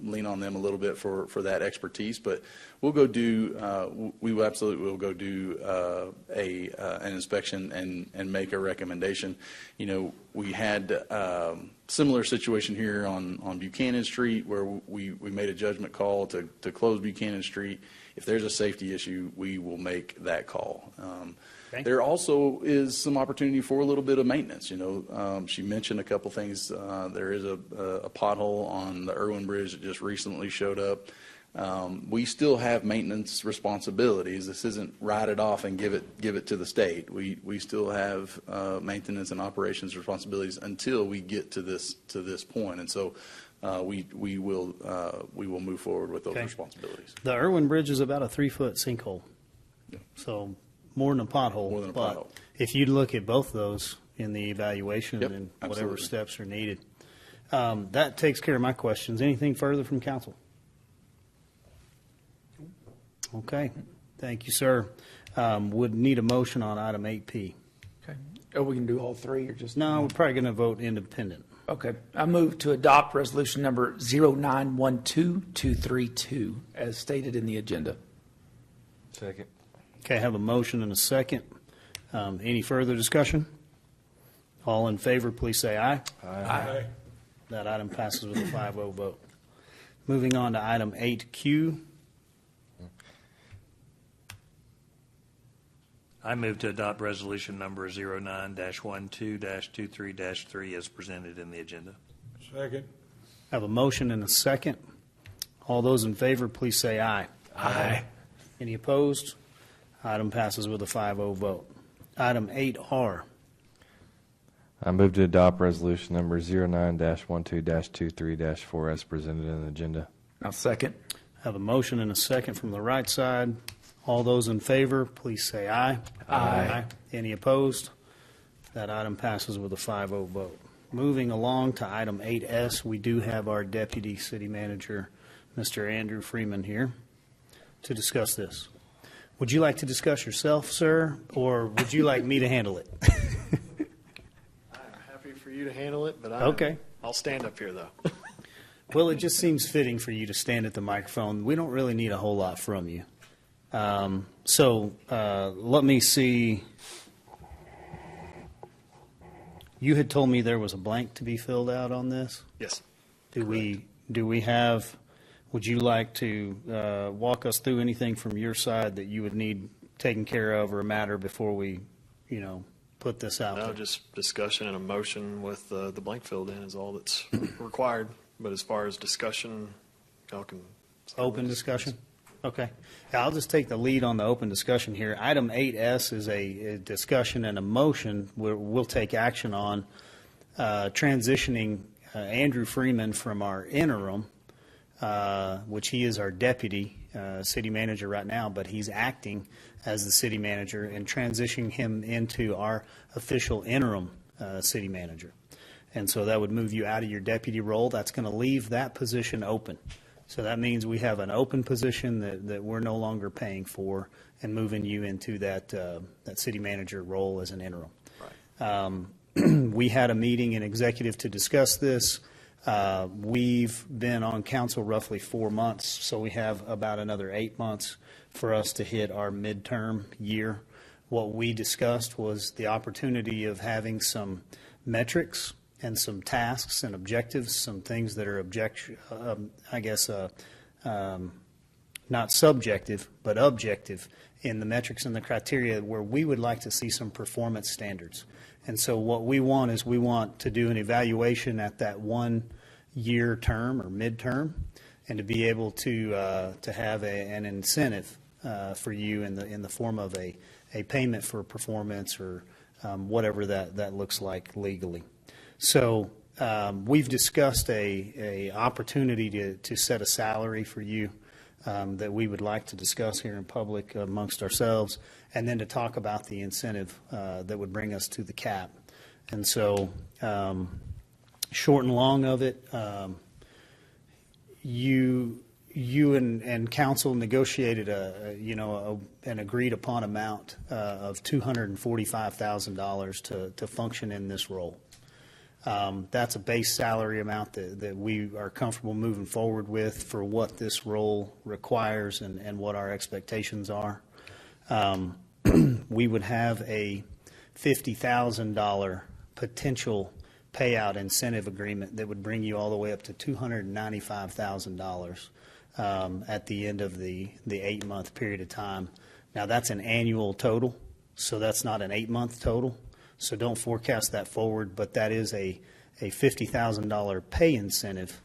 lean on them a little bit for that expertise. But we'll go do, we absolutely will go do an inspection and make a recommendation. We had similar situation here on Buchanan Street where we made a judgment call to close Buchanan Street. If there's a safety issue, we will make that call. There also is some opportunity for a little bit of maintenance. She mentioned a couple things. There is a pothole on the Irwin Bridge that just recently showed up. We still have maintenance responsibilities. This isn't write it off and give it to the state. We still have maintenance and operations responsibilities until we get to this point. And so we will move forward with those responsibilities. The Irwin Bridge is about a 3-foot sinkhole, so more than a pothole. More than a but pothole. If you'd look at both those in the evaluation Yep, and whatever absolutely. steps are needed, that takes care of my questions. Anything further from council? Okay, thank you, sir. Would need a motion on item 8P. Okay. Oh, we can do all three or just? No, we're probably going to vote independent. Okay. I move to adopt resolution number 0912232 as stated in the agenda. Second. Okay, I have a motion and a second. Any further discussion? All in favor, please say aye. Aye. That item passes with a 5-0 vote. Moving on to item 8Q. I move to adopt resolution number 09-12-23-3 as presented in the agenda. Second. I have a motion and a second. All those in favor, please say aye. Aye. Any opposed? Item passes with a 5-0 vote. Item 8R. I move to adopt resolution number 09-12-23-4 as presented in the agenda. I'll second. I have a motion and a second from the right side. All those in favor, please say aye. Aye. Any opposed? That item passes with a 5-0 vote. Moving along to item 8S, we do have our Deputy City Manager, Mr. Andrew Freeman, here to discuss this. Would you like to discuss yourself, sir, or would you like me to handle it? I'm happy for you to handle it, but Okay. I'll stand up here, though. Well, it just seems fitting for you to stand at the microphone. We don't really need a whole lot from you. Let me see. You had told me there was a blank to be filled out on this. Yes. Do we have, would you like to walk us through anything from your side that you would need taken care of or a matter before we, put this out No, there? just discussion and a motion with the blank filled in is all that's required. But as far as discussion, y'all can. Open discussion? Okay. Yeah, I'll just take the lead on the open discussion here. Item 8S is a discussion and a motion where we'll take action on transitioning Andrew Freeman from our interim, which he is our deputy city manager right now, but he's acting as the city manager, and transitioning him into our official interim city manager. And so that would move you out of your deputy role. That's going to leave that position open. So that means we have an open position that we're no longer paying for and moving you into that city manager role as an interim. Right. We had a meeting in executive to discuss this. We've been on council roughly 4 months, so we have about another 8 months for us to hit our midterm year. What we discussed was the opportunity of having some metrics and some tasks and objectives, some things that are not subjective, but objective in the metrics and the criteria where we would like to see some performance standards. And so what we want is we want to do an evaluation at that 1 year term or midterm, and to be able to have an incentive for you in the form of a payment for performance or whatever that looks like legally. So we've discussed a opportunity to set a salary for you that we would like to discuss here in public amongst ourselves, and then to talk about the incentive that would bring us to the cap. And so short and long of it, you and council negotiated an agreed upon amount of $245,000 to function in this role. That's a base salary amount that we are comfortable moving forward with for what this role requires and what our expectations are. We would have a $50,000 potential payout incentive agreement that would bring you all the way up to $295,000 at the end of the 8-month period of time. Now, that's an annual total, so that's not an 8-month total. So don't forecast that forward, but that is a $50,000 pay incentive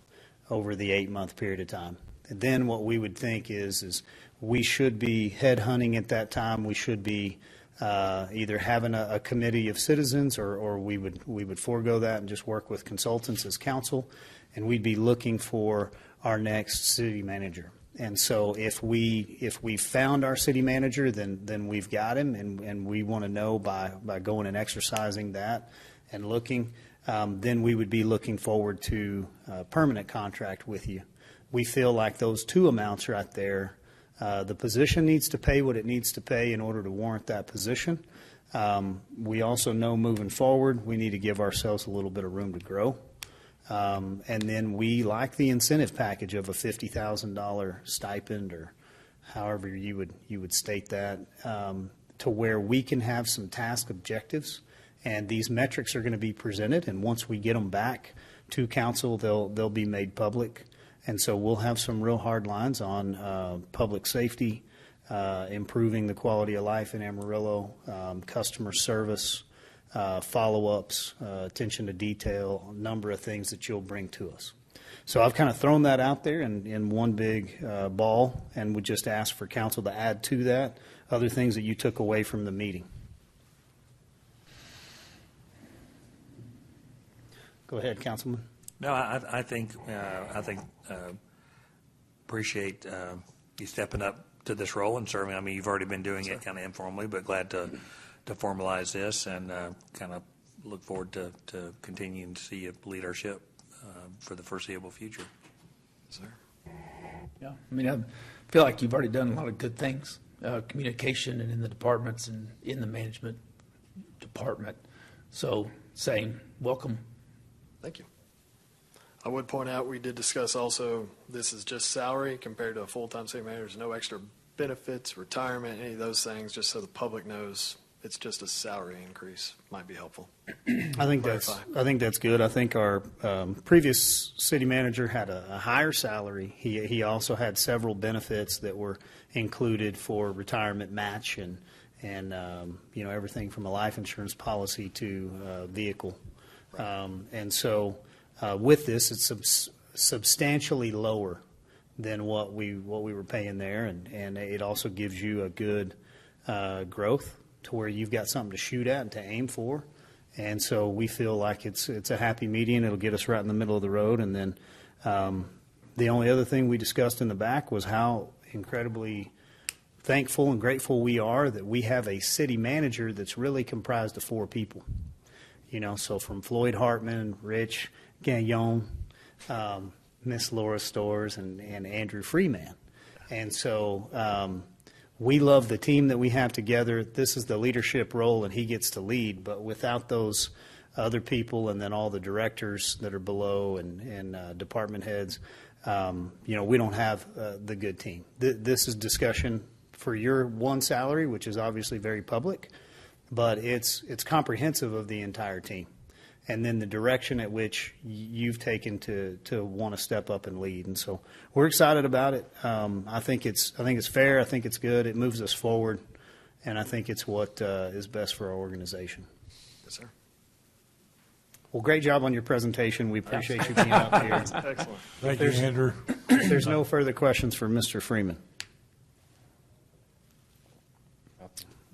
over the 8-month period of time. And then what we would think is we should be headhunting at that time. We should be either having a committee of citizens, or we would forego that and just work with consultants as council, and we'd be looking for our next city manager. And so if we found our city manager, then we've got him, and we want to know by going and exercising that and looking, then we would be looking forward to a permanent contract with you. We feel like those two amounts right there, the position needs to pay what it needs to pay in order to warrant that position. We also know moving forward, we need to give ourselves a little bit of room to grow. And then we like the incentive package of a $50,000 stipend, or however you would state that, to where we can have some task objectives, and these metrics are going to be presented, and once we get them back to council, they'll be made public. And so we'll have some real hard lines on public safety, improving the quality of life in Amarillo, customer service, follow-ups, attention to detail, a number of things that you'll bring to us. So I've kind of thrown that out there in one big ball, and would just ask for council to add to that other things that you took away from the meeting. Go ahead, Councilman. No, I think appreciate you stepping up to this role and serving. I mean, you've already been doing it kind of informally, but glad to formalize this, and kind of look forward to continuing to see you leadership for the foreseeable future. Sir. Yeah, I mean, I feel like you've already done a lot of good things, communication and in the departments and in the management department. So, saying welcome. Thank you. I would point out, we did discuss also, this is just salary compared to a full-time city manager. There's no extra benefits, retirement, any of those things, just so the public knows it's just a salary increase. Might be helpful. I think that's good. I think our previous city manager had a higher salary. He also had several benefits that were included for retirement match and everything from a life insurance policy to vehicle. Right. And so with this, it's substantially lower than what we were paying there, and it also gives you a good growth to where you've got something to shoot at and to aim for. And so we feel like it's a happy median. It'll get us right in the middle of the road. And then the only other thing we discussed in the back was how incredibly thankful and grateful we are that we have a city manager that's really comprised of 4 people. So from Floyd Hartman, Rich Gagnon, Miss Laura Storrs, and Andrew Freeman. And so we love the team that we have together. This is the leadership role, and he gets to lead. But without those other people, and then all the directors that are below, and department heads, we don't have the good team. This is discussion for your one salary, which is obviously very public, but it's comprehensive of the entire team. and then the direction at which you've taken to want to step up and lead. And so we're excited about it. I think it's fair. I think it's good. It moves us forward, and I think it's what is best for our organization. Yes, sir. Well, great job on your presentation. We appreciate you being up here. Excellent. Thank you, Andrew. If there's no further questions for Mr. Freeman.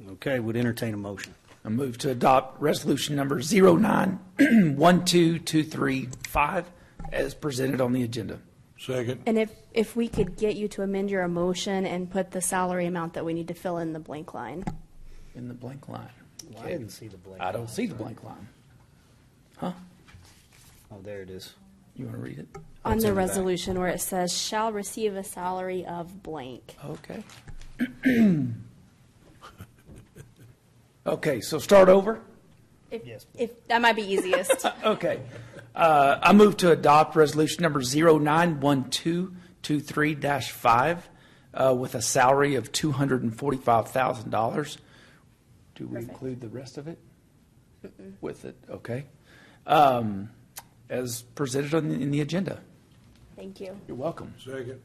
Okay, would entertain a motion. I move to adopt resolution number 09-12235 as presented on the agenda. Second. And if we could get you to amend your motion and put the salary amount that we need to fill in the blank line. In the blank line. Well, I didn't see the blank. I don't see the blank line. Huh? Oh, there it is. You want to read it? On That's the in the back. resolution where it says, shall receive a salary of blank. Okay. Okay, so start over? If that might be easiest. Okay. I move to adopt resolution number 09-1223-5 with a salary of $245,000. Do we include the rest of it with it? Okay. As presented in the agenda. Thank you. You're welcome. Second.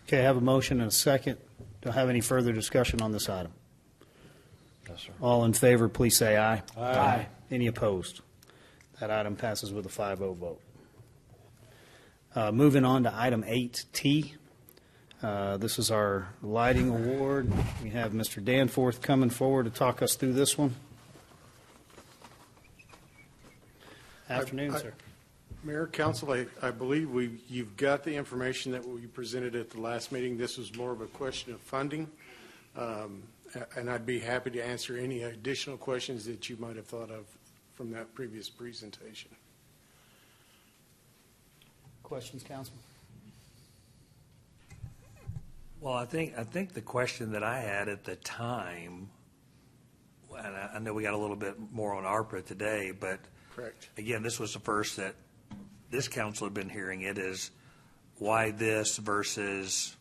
Okay, I have a motion and a second. Do I have any further discussion on this item? Yes, sir. All in favor, please say aye. Aye. Any opposed? That item passes with a 5-0 vote. Moving on to item 8T. This is our lighting award. We have Mr. Danforth coming forward to talk us through this one. Afternoon, sir. Mayor, Council, I believe you've got the information that we presented at the last meeting. This was more of a question of funding, and I'd be happy to answer any additional questions that you might have thought of from that previous presentation. Questions, Council? Well, I think the question that I had at the time, and I know we got a little bit more on ARPA today, but Correct. again, this was the first that this council had been hearing it, is why this versus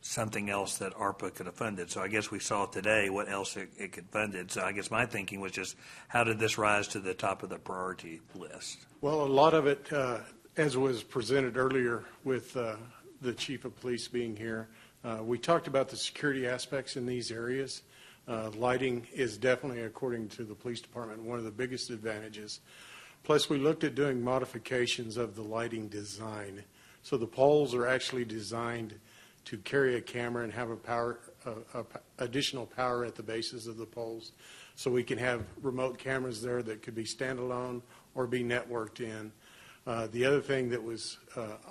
something else that ARPA could have funded. So I guess we saw today what else it could funded. So I guess my thinking was just, how did this rise to the top of the priority list? Well, a lot of it, as was presented earlier with the chief of police being here, we talked about the security aspects in these areas. Lighting is definitely, according to the police department, one of the biggest advantages. Plus, we looked at doing modifications of the lighting design. So the poles are actually designed to carry a camera and have additional power at the bases of the poles. So we can have remote cameras there that could be standalone or be networked in. The other thing that was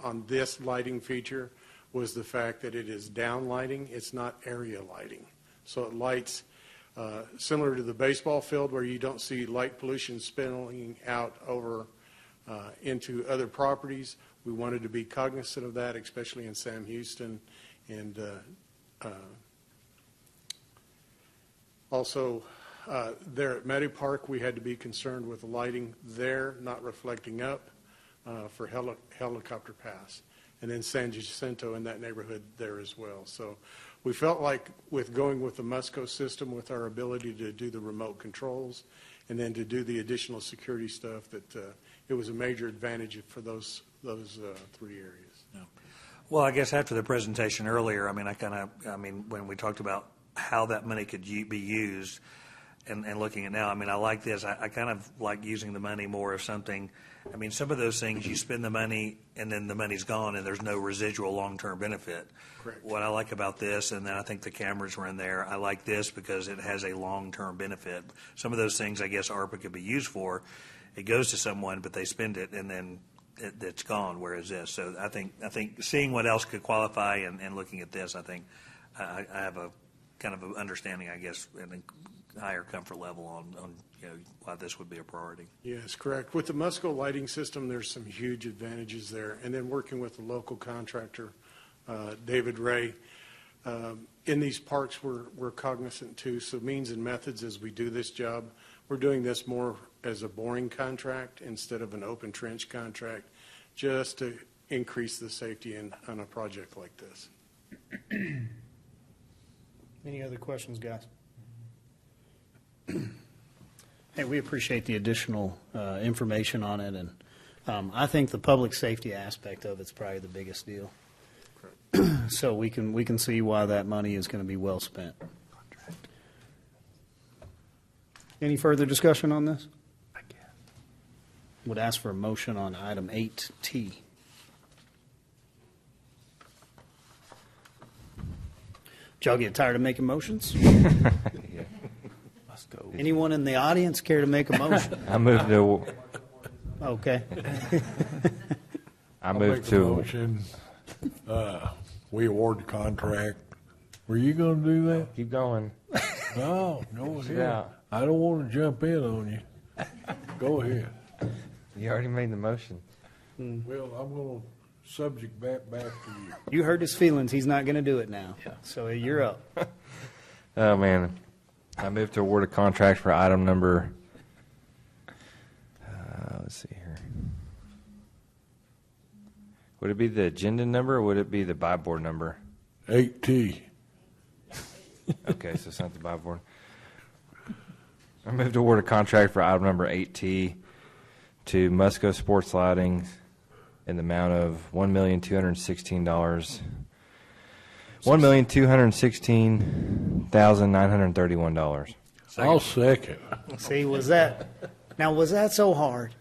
on this lighting feature was the fact that it is down lighting. It's not area lighting. So it lights similar to the baseball field where you don't see light pollution spilling out over into other properties. We wanted to be cognizant of that, especially in Sam Houston. And also there at Meadow Park, we had to be concerned with the lighting there not reflecting up for helicopter pass. And then San Jacinto in that neighborhood there as well. So we felt like with going with the Musco system, with our ability to do the remote controls and then to do the additional security stuff, that it was a major advantage for those three areas. Well, I guess after the presentation earlier, when we talked about how that money could be used and looking at now, I like this. I kind of like using the money more of something. Some of those things, you spend the money and then the money's gone and there's no residual long-term benefit. Correct. What I like about this, and then I think the cameras were in there, I like this because it has a long-term benefit. Some of those things, I guess, ARPA could be used for. It goes to someone, but they spend it and then it's gone, whereas this. So I think seeing what else could qualify and looking at this, I think I have a kind of an understanding, I guess, and a higher comfort level on why this would be a priority. Yes, correct. With the Musco lighting system, there's some huge advantages there. And then working with the local contractor, David Ray, in these parks, we're cognizant too. So means and methods as we do this job, we're doing this more as a boring contract instead of an open trench contract, just to increase the safety on a project like this. Any other questions, guys? Hey, we appreciate the additional information on it, and I think the public safety aspect of it's probably the biggest deal. So we can see why that money is going to be well spent. Any further discussion on this? Would ask for a motion on item 8T. Did y'all get tired of making motions? Let's go. Anyone in the audience care to make a motion? I move to. Okay. I I'll move make a to. motion. We award the contract. Were you going to do that? Keep going. No, go ahead. Yeah. I don't want to jump in on you. Go ahead. You already made the motion. Well, I'm going to subject back to you. You hurt his feelings. He's not going to do it now. So you're up. Oh, man. I move to award a contract for item number, let's see here. Would it be the agenda number or would it be the buy board number? 8T. Okay, so it's not the buy board. I move to award a contract for item number 8T to Musco Sports Lighting in the amount of $1,216,000. $1,216,931. I'll second. See, was that so hard?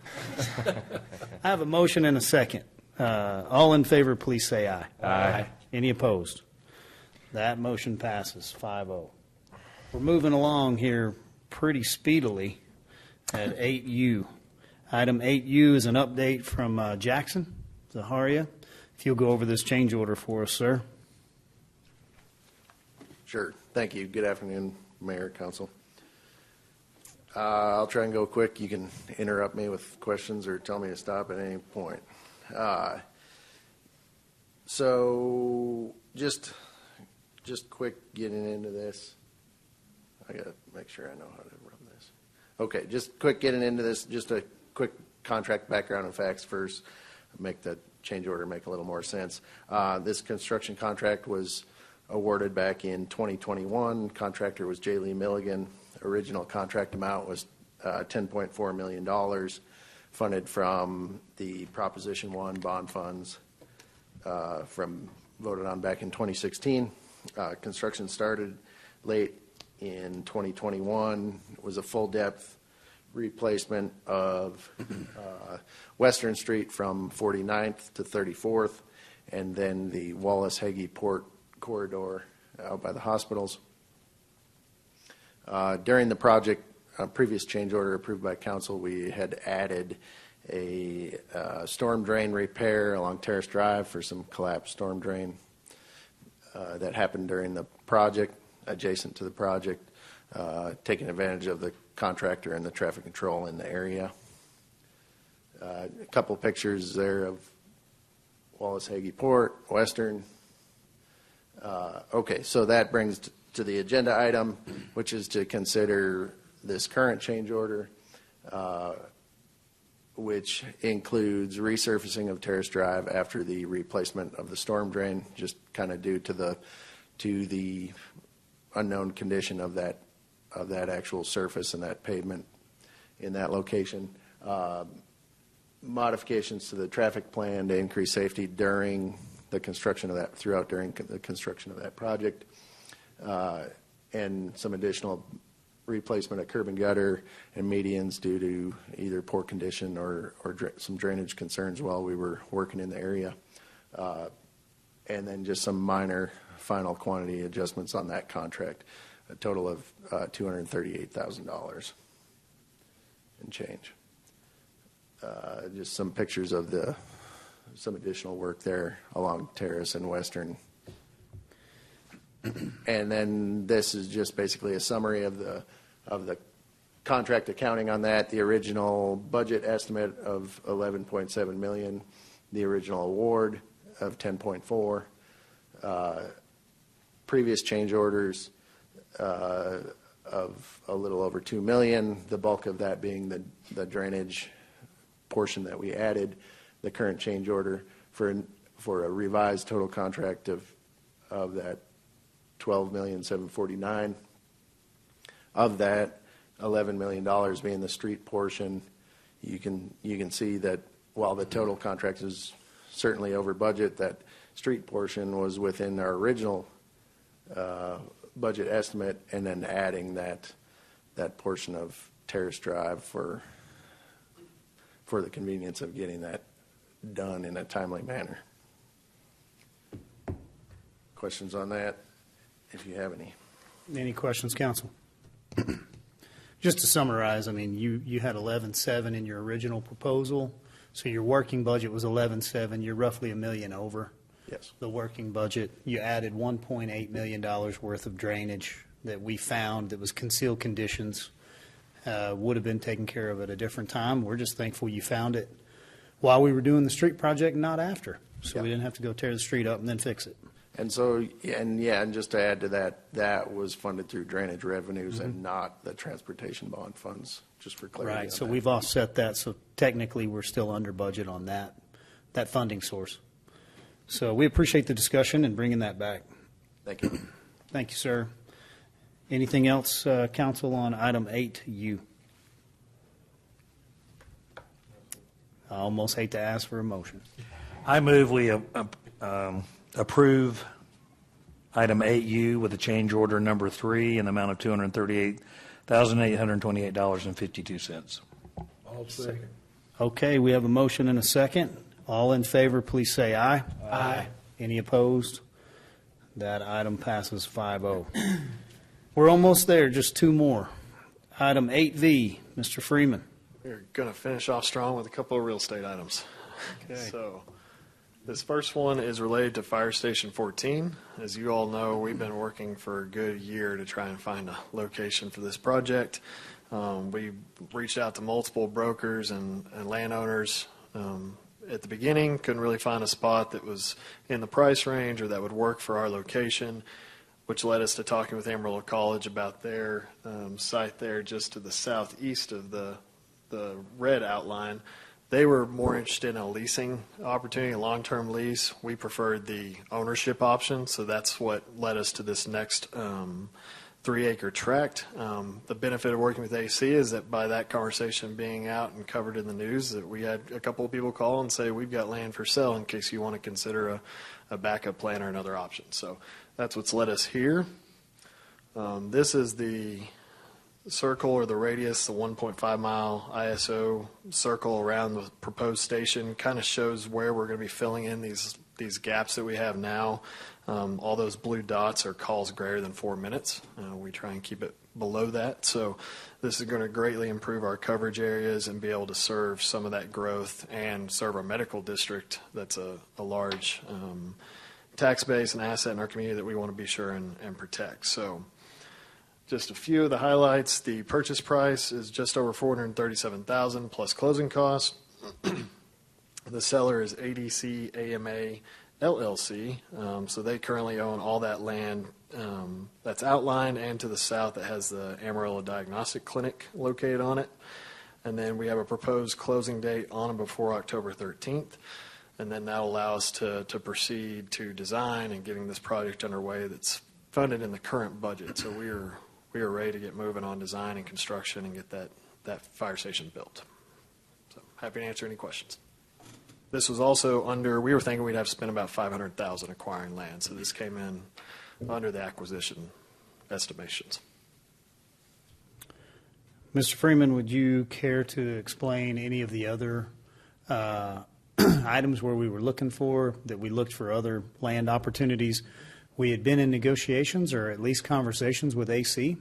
I have a motion and a second. All in favor, please say aye. Aye. Any opposed? That motion passes 5-0. We're moving along here pretty speedily at 8U. Item 8U is an update from Jackson Zaharia. If you'll go over this change order for us, sir. Sure. Thank you. Good afternoon, Mayor, Council. I'll try and go quick. You can interrupt me with questions or tell me to stop at any point. So just quick getting into this. I got to make sure I know how to run this. Okay, just quick getting into this. Just a quick contract background and facts first. Make the change order make a little more sense. This construction contract was awarded back in 2021. Contractor was J. Lee Milligan. Original contract amount was $10.4 million, funded from the Proposition 1 bond funds voted on back in 2016. Construction started late in 2021. It was a full-depth replacement of Western Street from 49th to 34th, and then the Wallace-Hagee Port corridor out by the hospitals. During the project, previous change order approved by council, we had added a storm drain repair along Terrace Drive for some collapsed storm drain that happened during the project, adjacent to the project, taking advantage of the contractor and the traffic control in the area. A couple pictures there of Wallace-Hagee Port, Western. Okay, so that brings to the agenda item, which is to consider this current change order, which includes resurfacing of Terrace Drive after the replacement of the storm drain, just kind of due to the unknown condition of that actual surface and that pavement in that location. Modifications to the traffic plan to increase safety during the construction of that, during the construction of that project, and some additional replacement of curb and gutter and medians due to either poor condition or some drainage concerns while we were working in the area. And then just some minor final quantity adjustments on that contract, a total of $238,000 and change. Just some pictures of some additional work there along Terrace and Western. And then this is just basically a summary of the contract accounting on that. The original budget estimate of $11.7 million, the original award of $10.4, previous change orders of a little over $2 million, the bulk of that being the drainage portion that we added. The current change order for a revised total contract of that $12,749,000. Of that, $11 million being the street portion, you can see that while the total contract is certainly over budget, that street portion was within our original budget estimate, and then adding that portion of Terrace Drive for the convenience of getting that done in a timely manner. Questions on that, if you have any? Any questions, council? Just to summarize, I mean, you had 11.7 in your original proposal, so your working budget was 11.7. You're roughly $1 million over. Yes. The working budget. You added $1.8 million worth of drainage that we found that was concealed conditions. Would have been taken care of at a different time. We're just thankful you found it while we were doing the street project, not after. So we didn't have to go tear the street up and then fix it. And so, and just to add to that, that was funded through drainage revenues and not the transportation bond funds, just for clarity. Right, so we've offset that, so technically we're still under budget on that funding source. So we appreciate the discussion and bringing that back. Thank you. Thank you, sir. Anything else, council, on item 8U? I almost hate to ask for a motion. I move we approve item 8U with a change order number 3 in the amount of $238,828.52. I'll second. Okay, we have a motion and a second. All in favor, please say aye. Aye. Any opposed? That item passes 5-0. We're almost there, just 2 more. Item 8V, Mr. Freeman. We're going to finish off strong with a couple of real estate items. Okay. So this first one is related to Fire Station 14. As you all know, we've been working for a good year to try and find a location for this project. We reached out to multiple brokers and landowners. At the beginning, couldn't really find a spot that was in the price range or that would work for our location, which led us to talking with Amarillo College about their site there just to the southeast of the red outline. They were more interested in a leasing opportunity, a long-term lease. We preferred the ownership option, so that's what led us to this next 3-acre tract. The benefit of working with AC is that by that conversation being out and covered in the news, that we had a couple of people call and say, we've got land for sale in case you want to consider a backup plan or another option. So that's what's led us here. This is the circle or the radius, the 1.5 mile ISO circle around the proposed station. Kind of shows where we're going to be filling in these gaps that we have now. All those blue dots are calls greater than 4 minutes. We try and keep it below that. So this is going to greatly improve our coverage areas and be able to serve some of that growth and serve our medical district. That's a large tax base and asset in our community that we want to be sure and protect. So just a few of the highlights. The purchase price is just over $437,000 plus closing costs. The seller is ADC AMA LLC, so they currently own all that land that's outlined, and to the south it has the Amarillo Diagnostic Clinic located on it. And then we have a proposed closing date on and before October 13th, and then that'll allow us to proceed to design and getting this project underway that's funded in the current budget. So we are ready to get moving on design and construction and get that fire station built. So happy to answer any questions. This was also we were thinking we'd have to spend about $500,000 acquiring land, so this came in under the acquisition estimations. Mr. Freeman, would you care to explain any of the other items where we were looking for, that we looked for other land opportunities? We had been in negotiations or at least conversations with AC.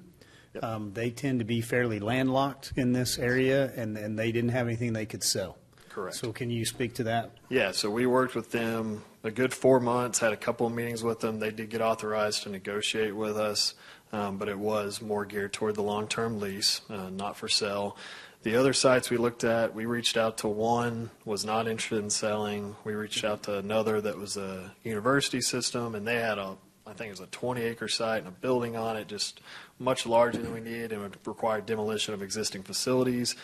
Yep. They tend to be fairly landlocked in this area, and they didn't have anything they could sell. Correct. So can you speak to that? Yeah, so we worked with them a good 4 months, had a couple of meetings with them. They did get authorized to negotiate with us, but it was more geared toward the long-term lease, not for sale. The other sites we looked at, we reached out to one, was not interested in selling. We reached out to another that was a university system, and they had I think it was a 20-acre site and a building on it, just much larger than we needed, and would require demolition of existing facilities.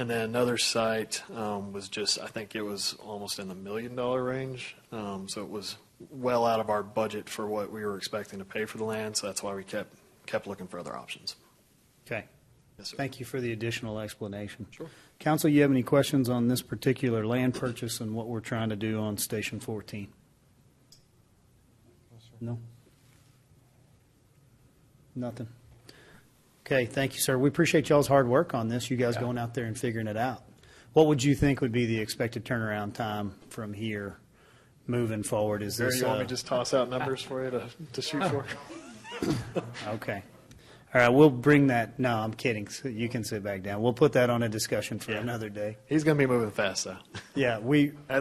And then another site was just, I think it was almost in the $1 million range. So it was well out of our budget for what we were expecting to pay for the land. So that's why we kept looking for other options. Okay. Yes, sir. Thank you for the additional explanation. Sure. Council, you have any questions on this particular land purchase and what we're trying to do on Station 14? No? Nothing? Okay, thank you, sir. We appreciate y'all's hard work on this, you guys going out there and figuring it out. What would you think would be the expected turnaround time from here moving forward? Is Barry, this, you want me to just toss out numbers for you to shoot for? Okay. All right, we'll bring that. No, I'm kidding. So you can sit back down. We'll put that on a discussion for another day. He's going to be moving fast, though. Yeah, As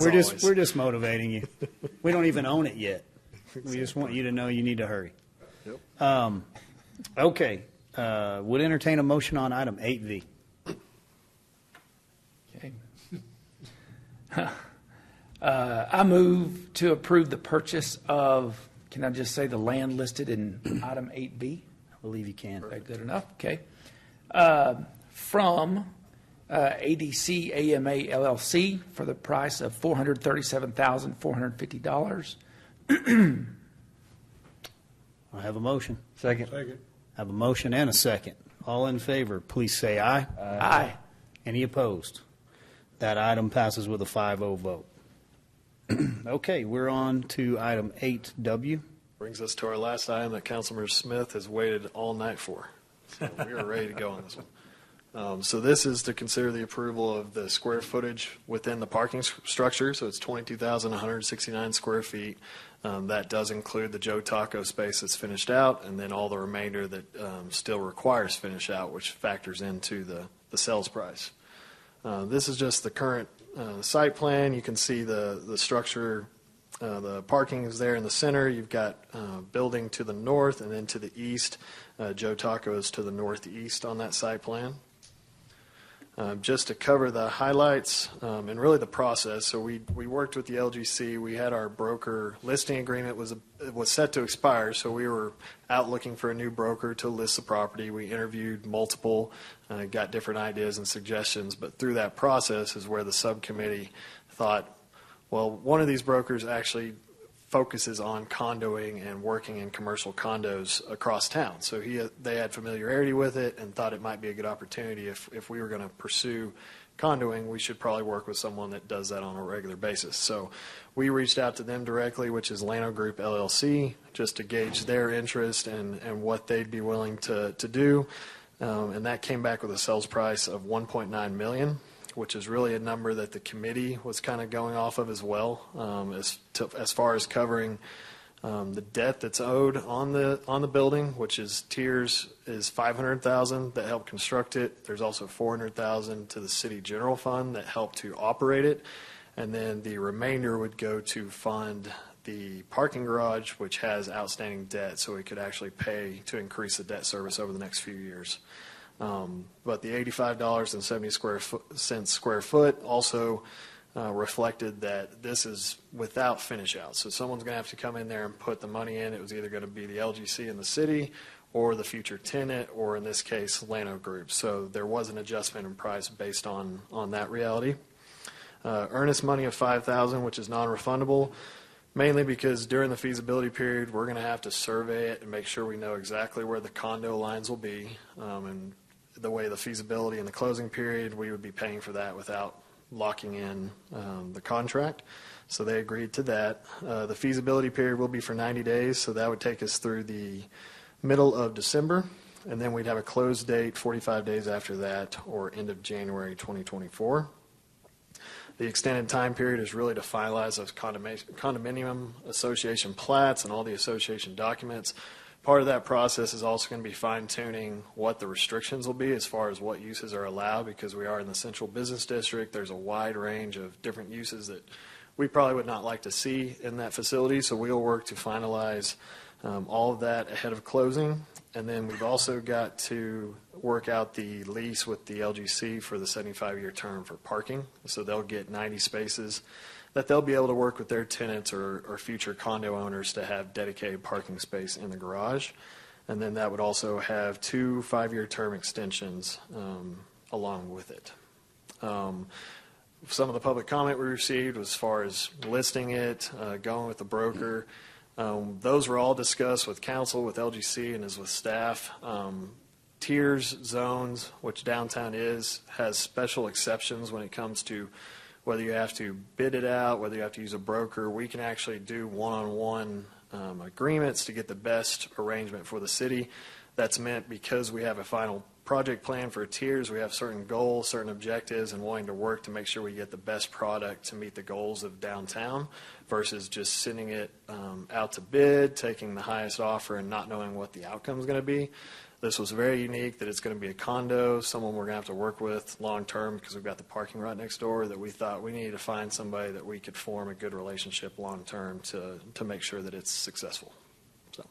we're always. just motivating you. We don't even own it yet. We just want you to know you need to hurry. Yep. Okay, would entertain a motion on item 8V. Okay. I move to approve the purchase of, can I just say the land listed in item 8B? I believe you can. Is that good enough? Okay. From ADC AMA LLC for the price of $437,450. I have a motion. Second. I have a motion and a second. All in favor, please say aye. Aye. Any opposed? That item passes with a 5-0 vote. Okay, we're on to item 8W. Brings us to our last item that Councilmember Smith has waited all night for. So we are ready to go on this one. So this is to consider the approval of the square footage within the parking structure. So it's 22,169 square feet. That does include the Joe Taco space that's finished out, and then all the remainder that still requires finish out, which factors into the sales price. This is just the current site plan. You can see the structure. The parking is there in the center. You've got building to the north, and then to the east. Joe Taco is to the northeast on that site plan. Just to cover the highlights and really the process. So we worked with the LGC. We had our broker listing agreement was set to expire, so we were out looking for a new broker to list the property. We interviewed multiple, got different ideas and suggestions, but through that process is where the subcommittee thought, well, one of these brokers actually focuses on condoing and working in commercial condos across town. So they had familiarity with it and thought it might be a good opportunity. If we were going to pursue condoing, we should probably work with someone that does that on a regular basis. So we reached out to them directly, which is Lano Group LLC, just to gauge their interest and what they'd be willing to do. And that came back with a sales price of $1.9 million. Which is really a number that the committee was kind of going off of as well, as far as covering the debt that's owed on the building, which is tiers is $500,000 that helped construct it. There's also $400,000 to the city general fund that helped to operate it, and then the remainder would go to fund the parking garage, which has outstanding debt, so we could actually pay to increase the debt service over the next few years. But the $85.70 square foot also reflected that this is without finish out. So someone's going to have to come in there and put the money in. It was either going to be the LGC in the city or the future tenant, or in this case, Lano Group. So there was an adjustment in price based on that reality. Earnest money of $5,000, which is non-refundable, mainly because during the feasibility period, we're going to have to survey it and make sure we know exactly where the condo lines will be. And the way the feasibility and the closing period, we would be paying for that without locking in the contract. So they agreed to that. The feasibility period will be for 90 days, so that would take us through the middle of December. And then we'd have a close date 45 days after that, or end of January 2024. The extended time period is really to finalize those condominium association plats and all the association documents. Part of that process is also going to be fine-tuning what the restrictions will be as far as what uses are allowed, because we are in the central business district. There's a wide range of different uses that we probably would not like to see in that facility, so we'll work to finalize all of that ahead of closing. And then we've also got to work out the lease with the LGC for the 75-year term for parking. So they'll get 90 spaces that they'll be able to work with their tenants or future condo owners to have dedicated parking space in the garage. And then that would also have 2 5-year term extensions along with it. Some of the public comment we received was as far as listing it, going with the broker. Those were all discussed with council, with LGC, and as with staff. tiers zones, which downtown has special exceptions when it comes to whether you have to bid it out, whether you have to use a broker. We can actually do one-on-one agreements to get the best arrangement for the city. That's meant because we have a final project plan for tiers, we have certain goals, certain objectives, and wanting to work to make sure we get the best product to meet the goals of downtown versus just sending it out to bid, taking the highest offer and not knowing what the outcome is going to be. This was very unique that it's going to be a condo, someone we're going to have to work with long term because we've got the parking right next door, that we thought we needed to find somebody that we could form a good relationship long term to make sure that it's successful. So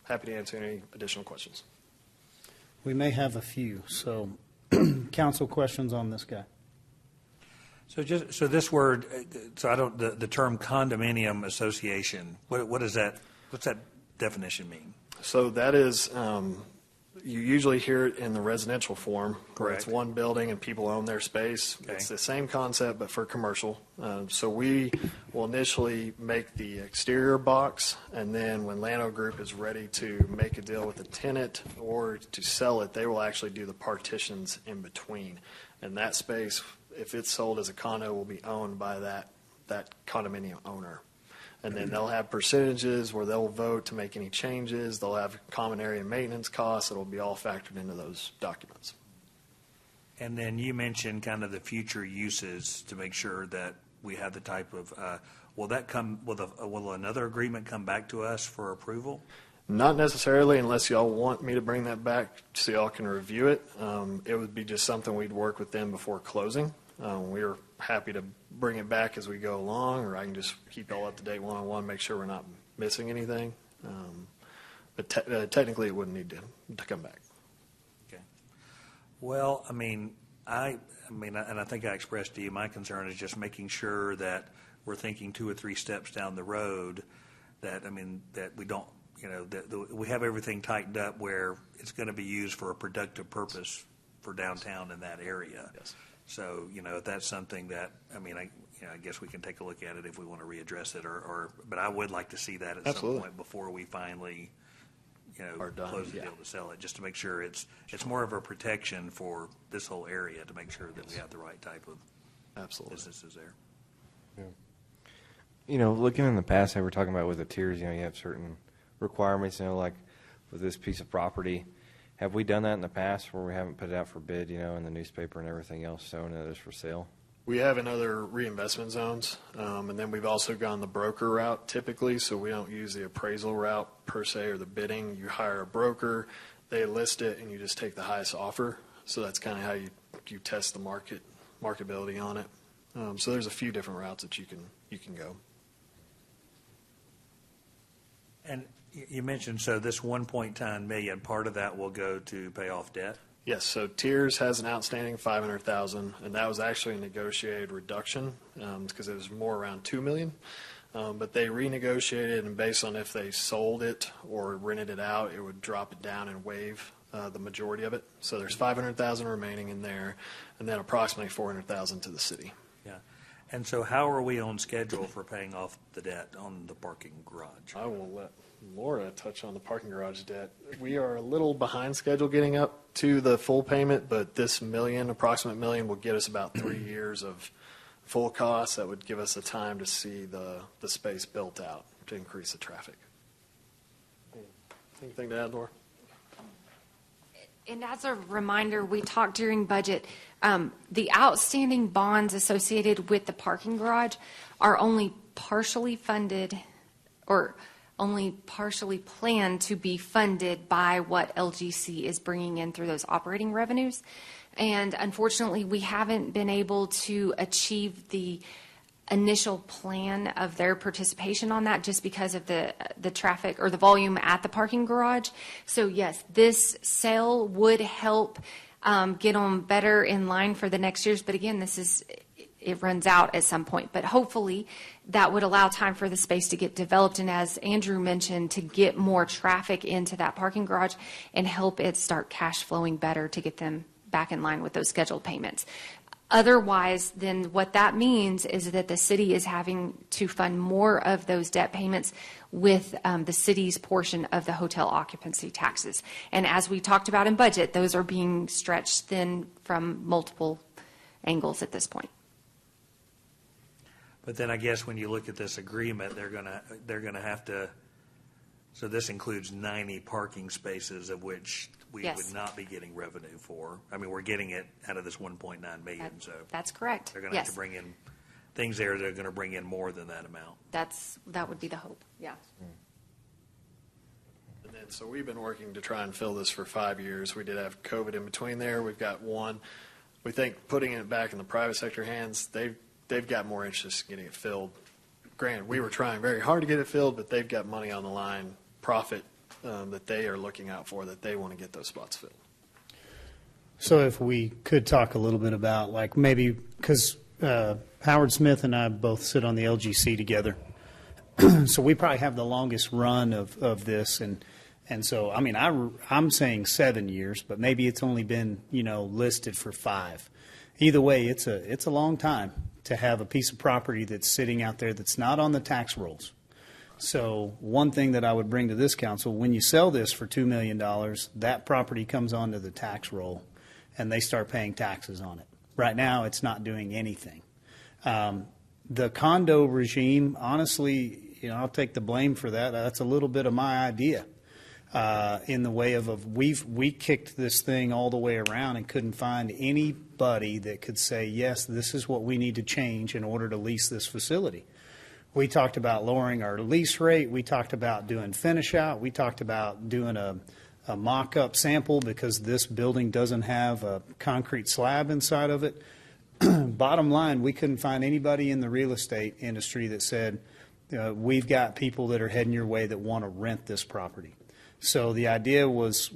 happy to answer any additional questions. We may have a few. So council questions on this guy? So this word, so I don't, the term condominium association, what is that, what's that definition mean? So that is, you usually hear it in the residential form, where it's Correct. one building and people own their space. Okay. It's the same concept, but for commercial. So we will initially make the exterior box, and then when Llano Group is ready to make a deal with the tenant or to sell it, they will actually do the partitions in between. And that space, if it's sold as a condo, will be owned by that condominium owner. And then they'll have percentages where they'll vote to make any changes. They'll have common area maintenance costs. It'll be all factored into those documents. And then you mentioned kind of the future uses to make sure that we have the type of, will another agreement come back to us for approval? Not necessarily, unless y'all want me to bring that back so y'all can review it. It would be just something we'd work with them before closing. We're happy to bring it back as we go along, or I can just keep y'all up to date one-on-one, make sure we're not missing anything. But technically, it wouldn't need to come back. Okay. Well, and I think I expressed to you, my concern is just making sure that we're thinking 2 or 3 steps down the road, that we don't, that we have everything tightened up where it's going to be used for a productive purpose for downtown in that area. Yes. So, if that's something that, I guess we can take a look at it if we want to readdress it, but I would like to see that at Absolutely. some point before we finally, Are done, close the deal to sell it, just to make sure it's more of a protection for this whole area, to make sure that we have the right type of Absolutely. businesses there. Looking in the past, how we're talking about with the tiers, you have certain requirements, like with this piece of property. Have we done that in the past where we haven't put it out for bid, in the newspaper and everything else, showing it is for sale? We have in other reinvestment zones, and then we've also gone the broker route typically, so we don't use the appraisal route per se or the bidding. You hire a broker, they list it, and you just take the highest offer. So that's kind of how you test the marketability on it. So there's a few different routes that you can go. And you mentioned, so this 1.9 million, part of that will go to pay off debt? Yes, so Tiers has an outstanding $500,000, and that was actually a negotiated reduction because it was more around $2 million. But they renegotiated, and based on if they sold it or rented it out, it would drop it down and waive the majority of it. So there's $500,000 remaining in there, and then approximately $400,000 to the city. Yeah. And so how are we on schedule for paying off the debt on the parking garage? I will let Laura touch on the parking garage debt. We are a little behind schedule getting up to the full payment, but this approximate million, will get us about 3 years of full costs. That would give us the time to see the space built out to increase the traffic. Anything to add, Laura? And as a reminder, we talked during budget, the outstanding bonds associated with the parking garage are only partially funded or only partially planned to be funded by what LGC is bringing in through those operating revenues. And unfortunately, we haven't been able to achieve the initial plan of their participation on that just because of the traffic or the volume at the parking garage. So yes, this sale would help get them better in line for the next years. But again, it runs out at some point. But hopefully that would allow time for the space to get developed. And as Andrew mentioned, to get more traffic into that parking garage and help it start cash flowing better to get them back in line with those scheduled payments. Otherwise, then what that means is that the city is having to fund more of those debt payments with the city's portion of the hotel occupancy taxes. And as we talked about in budget, those are being stretched thin from multiple angles at this point. But then I guess when you look at this agreement, they're gonna have to, so this includes 90 parking spaces of which we Yes. would not be getting revenue for. I mean, we're getting it out of this 1.9 million, so. That's correct. They're gonna have to Yes. bring in things there that are gonna bring in more than that amount. That would be the hope, yeah. And then, so we've been working to try and fill this for 5 years. We did have COVID in between there. We've got one. We think putting it back in the private sector hands, they've got more interest in getting it filled. Granted, we were trying very hard to get it filled, but they've got money on the line, profit that they are looking out for, that they want to get those spots filled. So if we could talk a little bit about, like, maybe, because Howard Smith and I both sit on the LGC together, so we probably have the longest run of this, and so, I mean, I'm saying 7 years, but maybe it's only been, listed for 5. Either way, it's a long time to have a piece of property that's sitting out there that's not on the tax rolls. So one thing that I would bring to this council, when you sell this for $2 million, that property comes onto the tax roll, and they start paying taxes on it. Right now, it's not doing anything. The condo regime, honestly, I'll take the blame for that. That's a little bit of my idea. In the way of we kicked this thing all the way around and couldn't find anybody that could say, yes, this is what we need to change in order to lease this facility. We talked about lowering our lease rate. We talked about doing finish out. We talked about doing a mock-up sample because this building doesn't have a concrete slab inside of it. Bottom line, we couldn't find anybody in the real estate industry that said, we've got people that are heading your way that want to rent this property. So the idea was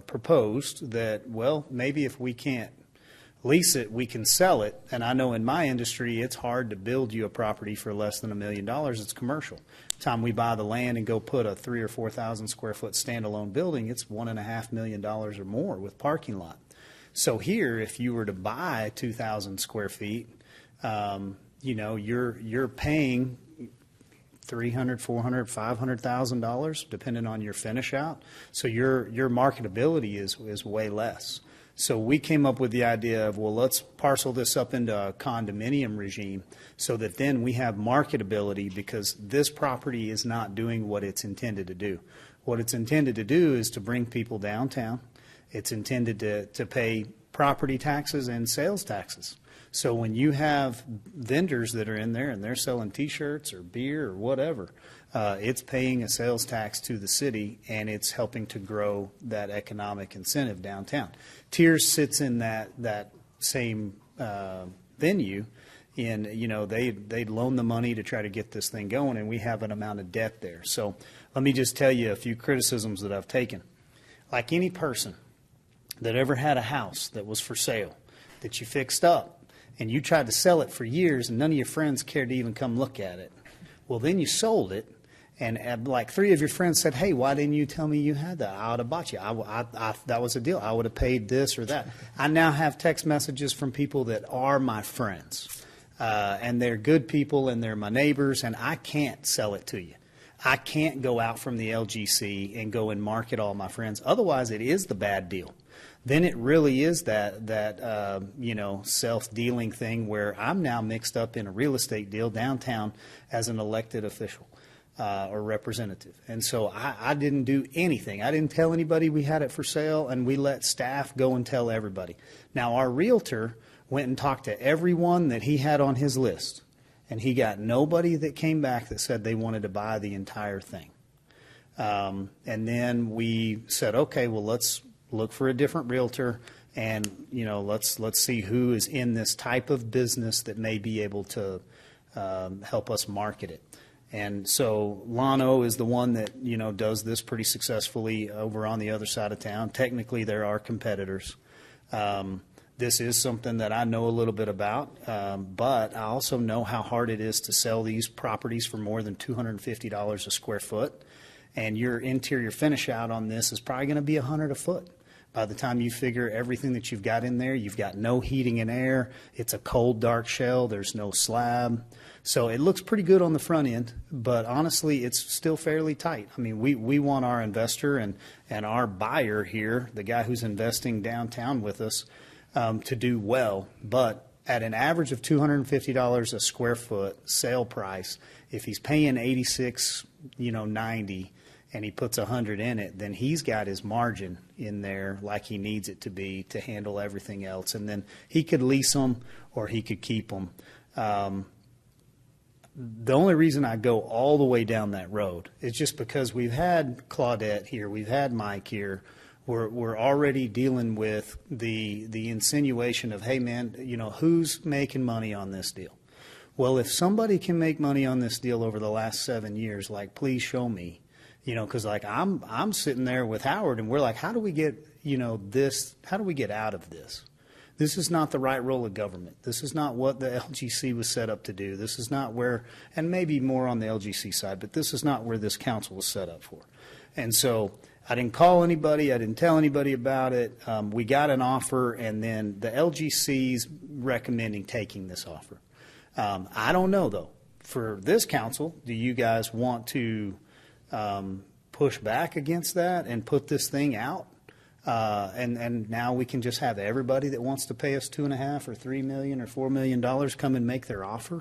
proposed that, well, maybe if we can't lease it, we can sell it. And I know in my industry, it's hard to build you a property for less than $1 million. It's commercial. Time we buy the land and go put a 3,000 or 4,000 square foot standalone building, it's $1.5 million or more with parking lot. So here, if you were to buy 2,000 square feet, you're paying $300,000, $400,000, $500,000, depending on your finish out. So your marketability is way less. So we came up with the idea of, well, let's parcel this up into a condominium regime so that then we have marketability, because this property is not doing what it's intended to do. What it's intended to do is to bring people downtown. It's intended to pay property taxes and sales taxes. So when you have vendors that are in there and they're selling T-shirts or beer or whatever, it's paying a sales tax to the city, and it's helping to grow that economic incentive downtown. Tiers sits in that same venue, and they'd loan the money to try to get this thing going, and we have an amount of debt there. So let me just tell you a few criticisms that I've taken. Like any person that ever had a house that was for sale that you fixed up, and you tried to sell it for years, and none of your friends cared to even come look at it. Well, then you sold it, and like 3 of your friends said, hey, why didn't you tell me you had that? I would have bought you. That was a deal. I would have paid this or that. I now have text messages from people that are my friends, and they're good people, and they're my neighbors, and I can't sell it to you. I can't go out from the LGC and go and market all my friends. Otherwise, it is the bad deal. Then it really is that self-dealing thing where I'm now mixed up in a real estate deal downtown as an elected official or representative. And so I didn't do anything. I didn't tell anybody we had it for sale, and we let staff go and tell everybody. Now, our realtor went and talked to everyone that he had on his list, and he got nobody that came back that said they wanted to buy the entire thing. And then we said, okay, well, let's look for a different realtor, and let's see who is in this type of business that may be able to help us market it. And so Lano is the one that does this pretty successfully over on the other side of town. Technically, there are competitors. This is something that I know a little bit about, but I also know how hard it is to sell these properties for more than $250 a square foot. And your interior finish out on this is probably going to be $100 a foot. By the time you figure everything that you've got in there, you've got no heating and air. It's a cold, dark shell. There's no slab. So it looks pretty good on the front end, but honestly, it's still fairly tight. I mean, we want our investor and our buyer here, the guy who's investing downtown with us, to do well. But at an average of $250 a square foot sale price, if he's paying $86.90 and he puts 100 in it, then he's got his margin in there like he needs it to be to handle everything else. And then he could lease them or he could keep them. The only reason I go all the way down that road is just because we've had Claudette here, we've had Mike here. We're already dealing with the insinuation of, hey man, who's making money on this deal? Well, if somebody can make money on this deal over the last 7 years, like, please show me. Because like I'm sitting there with Howard, and we're like, how do we get this? How do we get out of this? This is not the right role of government. This is not what the LGC was set up to do. This is not where, and maybe more on the LGC side, but this is not where this council was set up for. And so I didn't call anybody. I didn't tell anybody about it. We got an offer, and then the LGC's recommending taking this offer. I don't know though. For this council, do you guys want to push back against that and put this thing out? And now we can just have everybody that wants to pay us $2.5 or $3 million or $4 million come and make their offer.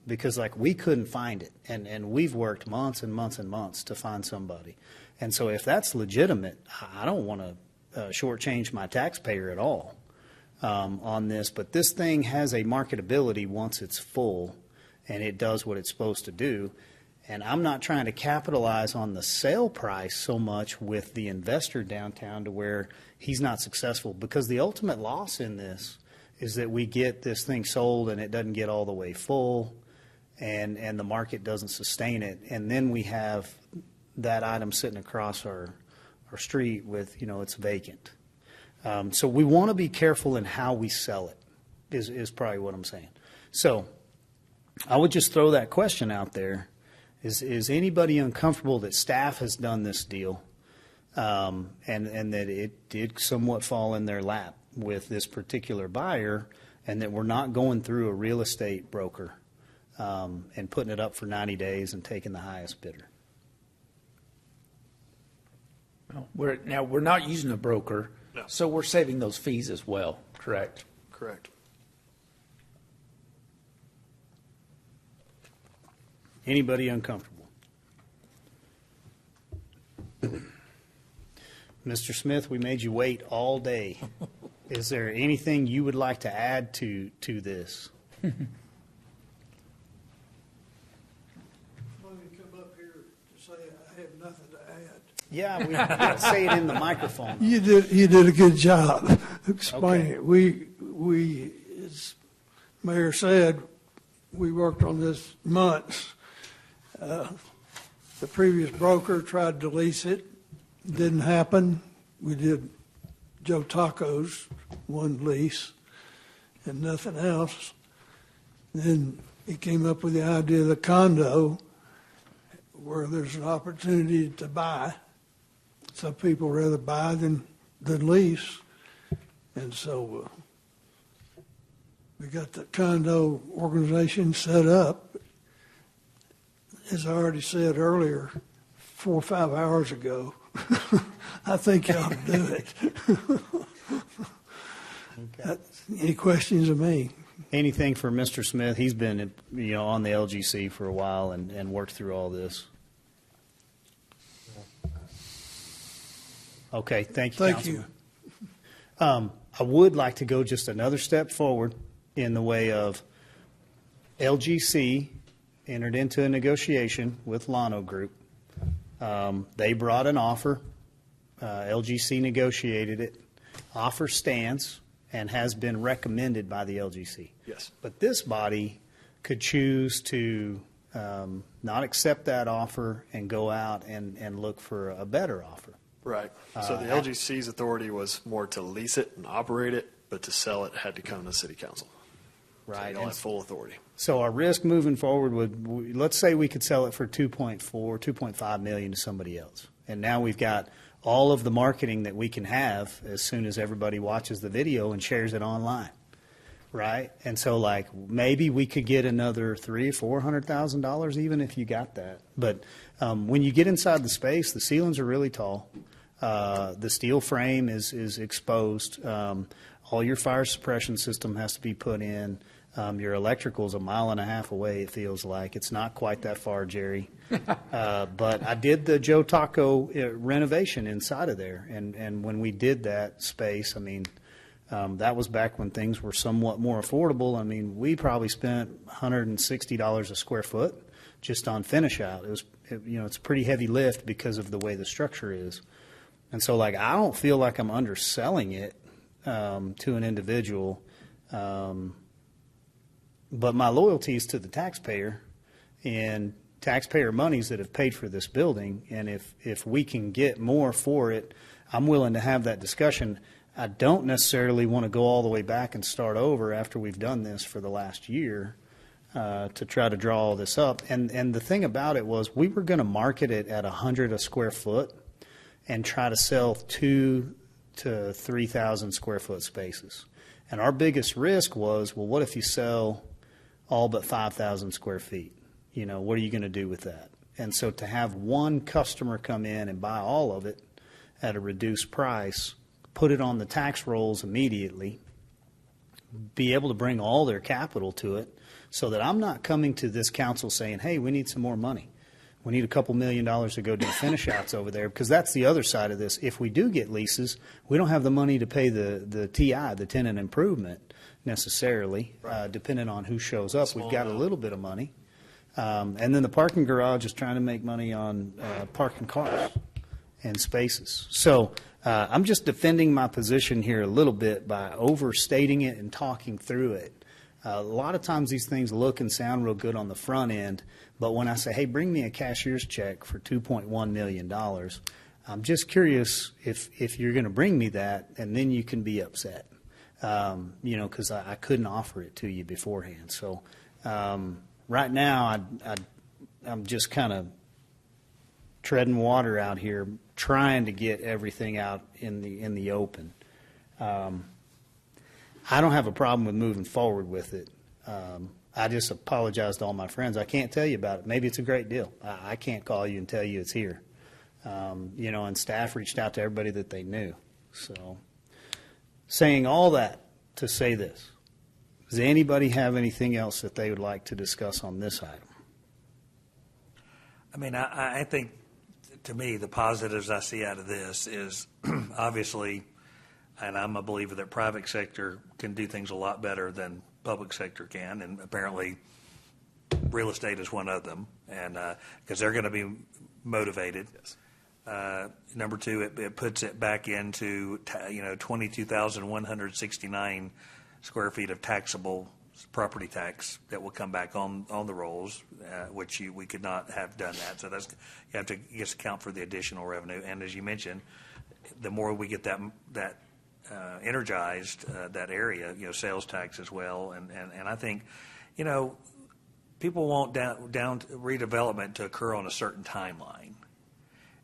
Because like we couldn't find it, and we've worked months and months and months to find somebody. And so if that's legitimate, I don't want to shortchange my taxpayer at all on this. But this thing has a marketability once it's full and it does what it's supposed to do. And I'm not trying to capitalize on the sale price so much with the investor downtown to where he's not successful, because the ultimate loss in this is that we get this thing sold and it doesn't get all the way full, and the market doesn't sustain it. And then we have that item sitting across our street with, it's vacant. So we want to be careful in how we sell it is probably what I'm saying. So I would just throw that question out there. Is anybody uncomfortable that staff has done this deal and that it did somewhat fall in their lap with this particular buyer, and that we're not going through a real estate broker and putting it up for 90 days and taking the highest bidder? We're not using a broker, so we're saving those fees as well, correct? Correct. Anybody uncomfortable? Mr. Smith, we made you wait all day. Is there anything you would like to add to this? Let me come up here to say I have nothing to add. Yeah, we didn't say it in the microphone. You did a good job explaining it. We, as Mayor said, we worked on this months. The previous broker tried to lease it. Didn't happen. We did Joe Taco's one lease and nothing else. Then he came up with the idea of the condo where there's an opportunity to buy. Some people rather buy than lease. And so we got the condo organization set up. As I already said earlier, 4 or 5 hours ago, I think you ought to do it. Okay. Any questions of me? Anything for Mr. Smith? He's been on the LGC for a while and worked through all this. Okay, thank you, Thank Councilman. you. I would like to go just another step forward in the way of LGC entered into a negotiation with Lano Group. They brought an offer. LGC negotiated it. Offer stands and has been recommended by the LGC. Yes. But this body could choose to not accept that offer and go out and look for a better offer. Right. So the LGC's authority was more to lease it and operate it, but to sell it had to come to City Council. Right. So they all have full authority. So our risk moving forward would, let's say we could sell it for 2.4, 2.5 million to somebody else. And now we've got all of the marketing that we can have as soon as everybody watches the video and shares it online, right? And so, like, maybe we could get another $300,000-$400,000 even if you got that. But when you get inside the space, the ceilings are really tall. The steel frame is exposed. All your fire suppression system has to be put in. Your electrical's a mile and a half away, it feels like. It's not quite that far, Jerry. But I did the Joe Taco renovation inside of there. And when we did that space, I mean, that was back when things were somewhat more affordable. I mean, we probably spent $160 a square foot just on finish out. It's a pretty heavy lift because of the way the structure is. And so, like, I don't feel like I'm underselling it to an individual. But my loyalty is to the taxpayer and taxpayer monies that have paid for this building. And if we can get more for it, I'm willing to have that discussion. I don't necessarily want to go all the way back and start over after we've done this for the last year to try to draw all this up. And the thing about it was we were going to market it at $100 a square foot and try to sell 2,000 to 3,000 square foot spaces. And our biggest risk was, well, what if you sell all but 5,000 square feet? What are you going to do with that? And so to have one customer come in and buy all of it at a reduced price, put it on the tax rolls immediately, be able to bring all their capital to it so that I'm not coming to this council saying, hey, we need some more money. We need a couple $1 million to go do finish outs over there, because that's the other side of this. If we do get leases, we don't have the money to pay the TI, the tenant improvement, necessarily, depending on who shows up. We've got a little bit of money. And then the parking garage is trying to make money on parking cars and spaces. So I'm just defending my position here a little bit by overstating it and talking through it. A lot of times these things look and sound real good on the front end, but when I say, hey, bring me a cashier's check for $2.1 million, I'm just curious if you're going to bring me that, and then you can be upset, because I couldn't offer it to you beforehand. So right now I'm just kind of treading water out here, trying to get everything out in the open. I don't have a problem with moving forward with it. I just apologize to all my friends. I can't tell you about it. Maybe it's a great deal. I can't call you and tell you it's here. And staff reached out to everybody that they knew. So saying all that to say this, does anybody have anything else that they would like to discuss on this item? I mean, I think, to me, the positives I see out of this is obviously, and I'm a believer that private sector can do things a lot better than public sector can, and apparently real estate is one of them, and because they're going to be motivated. Yes. Number two, it puts it back into 22,169 square feet of taxable property tax that will come back on the rolls, which we could not have done that. So that's, you have to just account for the additional revenue. And as you mentioned, the more we get that energized, that area, sales tax as well. And I think, people want down redevelopment to occur on a certain timeline.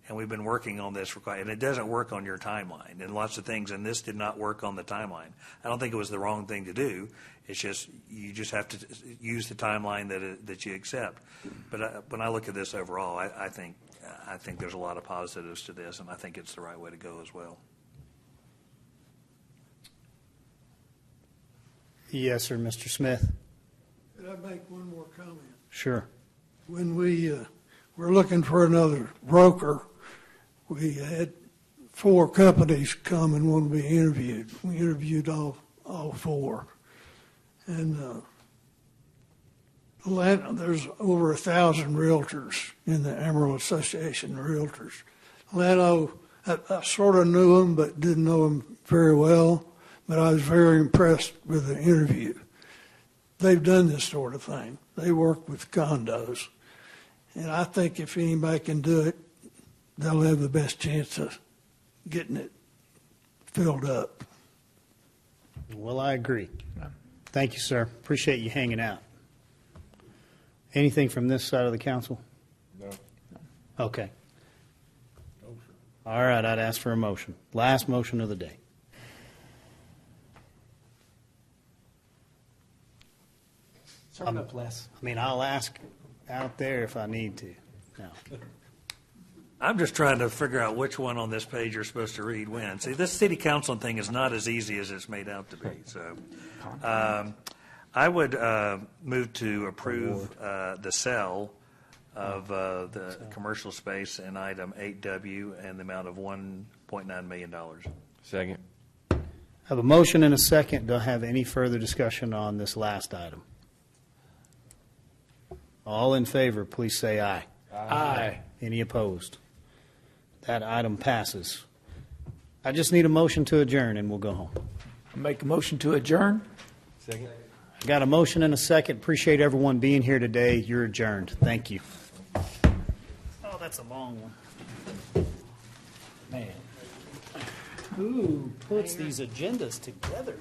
And we've been working on this for quite, and it doesn't work on your timeline, and lots of things, and this did not work on the timeline. I don't think it was the wrong thing to do. It's just, you just have to use the timeline that you accept. But when I look at this overall, I think there's a lot of positives to this, and I think it's the right way to go as well. Yes, sir, Mr. Smith. Could I make one more comment? Sure. When we were looking for another broker, we had 4 companies come and want to be interviewed. We interviewed all 4. And there's over 1,000 realtors in the Amarillo Association of Realtors. Lano, I sort of knew him, but didn't know him very well. But I was very impressed with the interview. They've done this sort of thing. They work with condos. And I think if anybody can do it, they'll have the best chance of getting it filled up. Well, I agree. Thank you, sir. Appreciate you hanging out. Anything from this side of the council? No. Okay. All right, I'd ask for a motion. Last motion of the day. Serve it up, Les. I mean, I'll ask out there if I need to. No. I'm just trying to figure out which one on this page you're supposed to read when. See, this city council thing is not as easy as it's made out to be. So I would move to approve the sale of the commercial space in item 8W and the amount of $1.9 million. Second. I have a motion and a second. Do I have any further discussion on this last item? All in favor, please say aye. Aye. Any opposed? That item passes. I just need a motion to adjourn and we'll go home. Make a motion to adjourn. Second. I got a motion and a second. Appreciate everyone being here today. You're adjourned. Thank you. Oh, that's a long one. Man. Who puts these agendas together?